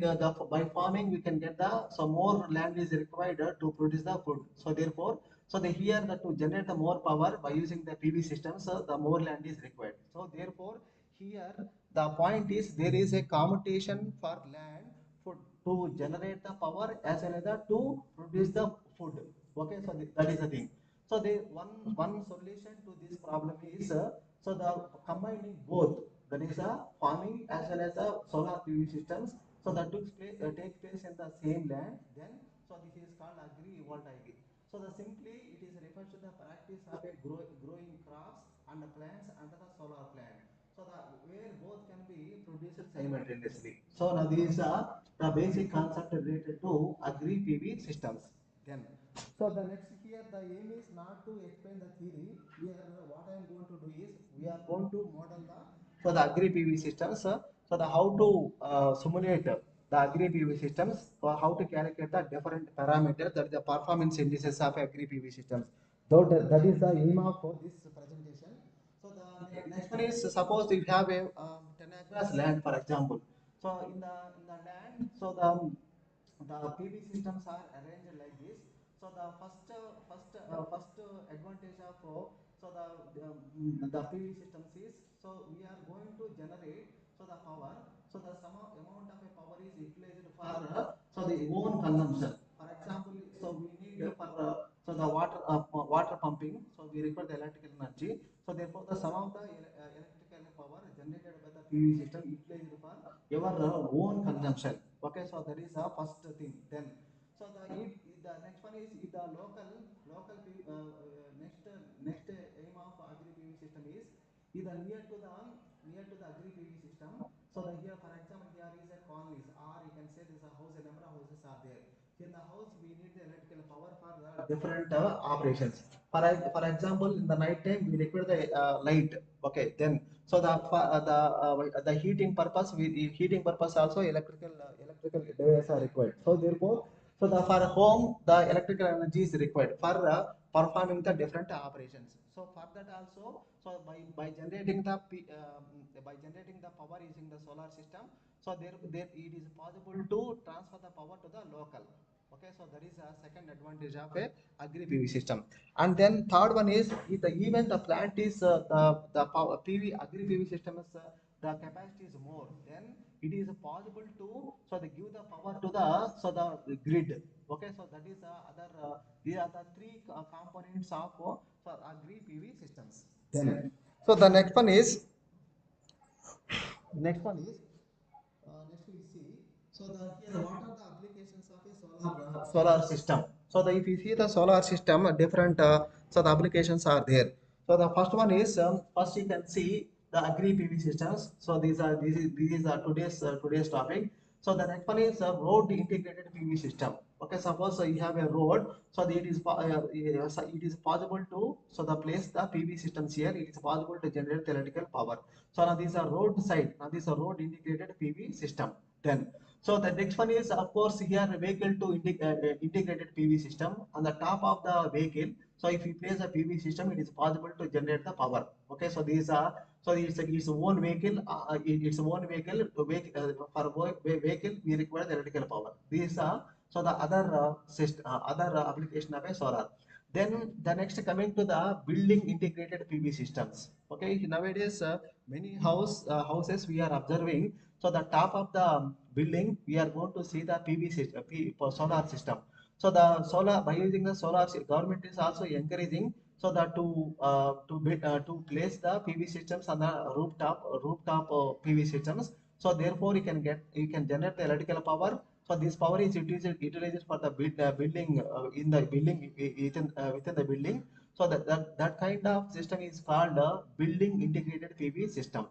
by farming we can get the so more land is required to produce the food. So therefore, so the here the to generate the more power by using the PV system, so the more land is required. So therefore, here the point is there is a competition for land food to generate the power as well as to produce the food. Okay, so that is the thing. So the one solution to this problem is so the combining both, that is farming as well as solar PV systems. So that takes place in the same land. Then so this is called agri-voltaic. So the simply it is refers to the practice of a growing crops and plants under the solar plant. So where both can be produced simultaneously. So now these are the basic concept related to agri PV systems. Then, so the next here the aim is not to explain the theory. Here what I am going to do is we are going to model the so the agri PV systems. So the how to simulate the agri PV systems or how to calculate the different parameters, that is the performance indices of agri PV systems. Though that is the aim of for this presentation. So the next one is suppose you have a 10 acres land, for example. So in the land, so the PV systems are arranged like this. So the first advantage of so the PV systems is so we are going to generate so the power. So the some amount of a power is utilized for so the own consumption. For example, so we need for so the water pumping. So we require the electrical energy. So therefore, the sum of the electrical power generated by the PV system utilized for your own consumption. Okay, so that is the first thing. Then, so if the next one is if the next aim of agri PV system is the near to the agri PV system. So the here for example here is a colonies or you can say this a house, a number of houses are there. In the house we need the electrical power for the different operations. For example, in the night time we require the light. Okay, then so the heating purpose heating purpose also electrical devices are required. So therefore, so the for home the electrical energy is required for performing the different operations. So for that also, so by generating by generating the power using the solar system, so there it is possible to transfer the power to the local. Okay, so that is a second advantage of a agri PV system. And then third one is if even the plant is the power PV agri PV system is the capacity is more, then it is possible to so they give the power to the so the grid. Okay, so that is other these are the three components of so agri PV systems. Then so the next one is Next one is next we see. So the here what are the applications of a solar system? So the if you see the solar system, different so the applications are there. So the first one is first you can see the agri PV systems. So these are today's topic. So the next one is road integrated PV system. Okay, suppose you have a road, so it is possible to so the place the PV systems here. It is possible to generate electrical power. So now these are road side. Now these are road integrated PV system. Then so the next one is of course here vehicle to integrated PV system on the top of the vehicle. So if you place a PV system, it is possible to generate the power. Okay, so these are so it's one vehicle. It's one vehicle. For vehicle we require the electrical power. These are so the other other application of a solar. Then the next coming to the building integrated PV systems. Okay, nowadays many houses we are observing. So the top of the building we are going to see the PV system, solar system. So the solar by using the solar, government is also encouraging so that to place the PV systems on the rooftop PV systems. So therefore you can generate the electrical power. So this power is utilized for the building in the building within the building. So that kind of system is called building integrated PV system.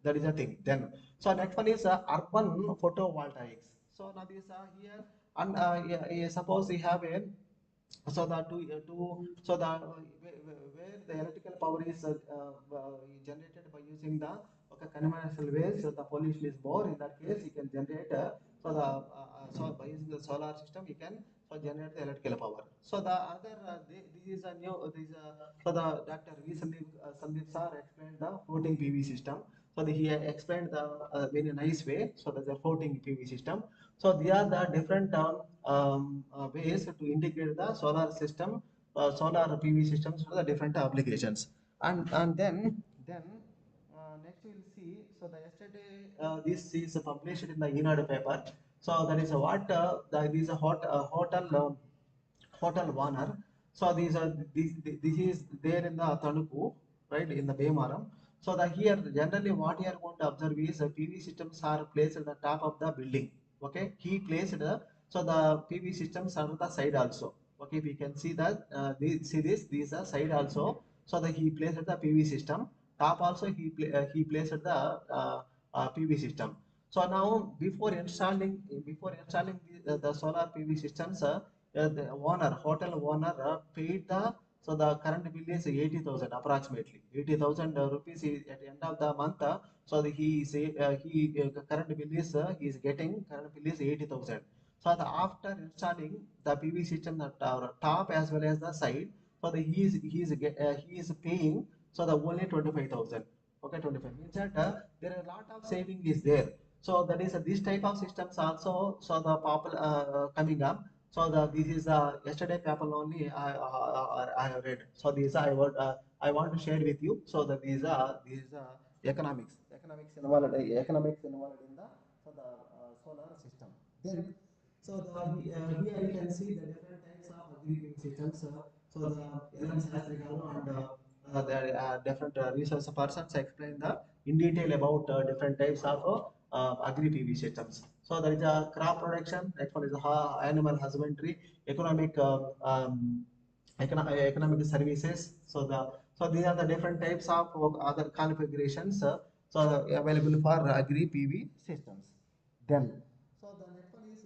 That is a thing. Then so next one is urban photovoltaics. So now this here and yeah, suppose we have a so that to so the where the electrical power is generated by using the okay, conventional ways, so the pollution is more. In that case you can generate so by using the solar system you can so generate the electrical power. So the other this is a new this so the Dr. V Sandeep sir explained the floating PV system. So he explained the very nice way. So there's a floating PV system. So they are the different ways to integrate the solar system, solar PV systems for the different applications. And then next we will see. So the yesterday this is published in the ENAD paper. So that is a what this is a hotel Warner. So this is there in the Tanuku, right, in the Baymaram. So the here generally what you are going to observe is the PV systems are placed at the top of the building. Okay, he placed so the PV systems are the side also. Okay, we can see that see this these are side also. So the he placed the PV system top also he placed the PV system. So now before installing the solar PV systems, the owner hotel owner paid the so the current bill is 80,000 approximately 80,000 rupees at the end of the month. So he current bill is he is getting current bill is 80,000. So after installing the PV system the top as well as the side, so he is paying so the only 25,000. Okay, 25 means that there are a lot of saving is there. So that is this type of systems also. So the popular coming up. So this is yesterday paper only I have read. So these I want to share with you. So that these economics involved in the so the solar system. Then so here you can see the different types of agricultural systems. So the Elam Shastri Garu and the different resource persons explain the in detail about different types of agri PV systems. So there is a crop production. Next one is animal husbandry, economic economic services. So these are the different types of other configurations. So available for agri PV systems. Then so the next one is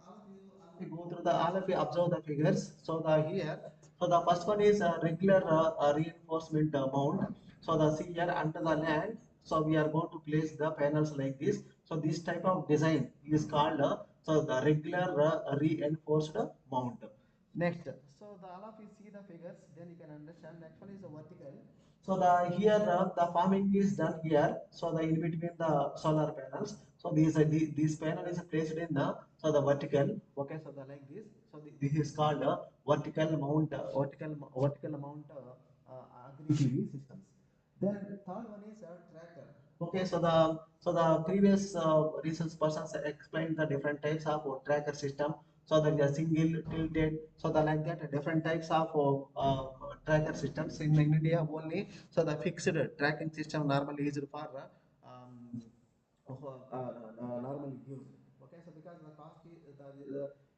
all of you go through the all of you observe the figures. So the here so the first one is regular reinforcement mount. So the see here under the land. So we are going to place the panels like this. So this type of design is called so the regular reinforced mount. Next, so the all of you see the figures, then you can understand. Next one is the vertical. So the here the farming is done here. So the in between the solar panels. So this panel is placed in the so the vertical. Okay, so the like this. So this is called vertical mount vertical mount agri PV systems. Then third one is a tracker. Okay, so the previous research persons explained the different types of tracker system. So there is a single tilted. So the like that different types of tracker systems in India only. So the fixed tracking system normally used for normally used. Okay, so because the cost is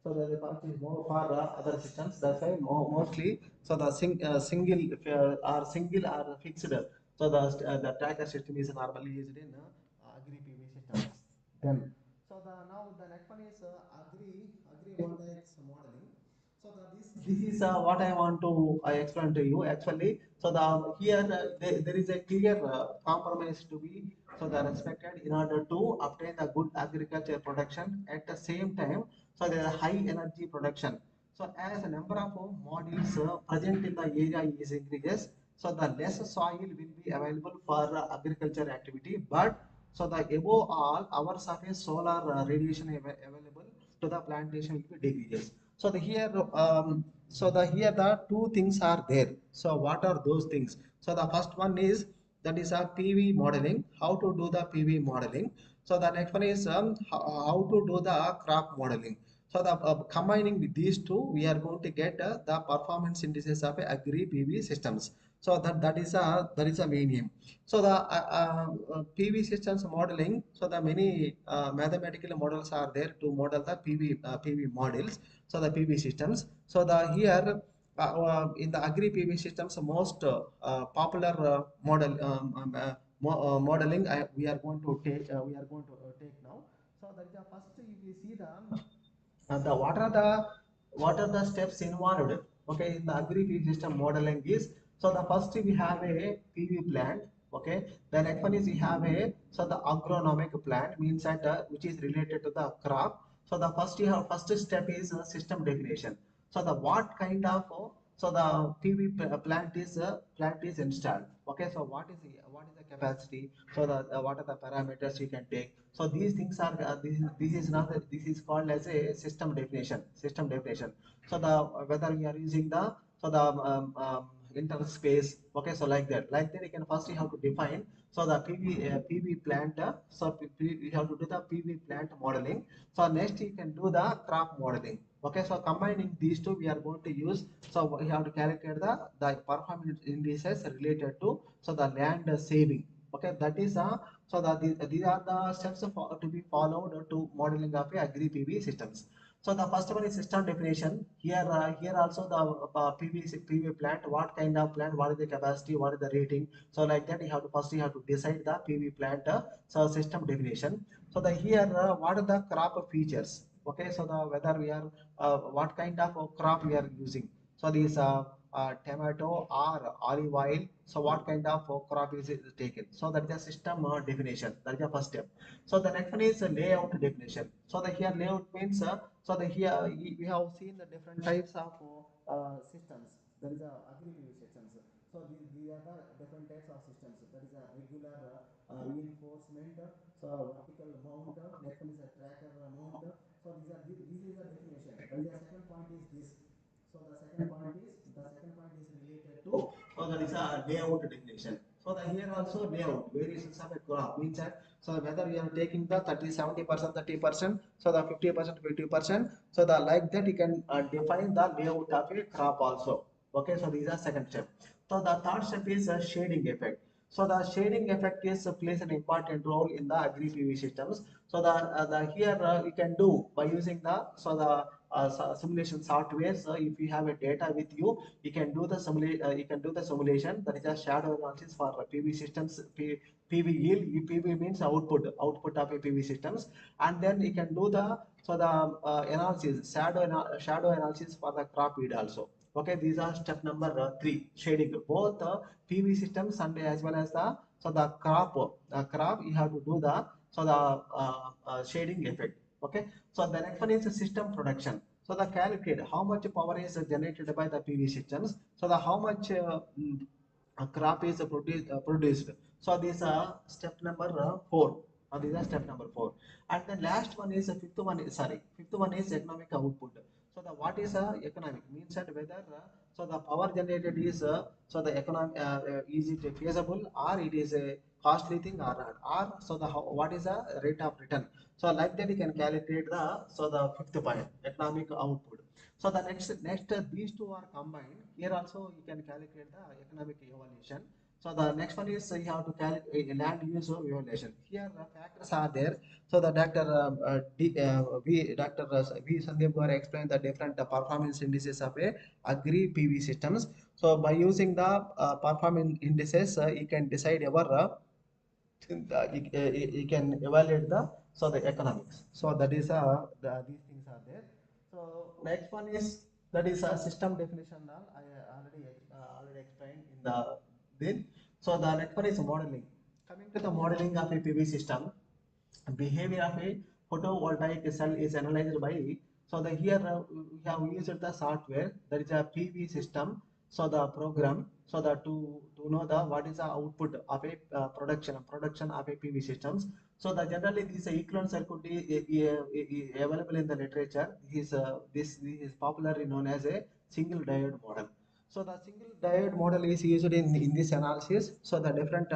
so the cost is more for other systems. That's why mostly so the single or single or fixed. So the tracker system is normally used in agri PV systems. Then so the now the next one is agri voltaics modeling. So this is what I want to explain to you actually. So the here there is a clear compromise to be so they are respected in order to obtain the good agriculture production at the same time. So there is high energy production. So as a number of modules present in the area is increases, so the less soil will be available for agriculture activity. But so the above all hours of a solar radiation available to the plantation will be decreases. So the here here the two things are there. So what are those things? So the first one is that is a PV modeling. How to do the PV modeling? So the next one is how to do the crop modeling. So the combining with these two, we are going to get the performance indices of agri PV systems. So that is a main aim. So the PV systems modeling. So the many mathematical models are there to model the PV models. So the PV systems. So the here in the agri PV systems, most popular model modeling we are going to take now. So that is the first. If you see the what are the steps involved, okay, in the agri PV system modeling is, so the first we have a PV plant. Okay, the next one is we have a so the agronomic plant means that which is related to the crop. So the first you have first step is system definition. So the what kind of so the PV plant is installed. Okay, so what is the capacity? So the what are the parameters you can take? So these things are this is not this is called as a system definition. System definition. So the whether we are using the so the interspace. Okay, so like that you can first you have to define so the PV plant. You have to do the PV plant modeling. So next you can do the crop modeling. Okay, so combining these two we are going to use. So we have to calculate the performance indices related to so the land saving. Okay, that is so that these are the steps to be followed to modeling of a agri PV systems. So the first one is system definition. Here also the PV plant, what kind of plant, what is the capacity, what is the rating. So like that you have to first you have to decide the PV plant so system definition. So the here what are the crop features? Okay, so the whether we are what kind of crop we are using. So these tomato or olive oil. So what kind of crop is it taken? So that is a system definition. That is the first step. So the next one is layout definition. So the here layout means so the here we have seen the different types of systems. There is a agri systems. So these are the different types of systems. That is a regular reinforcement. So vertical mount. Next one is a tracker mount. So this is a definition. That is the second point is this. So the second point is related to so that is a layout definition. So the here also layout variations of a crop means that so whether you are taking the 70% 30%, so the 50% 50%, so the like that you can define the layout of a crop also. Okay, so these are second step. So the third step is a shading effect. So the shading effect is plays an important role in the agri PV systems. So the here you can do by using the so the simulation software. So if you have a data with you, you can do the you can do the simulation. That is a shadow analysis for PV systems. PV yield. PV means output of a PV systems, and then you can do the so the analysis shadow analysis for the crop yield also. Okay, these are step number 3, shading both PV systems and as well as the so the crop you have to do the so the shading effect. Okay, so the next one is the system production. So the calculate how much power is generated by the PV systems. So the how much crop is produced. So these are step number 4. These are step number 4. And the last one is fifth one is economic output. So the what is economic means that whether so the power generated is so the economic is it feasible or it is a costly thing or not, or so the what is the rate of return. So like that you can calculate the so the fifth point economic output. So the next these two are combined. Here also you can calculate the economic evaluation. So the next one is you have to calculate land use evaluation. Here the factors are there. So the Dr. V Sandeep Gaur explained the different performance indices of a agri PV systems. So by using the performance indices, you can decide our you can evaluate the the economics. So that is these things are there. So next one is that is a system definition. Now I already explained in the bill. So the next one is modeling. Coming to the modeling of a PV system, behavior of a photovoltaic cell is analyzed by. So the here we have used the software, that is a PV system. So the program, so that to know the what is the output of a production of a PV systems. So the generally this equivalent circuit is available in the literature. This is popularly known as a single diode model. So the single diode model is used in this analysis. So the different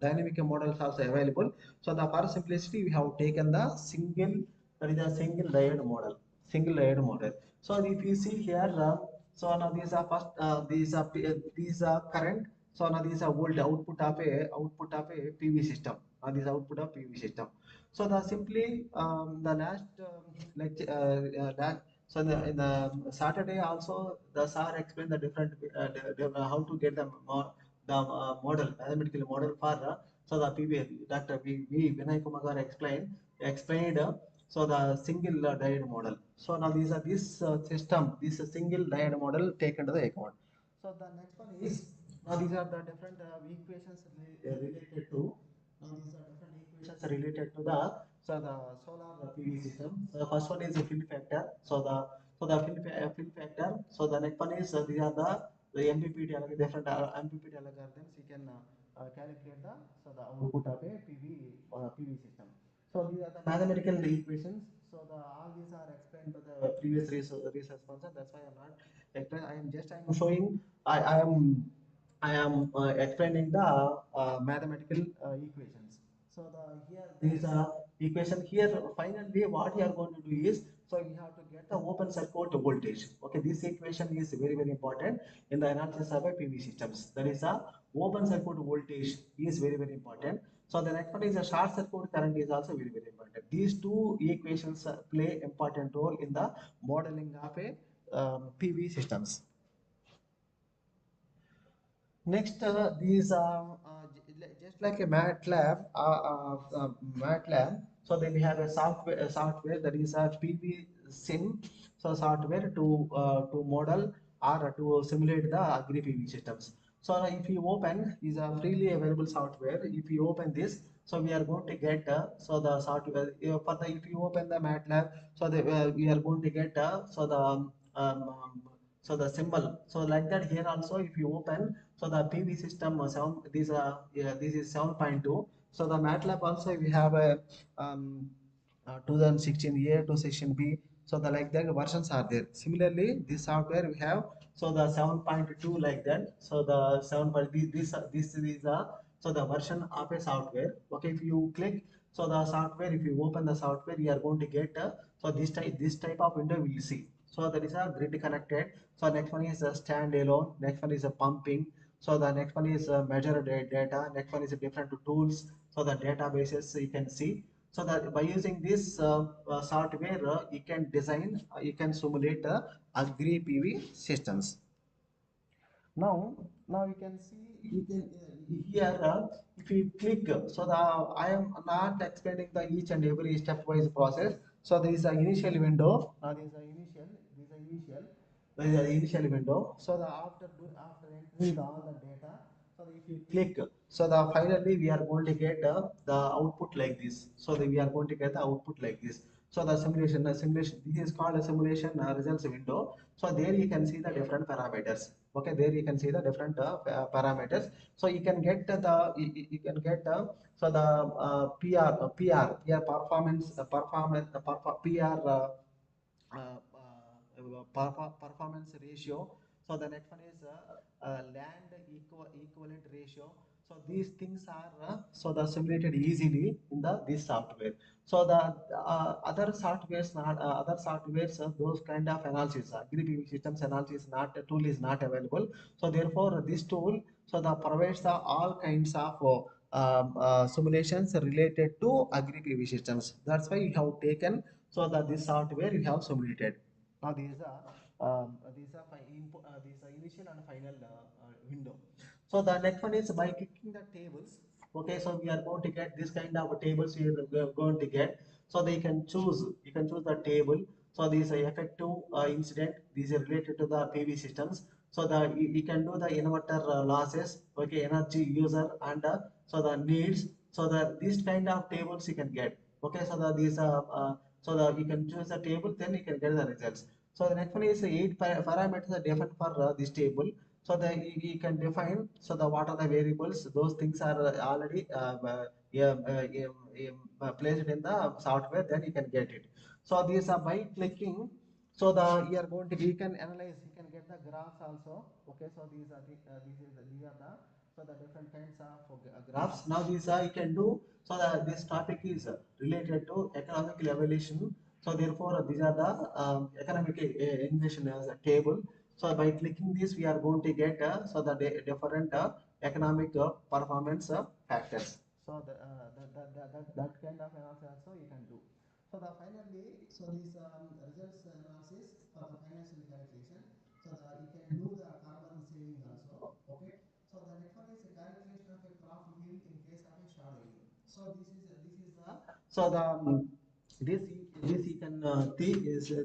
dynamic models are also available. So the for simplicity, we have taken the single, that is a single diode model. Single diode model. So if you see here, so now these are first, these are current. So now these are volt output of a PV system. These output of PV system. So the simply the last lecture so in the Saturday also the sir explained the different how to get the model, mathematical model for so the PBL. Dr.B Vinay Kumar explained so the single diode model. So now these are this system, this single diode model taken to the account. So the next one is now these are the different equations related to. Now these are different equations related to the the solar PV system. So the first one is the fill factor. Fill factor. So the next one is these are the MPPT different MPPT algorithms. You can calculate the the output of a PV system. So these are the mathematical equations. So the all these are explained to the previous research sponsor. That's why I'm not explaining. I'm showing. I am explaining the mathematical equations. So the here these are equation here. Finally, what you are going to do is so you have to get the open circuit voltage. Okay, this equation is very important in the analysis of a PV systems. That is a open circuit voltage is very important. So the next one is a short circuit current is also very important. These two equations play important role in the modeling of a PV systems. Next, these just like a MATLAB. So then we have a software that is a PV sim. So software to model or to simulate the agri PV systems. So if you open is a freely available software. If you open this, so we are going to get so the software for the if you open the MATLAB, so we are going to get so the symbol. So like that here also if you open so the PV system this is 7.2. So the MATLAB also we have a 2016A to 16B. So the like that versions are there. Similarly, this software we have so the 7.2 like that. So the 7. This is a so the version of a software. Okay, if you click so the software, if you open the software, you are going to get so this type of window will see. So that is a grid connected. So next one is a standalone. Next one is a pumping. So the next one is measure data. Next one is a different tools. So the databases you can see. So that by using this software, you can design, you can simulate agri PV systems. Now you can see you can here if you click so the I am not explaining the each and every stepwise process. So there is an initial window. Now there is an initial. There is an initial window. So the after entering all the data. So if you click, so the finally we are going to get the output like this. So we are going to get the output like this. So the simulation. This is called a simulation results window. So there you can see the different parameters. Okay, there you can see the different parameters. So you can get you can get so the PR PR performance ratio. So the next one is land equivalent ratio. So these things are so the simulated easily in the this software. So the other softwares not other softwares those kind of analysis agri systems analysis not tool is not available. So therefore this tool so the provides the all kinds of simulations related to agri PV systems. That's why you have taken so that this software you have simulated. Now these are initial and final window. So the next one is by clicking the tables. Okay, so we are going to get this kind of tables we are going to get. So they can choose. You can choose the table. So these are effective incident. These are related to the PV systems. So you can do the inverter losses. Okay, energy user and so the needs. So the these kind of tables you can get. Okay, so so the you can choose the table, then you can get the results. So the next one is eight parameters are defined for this table. So the you can define so the what are the variables. Those things are already yeah, placed in the software. Then you can get it. So these are by clicking. So you are going to you can analyze. You can get the graphs also. Okay. So these are the so the different kinds of graphs. Now these are you can do. So this topic is related to economic evaluation. So therefore, these are the economic innovation as a table. So by clicking this, we are going to get so the different economic performance factors. So that kind of analysis also you can do. So the finally, so these results analysis for the financial calculation. So you can do the carbon saving also. Okay. So the next one is a calculation of a crop yield in case of a shadowing. So this is the so the this you can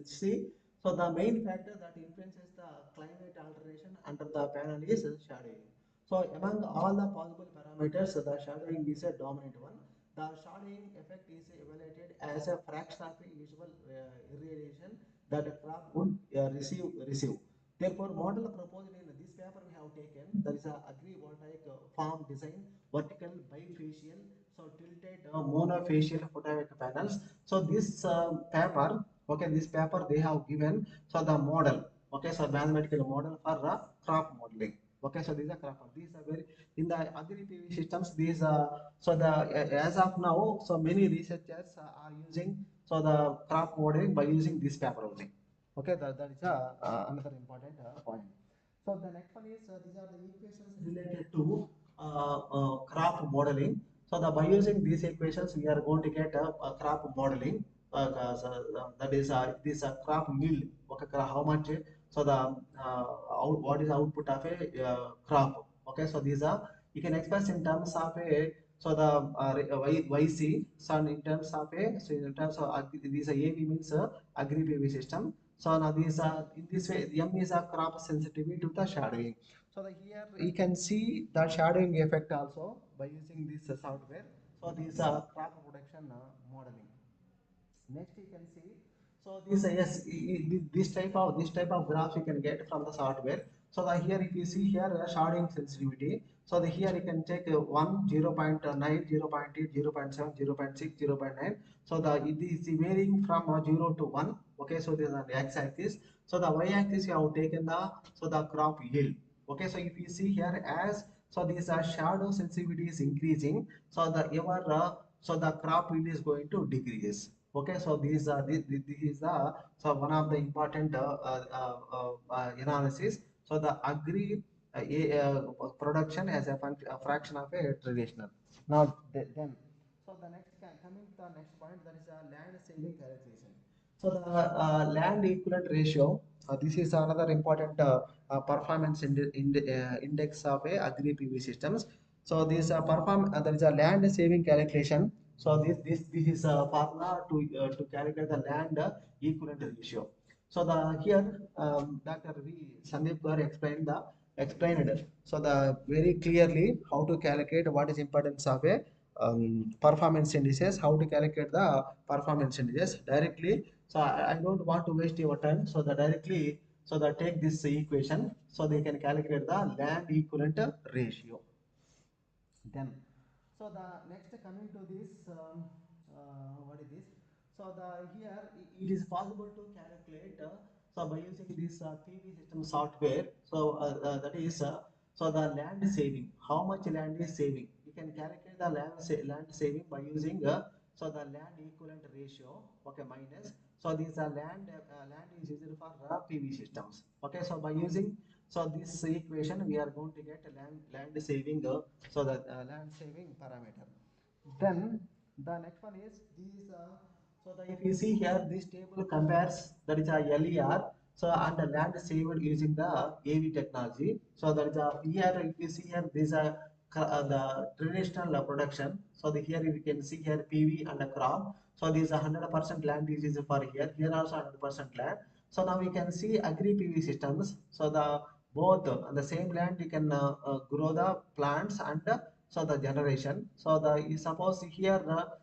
see. So the main factor that influences the climate alteration under the panel is shadowing. So among all the possible parameters, the shadowing is a dominant one. The shadowing effect is evaluated as a fraction of a usual irradiation that a crop would receive. Therefore, model proposed in this paper we have taken, there is a agrivoltaic farm design, vertical bifacial, so tilted monofacial photovoltaic panels. So this paper, okay, this paper they have given so the model, okay, so mathematical model for crop modeling. Okay, so these are crop. These are very in the agri PV systems. These so the as of now, so many researchers are using so the crop modeling by using this paper only. Okay, that is another important point. So the next one is these are the equations related to crop modeling. So by using these equations, we are going to get a crop modeling. That is this crop yield. Okay, how much? So what is the output of a crop? Okay, so these are you can express in terms of a so the YC. So in terms of a so in terms of these are AV means agri PV system. So now these are in this way, M is a crop sensitivity to the shadowing. So here you can see the shadowing effect also by using this software. So these are crop production modeling. Next you can see. So this yes, this type of graphs you can get from the software. So here if you see here shadowing sensitivity. So here you can take 1, 0.9, 0.8, 0.7, 0.6, 0.9. So it is varying from 0 to 1. Okay, so this is the x-axis. So the y-axis you have taken the so the crop yield. Okay, so if you see here as so this shadow sensitivity is increasing. So so the crop yield is going to decrease. Okay, so this is the so one of the important analysis. So the agri production as a fraction of a traditional. Now then, so the next coming to the next point, that is a land saving calculation. So the land equivalent ratio. This is another important performance index of a agri PV systems. So this there is a land saving calculation. So this is a formula to calculate the land equivalent ratio. So the here Dr.B Sandeep Gaur explained so the very clearly how to calculate what is importance of a performance indices, how to calculate the performance indices directly. So I don't want to waste your time. So the directly so that take this equation so they can calculate the land equivalent ratio. Then so the next coming to this what is this? So here it is possible to calculate so by using this PV system software. So that is So the land saving, how much land is saving? You can calculate the land saving by using so the land equivalent ratio, okay, minus. So these are land is used for PV systems. Okay, so by using this equation, we are going to get land saving. So the land saving parameter. Then the next one is these. So the, if you see here, this table compares that is a LER. So and the land saved using the AV technology. So that is a here if you see here these are the traditional production. So the here you can see here PV and a crop. So these are 100% land is used for here. Here also 100% land. So now we can see agri PV systems. So the both on the same land you can grow the plants and so the generation. So the you suppose here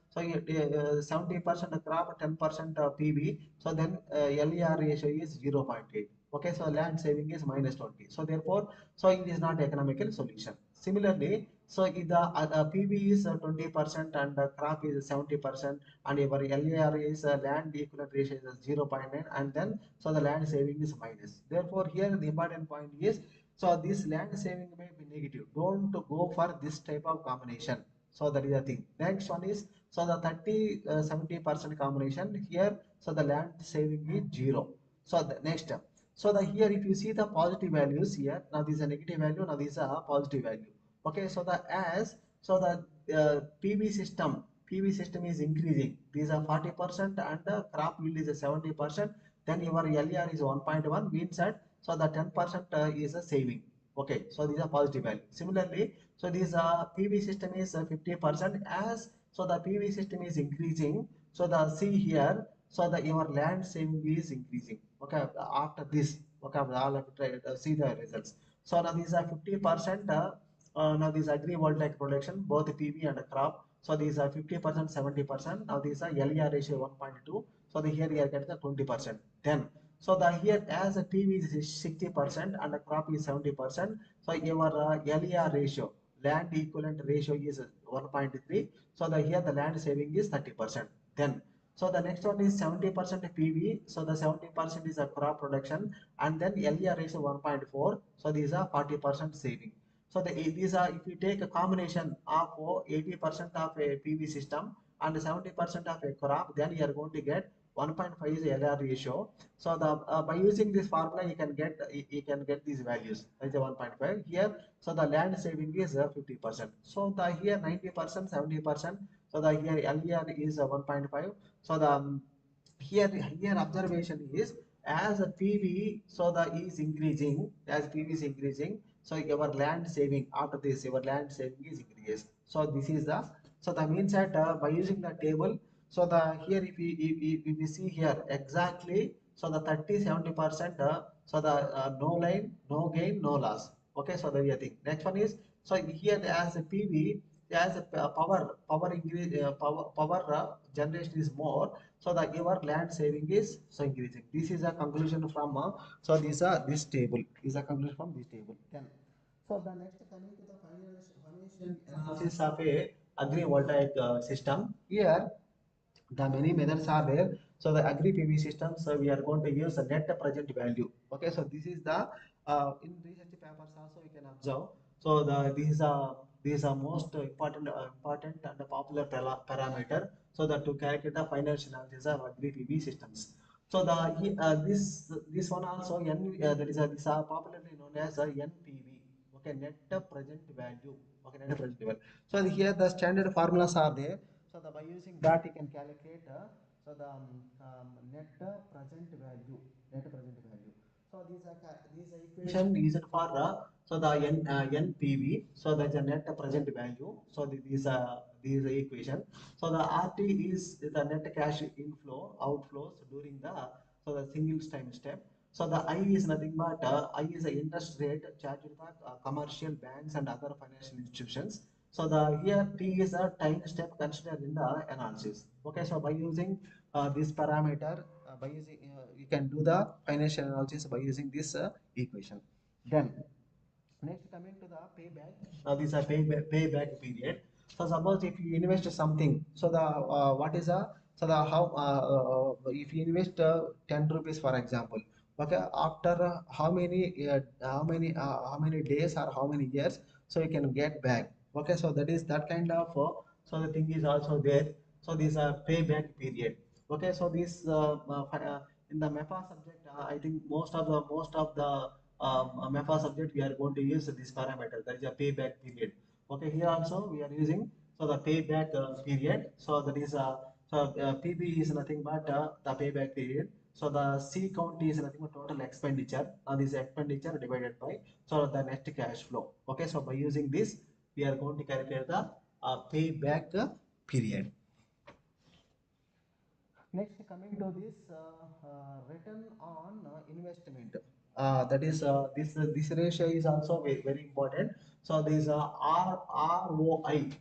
so 70% crop, 10% PV. So then LER ratio is 0.8. Okay, so land saving is -20. So therefore, so it is not economical solution. Similarly, so if the PV is 20% and crop is 70% and your LER is land equivalent ratio is 0.9 and then so the land saving is minus. Therefore, here the important point is so this land saving may be negative. Don't go for this type of combination. So that is the thing. Next one is so the 70% combination here. So the land saving is 0. So the next so the here if you see the positive values here, now this is a negative value, now this is a positive value. Okay, so the as so the PV system is increasing. These are 40% and the crop yield is a 70%. Then your LER is 1.1 means that so the 10% is a saving. Okay, so these are positive value. Similarly, so this PV system is 50% as so the PV system is increasing. So the see here, so the your land saving is increasing. Okay, after this, okay, all have to try see the results. So now these are 50%. Now these agrivoltaic production, both PV and crop. So these are 50%, 70%. Now these are LER ratio 1.2. So the here you are getting the 20%. Then so the here as a PV is 60% and the crop is 70%. So your LER ratio, land equivalent ratio is 1.3. So the here the land saving is 30%. Then so the next one is 70% PV. So the 70% is a crop production and then LER ratio 1.4. So these are 40% saving. So these are if you take a combination of 80% of a PV system and 70% of a crop, then you are going to get 1.5 is LR ratio. So the by using this formula, you can get these values. That is 1.5 here. So the land saving is 50%. So the here 90%, 70%. So the here LER is 1.5. So the here observation is as a PV, so the is increasing as PV is increasing. So your land saving after this, your land saving is increases. So this is the so that means that by using the table, so the here if we see here exactly, so the 30-70% so the no line, no gain, no loss. Okay, so that is the thing. Next one is so here as a PV as a power increase power generation is more, so the your land saving is so increasing. This is a conclusion from so these are this table is a conclusion from this table. Then so the next coming to the financial analysis of a agrivoltaic system. Here the many methods are there. So the agri PV system, so we are going to use the net present value. Okay, so this is the in research papers also you can observe. So the these are most important and popular parameter. So that to calculate the financial analysis of agri PV systems. So the this one also that is this are popularly known as NPV. Okay, net present value. Okay, net present value. So here the standard formulas are there. So by using that you can calculate so the net present value. Net present value. So these equation is for so the NPV. So that's a net present value. So these equation. So the RT is the net cash inflow outflows during the so the single time step. So the I is nothing but I is the interest rate charged by commercial banks and other financial institutions. So the here T is a time step considered in the analysis. Okay, so by using this parameter, by using you can do the financial analysis by using this equation. Then next coming to the payback. Now these are payback period. So suppose if you invest something, so the what is a so the how if you invest 10 rupees for example, Okay, after how many days or how many years, so you can get back. Okay, so that is that kind of so the thing is also there. So these are payback period. Okay, so this in the MEPA subject, I think most of the MEPA subject we are going to use this parameter, that is a payback period. Okay, here also we are using so the payback period. So that is PB is nothing but the payback period. So the C count is nothing but total expenditure. Now this expenditure divided by so the net cash flow. Okay, so by using this we are going to calculate the payback period. Next, coming to this return on investment. That is this ratio is also very important. So there is a ROI,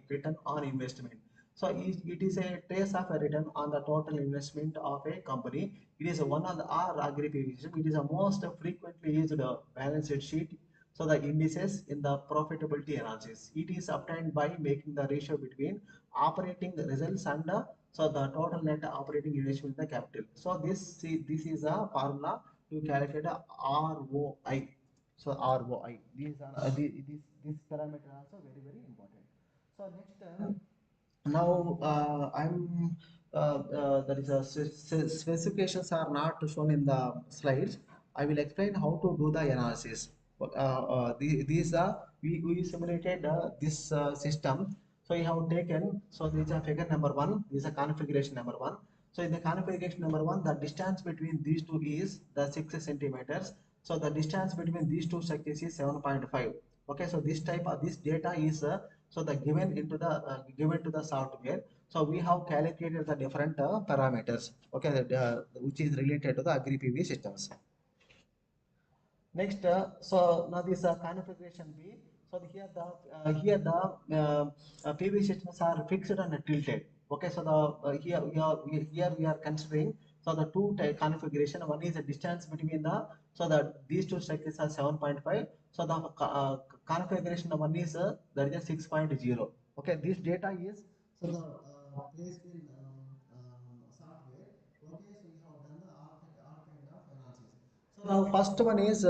return on investment. So it is a trace of a return on the total investment of a company. It is one of the R aggregation. It is a most frequently used balance sheet. So the indices in the profitability analysis. It is obtained by making the ratio between operating results and so the total net operating investment in the capital. So this is a formula to calculate a ROI. So ROI. These are this parameter also very important. So next now I'm that is specifications are not shown in the slides. I will explain how to do the analysis. These are we simulated this system. So you have taken, so these are figure number one, this is a configuration number one. So in the configuration number one, the distance between these two is the 6 centimeters. So the distance between these two sectors is 7.5. Okay, so this type of this data is so the given to the software. So we have calculated the different parameters. Okay, which is related to the agri PV systems. Next, so now this configuration B. So here the PV systems are fixed and tilted. Okay, so the here we are considering so the two type configuration. One is the distance between the so that these two circuits are 7.5. So the configuration one is that is 6.0. Okay, this data is so the placed in software. Okay, so you have done the all kind of analysis. So now first one is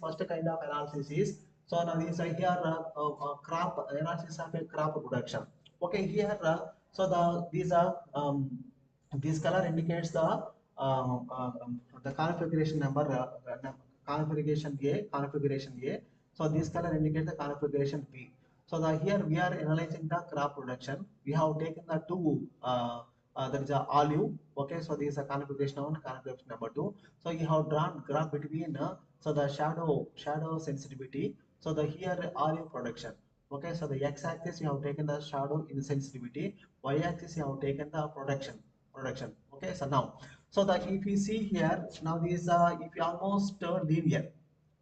first kind of analysis is so now this here crop analysis of a crop production. Okay, here so these are this color indicates the configuration number configuration A. So this color indicates the configuration B. So here we are analyzing the crop production. We have taken the two that is a olive. Okay, so this is a configuration one, configuration number two. So you have drawn graph between so the shadow sensitivity. So the here olive production. Okay, so the x-axis you have taken the shadow in sensitivity, y-axis you have taken the production. Okay, so now so the if you see here now these if you almost linear.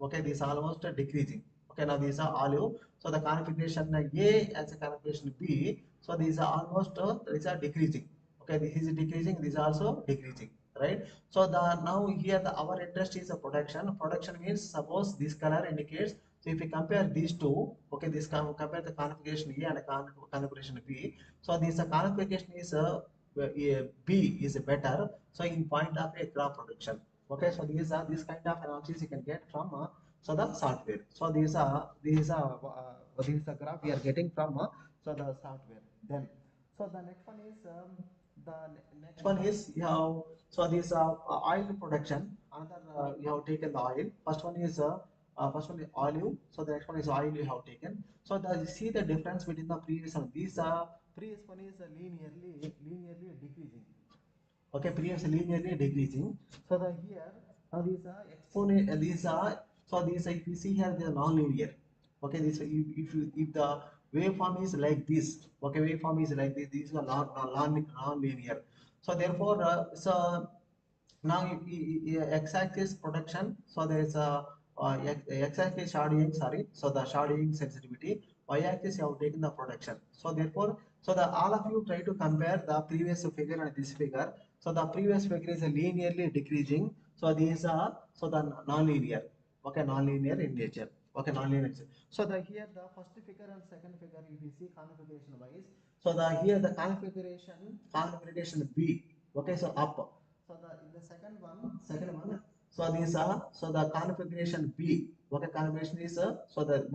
Okay, this is almost decreasing. Okay, now these are olive. So the configuration A as a configuration B. So these are almost these are decreasing. Okay, this is decreasing, this is also decreasing, right? So the now here the our interest is a production means suppose this color indicates. So if you compare these two, okay, this compare the configuration A and configuration B. So this configuration is B is better. So in point of a crop production. Okay, so these are this kind of analysis you can get from so the software. So these are graph we are getting from so the software. Then so the next one is next one is you have so this oil production. Another you have taken the oil. First one is olive. So the next one is oil you have taken. So you see the difference between the previous one. These previous one is linearly decreasing. Okay, previously linearly decreasing. So the here now these are exponent. These are so these if you see here they are non-linear. Okay, this if the waveform is like this. Okay, waveform is like this. These are non-linear. So therefore, so now x-axis production. So there is a x-axis shadowing. Sorry, so the shadowing sensitivity. Y-axis you have taken the production. So therefore, so the all of you try to compare the previous figure and this figure. So the previous figure is linearly decreasing. So these are so the non-linear. Okay, non-linear in nature. Okay, non-linear. So the here the first figure and second figure if you see configuration wise. So the here the configuration B. Okay, so up. So the in the second one, so these are so the configuration B. Okay, configuration is so the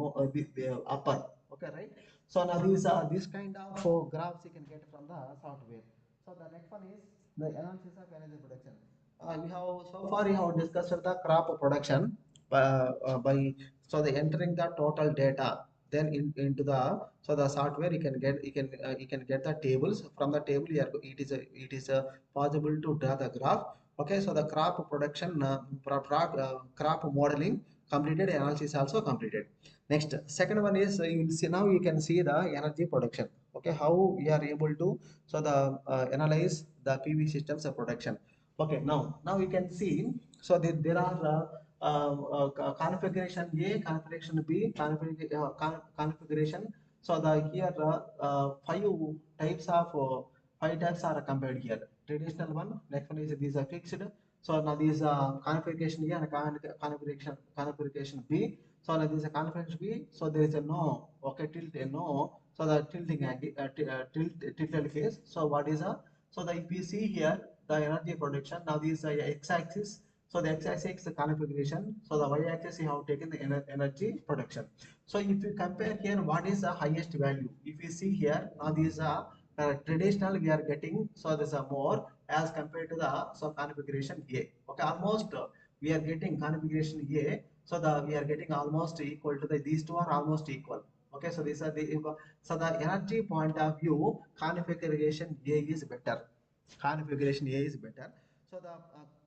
upper. Okay, right. So now these are this kind of graphs you can get from the software. So the next one is the analysis of energy production. We have so far we have discussed the crop production by so the entering the total data, then into the so the software you can get the tables from the table. It is possible to draw the graph. Okay, so the crop production crop modeling completed, analysis also completed. Next, second one is you will see, now you can see the energy production. Okay, how we are able to so the analyze the PV systems of production. Okay, now we can see so there are configuration A, configuration B, configuration. So the here five types are compared here. Traditional one, next one is these are fixed. So now these configuration A and configuration B. So now this is a configuration B. So there is a no, okay, tilt a no. So the tilting tilted case. So what is a so the if we see here the energy production, now this x-axis. So the x-axis is the configuration. So the y-axis you have taken the energy production. So if you compare here, what is the highest value? If you see here, now these are traditional we are getting. So this are more as compared to the so configuration A. Okay, almost we are getting configuration A. So the we are getting almost equal to these two are almost equal. Okay, so these are the so the energy point of view configuration A is better. Configuration A is better. So the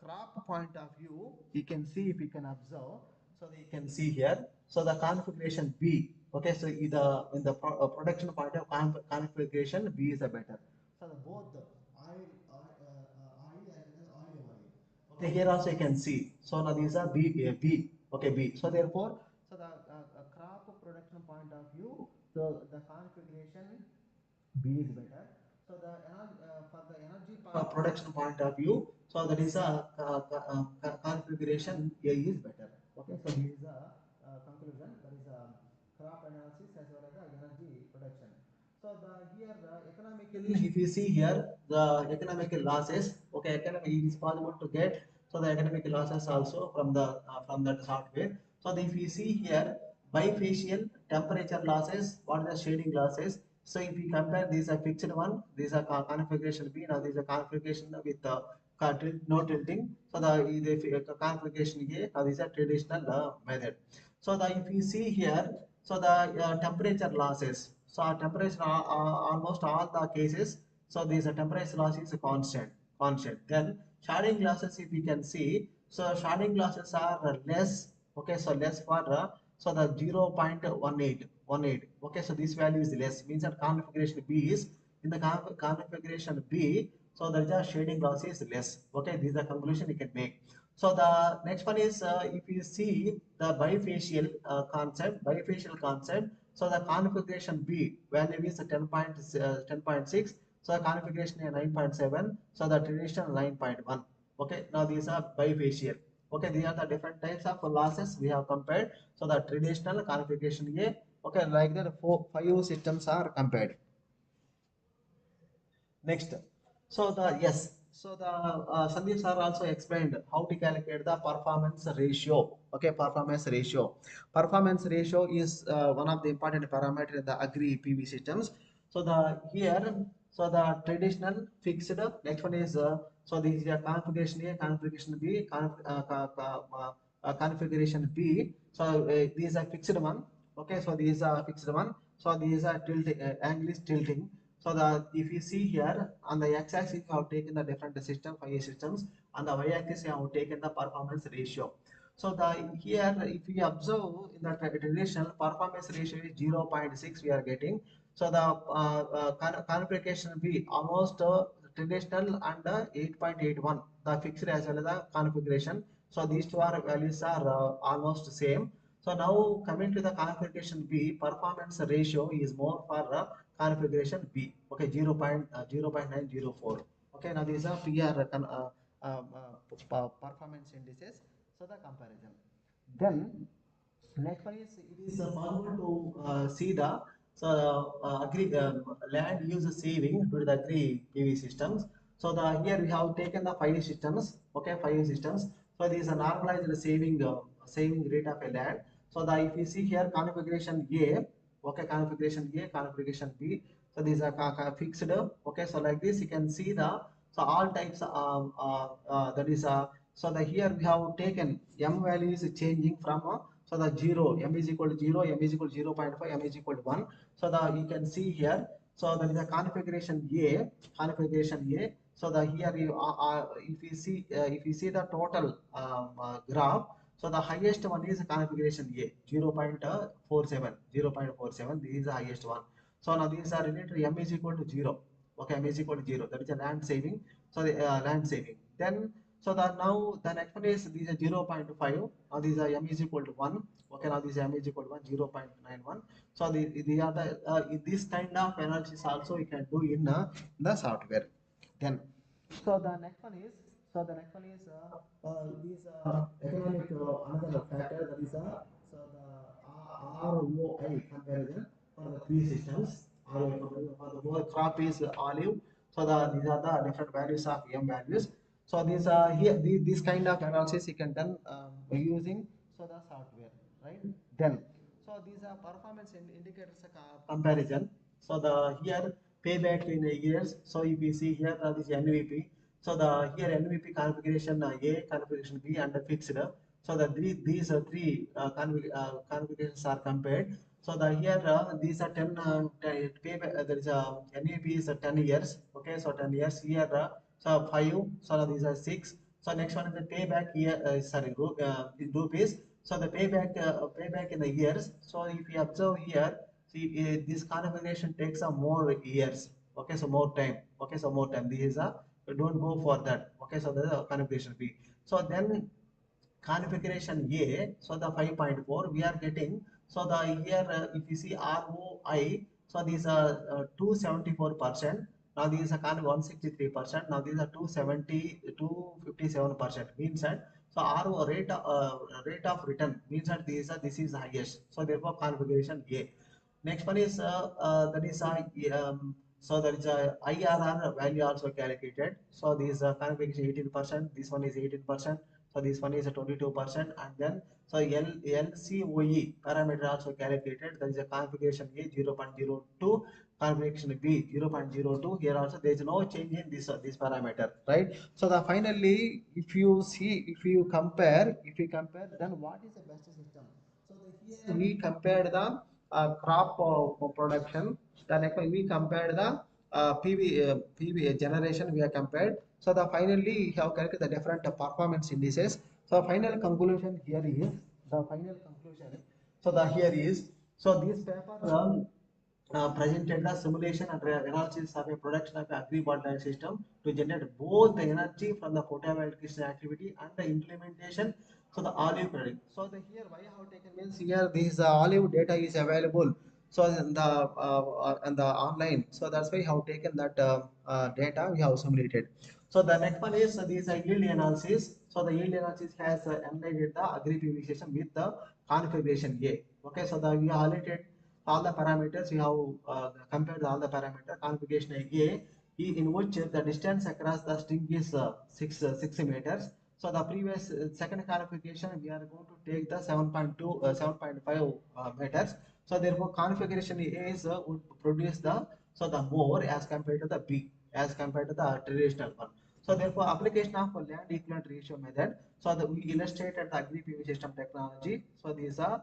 crop point of view, you can see if you can observe. So you can see here. So the configuration B. Okay, so in the production point of configuration B is a better. So the both the oil as well as olive oil. Okay, here also you can see. So now these are B. Okay, B. So therefore, so the crop production point of view, so the configuration B is better. So the for the energy production point of view, so that is a configuration A is better. Okay, so this is a conclusion. That is a crop analysis as well as the energy production. So the here economically, if you see here the economical losses, okay, economic it is possible to get so the economic losses also from that software. So if you see here bifacial temperature losses, what are the shading losses? So if we compare these are fixed one, these are configuration B. Now these are configuration with no tilting. So the configuration A. Now these are traditional method. So the if you see here, so the temperature losses. So our temperature almost all the cases. So these are temperature loss is constant. Then sharding losses, if you can see, so sharding losses are less. Okay, so less for so the 0.18. Okay, so this value is less, means that configuration B is in the configuration B. So there is a shading loss is less. Okay, this is the conclusion you can make. So the next one is if you see the bifacial concept. So the configuration B value is 10.6. So the configuration is 9.7. So the traditional 9.1. Okay, now these are bifacial. Okay, these are the different types of losses we have compared. So the traditional configuration A. Okay, like that five systems are compared. Next, so the yes, so the Sandeep sir also explained how to calculate the performance ratio. Okay, performance ratio. Performance ratio is one of the important parameter in the agri PV systems. So the here, so the traditional fixed. Next one is so this is a configuration A, configuration B, configuration B. So these are fixed one. Okay, so these are fixed one. So these are tilting angle is tilting. So the if you see here on the x-axis you have taken the different system, five systems. On the y-axis you have taken the performance ratio. So the here if we observe in the traditional performance ratio is 0.6 we are getting. So the configuration B almost traditional and 8.81 the fixed as well as the configuration. So these two are values are almost same. So now coming to the configuration B, performance ratio is more for configuration B. Okay, 0.904. Okay, now these are PR performance indices. So the comparison. Then next one is it is possible to see the so agri land use saving due to the agri PV systems. So the here we have taken the 5 systems. Okay, 5 systems. So this is a normalized saving rate of a land. So the if you see here configuration A, okay, configuration A, configuration B. So these are fixed. Okay, so like this you can see the so all types that is so the here we have taken m value is changing from so the 0 m is equal to 0, m is equal to 0.5, m is equal to 1. So the you can see here. So that is a configuration A, configuration A. So the here you if you see the total graph, so the highest one is configuration A 0.47, 0.47. This is the highest one. So now these are related to m is equal to 0. Okay, m is equal to 0. That is a land saving. So the land saving. Then so that now the next one is these are 0.5. Now these are m is equal to 1. Okay, now this m is equal to 1, 0.91. So the other this kind of analysis also you can do in the software. Then so the next one is these economic another factor, that is so the ROI comparison for the 3 systems. ROI comparison for the whole crop is olive. So these are the different values of m values. So these here this kind of analysis you can done using so the software, right? Then so these are performance indicators comparison. So the here payback in years. So if you see here this NVP. So the here NVP configuration A, configuration B, and the fixed. So the these three configurations are compared. So the here these are 10 payback. There is a NVP is 10 years. Okay, so 10 years here. So 5. So these are 6. So next one is the payback year. Sorry, in rupees. So the payback in the years. So if you observe here, see this configuration takes a more years. Okay, so more time. Okay, so more time. This is a don't go for that. Okay, so the configuration B. So then configuration A, so the 5.4 we are getting. So the here if you see ROI, so these are 274%. Now these are kind of 163%. Now these are 270, 257%. Means that so RO rate of return means that this is highest. So therefore configuration A. Next one is that is so there is a IRR value also calculated. So this configuration 18%. This one is 18%. So this one is a 22%, and then so LCOE parameter also calculated. There is a configuration A 0.02, configuration B 0.02. Here also there is no change in this parameter, right? So the finally, if you compare, then what is the best system? So here we compared the crop production. Then we compared the PV generation. We have compared. So the finally we have calculated the different performance indices. So final conclusion here is the final conclusion. So the here is so this paper presented the simulation and analysis of a production of agri-wildlife system to generate both the energy from the photovoltaic activity and the implementation. So the olive product. So the here why I have taken means here this olive data is available. So in the online. So that's why I have taken that data we have simulated. So the next one is this yield analysis. So the yield analysis has analyzed the agri PV system with the configuration A. Okay, so we highlighted all the parameters. We have compared all the parameter configuration A, in which the distance across the string is 6 meters. So the previous second configuration we are going to take the 7.2 7.5 meters. So therefore configuration A is would produce the so the more as compared to the B, as compared to the traditional one. So therefore application of land equivalent ratio method. So we illustrated the agri PV system technology. So these are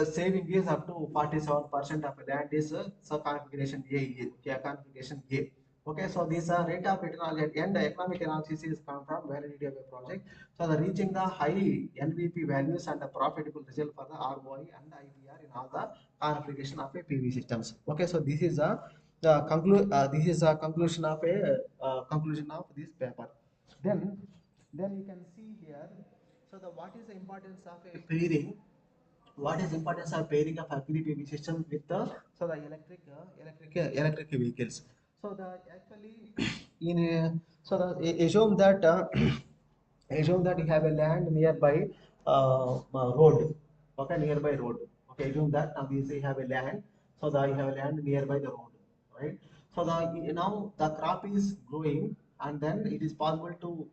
saving is up to 47% of land is configuration A, configuration A. Okay, so this rate of return at end economic analysis is come from validity of a project. So the reaching the high NVP values and the profitable result for the ROI and IPR in all the configuration of a PV systems. Okay, so this is this is a conclusion of this paper. Then you can see here. So the what is the importance of a pairing? What is importance of pairing of agri PV system with the so the electric vehicles? So the actually in so the assume that assume that you have a land nearby road. Okay, nearby road. Okay, assume that now you have a land. So that you have a land nearby the road, right? So now the crop is growing, and then it is possible to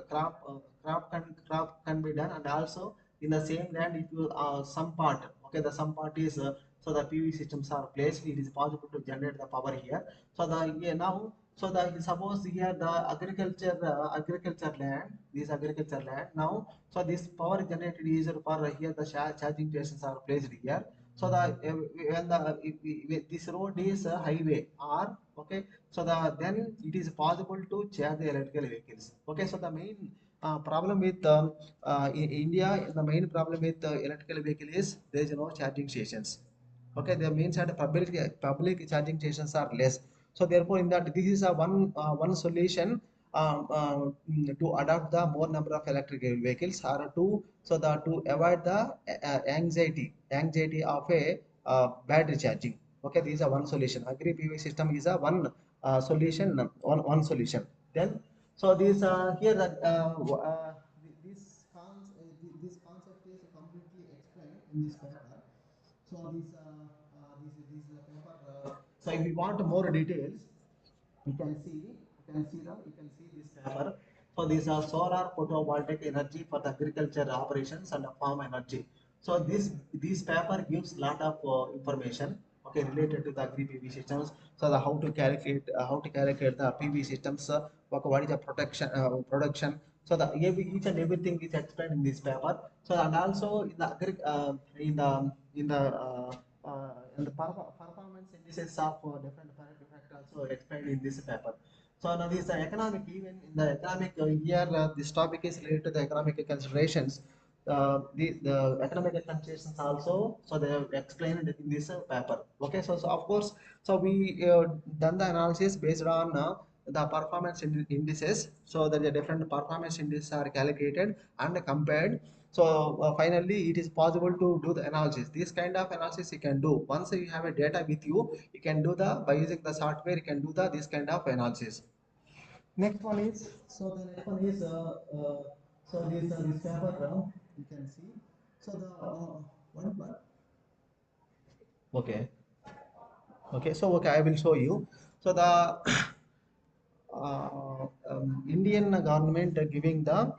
crop can be done, and also in the same land if you some part, okay, the some part is so the PV systems are placed, it is possible to generate the power here. So the yeah, now so the suppose here the agriculture land, this agriculture land now, so this power generated is for here the charging stations are placed here. So the when the if this road is a highway or okay, so then it is possible to charge the electrical vehicles. Okay, so the main problem with in India, the main problem with electrical vehicle is there is no charging stations. Okay, the means that public charging stations are less. So therefore, in that this is a one solution to adopt the more number of electric vehicles, or to so that to avoid the anxiety of a battery charging. Okay, this is a one solution. Agri PV system is a solution, one solution. Then so this here that this concept is completely explained in this paper. So this paper. So if you want more details, you can see this paper. So these are solar photovoltaic energy for the agriculture operations and farm energy. So this paper gives lot of information, okay, related to the agri PV systems. So the how to calculate the PV systems, what is the production. So the each and everything is explained in this paper. So and also in the in the performance indices of different factors also explained in this paper. So now this economic, even in the economic here this topic is related to the economic considerations. The economic considerations also, so they have explained it in this paper. Okay, so of course, so we done the analysis based on the performance indices. So that the different performance indices are calculated and compared. So finally, it is possible to do the analysis. This kind of analysis you can do once you have a data with you. You can do the by using the software. You can do the this kind of analysis. Next one is so the next one is so this paper you can see. So the one plus. Okay. Okay. So okay, I will show you. So the Indian government giving the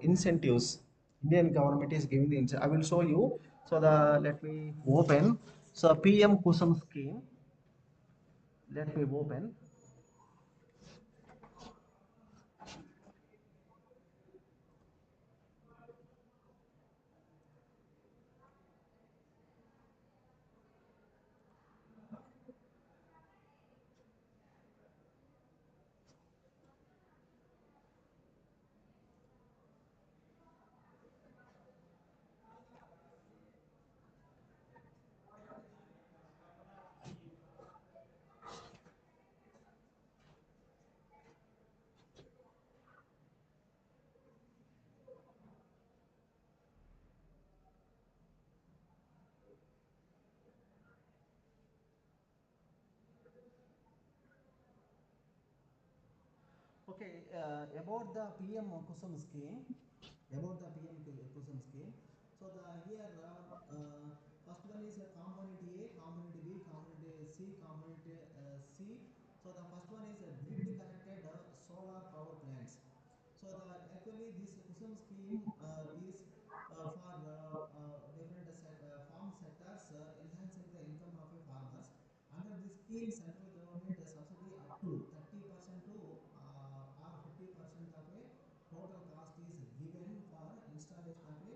incentives. Indian government is giving the incentive. I will show you. So the let me open. So PM Kusum scheme. Let me open. Okay, about the PM Kusum scheme, about the PM Kusum scheme. So the here first one is component A, component B, component C, component C. So the first one is grid connected solar power plants. So the actually this Kusum scheme is for different farm sectors, enhancing the income of a farmers. Under this scheme, central government subsidy up to 30% to or 50% of a total cost is given for installation of a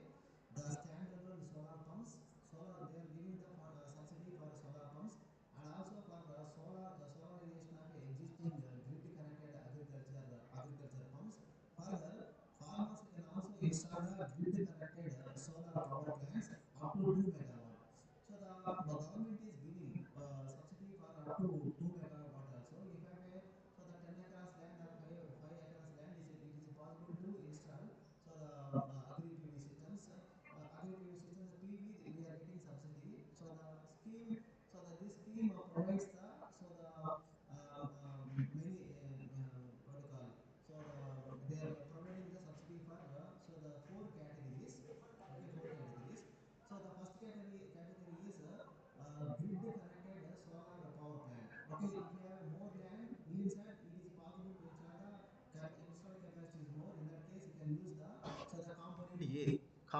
the standalone solar pumps. Solar they are giving the subsidy for solar pumps, and also for solarization of existing grid connected agriculture pumps. Further, farmers can also install the grid connected solar power plants up to 2 megawatt. So the government is giving subsidy for up to 2 megawatt also. If I have a so the 10 acres land or 5 acres land is it is possible to install. So the agri PV systems, agri PV systems PV we are getting subsidy. So the scheme, so that this scheme provides the so the many what do you call, so they are providing the subsidy for so the four categories. Okay, four categories. So the first category is grid connected solar power plant.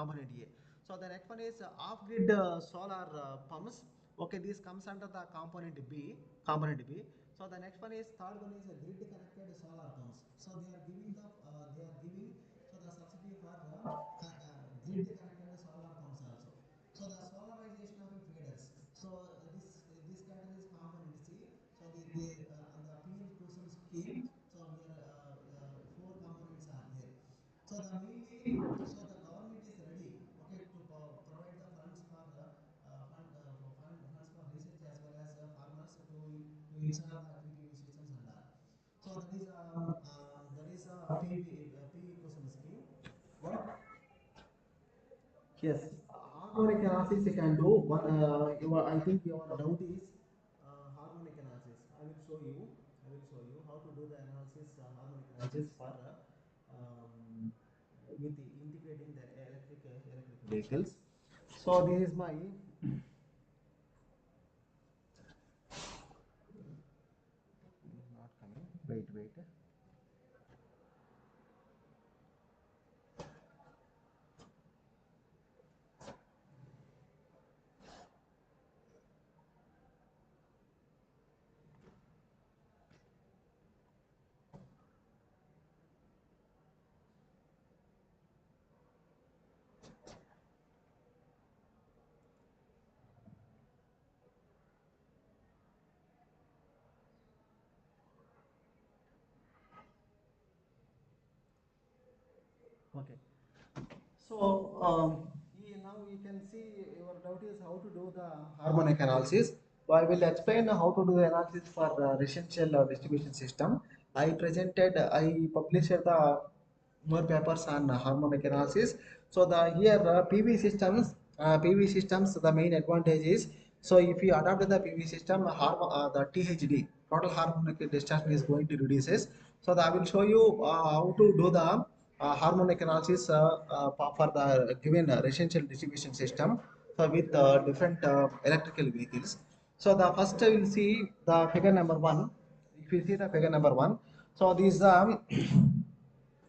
component A. So the next one is off-grid solar pumps. Okay, this comes under the component B. Component B. So the next one is third one is a grid connected solar pumps. So they are giving so the subsidy for grid connected solar pumps also. So the solarization of feeders. So this category is component C. So the PL crucial scheme. So here four components are here. So the mainly, so the government is ready, okay, to provide the funds for funds for research as well as farmers to install the agri systems and all. So that is a PV question scheme. What? Yes, harmonic analysis you can do. But I think your doubt is harmonic analysis. I will show you. How to do the analysis, harmonic analysis for with integrating the electric vehicles. So this is my not coming. Wait. Okay. So now you can see your doubt is how to do the harmonic analysis. So I will explain how to do the analysis for residential distribution system. I published the more papers on harmonic analysis. So the here PV systems, the main advantage is, so if you adopt the PV system, the THD, total harmonic discharge, is going to reduces. So I will show you how to do the harmonic analysis for the given residential distribution system, so with different electrical vehicles. So the first we will see the figure number one. If you see the figure number one, so these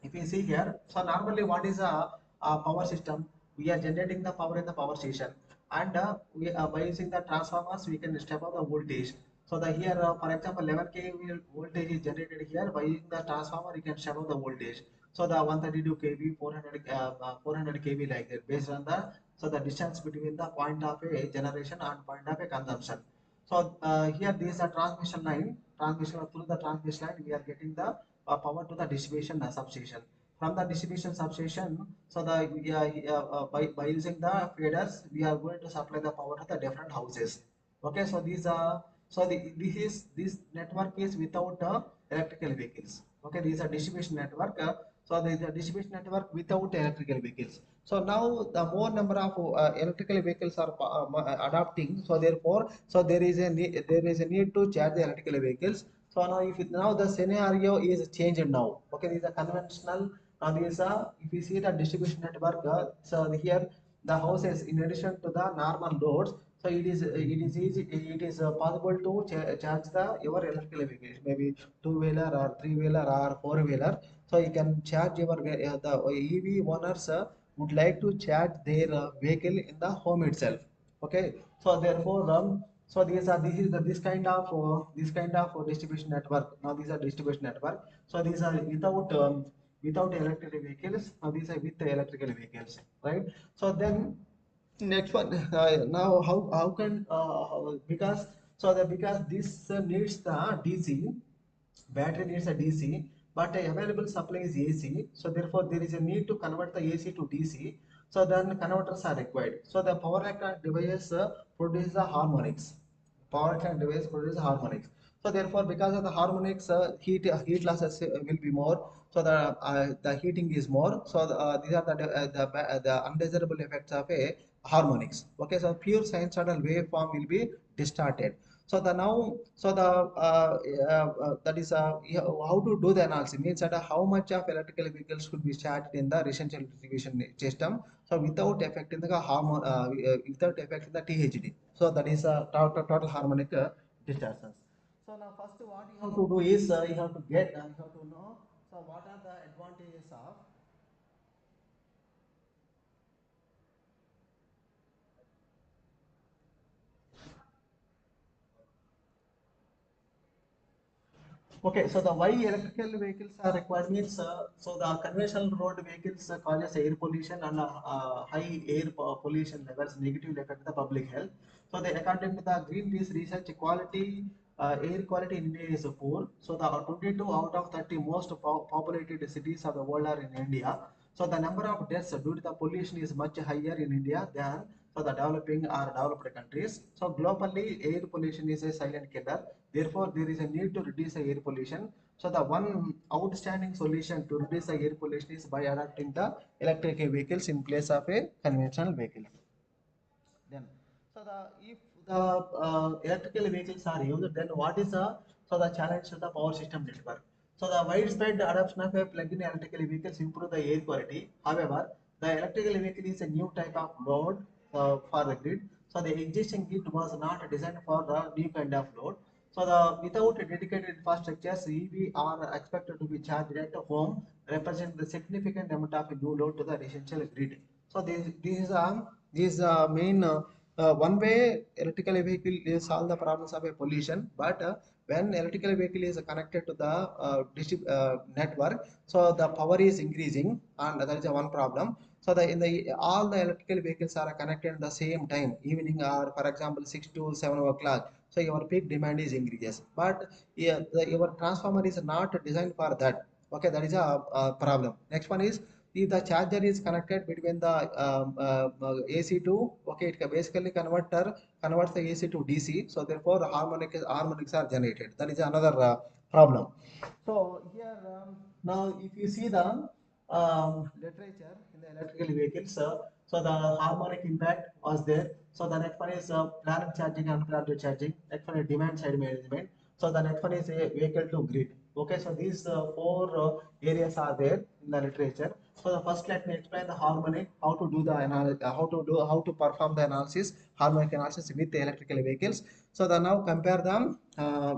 if you see here, so normally what is a power system? We are generating the power in the power station, and by using the transformers we can step up the voltage. So the here for example 11 kV voltage is generated here. By using the transformer you can step up the voltage. So the 132 kV, 400 kV, like that, based on the, so the distance between the point of a generation and point of a consumption. So here this is a transmission line. Through the transmission line we are getting the power to the distribution substation. From the distribution substation, so by using the feeders, we are going to supply the power to the different houses. Okay, so these are, so this network is without electrical vehicles. Okay, these are distribution network. So there is a distribution network without electrical vehicles. So now the more number of electrical vehicles are adopting. So therefore, so there is a need to charge the electrical vehicles. So now now the scenario is changed now. Okay, this is a conventional. Now this is a, if you see the distribution network, so here the houses, in addition to the normal loads, so it is possible to charge the your electrical vehicles, maybe two-wheeler or three-wheeler or four-wheeler. So you can charge your the EV owners would like to charge their vehicle in the home itself. Okay, so therefore this is the this kind of distribution network. Now these are distribution network. So these are without electric vehicles. Now these are with the electrical vehicles, right? So then next one, now how can because, so that because this needs the DC, battery needs a DC, but available supply is AC. So therefore there is a need to convert the AC to DC. So then converters are required. So the power electronic device produces the harmonics. Power electronic device produces harmonics. So therefore, because of the harmonics, heat losses will be more. So the heating is more. So these are the undesirable effects of a harmonics. Okay, so pure sinusoidal waveform will be distorted. So the now, so the that is yeah, how to do the analysis means that how much of electrical vehicles could be charged in the residential distribution system. So without affecting the without affecting the THD. So that is total harmonic distortions. So now first what you have to do is you have to know, so what are the advantages of Okay, so the why electrical vehicles are required means so the conventional road vehicles causes air pollution and high air pollution levels negatively affect the public health. So they according to the Greenpeace research quality air quality in India is poor. So the 22 out of 30 most populated cities of the world are in India. So the number of deaths due to the pollution is much higher in India than so the developing or developed countries. So globally, air pollution is a silent killer. Therefore, there is a need to reduce the air pollution. So the one outstanding solution to reduce the air pollution is by adopting the electric vehicles in place of a conventional vehicle. Then, so the if the electrical vehicles are used, then what is the so the challenge to the power system network? So the widespread adoption of a plug-in electrical vehicles improve the air quality. However, the electrical vehicle is a new type of load for the grid. So the existing grid was not designed for the new kind of load. So the without a dedicated infrastructures, EV are expected to be charged at home, represent the significant amount of new load to the residential grid. So this is main one way electrical vehicle is solve the problems of a pollution, but when electrical vehicle is connected to the network, so the power is increasing, and that is one problem. So the in the all the electrical vehicles are connected at the same time, evening or for example 6 to 7 o'clock. So your peak demand is increases, but yeah, your transformer is not designed for that. Okay, that is a problem. Next one is if the charger is connected between the AC to okay, it basically converts the AC to DC. So therefore, harmonics are generated. That is another problem. So here now, if you see the literature in the electrical vehicles, so the harmonic impact was there. So the next one is planned charging and unplanned charging. Next one is demand side management. So the next one is a vehicle to grid. Okay, so these four areas are there in the literature. So the first, let me explain the harmonic, how to do the how to perform the analysis, harmonic analysis with the electrical vehicles. So the now compare them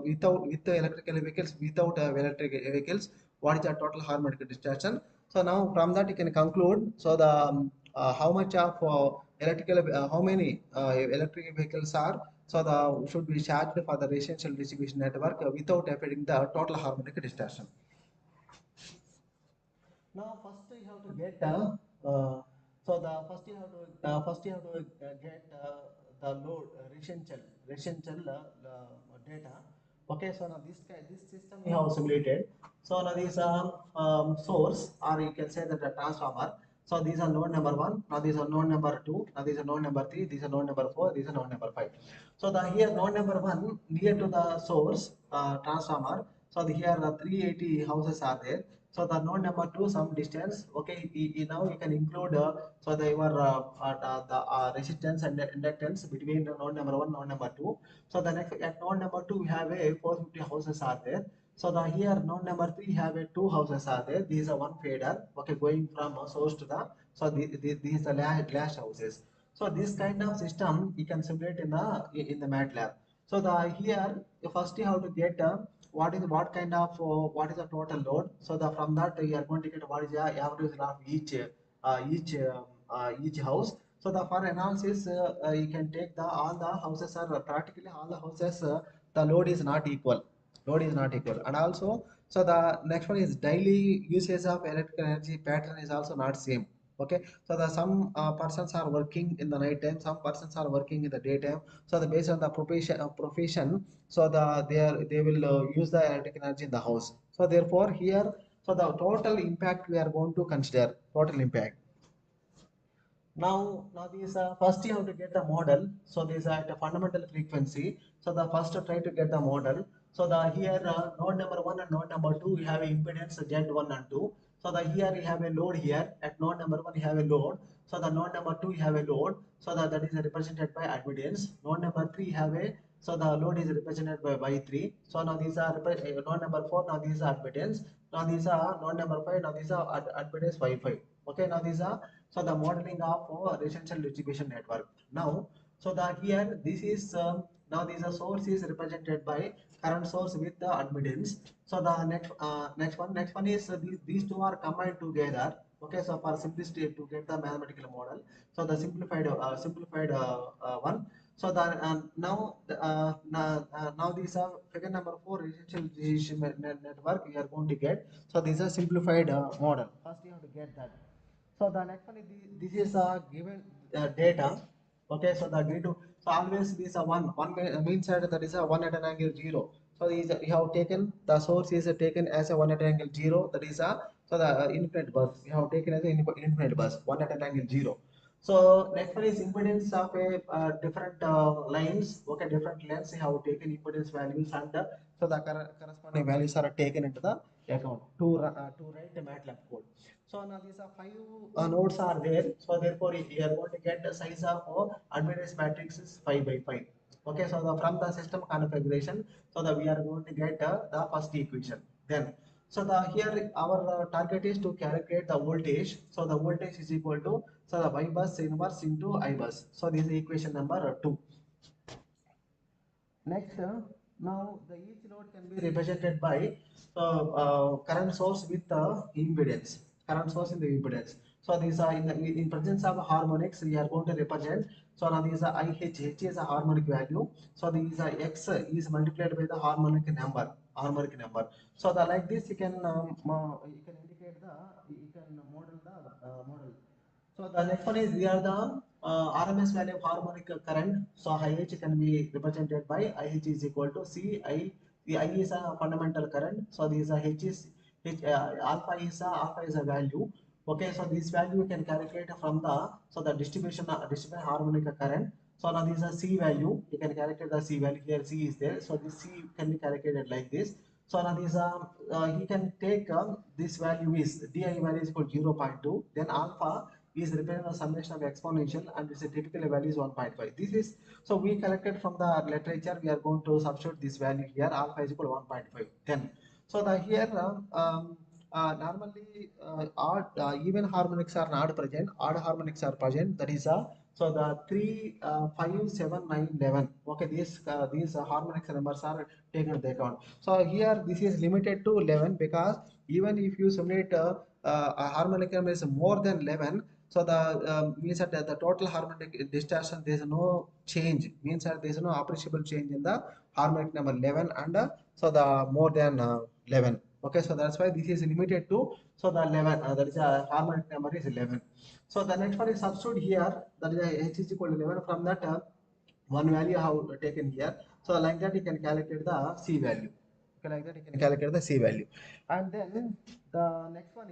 with the electrical vehicles without electric vehicles. What is the total harmonic distortion? So now from that you can conclude. So the how much of how many electric vehicles are so the should be charged for the residential distribution network without affecting the total harmonic distortion. Now first you have to get so the first you have to get the load residential data. Okay, so now this system you have simulated. So now this source, or you can say that the transformer. So these are node number one. Now these are node number two. Now these are node number three. These are node number four. These are node number five. So the here node number one near to the source transformer. So here 380 houses are there. So the node number two some distance. Okay, now you can include so the your the resistance and inductance between the node number one, node number two. So the next at node number two we have a 450 houses are there. So the here node number three have a two houses are there. These are one fader. Okay, going from source to the so these are glass houses. So this kind of system you can simulate in the MATLAB. So the here first you have to get what kind of what is the total load. So the from that you are going to get what is the average of each house. So the for analysis you can take the all the houses are practically all the houses the load is not equal. Load is not equal, and also so the next one is daily usage of electrical energy pattern is also not same. Okay, so the some persons are working in the night time, some persons are working in the daytime. So the based on the profession, so they will use the electrical energy in the house. So therefore here, so the total impact we are going to consider total impact. Now these first you have to get the model. So these are at a fundamental frequency. So the first try to get the model. So the here node number one and node number two we have a impedance Z1 and 2. So the here you have a load here. At node number one you have a load. So the node number two you have a load. So that is represented by admittance. Node number three have a so the load is represented by Y3. So now these are node number four. Now these are admittance. Now these are node number five. Now these are admittance Y5. Okay. Now these are so the modeling of residential distribution network. Now, so the here this is now this source is represented by current source with the admittance. So the next one is these two are combined together. Okay, so for simplicity to get the mathematical model, so the simplified one. So now these are figure number 4 residential decision network we are going to get. So these are simplified model. First you have to get that. So the next one is this is a given data. Okay, so the grid. So always this a one means that that is a 1 at an angle 0. So these we have taken the source is taken as a 1 at an angle 0. That is a so the infinite bus we have taken as an infinite bus 1 at an angle 0. So next one is impedance of a different lines. Okay, different lengths. We have taken impedance values and so the corresponding values are taken into the account to write the MATLAB code. So now these are 5 nodes are there. So therefore you are going to get the size of advanced matrix is 5 by 5. Okay, so from the system configuration, so that we are going to get the first equation. Then so the here our target is to calculate the voltage. So the voltage is equal to so the Y bus inverse into I bus. So this is equation number 2. Next, now the each node can be represented by current source with the impedance. Current source in the impedance. So these are in presence of harmonics we are going to represent. So now these are H is a harmonic value. So these are X is multiplied by the harmonic number. Harmonic number. So the like this you can indicate the you can model the model. So the next one is we are the RMS value of harmonic current. So IH can be represented by IH is equal to CI. The I is a fundamental current. So this is a H is alpha is a value. Okay, so this value you can calculate from the so the distribution harmonic current. So now this is a C value. You can calculate the C value here. C is there. So this C can be calculated like this. So now this he can take this value is di value is equal to 0.2. Then alpha is representing the summation of exponential and its typical value is 1.5. This is so we collected from the literature. We are going to substitute this value here. Alpha is equal to 1.5. Then so the here normally odd even harmonics are not present. Odd harmonics are present. That is so the 3, 5, 7, 9, 11. Okay, these harmonics numbers are taken into account. So here this is limited to 11 because even if you simulate a harmonic number is more than 11, so the means that the total harmonic distortion there is no change, means that there is no appreciable change in the harmonic number 11 and so the more than 11. Okay, so that's why this is limited to so the 11 that is a harmonic number is 11. So the next one is substitute here, that is H is equal to 11. From that one value I have taken here. So like that you can calculate the C value. Okay, like that you can calculate the C value. And then the next one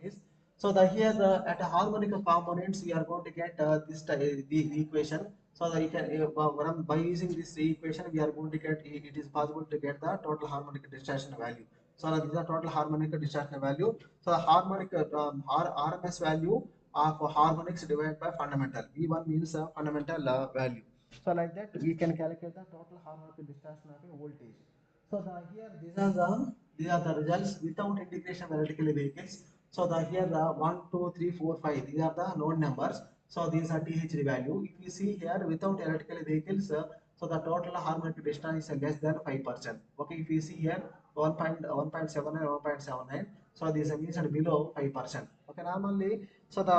is so the here the at a harmonic components we are going to get this the equation. So that you can by using this equation we are going to get it is possible to get the total harmonic distortion value. So this is the total harmonic distortion value. So the harmonic RMS value of harmonics divided by fundamental. V1 means fundamental value. So like that we can calculate the total harmonic distortion of a voltage. So the here these are the results without integration of electrical vehicles. So the here 1, 2, 3, 4, 5 these are the node numbers. So these are THD value. If you see here without electrical vehicles, so the total harmonic distortion is less than 5%. Okay, if you see here 1.7 and 1.79, so this means below 5%. Okay, normally so the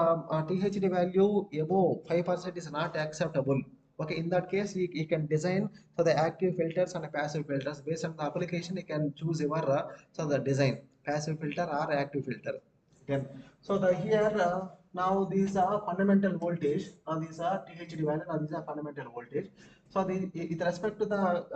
THD value above 5% is not acceptable. Okay, in that case you can design so the active filters and passive filters based on the application. You can choose your so the design passive filter or active filter. Then so the here now these are fundamental voltage. Now these are THD value. Now these are fundamental voltage. So the with respect to the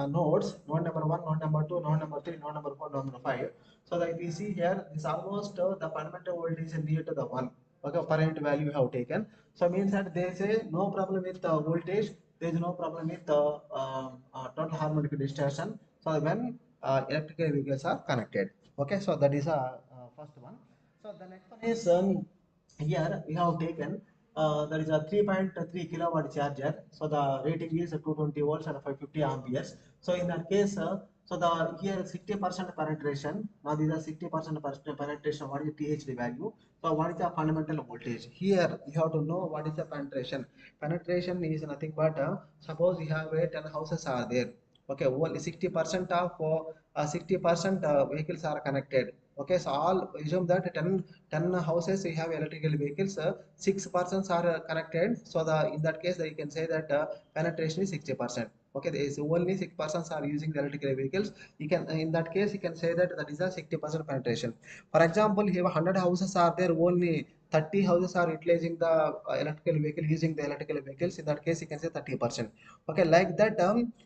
nodes, node number 1, node number 2, node number 3, node number 4, node number 5. So that if you see here, this almost the fundamental voltage is near to the 1. Okay, per unit value we have taken. So means that there is a no problem with voltage. There is no problem with total harmonic distortion. So when electrical vehicles are connected. Okay, so that is first one. So the next one is here we have taken there is a 3.3 kilowatt charger. So the rating is 220 volts and 550 amperes. So in that case, so the here 60% penetration. Now these are 60% penetration. What is the THD value? So what is the fundamental voltage? Here you have to know what is the penetration. Penetration is nothing but suppose you have 10 houses are there. Okay, only 60% of 60% vehicles are connected. Okay, so all assume that 10 houses we have electrical vehicles, 6 persons are connected. So in that case, you can say that penetration is 60%. Okay, there is only 6 persons are using the electrical vehicles. You can in that case you can say that that is a 60% penetration. For example, here 100 houses are there, only 30 houses are utilizing the electrical vehicle, using the electrical vehicles. In that case, you can say 30%. Okay, like that.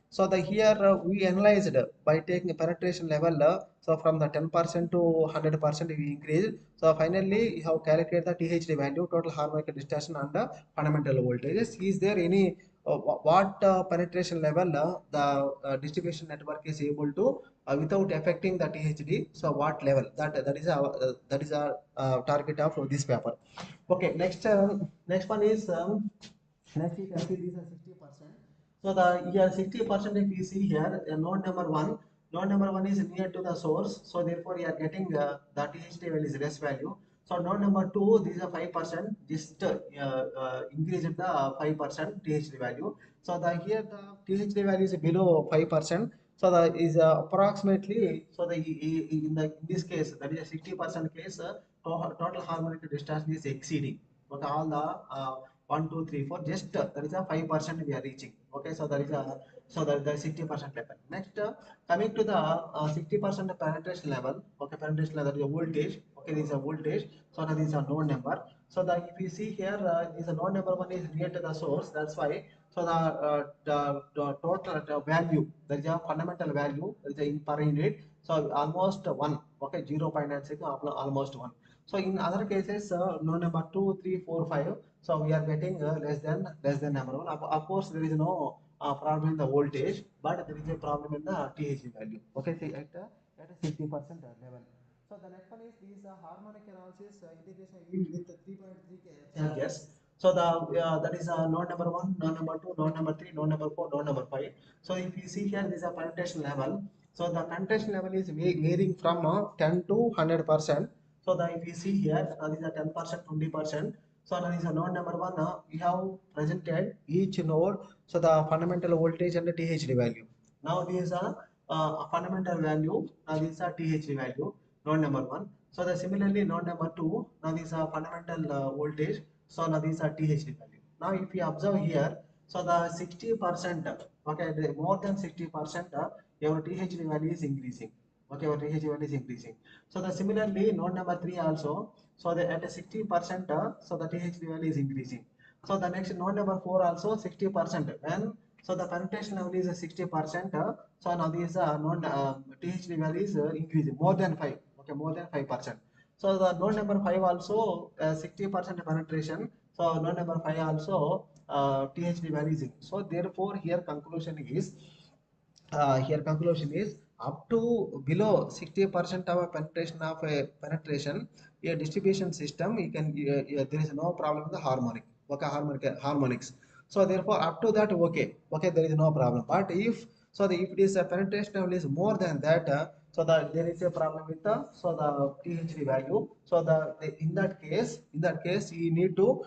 So the here we analyzed by taking a penetration level. So from the 10% to 100% we increase. So finally, you have calculated the THD value, total harmonic distortion, and the fundamental voltages. Is there any what penetration level the distribution network is able to without affecting the THD? So what level that is our target of this paper. Okay, next one is next you can see these are 60%. So the here 60% if you see here node number one is near to the source. So therefore you are getting the THD value is less value. So node number two, this is a 5%, just increase the 5% THD value. So the here the THD value is below 5%. So the is approximately, so in this case, that is a 60% case, total harmonic distortion is exceeding. Okay, all the 1, 2, 3, 4, just that is a 5% we are reaching. Okay, so that is a, so that the 60% level. Next, coming to the 60% penetration level. Okay, penetration level is a voltage. Okay, this is a voltage. So that is a node number. So that if you see here, is a node number one is near to the source. That's why. So the total value, there is a fundamental value, there is a in per unit. So almost 1. Okay, 0.96 almost 1. So in other cases, node number 2, 3, 4, 5. So we are getting less than number one. Of course, there is no problem in the voltage, but there is a problem in the THD value. Okay, see at a 60% level. So the next one is these harmonic analysis integration with the 3.3 charges. So that is node number one, node number two, node number three, node number four, node number five. So if you see here, this is a penetration level. So the penetration level is varying from 10 to 100%. So the if you see here, this is a 10%, 20%. So now is a node number one. We have presented each node. So the fundamental voltage and the THD value. Now these are a fundamental value. Now these are THD value. Node number one. So the similarly node number two. Now these are fundamental voltage. So now these are THD value. Now if you observe here, so the 60%. Okay, more than 60%. Your THD value is increasing. Okay, your THD value is increasing. So the similarly node number three also. So the at a 60%, so the THD value is increasing. So the next node number 4 also 60%. When so the penetration level is 60%, so now this node THD value is increasing more than 5. Okay, more than 5%. So the node number 5 also 60% penetration. So node number 5 also THD value is in. So therefore here conclusion is up to below 60% of a penetration a distribution system, you can there is no problem with the harmonic. Okay, harmonics. So therefore up to that, okay, there is no problem. But if so if it is a penetration level is more than that, so there is a problem with the THD value. So in that case you need to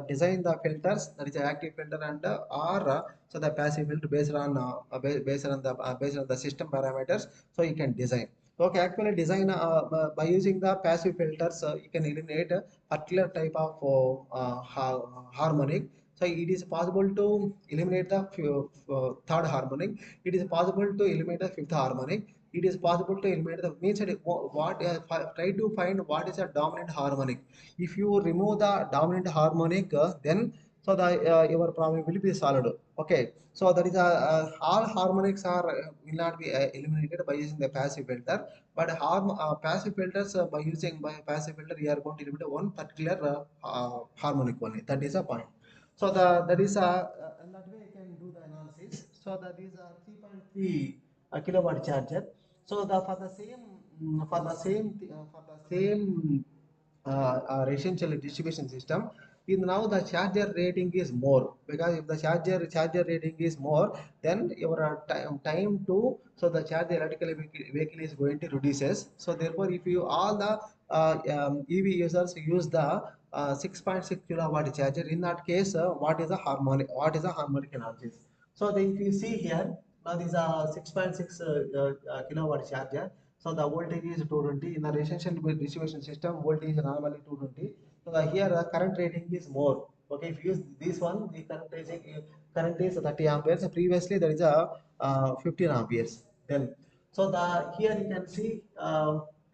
design the filters, that is active filter and or so the passive filter based on based on the system parameters. So you can design. Okay, actually design by using the passive filters, you can eliminate a particular type of harmonic. So it is possible to eliminate the third harmonic. It is possible to eliminate the fifth harmonic. It is possible to eliminate the means what try to find what is a dominant harmonic. If you remove the dominant harmonic, then so the your problem will be solved. Okay, so that is all harmonics are will not be eliminated by using the passive filter, but passive filters by passive filter you are going to eliminate one particular harmonic only. That is a point. So that is and that way you can do the analysis. So that is a 3.3 kilowatt charger. So for the same residential distribution system, in now the charger rating is more, because if the charger rating is more, then your time to the charge electrical vehicle is going to reduces. So therefore if you all the EV users use the 6.6 kilowatt charger, in that case what is a harmonic analysis. So if you see here, now this is a 6.6 kilowatt charger. So the voltage is 220. In the residential distribution system, voltage is normally 220. So here the current rating is more. Okay, if you use this one, the current is 30 amperes. Previously there is a 15 amperes. Then so the here you can see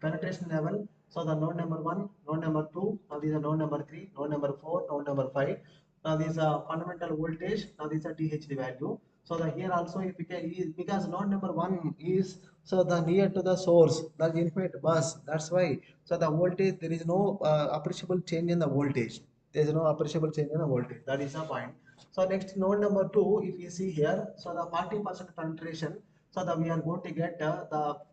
penetration level. So the node number 1, node number 2, now these are node number 3, node number 4, node number 5. Now these are fundamental voltage. Now these are THD value. So the here also if you can because node number 1 is so the near to the source, the infinite bus. That's why. So the voltage there is no appreciable change in the voltage. There is no appreciable change in the voltage. That is the point. So next node number 2, if you see here, so the 40% penetration. So that we are going to get the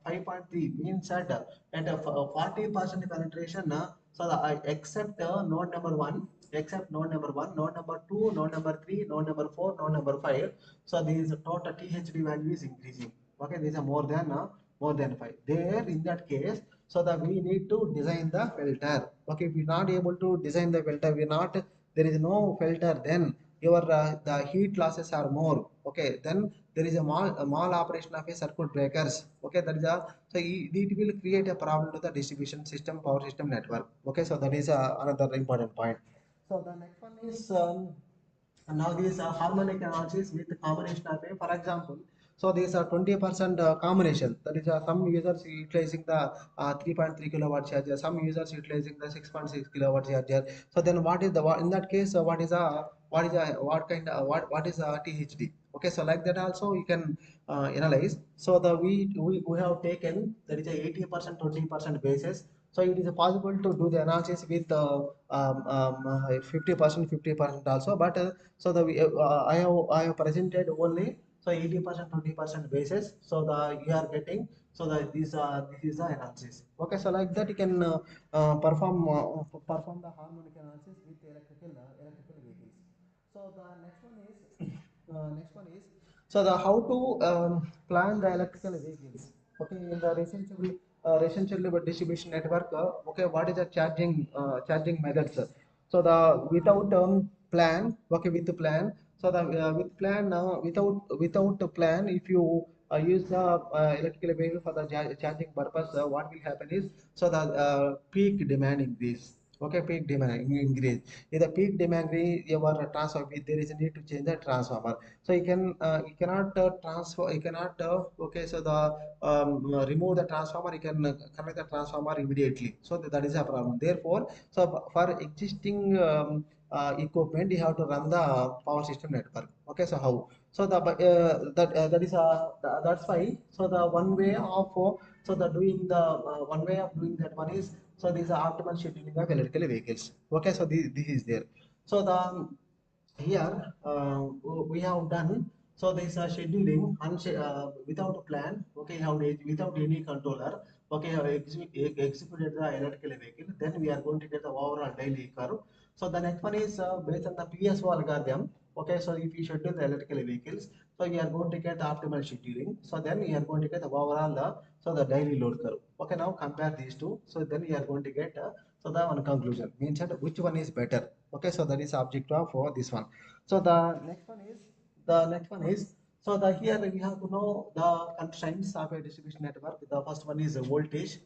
5.3 means that at a 40% penetration. So the except node number 1, except node number 1, node number 2, node number 3, node number 4, node number 5. So these total THD value is increasing. Okay, these are more than 5. There in that case, so that we need to design the filter. Okay, if we not able to design the filter, we not there is no filter, then your the heat losses are more. Okay, then there is a mal operation of a circuit breakers. Okay, that is a so it will create a problem to the distribution system, power system network. Okay, so that is another important point. So the next one is and now these harmonic analysis with combination of a, for example, so these are 20% combination. That is some users utilizing the 3.3 kilowatt charger, some users utilizing the 6.6 kilowatt charger. So then what is the in that case what kind what is THD? Okay, so like that also you can analyze. So the we have taken that is a 80% 20% basis. So it is possible to do the analysis with 50% 50% also, but so the I have presented only so 80% 20% basis. So the you are getting so that this is the analysis. Okay, so like that you can perform the harmonic analysis with electrical vehicles. So the next one is so the how to plan the electrical vehicles. Okay, in the residential distribution network. Okay, what is the charging methods? So the without plan. Okay, with the plan. So the with plan without the plan, if you use the electrical vehicle for the charging purpose, what will happen is so the peak demand increase. Okay, peak demand increase. If the peak demand increase, your transformer, there is a need to change the transformer. So you cannot transfer, you cannot okay. So the remove the transformer, you can connect the transformer immediately. So that is a problem. Therefore, so for existing equipment, you have to run the power system network. Okay, so how? So that is that's why. So the one way of so the doing the one way of doing that one is so these are optimal scheduling of electrical vehicles. Okay, so this is there. So the here we have done so this scheduling without a plan. Okay, without any controller. Okay, have executed the electrical vehicle, then we are going to get the overall daily curve. So the next one is based on the PSO algorithm. Okay, so if you schedule the electrical vehicles, so you are going to get the optimal scheduling. So then you are going to get the overall so the daily load curve. Okay, now compare these two. So then you are going to get so the one conclusion means that which one is better. Okay, so that is object of this one. So the next one is so the here we have to know the constraints of a distribution network. The first one is voltage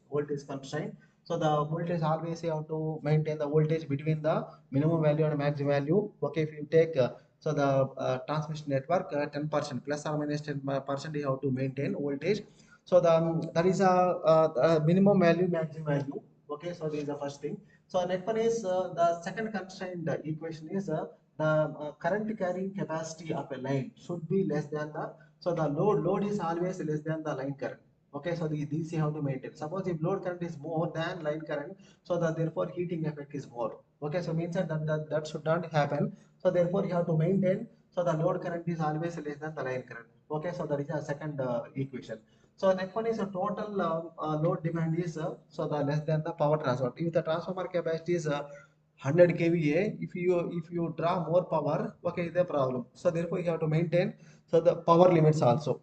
constraint. So the voltage always you have to maintain the voltage between the minimum value and maximum value. Okay, if you take so the transmission network 10% plus or minus 10% you have to maintain voltage. So the that is a minimum value maximum value. Okay, so this is the first thing. So next one is the second constraint equation is the current carrying capacity of a line should be less than the so the load is always less than the line current. Okay, so these you have to maintain. Suppose if load current is more than line current, so that therefore heating effect is more. Okay, so means that should not happen. So therefore you have to maintain. So the load current is always less than the line current. Okay, so that is a second equation. So next one is a total load demand is so the less than the power transfer. If the transformer capacity is 100 kVA, if you draw more power, okay, the problem. So therefore you have to maintain so the power limits also.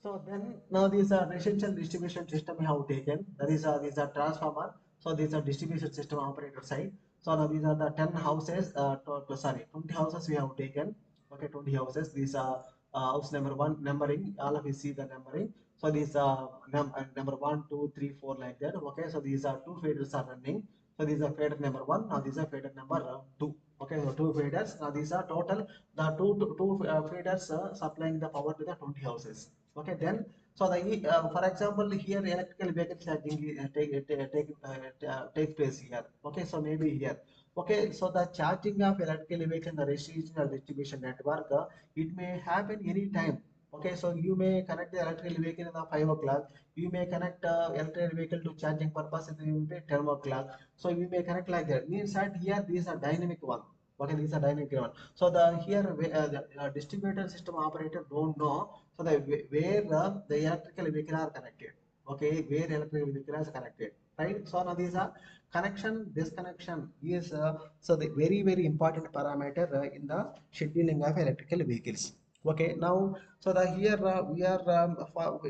So then now these are residential distribution system we have taken. That is these are transformer. So these are distribution system operator side. So now these are the 10 houses. Sorry, 20 houses we have taken. Okay, 20 houses. These are house number one numbering. All of you see the numbering. So these number 1, 2, 3, 4 like that. Okay, so these are two faders are running. So these are fader number 1. Now these are fader number 2. Okay, so two faders. Now these are total the two faders supplying the power to the 20 houses. Okay, then so for example here electrical vehicle charging takes place here. Okay, so maybe here. Okay, so the charging of electrical vehicle in the residential distribution network, it may happen any time. Okay, so you may connect the electrical vehicle in the 5 o'clock. You may connect electrical vehicle to charging purpose in the 10 o'clock. So we may connect like that. Means that here these are dynamic one. Okay, these are dynamic one. So the here the distributor system operator don't know. So where the electrical vehicle are connected. Okay, where electrical vehicle is connected. Right. So now these are connection disconnection is so the very important parameter in the scheduling of electrical vehicles. Okay, now so the here we are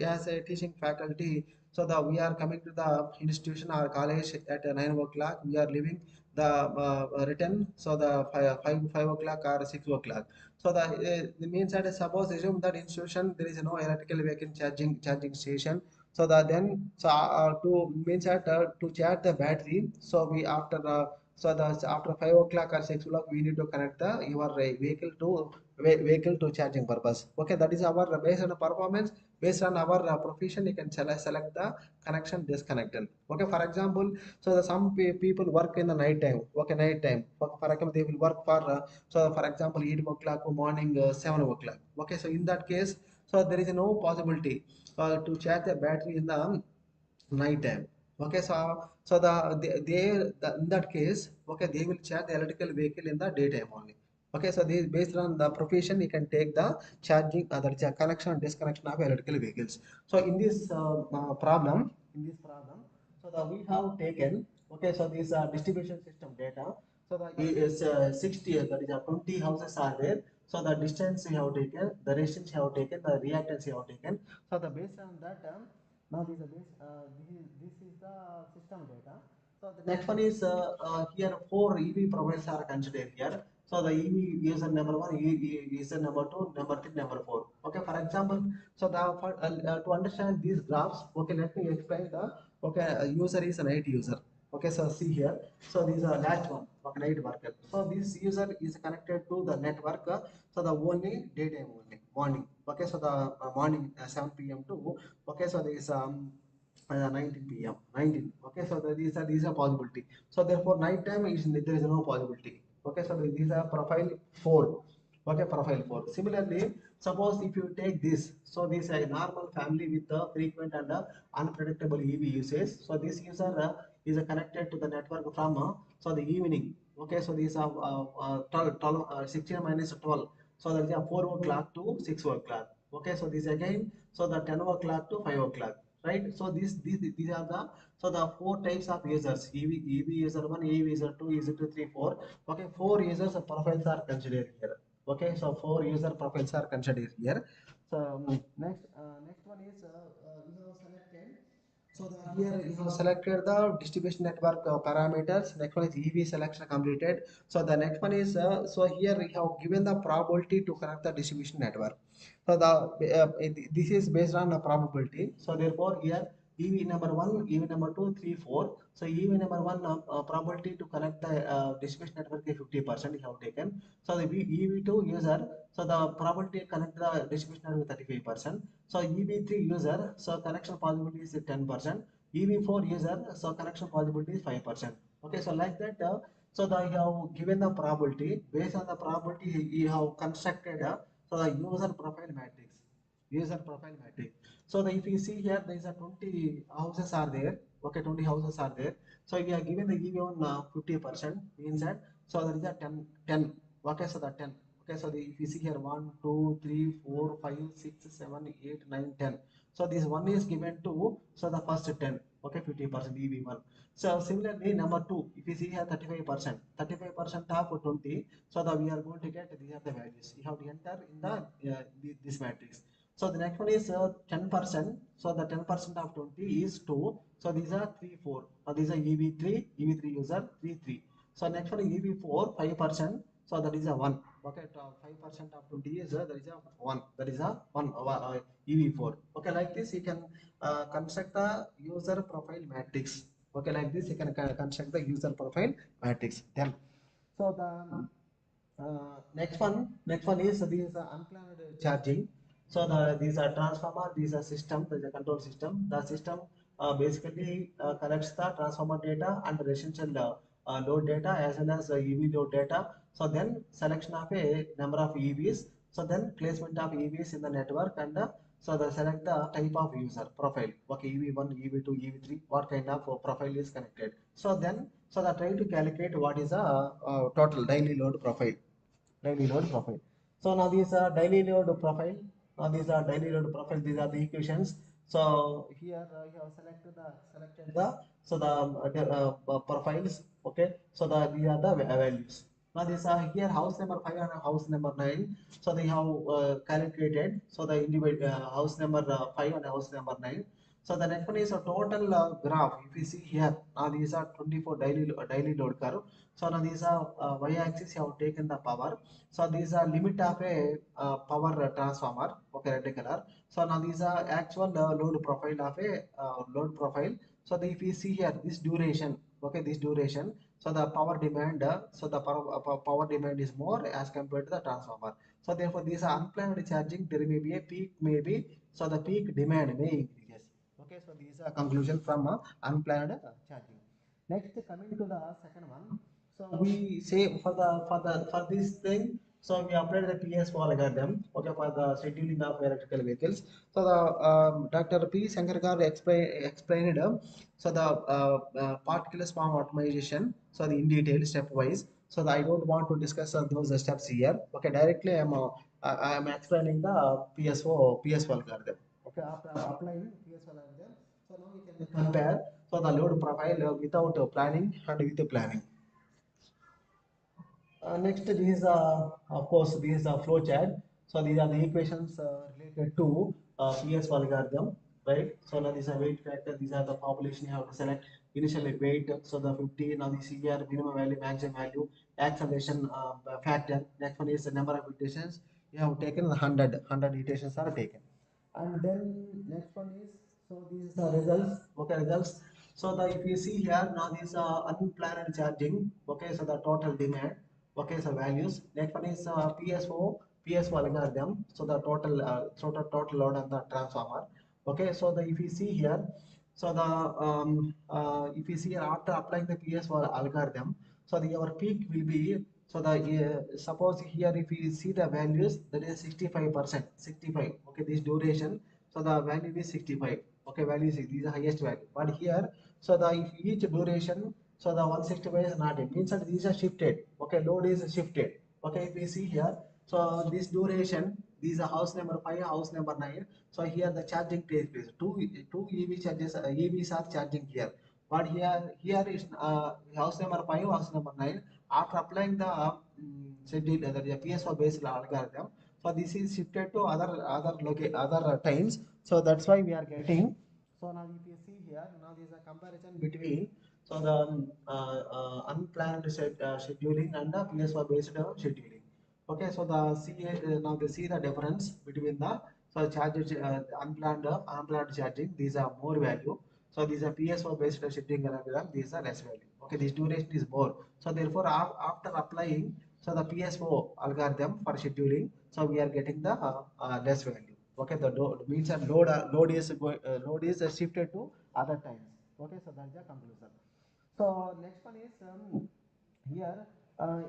as a teaching faculty, so the we are coming to the institution or college at 9 o'clock. We are leaving the return, so the 5 o'clock or 6 o'clock. So the means that suppose assume that institution there is no electrical vehicle charging station. So the then so to means that to charge the battery. So we after so the after 5 o'clock or 6 o'clock we need to connect the your vehicle to charging purpose. Okay, that is our based on the performance, based on our profession you can select the connection disconnected. Okay, for example, so the some people work in the night time. Okay, night time for example they will work for so for example 8 o'clock morning 7 o'clock. Okay, so in that case, so there is no possibility to charge the battery in the night time. Okay, so in that case, okay, they will charge the electrical vehicle in the daytime only. Okay, so this based on the profession you can take the charging that is a connection and disconnection of electrical vehicles. So in this problem, so the we have taken, okay, so this distribution system data. So the is 60, that is 20 houses are there. So the distance we have taken, the resistance we have taken, the reactance we have taken. So the based on that now this is the system data. So the next one is here 4 EV profiles are considered here. So the EV user number 1, EV user number 2, number 3, number 4. Okay, for example, so to understand these graphs, okay, let me explain the okay user is a night user. Okay, so see here. So these are last one, okay, night worker. So this user is connected to the network. So the only daytime only morning. Okay, so the morning 7 p.m. to okay, so there is 19 p.m. 19. Okay, so these are possibility. So therefore, night time is there is no possibility. Okay, so these are profile 4. Okay, profile 4. Similarly, suppose if you take this, so this is a normal family with a frequent and unpredictable EV usage. So this user is connected to the network from so the evening. Okay, so these are 16 minus 12. So that is a 4 o'clock to 6 o'clock. Okay, so this again, so the 10 o'clock to 5 o'clock, right? So these are the so the 4 types of users: EV user 1, EV user 2, user 2, 3, 4. Okay, 4 users profiles are considered here. Okay, so 4 user profiles are considered here. So next one is we have selected. So here you have selected the distribution network parameters. Next one is EV selection completed. So the next one is so here we have given the probability to connect the distribution network. So this is based on the probability. So therefore here EV number 1, EV number 2, 3, 4. So EV number 1 probability to connect the distribution network is 50% you have taken. So the EV2 user, so the probability to connect the distribution network is 35%. So EV3 user, so connection possibility is 10%. EV4 user, so connection possibility is 5%. Okay, so like that, so you have given the probability. Based on the probability, you have constructed so the user profile matrix. User profile matrix. So if you see here, there is a 20 houses are there. Okay, 20 houses are there. So we are given the EV1 50% means that so there is a 10. Okay, so the 10. Okay, so if you see here 1, 2, 3, 4, 5, 6, 7, 8, 9, 10. So this one is given to so the first 10. Okay, 50% EV1. So similarly, number 2, if you see here 35%, 35% of 20. So we are going to get these are the values. You have to enter in this matrix. So the next one is 10%. So the 10% of 20 is 2. So these are 3, 4. These are EV3 user 3, 3. So next one is EV4 5%. So that is a 1. Okay, 5% of 20 is there is a 1, that is a 1 EV4. Okay, like this you can construct the user profile matrix. Okay, like this you can construct the user profile matrix. Then, so the next one is these unplanned charging. So these are transformer, these are system, these are control system. The system basically collects the transformer data and residential load data as well as EV load data. So then selection of a number of EVs. So then placement of EVs in the network and so the select the type of user profile. Okay, EV1, EV2, EV3, what kind of profile is connected. So then so they try to calculate what is a total daily load profile. Daily load profile. So now these are daily load profile. Now these are daily load profile. These are the equations. So here you have selected the so the profiles. Okay. So these are the values. Now these are here house number 5 and house number 9. So they have calculated. So the individual house number 5 and house number 9. So the next one is a total graph. If you see here, now these are 24 daily load curve. So now these are y-axis you have taken the power. So these are limit of a power transformer. Okay, red color. So now these are actual load profile of a load profile. So if you see here this duration, okay, this duration. So the power demand, so the power demand is more as compared to the transformer. So therefore, these are unplanned charging. There may be a peak, maybe. So the peak demand may increase. Okay, so these are conclusion from unplanned charging. Next, coming to the second one. So we say for this thing, so we applied the PSO algorithm. Okay, for the scheduling of electrical vehicles. So the Dr. P. Sankarkar explained so the particle swarm optimization. So the in detail stepwise. So I don't want to discuss those steps here. Okay, directly I am explaining the PSO algorithm. Okay, after applying PSO algorithm, so now we can compare so the load profile without planning and with planning. Next, these of course these are flow chart. So these are the equations related to PS algorithm, right? So now these are weight factor. These are the population you have to select initial weight. So the 50. Now this here minimum value, maximum value, acceleration factor. Next one is the number of iterations. You have taken 100 iterations are taken. And then next one is so these are results. Okay, results. So the if you see here now these are unplanned charging. Okay, so the total demand. Okay, so values. Next one is PSO algorithm. So the total load on the transformer. Okay, so the if you see here, so the if you see here after applying the PSO algorithm, so the your peak will be so the suppose here if you see the values that is 65%, 65. Okay, this duration. So the value is 65. Okay, value is these are highest value. But here, so the if each duration so the 165 is not it means that these are shifted. Okay, load is shifted. Okay, if we see here, so this duration, these are house number 5, house number 9. So here the charging takes place. Two EV charges, EVs are charging here. But here is house number 5, house number 9. After applying the schedule, the PSO based algorithm, so this is shifted to other times. So that's why we are getting. So now if you see here, now there is a comparison between so the unplanned scheduling and the PSO based scheduling. Okay, so the now they see the difference between the so charges unplanned charging. These are more value. So these are PSO based scheduling algorithm. These are less value. Okay, this duration is more. So therefore, after applying so the PSO algorithm for scheduling, so we are getting the less value. Okay, the means that load is shifted to other times. Okay, so that's the conclusion. So next one is here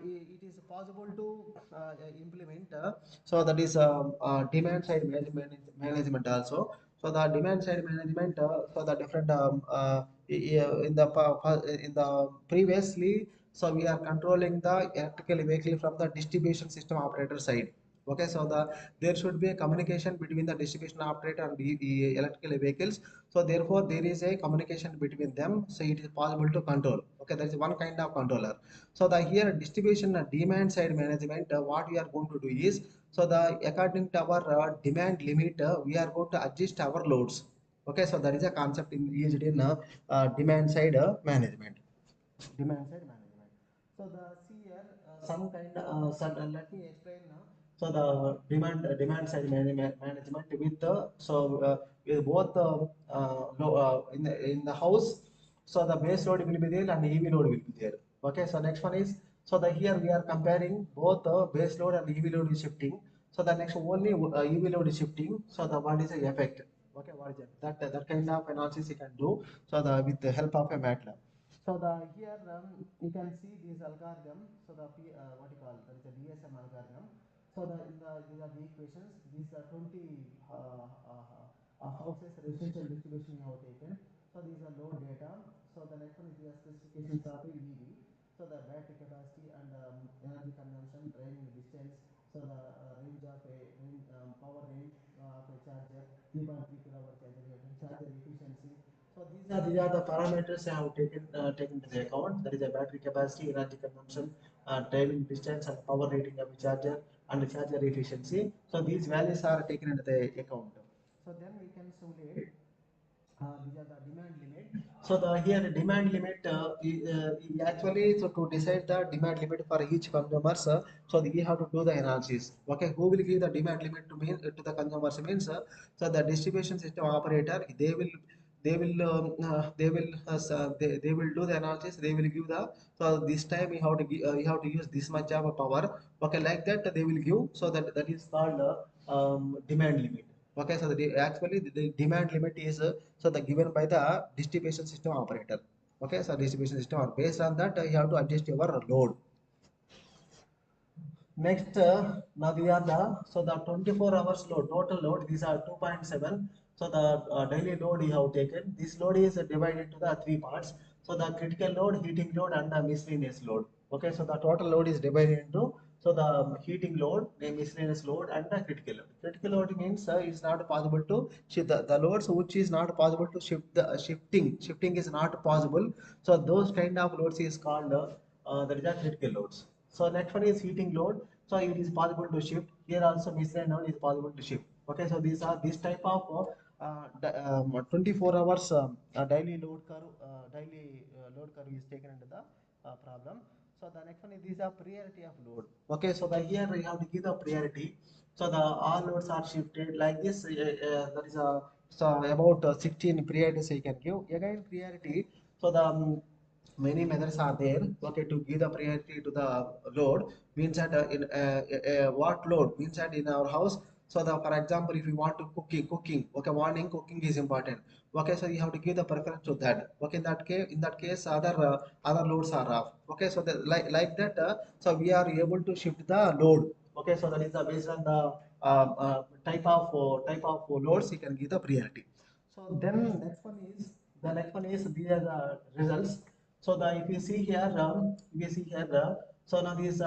it is possible to implement so that is demand side management also. So the demand side management so the different in the previously, so we are controlling the electrical vehicle from the distribution system operator side. Okay, so there should be a communication between the distribution operator and the electrical vehicles. So therefore there is a communication between them, so it is possible to control. Okay, that is one kind of controller. So the here distribution and demand side management, what we are going to do is, so the according to our demand limit, we are going to adjust our loads. Okay, so that is a concept used in demand side management. Demand side management. So the see here, some kind let me explain now. So the demand side management with the with both in the house. So the base load will be there and EV load will be there. Okay, so next one is, so the here we are comparing both the base load and EV load is shifting. So the next only EV load is shifting. So the what is the effect? Okay, what is it? That kind of analysis you can do. So the with the help of a MATLAB. So the here you can see this algorithm. So the what you call, that is a DSM algorithm. So the in the these are the equations. These are 20 houses residential distribution you have taken. So these are load data. So the next one is the specifications of EV. So the battery capacity and energy consumption, draining distance. So the range of a power range of a charger, 3.3 kilowatt charger efficiency. So these are the parameters I have taken into the account. That is a battery capacity, energy consumption, driving distance, and power rating of the charger, and the charger efficiency. So these values are taken into the account. So then we can simulate. These are the demand limit. So the here demand limit actually, so to decide the demand limit for each consumers, so we have to do the analysis. Okay, who will give the demand limit to the consumers means, so the distribution system operator, they will do the analysis. They will give the, so this time you have to use this much of a power. Okay, like that they will give. So that is called demand limit. Okay, so actually the demand limit is so the given by the distribution system operator. Okay, so distribution system, based on that you have to adjust your load. Next, now we are the, so the 24 hours load, total load, these are 2.7. So the daily load you have taken, this load is divided into the three parts. So the critical load, heating load, and the miscellaneous load. Okay, so the total load is divided into, so the heating load, the miscellaneous load, and the critical load. Critical load means it's not possible to shift the loads which is not possible to shift, the shifting is not possible. So those kind of loads is called that is the critical loads. So next one is heating load. So it is possible to shift. Here also miscellaneous load is possible to shift. Okay, so these are this type of 24 hours daily load curve is taken into the problem. So the next one is, these are priority of load. Okay, so the here you have to give the priority. So the all loads are shifted like this. That is so about 16 priorities you can give. Again priority. So the many methods are there. Okay, to give the priority to the load means that what load means that in our house. So the, for example, if you want to cooking, okay, morning cooking is important. Okay, so you have to give the preference to that. Okay, in that case other loads are off. Okay, so the, like that so we are able to shift the load. Okay, so that is the based on the type of loads you can give the priority. So then next one is these are the results. So the if you see here, so now this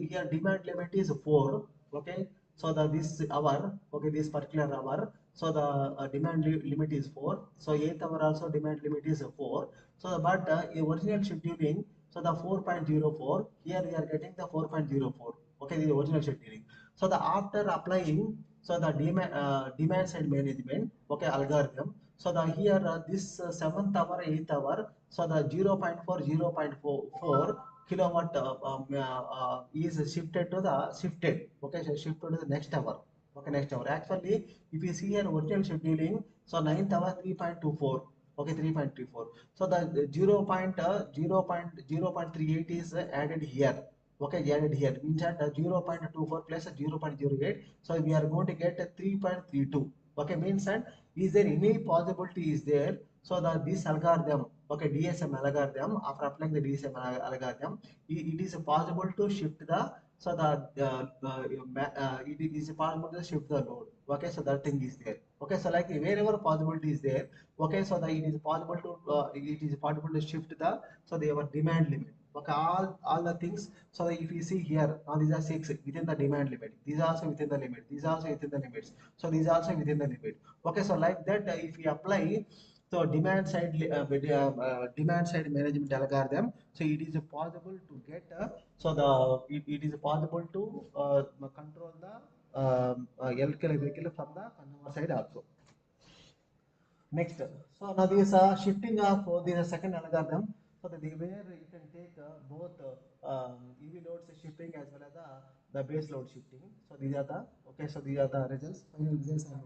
here demand limit is 4. Okay, so the this hour, okay, this particular hour. So the demand limit is 4. So 8th hour also demand limit is 4. So but original scheduling, so the 4.04, here we are getting the 4.04. Okay, the original scheduling. So the after applying, so the demand side management, okay, algorithm. So the here this 7th hour, 8th hour, so the 0.4 kilowatt is shifted to the okay, so shifted to the next hour. Okay, next hour. Actually, if you see here original scheduling, so 9th hour 3.24. Okay, 3.34. So the 0.38 is added here. Okay, added here means that 0.24 plus 0.08. So we are going to get 3.32. Okay, means that is there any possibility is there? So the this algorithm, okay, DSM algorithm, after applying the DSM algorithm, it is possible to shift the, so the it is possible to shift the load. Okay, so that thing is there. Okay, so like wherever possibility is there. Okay, so the it is possible to shift the, so they have demand limit. Okay, all the things. So if you see here, now these are 6 within the demand limit. These are also within the limit. These are also within the limits. So these are also within the limit. Okay, so like that, if we apply, so demand side management algorithm, so it is possible to get so it is possible to control the electrical vehicle from the consumer side also. Next, so now this shifting of this second algorithm. So the where you can take both EV loads shifting as well as the base load shifting. So these are the okay. So these are the results. Final results are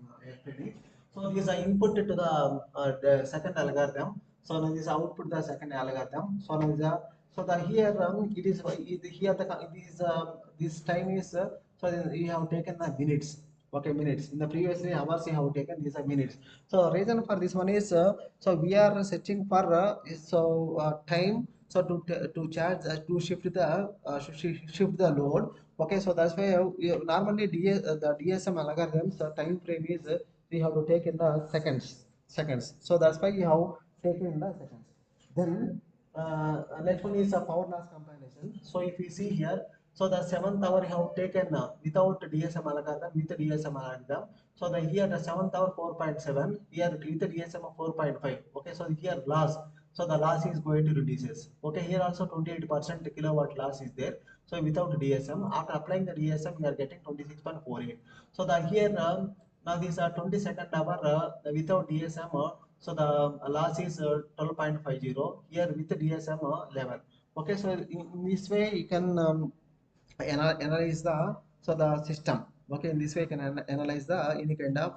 ready. So these are input to the second algorithm. So now this output the second algorithm. So now so the here it is here the this time is so you have taken the minutes. Okay, minutes. In the previously hours you have taken these are minutes. So reason for this one is so we are searching for time. So to charge to shift the shift the load. Okay, so that's why normally the DSM algorithms time frame is we have to take in the seconds. So that's why you have taken in the seconds. Then next one is a power loss compilation. So if we see here, so the seventh hour you have taken without DSM algorithm, with the DSM algorithm. So the here the seventh hour 4.7, here with the DSM of 4.5. Okay, so here loss. So the loss is going to reduces. Okay, here also 28% kilowatt loss is there. So without DSM, after applying the DSM, we are getting 26.48. So the here now this 22nd hour without DSM. So the loss is 12.50. Here with the DSM 11. Okay, so in this way you can analyze the so the system. Okay, in this way you can analyze the any kind of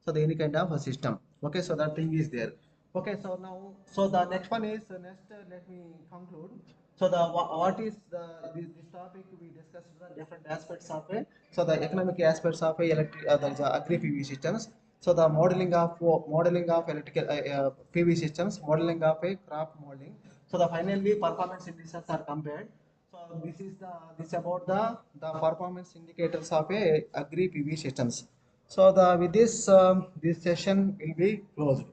so the any kind of a system. Okay, so that thing is there. Okay, so now so the next one is next let me conclude. So the what is this topic we discussed the different aspects of a so the economic aspects of a electric the agri PV systems. So the modeling of electrical PV systems, modeling of a crop modeling. So the finally performance indices are compared. So this about the performance indicators of a agri PV systems. So the with this this session will be closed.